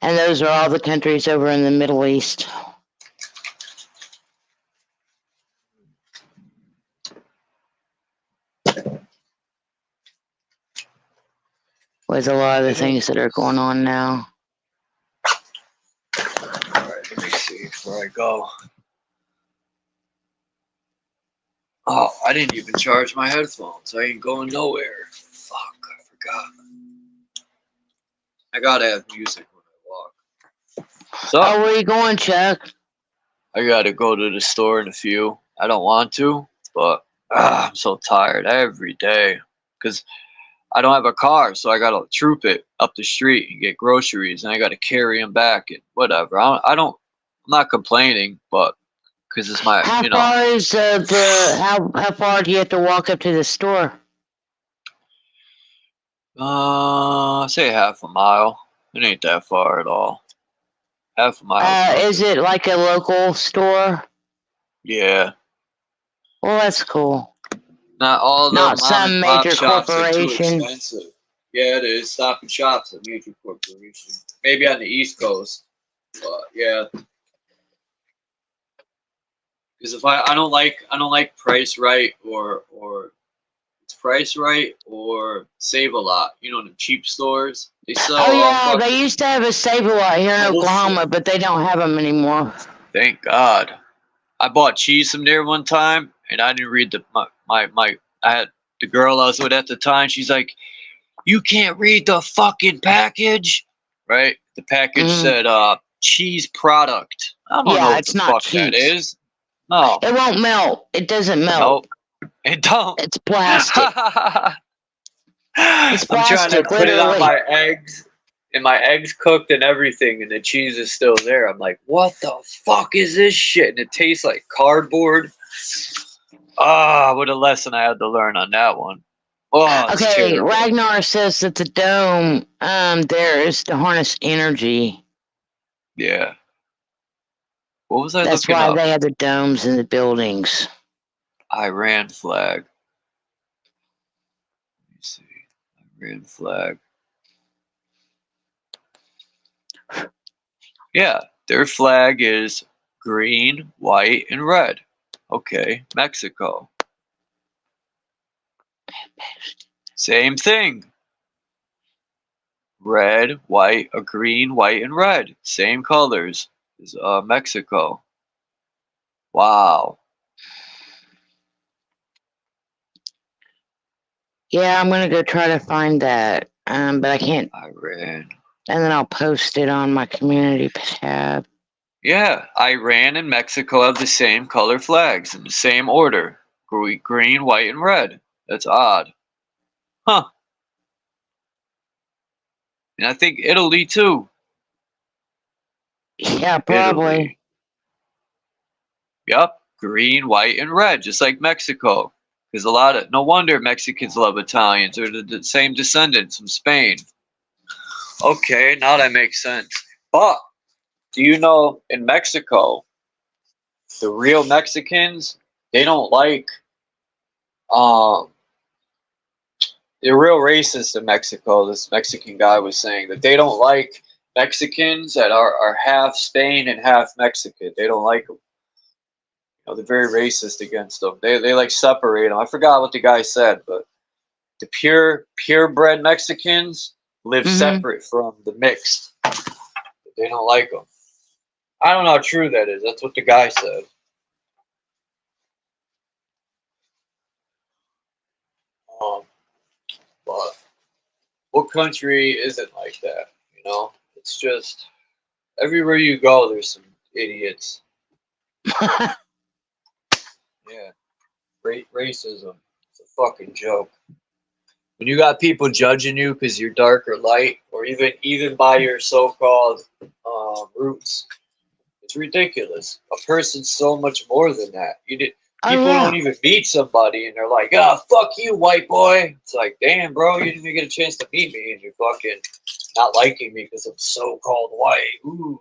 And those are all the countries over in the Middle East. With a lot of the things that are going on now.
Alright, let me see before I go. Oh, I didn't even charge my headphones. I ain't going nowhere. Fuck, I forgot. I gotta have music when I walk. So,
Oh, where you going, Chuck?
I gotta go to the store in a few. I don't want to, but I'm so tired every day. Because I don't have a car, so I gotta troop it up the street and get groceries, and I gotta carry them back and whatever. I'm not complaining, but because it's my,
How far is how far do you have to walk up to the store?
say half a mile. It ain't that far at all. Half a mile.
Is it like a local store?
Yeah.
Well, that's cool.
Not all the
Not
mom
some
and pop
major
shops are too
corporation.
expensive. Yeah, it is. Stop and Shop's a major corporation. Maybe on the East Coast, but yeah. Because if I don't like Price Right or it's Price Right or Save a Lot. You know, the cheap stores. They sell.
Oh yeah, they used to have a Save-A-Lot here in
Bullshit.
Oklahoma, but they don't have them anymore.
Thank God. I bought cheese from there one time, and I didn't read I had the girl I was with at the time. She's like, "You can't read the fucking package, right?" The package said cheese product. I don't know what
it's
the
not
fuck
cheese.
that is. No,
It won't melt. It doesn't melt.
nope, it don't.
It's plastic. It's
I'm trying to
plastic,
put it on
literally.
my eggs, and my eggs cooked and everything, and the cheese is still there. I'm like, what the fuck is this shit? And it tastes like cardboard. What a lesson I had to learn on that one. Oh, it's
Okay,
terrible.
Ragnar says that the dome there is to harness energy.
Yeah. What was I
That's
looking
why
up?
they have the domes in the buildings.
Iran flag. Let me see. Iran flag. Yeah, their flag is green, white, and red. Okay, Mexico. Same thing. Red, white, green, white, and red. Same colors as Mexico. Wow.
Yeah, I'm gonna go try to find that. But I can't.
Iran.
And then I'll post it on my community tab.
Yeah, Iran and Mexico have the same color flags in the same order. Green, white, and red. That's odd. Huh. And I think Italy too.
Yeah, probably.
Italy. Yep. Green, white, and red, just like Mexico. There's no wonder Mexicans love Italians. They're the same descendants from Spain. Okay, now that makes sense. But do you know in Mexico, the real Mexicans, they don't like they're real racist in Mexico. This Mexican guy was saying that they don't like Mexicans that are half Spain and half Mexican. They don't like them. You know, they're very racist against them. They like separate them. I forgot what the guy said, but the purebred Mexicans live separate from the mixed. They don't like them. I don't know how true that is. That's what the guy said. But what country isn't like that? You know, it's just everywhere you go, there's some idiots. Yeah, racism. It's a fucking joke. When you got people judging you because you're dark or light, or even by your so-called roots, it's ridiculous. A person's so much more than that. People don't even meet somebody and they're like, "Ah, fuck you, white boy." It's like, damn, bro, you didn't even get a chance to meet me and you're fucking not liking me because I'm so-called white. Ooh.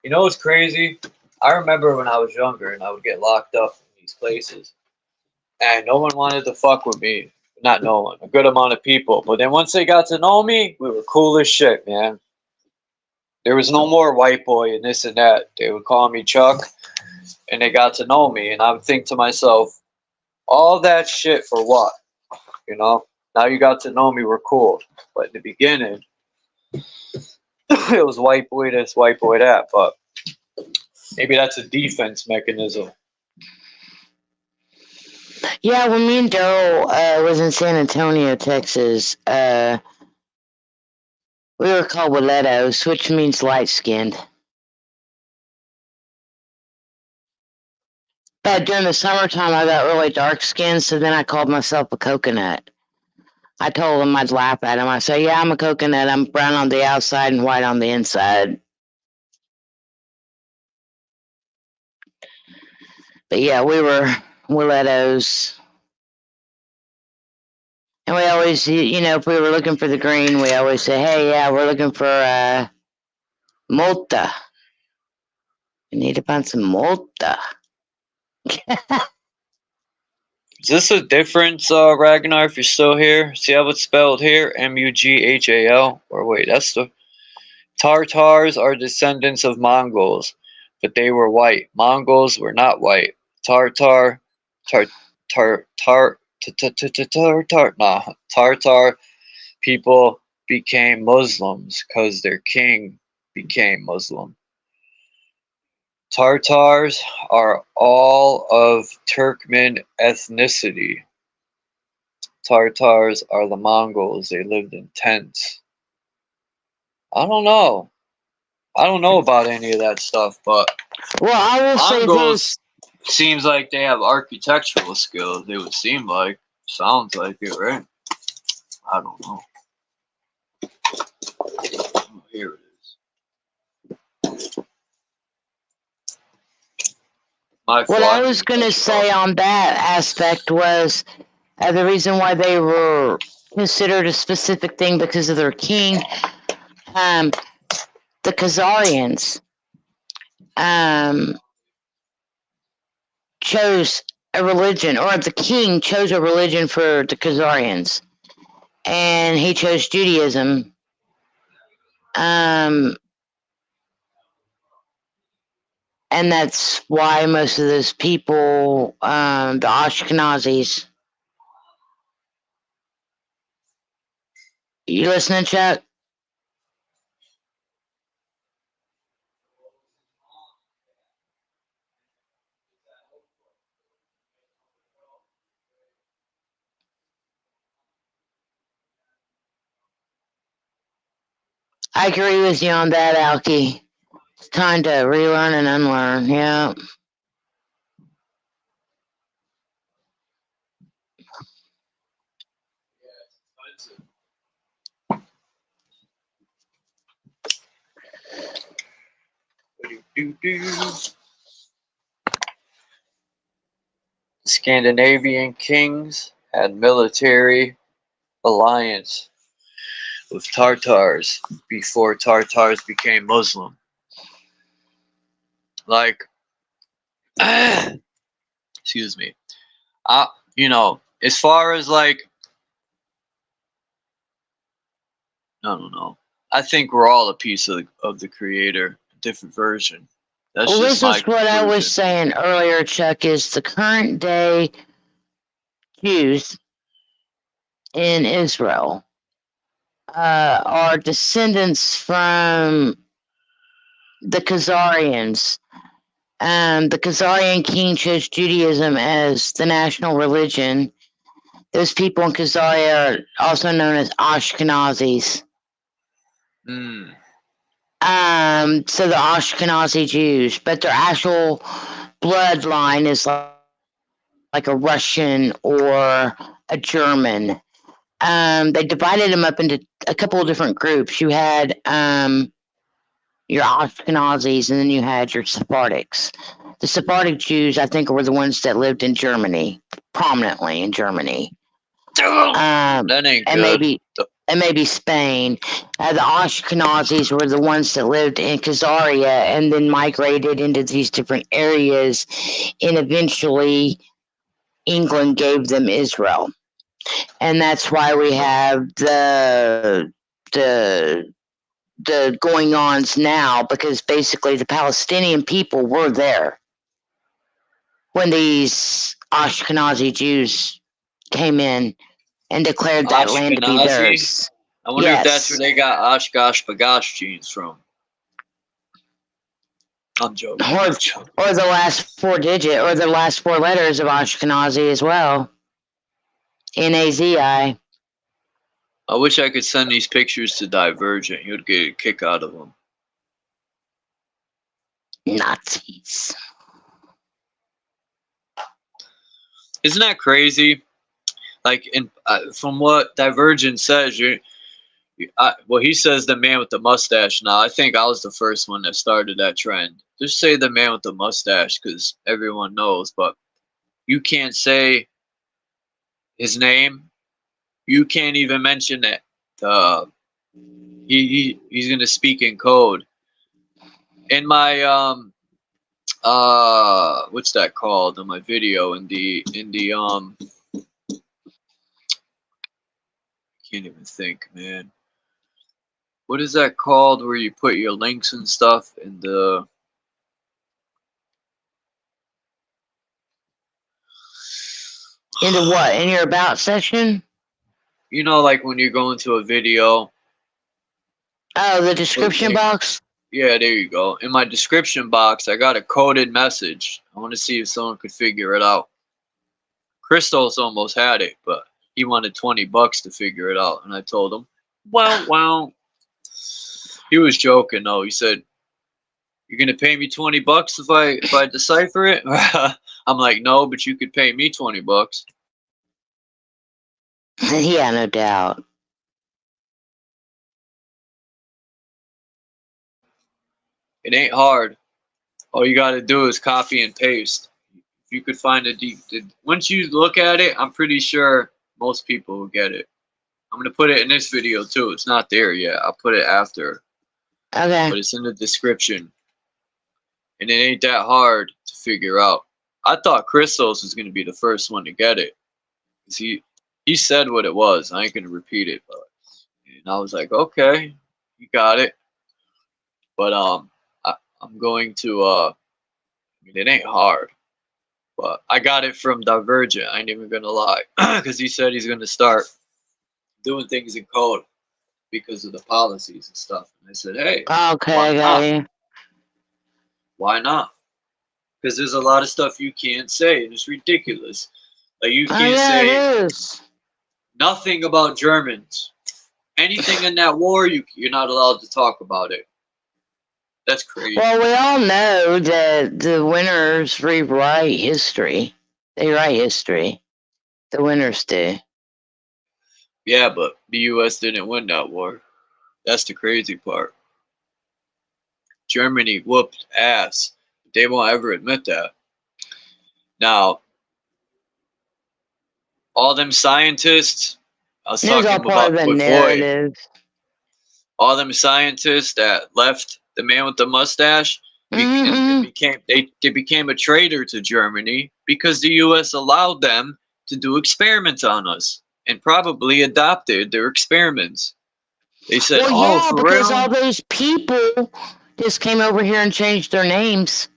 You know what's crazy? I remember when I was younger and I would get locked up in these places and no one wanted to fuck with me. Not no one, a good amount of people. But then once they got to know me, we were cool as shit, man. There was no more white boy and this and that. They would call me Chuck and they got to know me. And I would think to myself, all that shit for what? You know, now you got to know me, we're cool. But in the beginning, it was white boy this, white boy that. But maybe that's a defense mechanism.
Yeah, when me and Daryl was in San Antonio, Texas, we were called Waletos, which means light-skinned. But during the summertime, I got really dark-skinned, so then I called myself a coconut. I told them I'd laugh at them. I said, yeah, I'm a coconut. I'm brown on the outside and white on the inside. But yeah, we were Waletos. And we always, you know, if we were looking for the green, we always say, hey, yeah, we're looking for Malta. We need to find some Malta.
Is this a difference, Ragnar, if you're still here? See how it's spelled here? Mughal? Or wait, that's the... Tartars are descendants of Mongols, but they were white. Mongols were not white. Tartar people became Muslims because their king became Muslim. Tartars are all of Turkmen ethnicity. Tartars are the Mongols. They lived in tents. I don't know. I don't know about any of that stuff, but
well, I will
Mongols
say this.
Seems like they have architectural skills. They would seem like. Sounds like it, right? I don't know. Oh, here it is.
What I was going to say on that aspect was the reason why they were considered a specific thing because of their king. The Khazarians chose a religion, or the king chose a religion for the Khazarians, and he chose Judaism. And And that's why most of those people, the Ashkenazis. You listening, Chuck? I agree with you on that, Alki. It's time to relearn and unlearn. Yeah.
Scandinavian kings had military alliance with Tartars before Tartars became Muslim. Like, excuse me. You know, as far as like, I don't know. I think we're all a piece of the creator, a different version. That's
Well,
just
this
my
is what I was
conclusion.
saying earlier, Chuck, is the current day Jews in Israel are descendants from the Khazarians. The Khazarian king chose Judaism as the national religion. Those people in Khazaria are also known as Ashkenazis. So the Ashkenazi Jews, but their actual bloodline is like a Russian or a German. They divided them up into a couple of different groups. You had your Ashkenazis, and then you had your Sephardics. The Sephardic Jews, I think, were the ones that lived in Germany, prominently in Germany.
That ain't good.
And maybe Spain. The Ashkenazis were the ones that lived in Khazaria and then migrated into these different areas, and eventually England gave them Israel. And that's why we have the going-ons now, because basically the Palestinian people were there when these Ashkenazi Jews came in and declared that land to be theirs.
I wonder if that's where they got Oshkosh Bagosh genes from. I'm joking.
Or the last four letters of Ashkenazi as well. Nazi.
I wish I could send these pictures to Divergent. He would get a kick out of them.
Nazis.
Isn't that crazy? Like, from what Divergent says, well, he says the man with the mustache. Now, I think I was the first one that started that trend. Just say the man with the mustache, because everyone knows. But you can't say his name. You can't even mention it. He's gonna speak in code. In my what's that called? In my video, in the can't even think, man. What is that called? Where you put your links and stuff in the
into what? In your about section?
You know, like when you go into a video.
Oh, the description box?
Yeah, there you go. In my description box, I got a coded message. I want to see if someone could figure it out. Christos almost had it, but he wanted $20 to figure it out, and I told him, well. He was joking though. He said, "You're gonna pay me $20 if I decipher it?" I'm like, "No, but you could pay me $20."
Yeah, no doubt.
It ain't hard. All you gotta do is copy and paste. If you could find once you look at it, I'm pretty sure most people will get it. I'm gonna put it in this video too. It's not there yet. I'll put it after.
Okay.
But it's in the description. And it ain't that hard to figure out. I thought Christos was gonna be the first one to get it. 'Cause he said what it was. I ain't gonna repeat it, but and I was like, okay, you got it. But I'm going to mean, it ain't hard. But I got it from Divergent. I ain't even gonna lie, because he said he's gonna start doing things in code because of the policies and stuff. And I said, hey,
Okay,
why
got
not?
you.
Why not? Because there's a lot of stuff you can't say, and it's ridiculous. Like you
Oh,
can't
yeah,
say
it is.
nothing about Germans. Anything in that war, you're not allowed to talk about it. That's crazy.
Well, we all know that the winners rewrite history. They write history. The winners do.
Yeah, but the U.S. didn't win that war. That's the crazy part. Germany whooped ass. They won't ever admit that. Now, all them scientists, I was
It was all
talking
part of
about
the
with Void,
narrative.
all them scientists that left the man with the mustache, they became a traitor to Germany because the U.S. allowed them to do experiments on us and probably adopted their experiments. They said,
Well,
"Oh,
yeah,
for
because
real?"
all those people just came over here and changed their names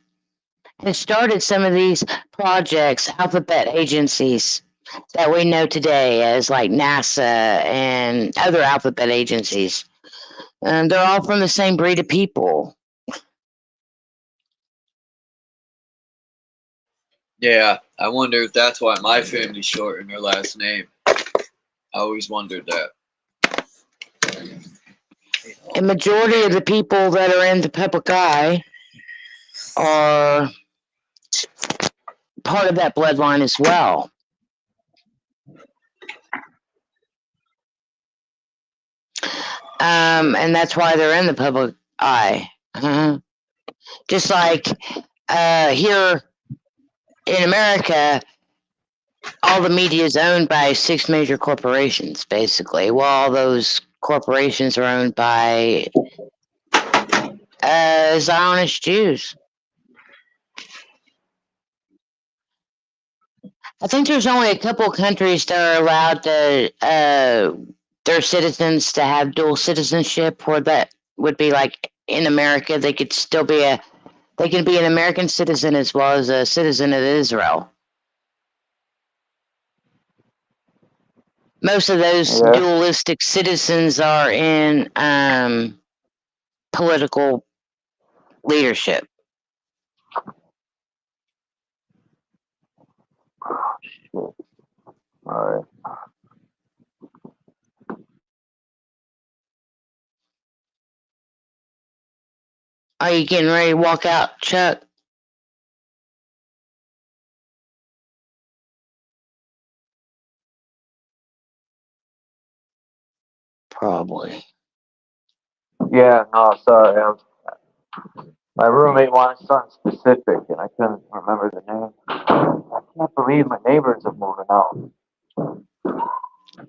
and started some of these projects, alphabet agencies that we know today as like NASA and other alphabet agencies. And they're all from the same breed of people.
Yeah, I wonder if that's why my family shortened their last name. I always wondered that.
A majority of the people that are in the public eye are part of that bloodline as well. And that's why they're in the public eye. Just like here in America, all the media is owned by 6 major corporations, basically. Well, all those corporations are owned by Zionist Jews. I think there's only a couple countries that are allowed to their citizens to have dual citizenship, where that would be like in America, they could still be they can be an American citizen as well as a citizen of Israel. Most of those dualistic citizens are in political leadership.
Alright.
Are you getting ready to walk out, Chuck? Probably.
Yeah, no, sorry. My roommate wanted something specific, and I couldn't remember the name. I can't believe my neighbors are moving out.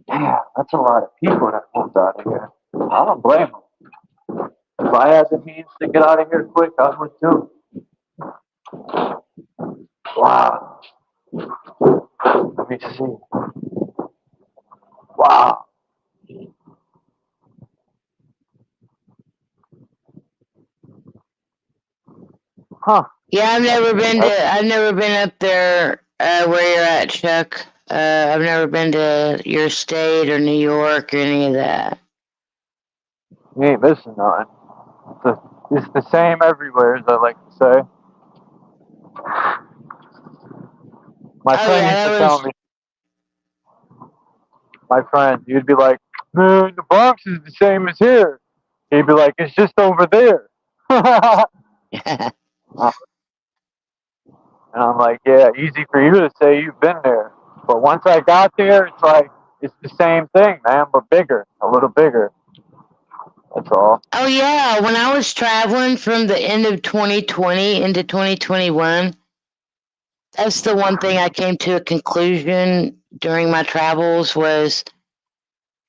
Yeah, that's a lot of people that moved out of here. I don't blame them. If I had the means to get out of here quick, I would too. Wow. Let me see. Wow. Huh.
Yeah, I've never been up there where you're at, Chuck. I've never been to your state or New York or any of that.
You ain't missing nothing. It's the same everywhere, as I like to say. My friend used to tell me, my friend, you'd be like, man, the Bronx is the same as here. He'd be like, it's just over there. And I'm like, yeah, easy for you to say you've been there. But once I got there, it's like, it's the same thing, man, but bigger, a little bigger. That's all.
Oh, yeah. When I was traveling from the end of 2020 into 2021, that's the one thing I came to a conclusion during my travels was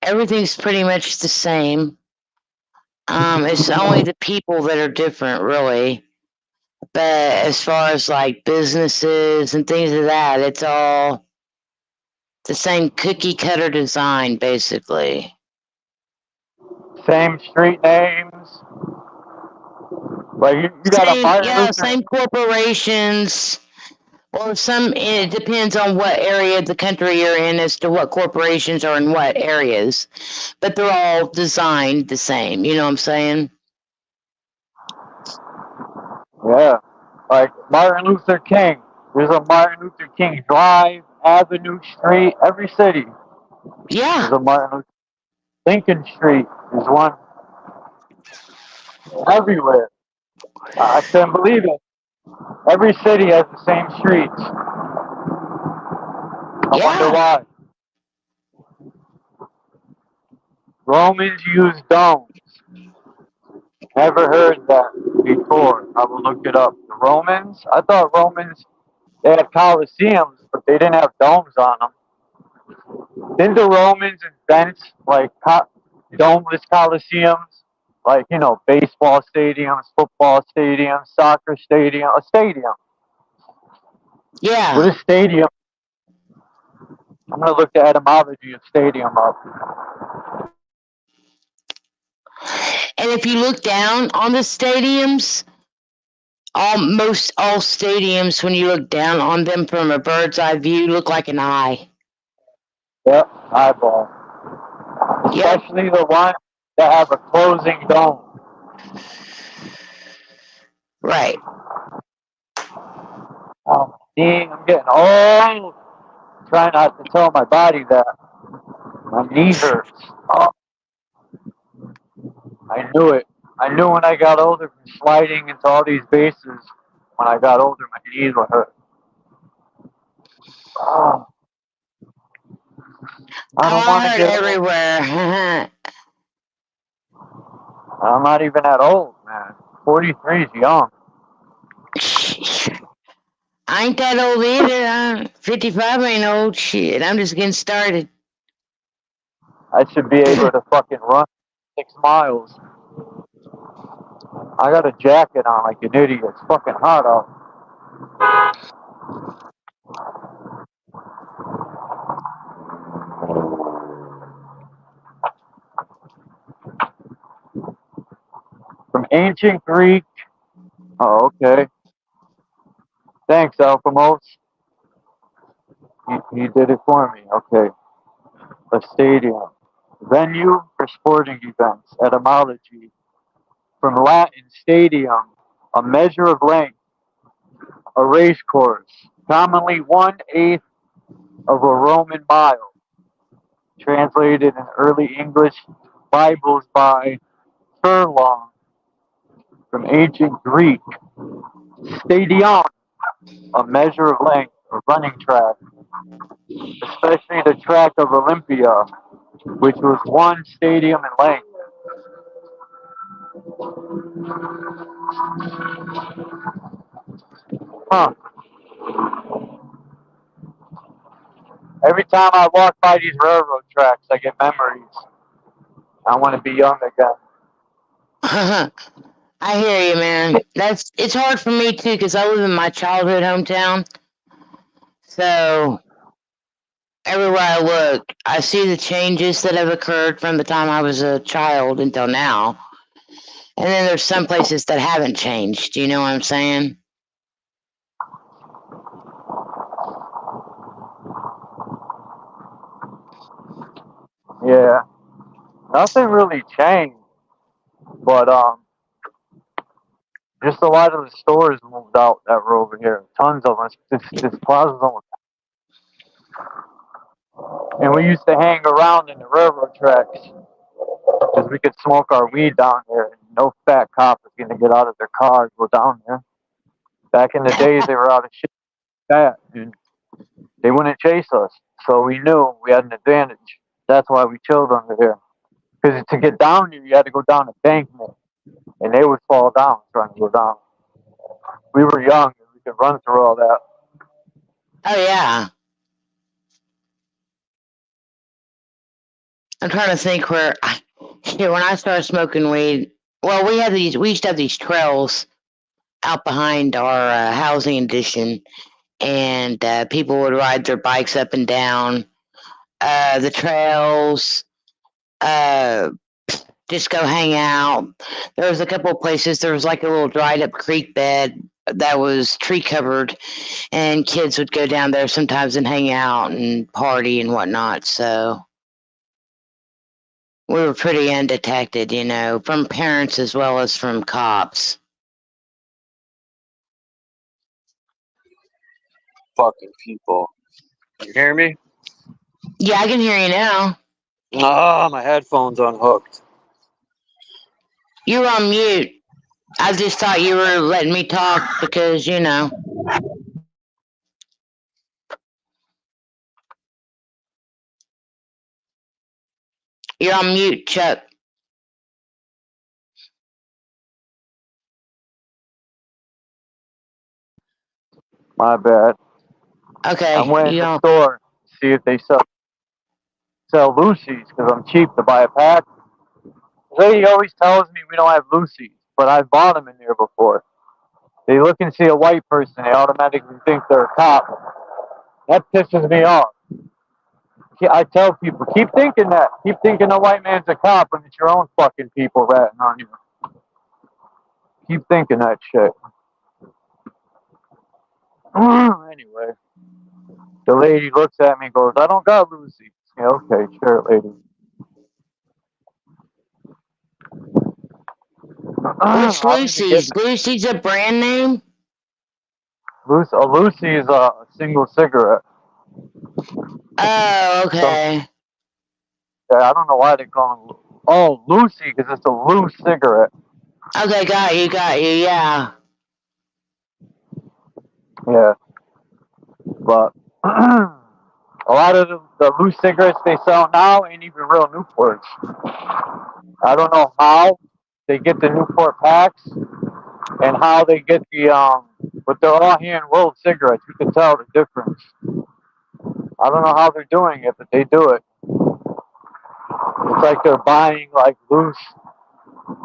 everything's pretty much the same. It's only the people that are different, really. But as far as like businesses and things of that, it's all the same cookie cutter design, basically.
Same street names. Like you got a Martin Luther.
Same corporations. Well, it depends on what area of the country you're in as to what corporations are in what areas, but they're all designed the same. You know what I'm saying?
Yeah, like Martin Luther King. There's a Martin Luther King Drive, Avenue, Street, every city.
Yeah.
There's a Martin Luther Lincoln Street is one everywhere. I couldn't believe it. Every city has the same streets. I wonder why. Romans used domes. Never heard that before. I will look it up. The Romans? I thought Romans, they had Colosseums, but they didn't have domes on them. Didn't the Romans invent, like, domeless Colosseums? Like, you know, baseball stadiums, football stadiums, soccer stadium, a stadium.
Yeah.
What is stadium? I'm going to look the etymology of stadium up.
And if you look down on the stadiums, almost all stadiums, when you look down on them from a bird's eye view, look like an eye.
Yep, eyeball. Especially the ones that have a closing dome.
Right.
See, I'm getting old. Trying not to tell my body that. My knee hurts. Oh. I knew it. I knew when I got older from sliding into all these bases. When I got older, my knees would hurt. Oh. I don't want to get
everywhere.
I'm not even that old, man. 43 is young.
I ain't that old either. 55 ain't old. Shit, I'm just getting started.
I should be able to fucking run 6 miles. I got a jacket on like an idiot. It's fucking hot out. From ancient Greek. Oh, okay. Thanks, Alphamos. He did it for me. Okay. A stadium. Venue for sporting events. Etymology. From Latin, stadium. A measure of length. A race course. Commonly 1/8 of a Roman mile. Translated in early English Bibles by furlong. From ancient Greek. Stadion. A measure of length. A running track. Especially the track of Olympia, which was 1 stadium in length. Huh. Every time I walk by these railroad tracks, I get memories. I want to be young again.
I hear you, man. It's hard for me too because I live in my childhood hometown. So everywhere I look, I see the changes that have occurred from the time I was a child until now. And then there's some places that haven't changed. You know what I'm saying?
Yeah. Nothing really changed. But just a lot of the stores moved out that were over here. Tons of them. This plaza's almost. And we used to hang around in the railroad tracks because we could smoke our weed down there. And no fat cop was going to get out of their car and go down there. Back in the days, they were out of shit fat, and they wouldn't chase us. So we knew we had an advantage. That's why we chilled under there. Because to get down here, you had to go down a embankment, and they would fall down trying to go down. We were young, and we could run through all that.
Oh, yeah. I'm trying to think when I started smoking weed, well, we used to have these trails out behind our housing addition, and people would ride their bikes up and down the trails. just go hang out. There was a couple of places. There was like a little dried up creek bed that was tree covered, and kids would go down there sometimes and hang out and party and whatnot. So we were pretty undetected, you know, from parents as well as from cops.
Fucking people. You hear me?
Yeah, I can hear you now.
Ah, my headphones unhooked.
You were on mute. I just thought you were letting me talk because, you know. You're on mute, Chuck.
My bad.
Okay.
I went in
you
the
don't-
store to see if they sell Lucy's because I'm cheap to buy a pack. Lady always tells me we don't have Lucy's, but I've bought them in there before. They look and see a white person, they automatically think they're a cop. That pisses me off. I tell people, keep thinking that. Keep thinking a white man's a cop when it's your own fucking people ratting on you. Keep thinking that shit. Anyway, the lady looks at me and goes, I don't got Lucy's. Yeah, okay, sure, lady.
What's Lucy's? Lucy's a brand name?
Lucy is a single cigarette.
Oh, okay.
Yeah, I don't know why they call them. Oh, Lucy, because it's a loose cigarette.
Okay, got you, yeah.
Yeah. But a lot of the loose cigarettes they sell now ain't even real Newports. I don't know how they get the Newport packs and how they get the but they're all hand rolled cigarettes. You can tell the difference. I don't know how they're doing it, but they do it. It's like they're buying like loose.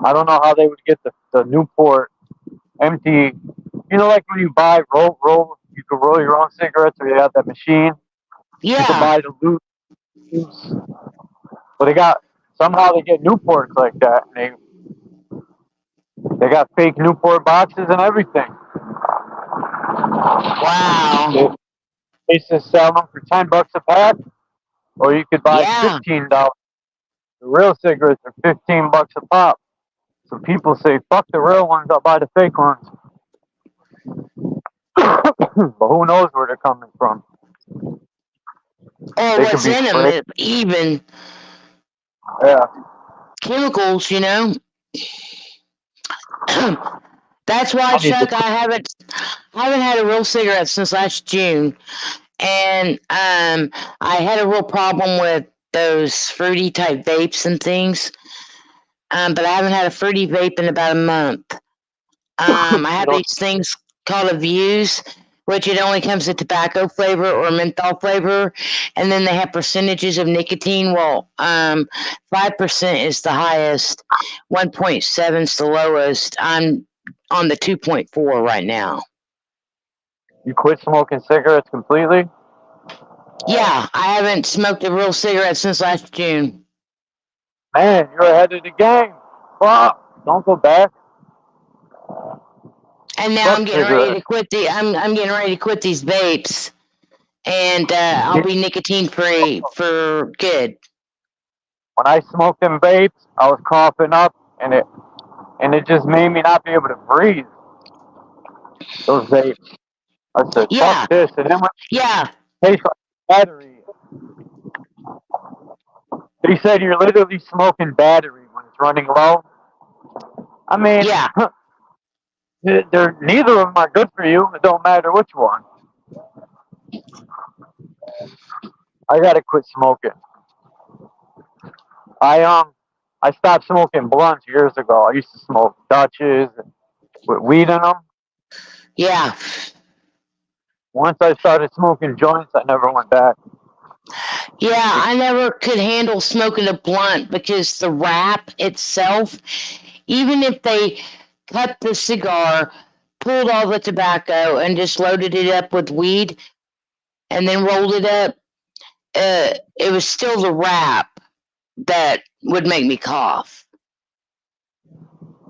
I don't know how they would get the Newport empty. You know, like when you buy roll, you can roll your own cigarettes, or you have that machine.
Yeah.
You can buy the loose. But somehow they get Newports like that, and they got fake Newport boxes and everything.
Wow.
They just sell them for $10 a pack, or you could buy $15. The real cigarettes are $15 a pop. So people say, fuck the real ones, I'll buy the fake ones. But who knows where they're coming from?
Or
They
what's
could be
in them,
sprayed.
even
Yeah.
chemicals, you know. That's why, Chuck, I haven't had a real cigarette since last June, and I had a real problem with those fruity type vapes and things. But I haven't had a fruity vape in about a month. I have these things called a Vuse, which it only comes in tobacco flavor or menthol flavor, and then they have percentages of nicotine. Well, 5% is the highest, 1.7 is the lowest. I'm on the 2.4 right now.
You quit smoking cigarettes completely?
Yeah, I haven't smoked a real cigarette since last June.
Man, you're ahead of the game. Fuck. Don't go back.
And now
Fuck
I'm getting ready to
cigarettes.
quit I'm getting ready to quit these vapes, and I'll be nicotine free for good.
When I smoked them vapes, I was coughing up, and it just made me not be able to breathe. Those vapes. I said, fuck this. And then when it tastes like battery. They said you're literally smoking battery when it's running low. I mean, neither of them are good for you. It don't matter which one. I gotta quit smoking. I stopped smoking blunts years ago. I used to smoke Dutches with weed in them.
Yeah.
Once I started smoking joints, I never went back.
Yeah, I never could handle smoking a blunt because the wrap itself, even if they cut the cigar, pulled all the tobacco, and just loaded it up with weed and then rolled it up, it was still the wrap that would make me cough.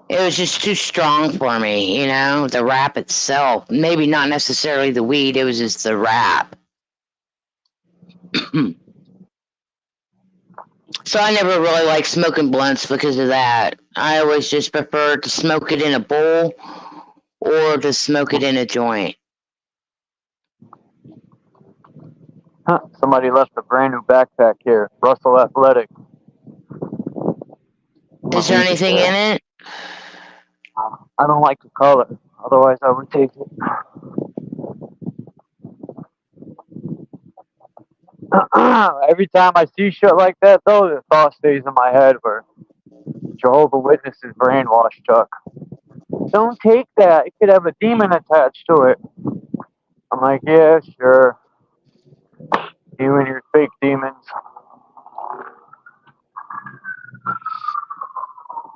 It was just too strong for me, you know, the rap itself. Maybe not necessarily the weed, it was just the rap. So I never really liked smoking blunts because of that. I always just preferred to smoke it in a bowl or to smoke it in a joint.
Huh, somebody left a brand new backpack here. Russell Athletic.
Is there anything in it?
I don't like the color. Otherwise, I would take it. Every time I see shit like that, though, the thought stays in my head where Jehovah's Witnesses brainwash Chuck. Don't take that. It could have a demon attached to it. I'm like, yeah, sure. You and your fake demons.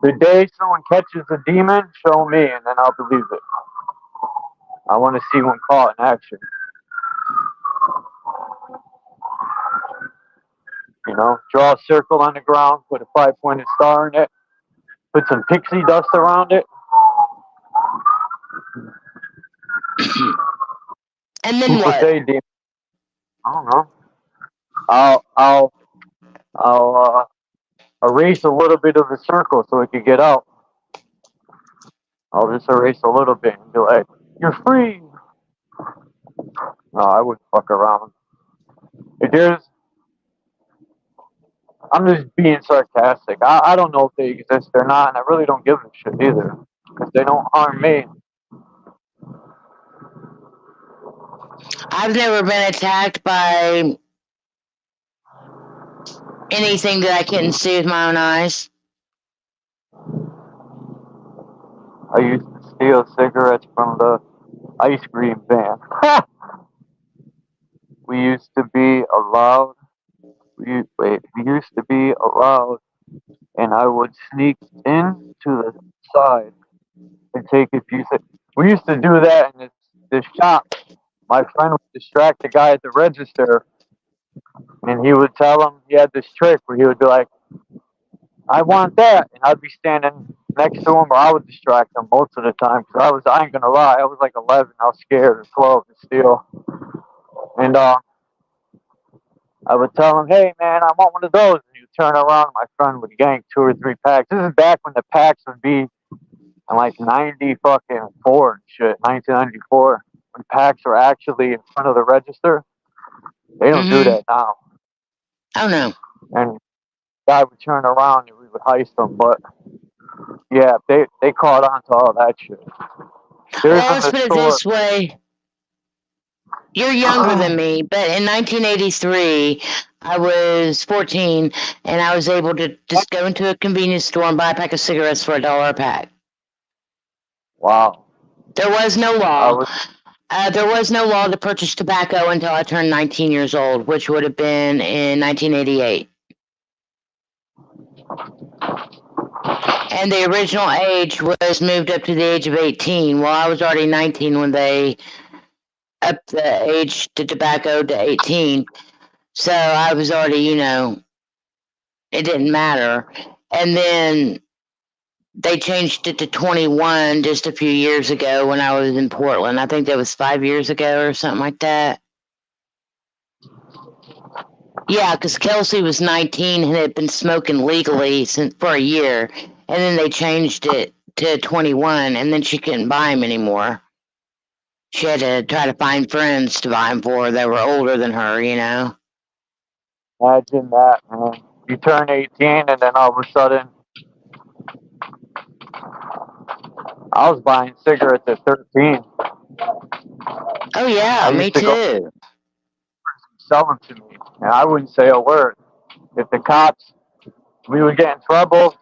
The day someone catches a demon, show me, and then I'll believe it. I want to see one caught in action. You know, draw a circle on the ground, put a 5-pointed star in it, put some pixie dust around it.
And then
People
what?
say demon. I don't know. I'll erase a little bit of the circle so it could get out. I'll just erase a little bit and be like, "You're free." No, I wouldn't fuck around. If there's, I'm just being sarcastic. I don't know if they exist or not, and I really don't give a shit either, because they don't harm me.
I've never been attacked by anything that I couldn't see with my own eyes.
I used to steal cigarettes from the ice cream van. We used to be allowed. We used to be allowed, and I would sneak in to the side and take a few. We used to do that in this shop. My friend would distract the guy at the register, and he would tell him he had this trick where he would be like, "I want that," and I'd be standing next to him, or I would distract him most of the time because I ain't gonna lie, I was like 11, I was scared, or 12 to steal, and I would tell him, "Hey man, I want one of those," and he would turn around, and my friend would yank 2 or 3 packs. This is back when the packs would be in like 94 and shit, 1994. When packs were actually in front of the register. They don't do that now.
Oh no.
And the guy would turn around and we would heist them, but yeah, they caught on to all that shit.
Well, let's put it this way. You're younger than me, but in 1983, I was 14, and I was able to just go into a convenience store and buy a pack of cigarettes for $1 a pack.
Wow.
There was no law. There was no law to purchase tobacco until I turned 19 years old, which would have been in 1988. And the original age was moved up to the age of 18. Well, I was already 19 when they upped the age to tobacco to 18. So I was already, you know, it didn't matter. And then they changed it to 21 just a few years ago when I was in Portland. I think that was 5 years ago or something like that. Yeah, because Kelsey was 19 and had been smoking legally for a year. And then they changed it to 21, and then she couldn't buy them anymore. She had to try to find friends to buy them for her that were older than her, you know?
Imagine that, man. You turn 18 and then all of a sudden, I was buying cigarettes at 13.
Oh yeah, me too.
Sell them to me, and I wouldn't say a word. If the cops, we would get in trouble,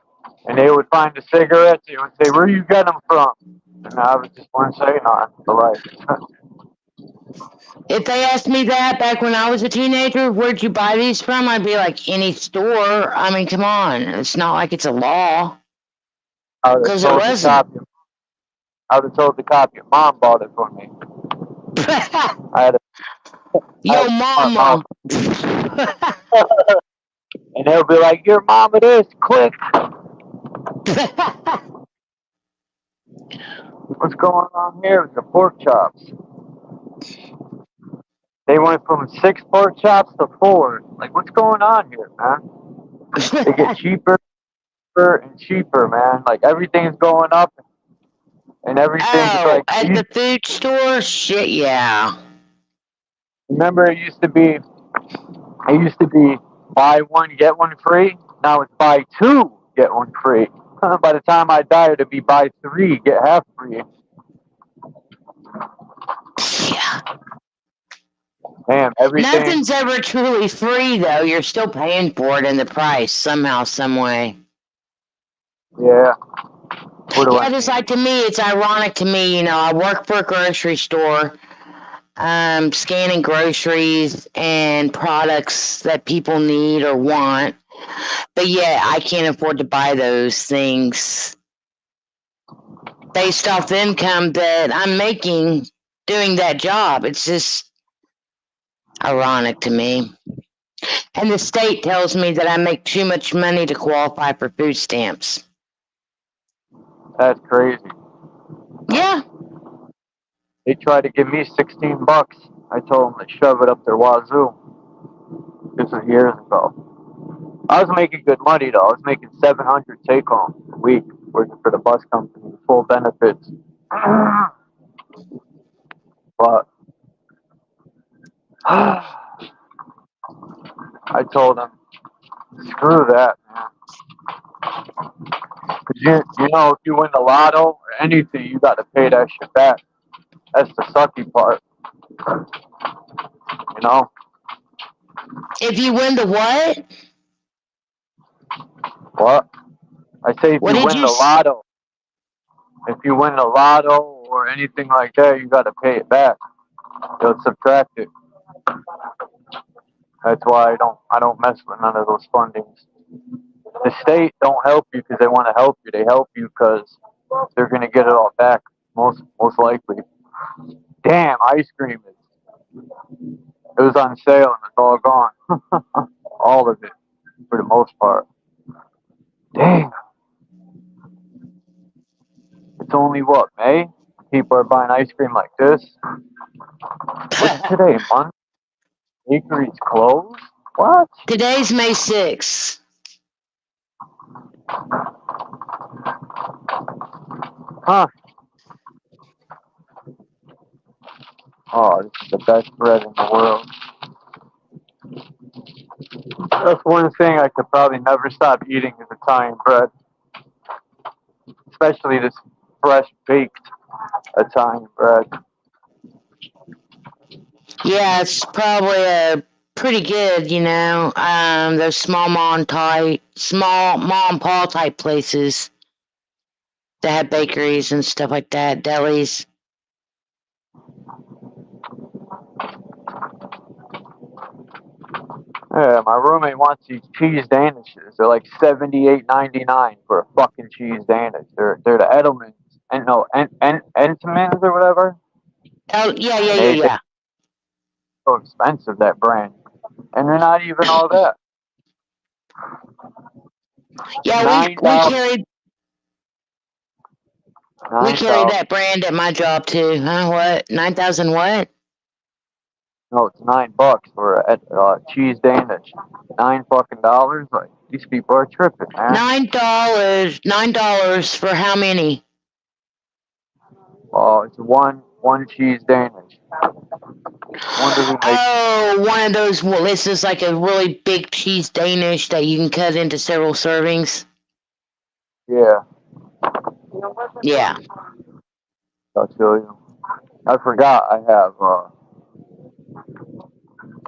and they would find the cigarettes, they would say, "Where you get them from?" And I would just wouldn't say nothing. So like,
if they asked me that back when I was a teenager, where'd you buy these from? I'd be like, any store. I mean, come on. It's not like it's a law. Because it wasn't.
I would have told the cop your mom bought it for me.
Yo, mama.
And they'll be like, "Your mama this, quick." What's going on here with the pork chops? They went from 6 pork chops to 4. Like, what's going on here, man? They get cheaper and cheaper, man. Like, everything's going up and everything's
Oh,
like.
at the food store? Shit, yeah.
Remember, it used to be buy one, get one free. Now it's buy 2, get one free. By the time I die, it'd be buy 3, get half free.
Yeah.
Damn, everything.
Nothing's ever truly free, though. You're still paying for it in the price somehow, some way.
Yeah.
Yeah, just like to me, it's ironic to me. You know, I work for a grocery store, scanning groceries and products that people need or want. But yeah, I can't afford to buy those things based off the income that I'm making doing that job. It's just ironic to me. And the state tells me that I make too much money to qualify for food stamps.
That's crazy.
Yeah.
They tried to give me $16. I told them to shove it up their wazoo. This was years ago. I was making good money though. I was making $700 take home a week working for the bus company, full benefits. But I told them, screw that, man. Cause you know, if you win the lotto or anything, you got to pay that shit back. That's the sucky part. You know?
If you win the what?
What? I say if
What
you
did
win
you
the
s-
lotto, if you win the lotto or anything like that, you got to pay it back. They'll subtract it. That's why I don't mess with none of those fundings. The state don't help you because they want to help you. They help you because they're gonna get it all back, most likely. Damn, ice cream it was on sale and it's all gone. All of it, for the most part. Damn. It's only what, May? People are buying ice cream like this. What's today, Monday? Bakery's closed? What?
Today's May 6th.
Huh. Oh, this is the best bread in the world. That's one thing I could probably never stop eating is Italian bread. Especially this fresh baked Italian bread.
Yeah, it's probably pretty good, you know. Those small mom and pop type places that have bakeries and stuff like that, delis.
Yeah, my roommate wants these cheese danishes. They're like $78.99 for a fucking cheese danish. They're the Edelmans and no Entenmann's or whatever.
Oh yeah.
They're so expensive, that brand, and they're not even all that.
Yeah, we
$9.
carry that brand at my job too. Huh? What? 9,000 what?
No, it's $9 for a cheese danish. $9 fucking. Like, these people are tripping, man.
$9 for how many?
Oh, it's one cheese danish.
Oh, one of those. Well, this is like a really big cheese Danish that you can cut into several servings.
Yeah.
Yeah.
I'll show you. I forgot I have.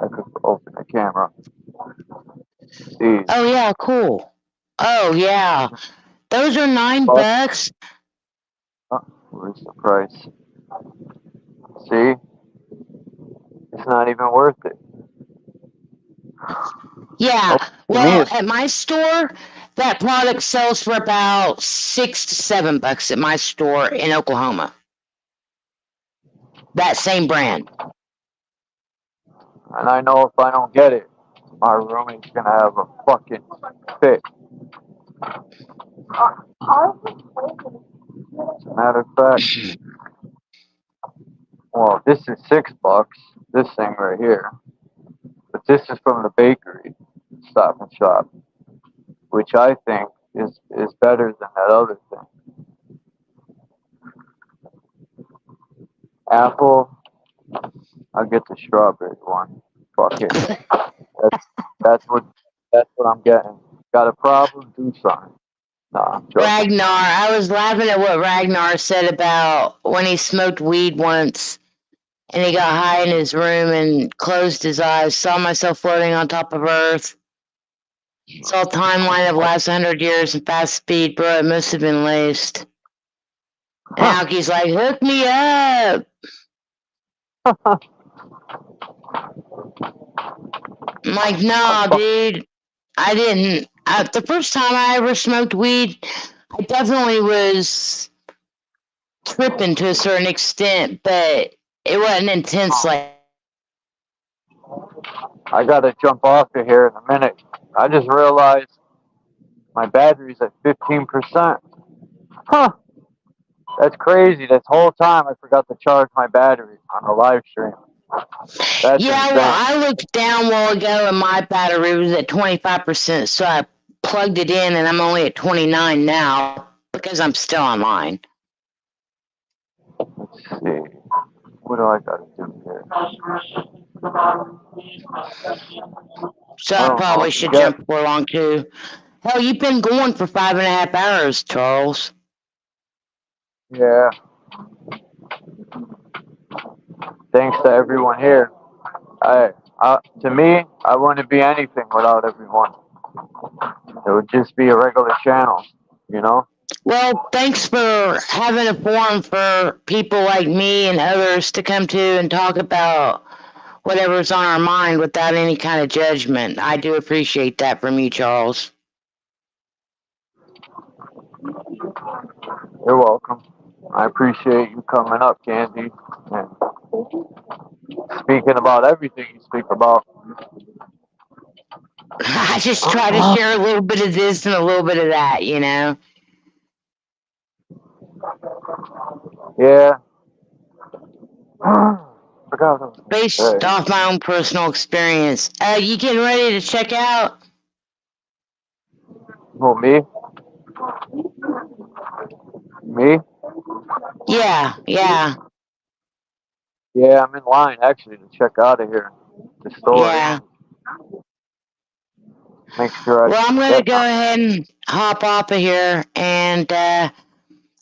I could open the camera. See.
Oh yeah, cool. Oh yeah, those are $9.
Oh, where's the price? See, it's not even worth it.
Yeah.
Oh,
Well, at my store, that product sells for about $6 to $7 at my store in Oklahoma. That same brand.
And I know if I don't get it, my roommate's gonna have a fucking fit. As a matter of fact, well, this is $6. This thing right here, but this is from the bakery, Stop and Shop, which I think is better than that other thing. Apple, I'll get the strawberry one. Fuck it. That's what I'm getting. Got a problem? Do something. Nah, I'm joking.
Ragnar, I was laughing at what Ragnar said about when he smoked weed once and he got high in his room and closed his eyes, saw myself floating on top of Earth, saw a timeline of last 100 years in fast speed, bro, it must have been laced. And Alky's like, hook me up. I'm like, nah, dude, I didn't. The first time I ever smoked weed, I definitely was tripping to a certain extent, but it wasn't intense like.
I gotta jump off of here in a minute. I just realized my battery's at 15%. Huh. That's crazy. This whole time I forgot to charge my battery on the live stream. That's
Yeah,
insane.
well, I looked down a while ago and my battery was at 25%, so I plugged it in and I'm only at 29 now because I'm still online.
Let's see. What do I gotta do here?
So
I
I
don't know
probably
what to
should
get.
jump along too. Hell, you've been going for 5.5 hours, Charles.
Yeah. Thanks to everyone here. To me, I wouldn't be anything without everyone. It would just be a regular channel, you know?
Well, thanks for having a forum for people like me and others to come to and talk about whatever's on our mind without any kind of judgment. I do appreciate that from you, Charles.
You're welcome. I appreciate you coming up, Candy, and speaking about everything you speak about.
I just try to share a little bit of this and a little bit of that, you know?
Yeah. Forgot what I was gonna
Based
say.
off my own personal experience. You getting ready to check out?
Who, me? Me?
Yeah.
Yeah, I'm in line actually to check out of here. The store.
Yeah.
Make sure I
Well, I'm going to
get
go ahead and hop off of here, and I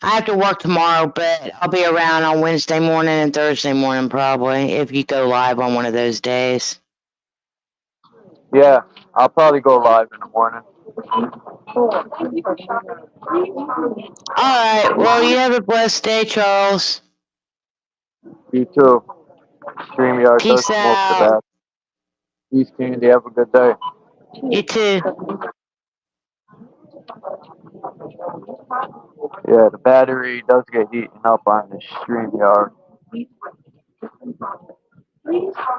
have to work tomorrow, but I'll be around on Wednesday morning and Thursday morning probably, if you go live on one of those days.
Yeah, I'll probably go live in the morning.
Alright, well, you have a blessed day, Charles.
You too. StreamYard does
Peace
most of
out.
that. Peace, Candy. Have a good day.
You too.
Yeah, the battery does get heating up on the StreamYard.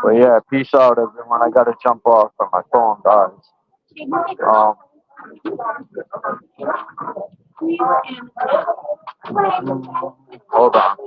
But yeah, peace out, everyone. I gotta jump off or my phone dies. Hold on.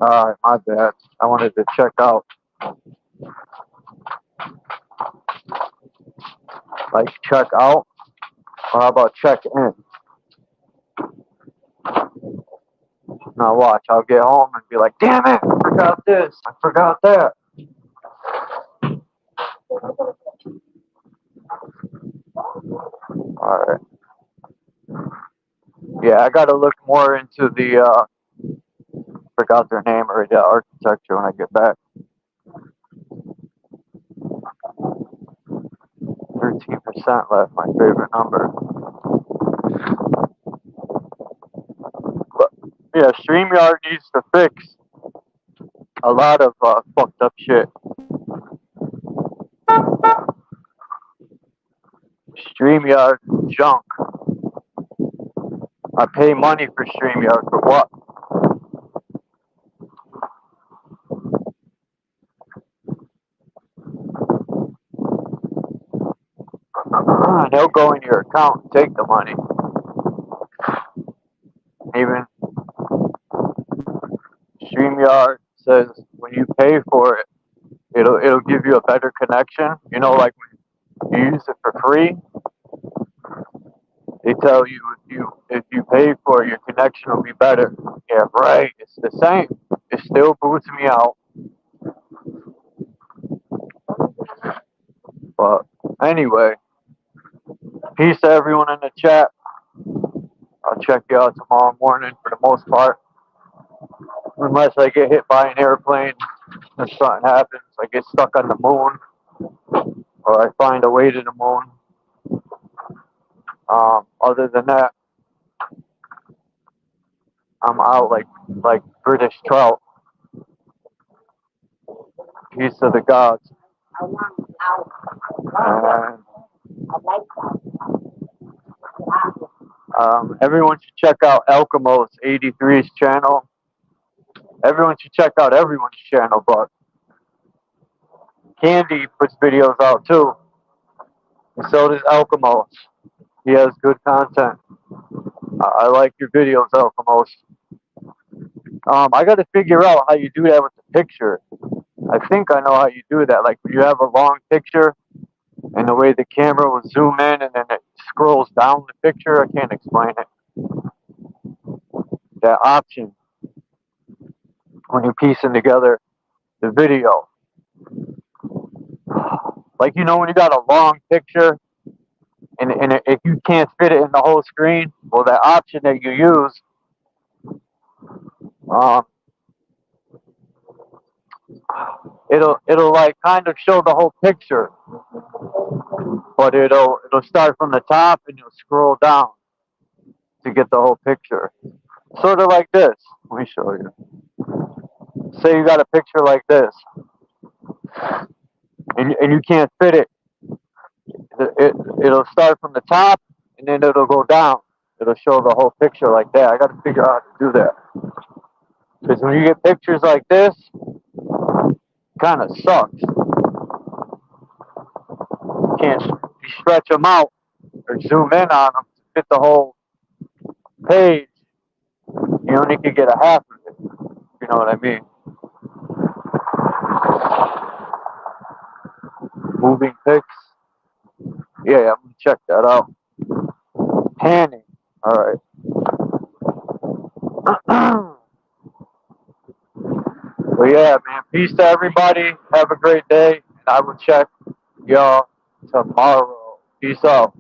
Alright, my bad. I wanted to check out. Like check out? Or how about check in? Now watch, I'll get home and be like, damn it, I forgot this, I forgot that. Alright. Yeah, I gotta look more into the, forgot their name already, the architecture when I get back. 13% left, my favorite number. But, yeah, StreamYard needs to fix a lot of fucked up shit. StreamYard junk. I pay money for StreamYard for what? They'll go in your account and take the money. Even StreamYard says when you pay for it, it'll give you a better connection. You know, like when you use it for free, they tell you if you pay for it, your connection will be better. Yeah, right. It's the same. It still boots me out. But anyway, peace to everyone in the chat. I'll check you out tomorrow morning for the most part. Unless I get hit by an airplane or something happens, I get stuck on the moon, or I find a way to the moon. Other than that, I'm out like British trout. Peace to the gods. Everyone should check out Elkamos 83's channel. Everyone should check out everyone's channel, but Candy puts videos out too. And so does Elkamos. He has good content. I like your videos, Elkamos. I got to figure out how you do that with the picture. I think I know how you do that. Like when you have a long picture and the way the camera will zoom in and then it scrolls down the picture, I can't explain it. That option when you're piecing together the video. Like, you know, when you got a long picture and if you can't fit it in the whole screen, well, that option that you use, it'll like kind of show the whole picture, but it'll start from the top and you'll scroll down to get the whole picture. Sort of like this. Let me show you. Say you got a picture like this, and you can't fit it. It'll start from the top and then it'll go down. It'll show the whole picture like that. I got to figure out how to do that. Because when you get pictures like this, it kind of sucks. You can't stretch them out or zoom in on them to fit the whole page. You only can get a half of it. You know what I mean? Moving pics. Yeah, I'm gonna check that out. Panning. Alright. Well, yeah, man. Peace to everybody. Have a great day. And I will check y'all tomorrow. Peace out.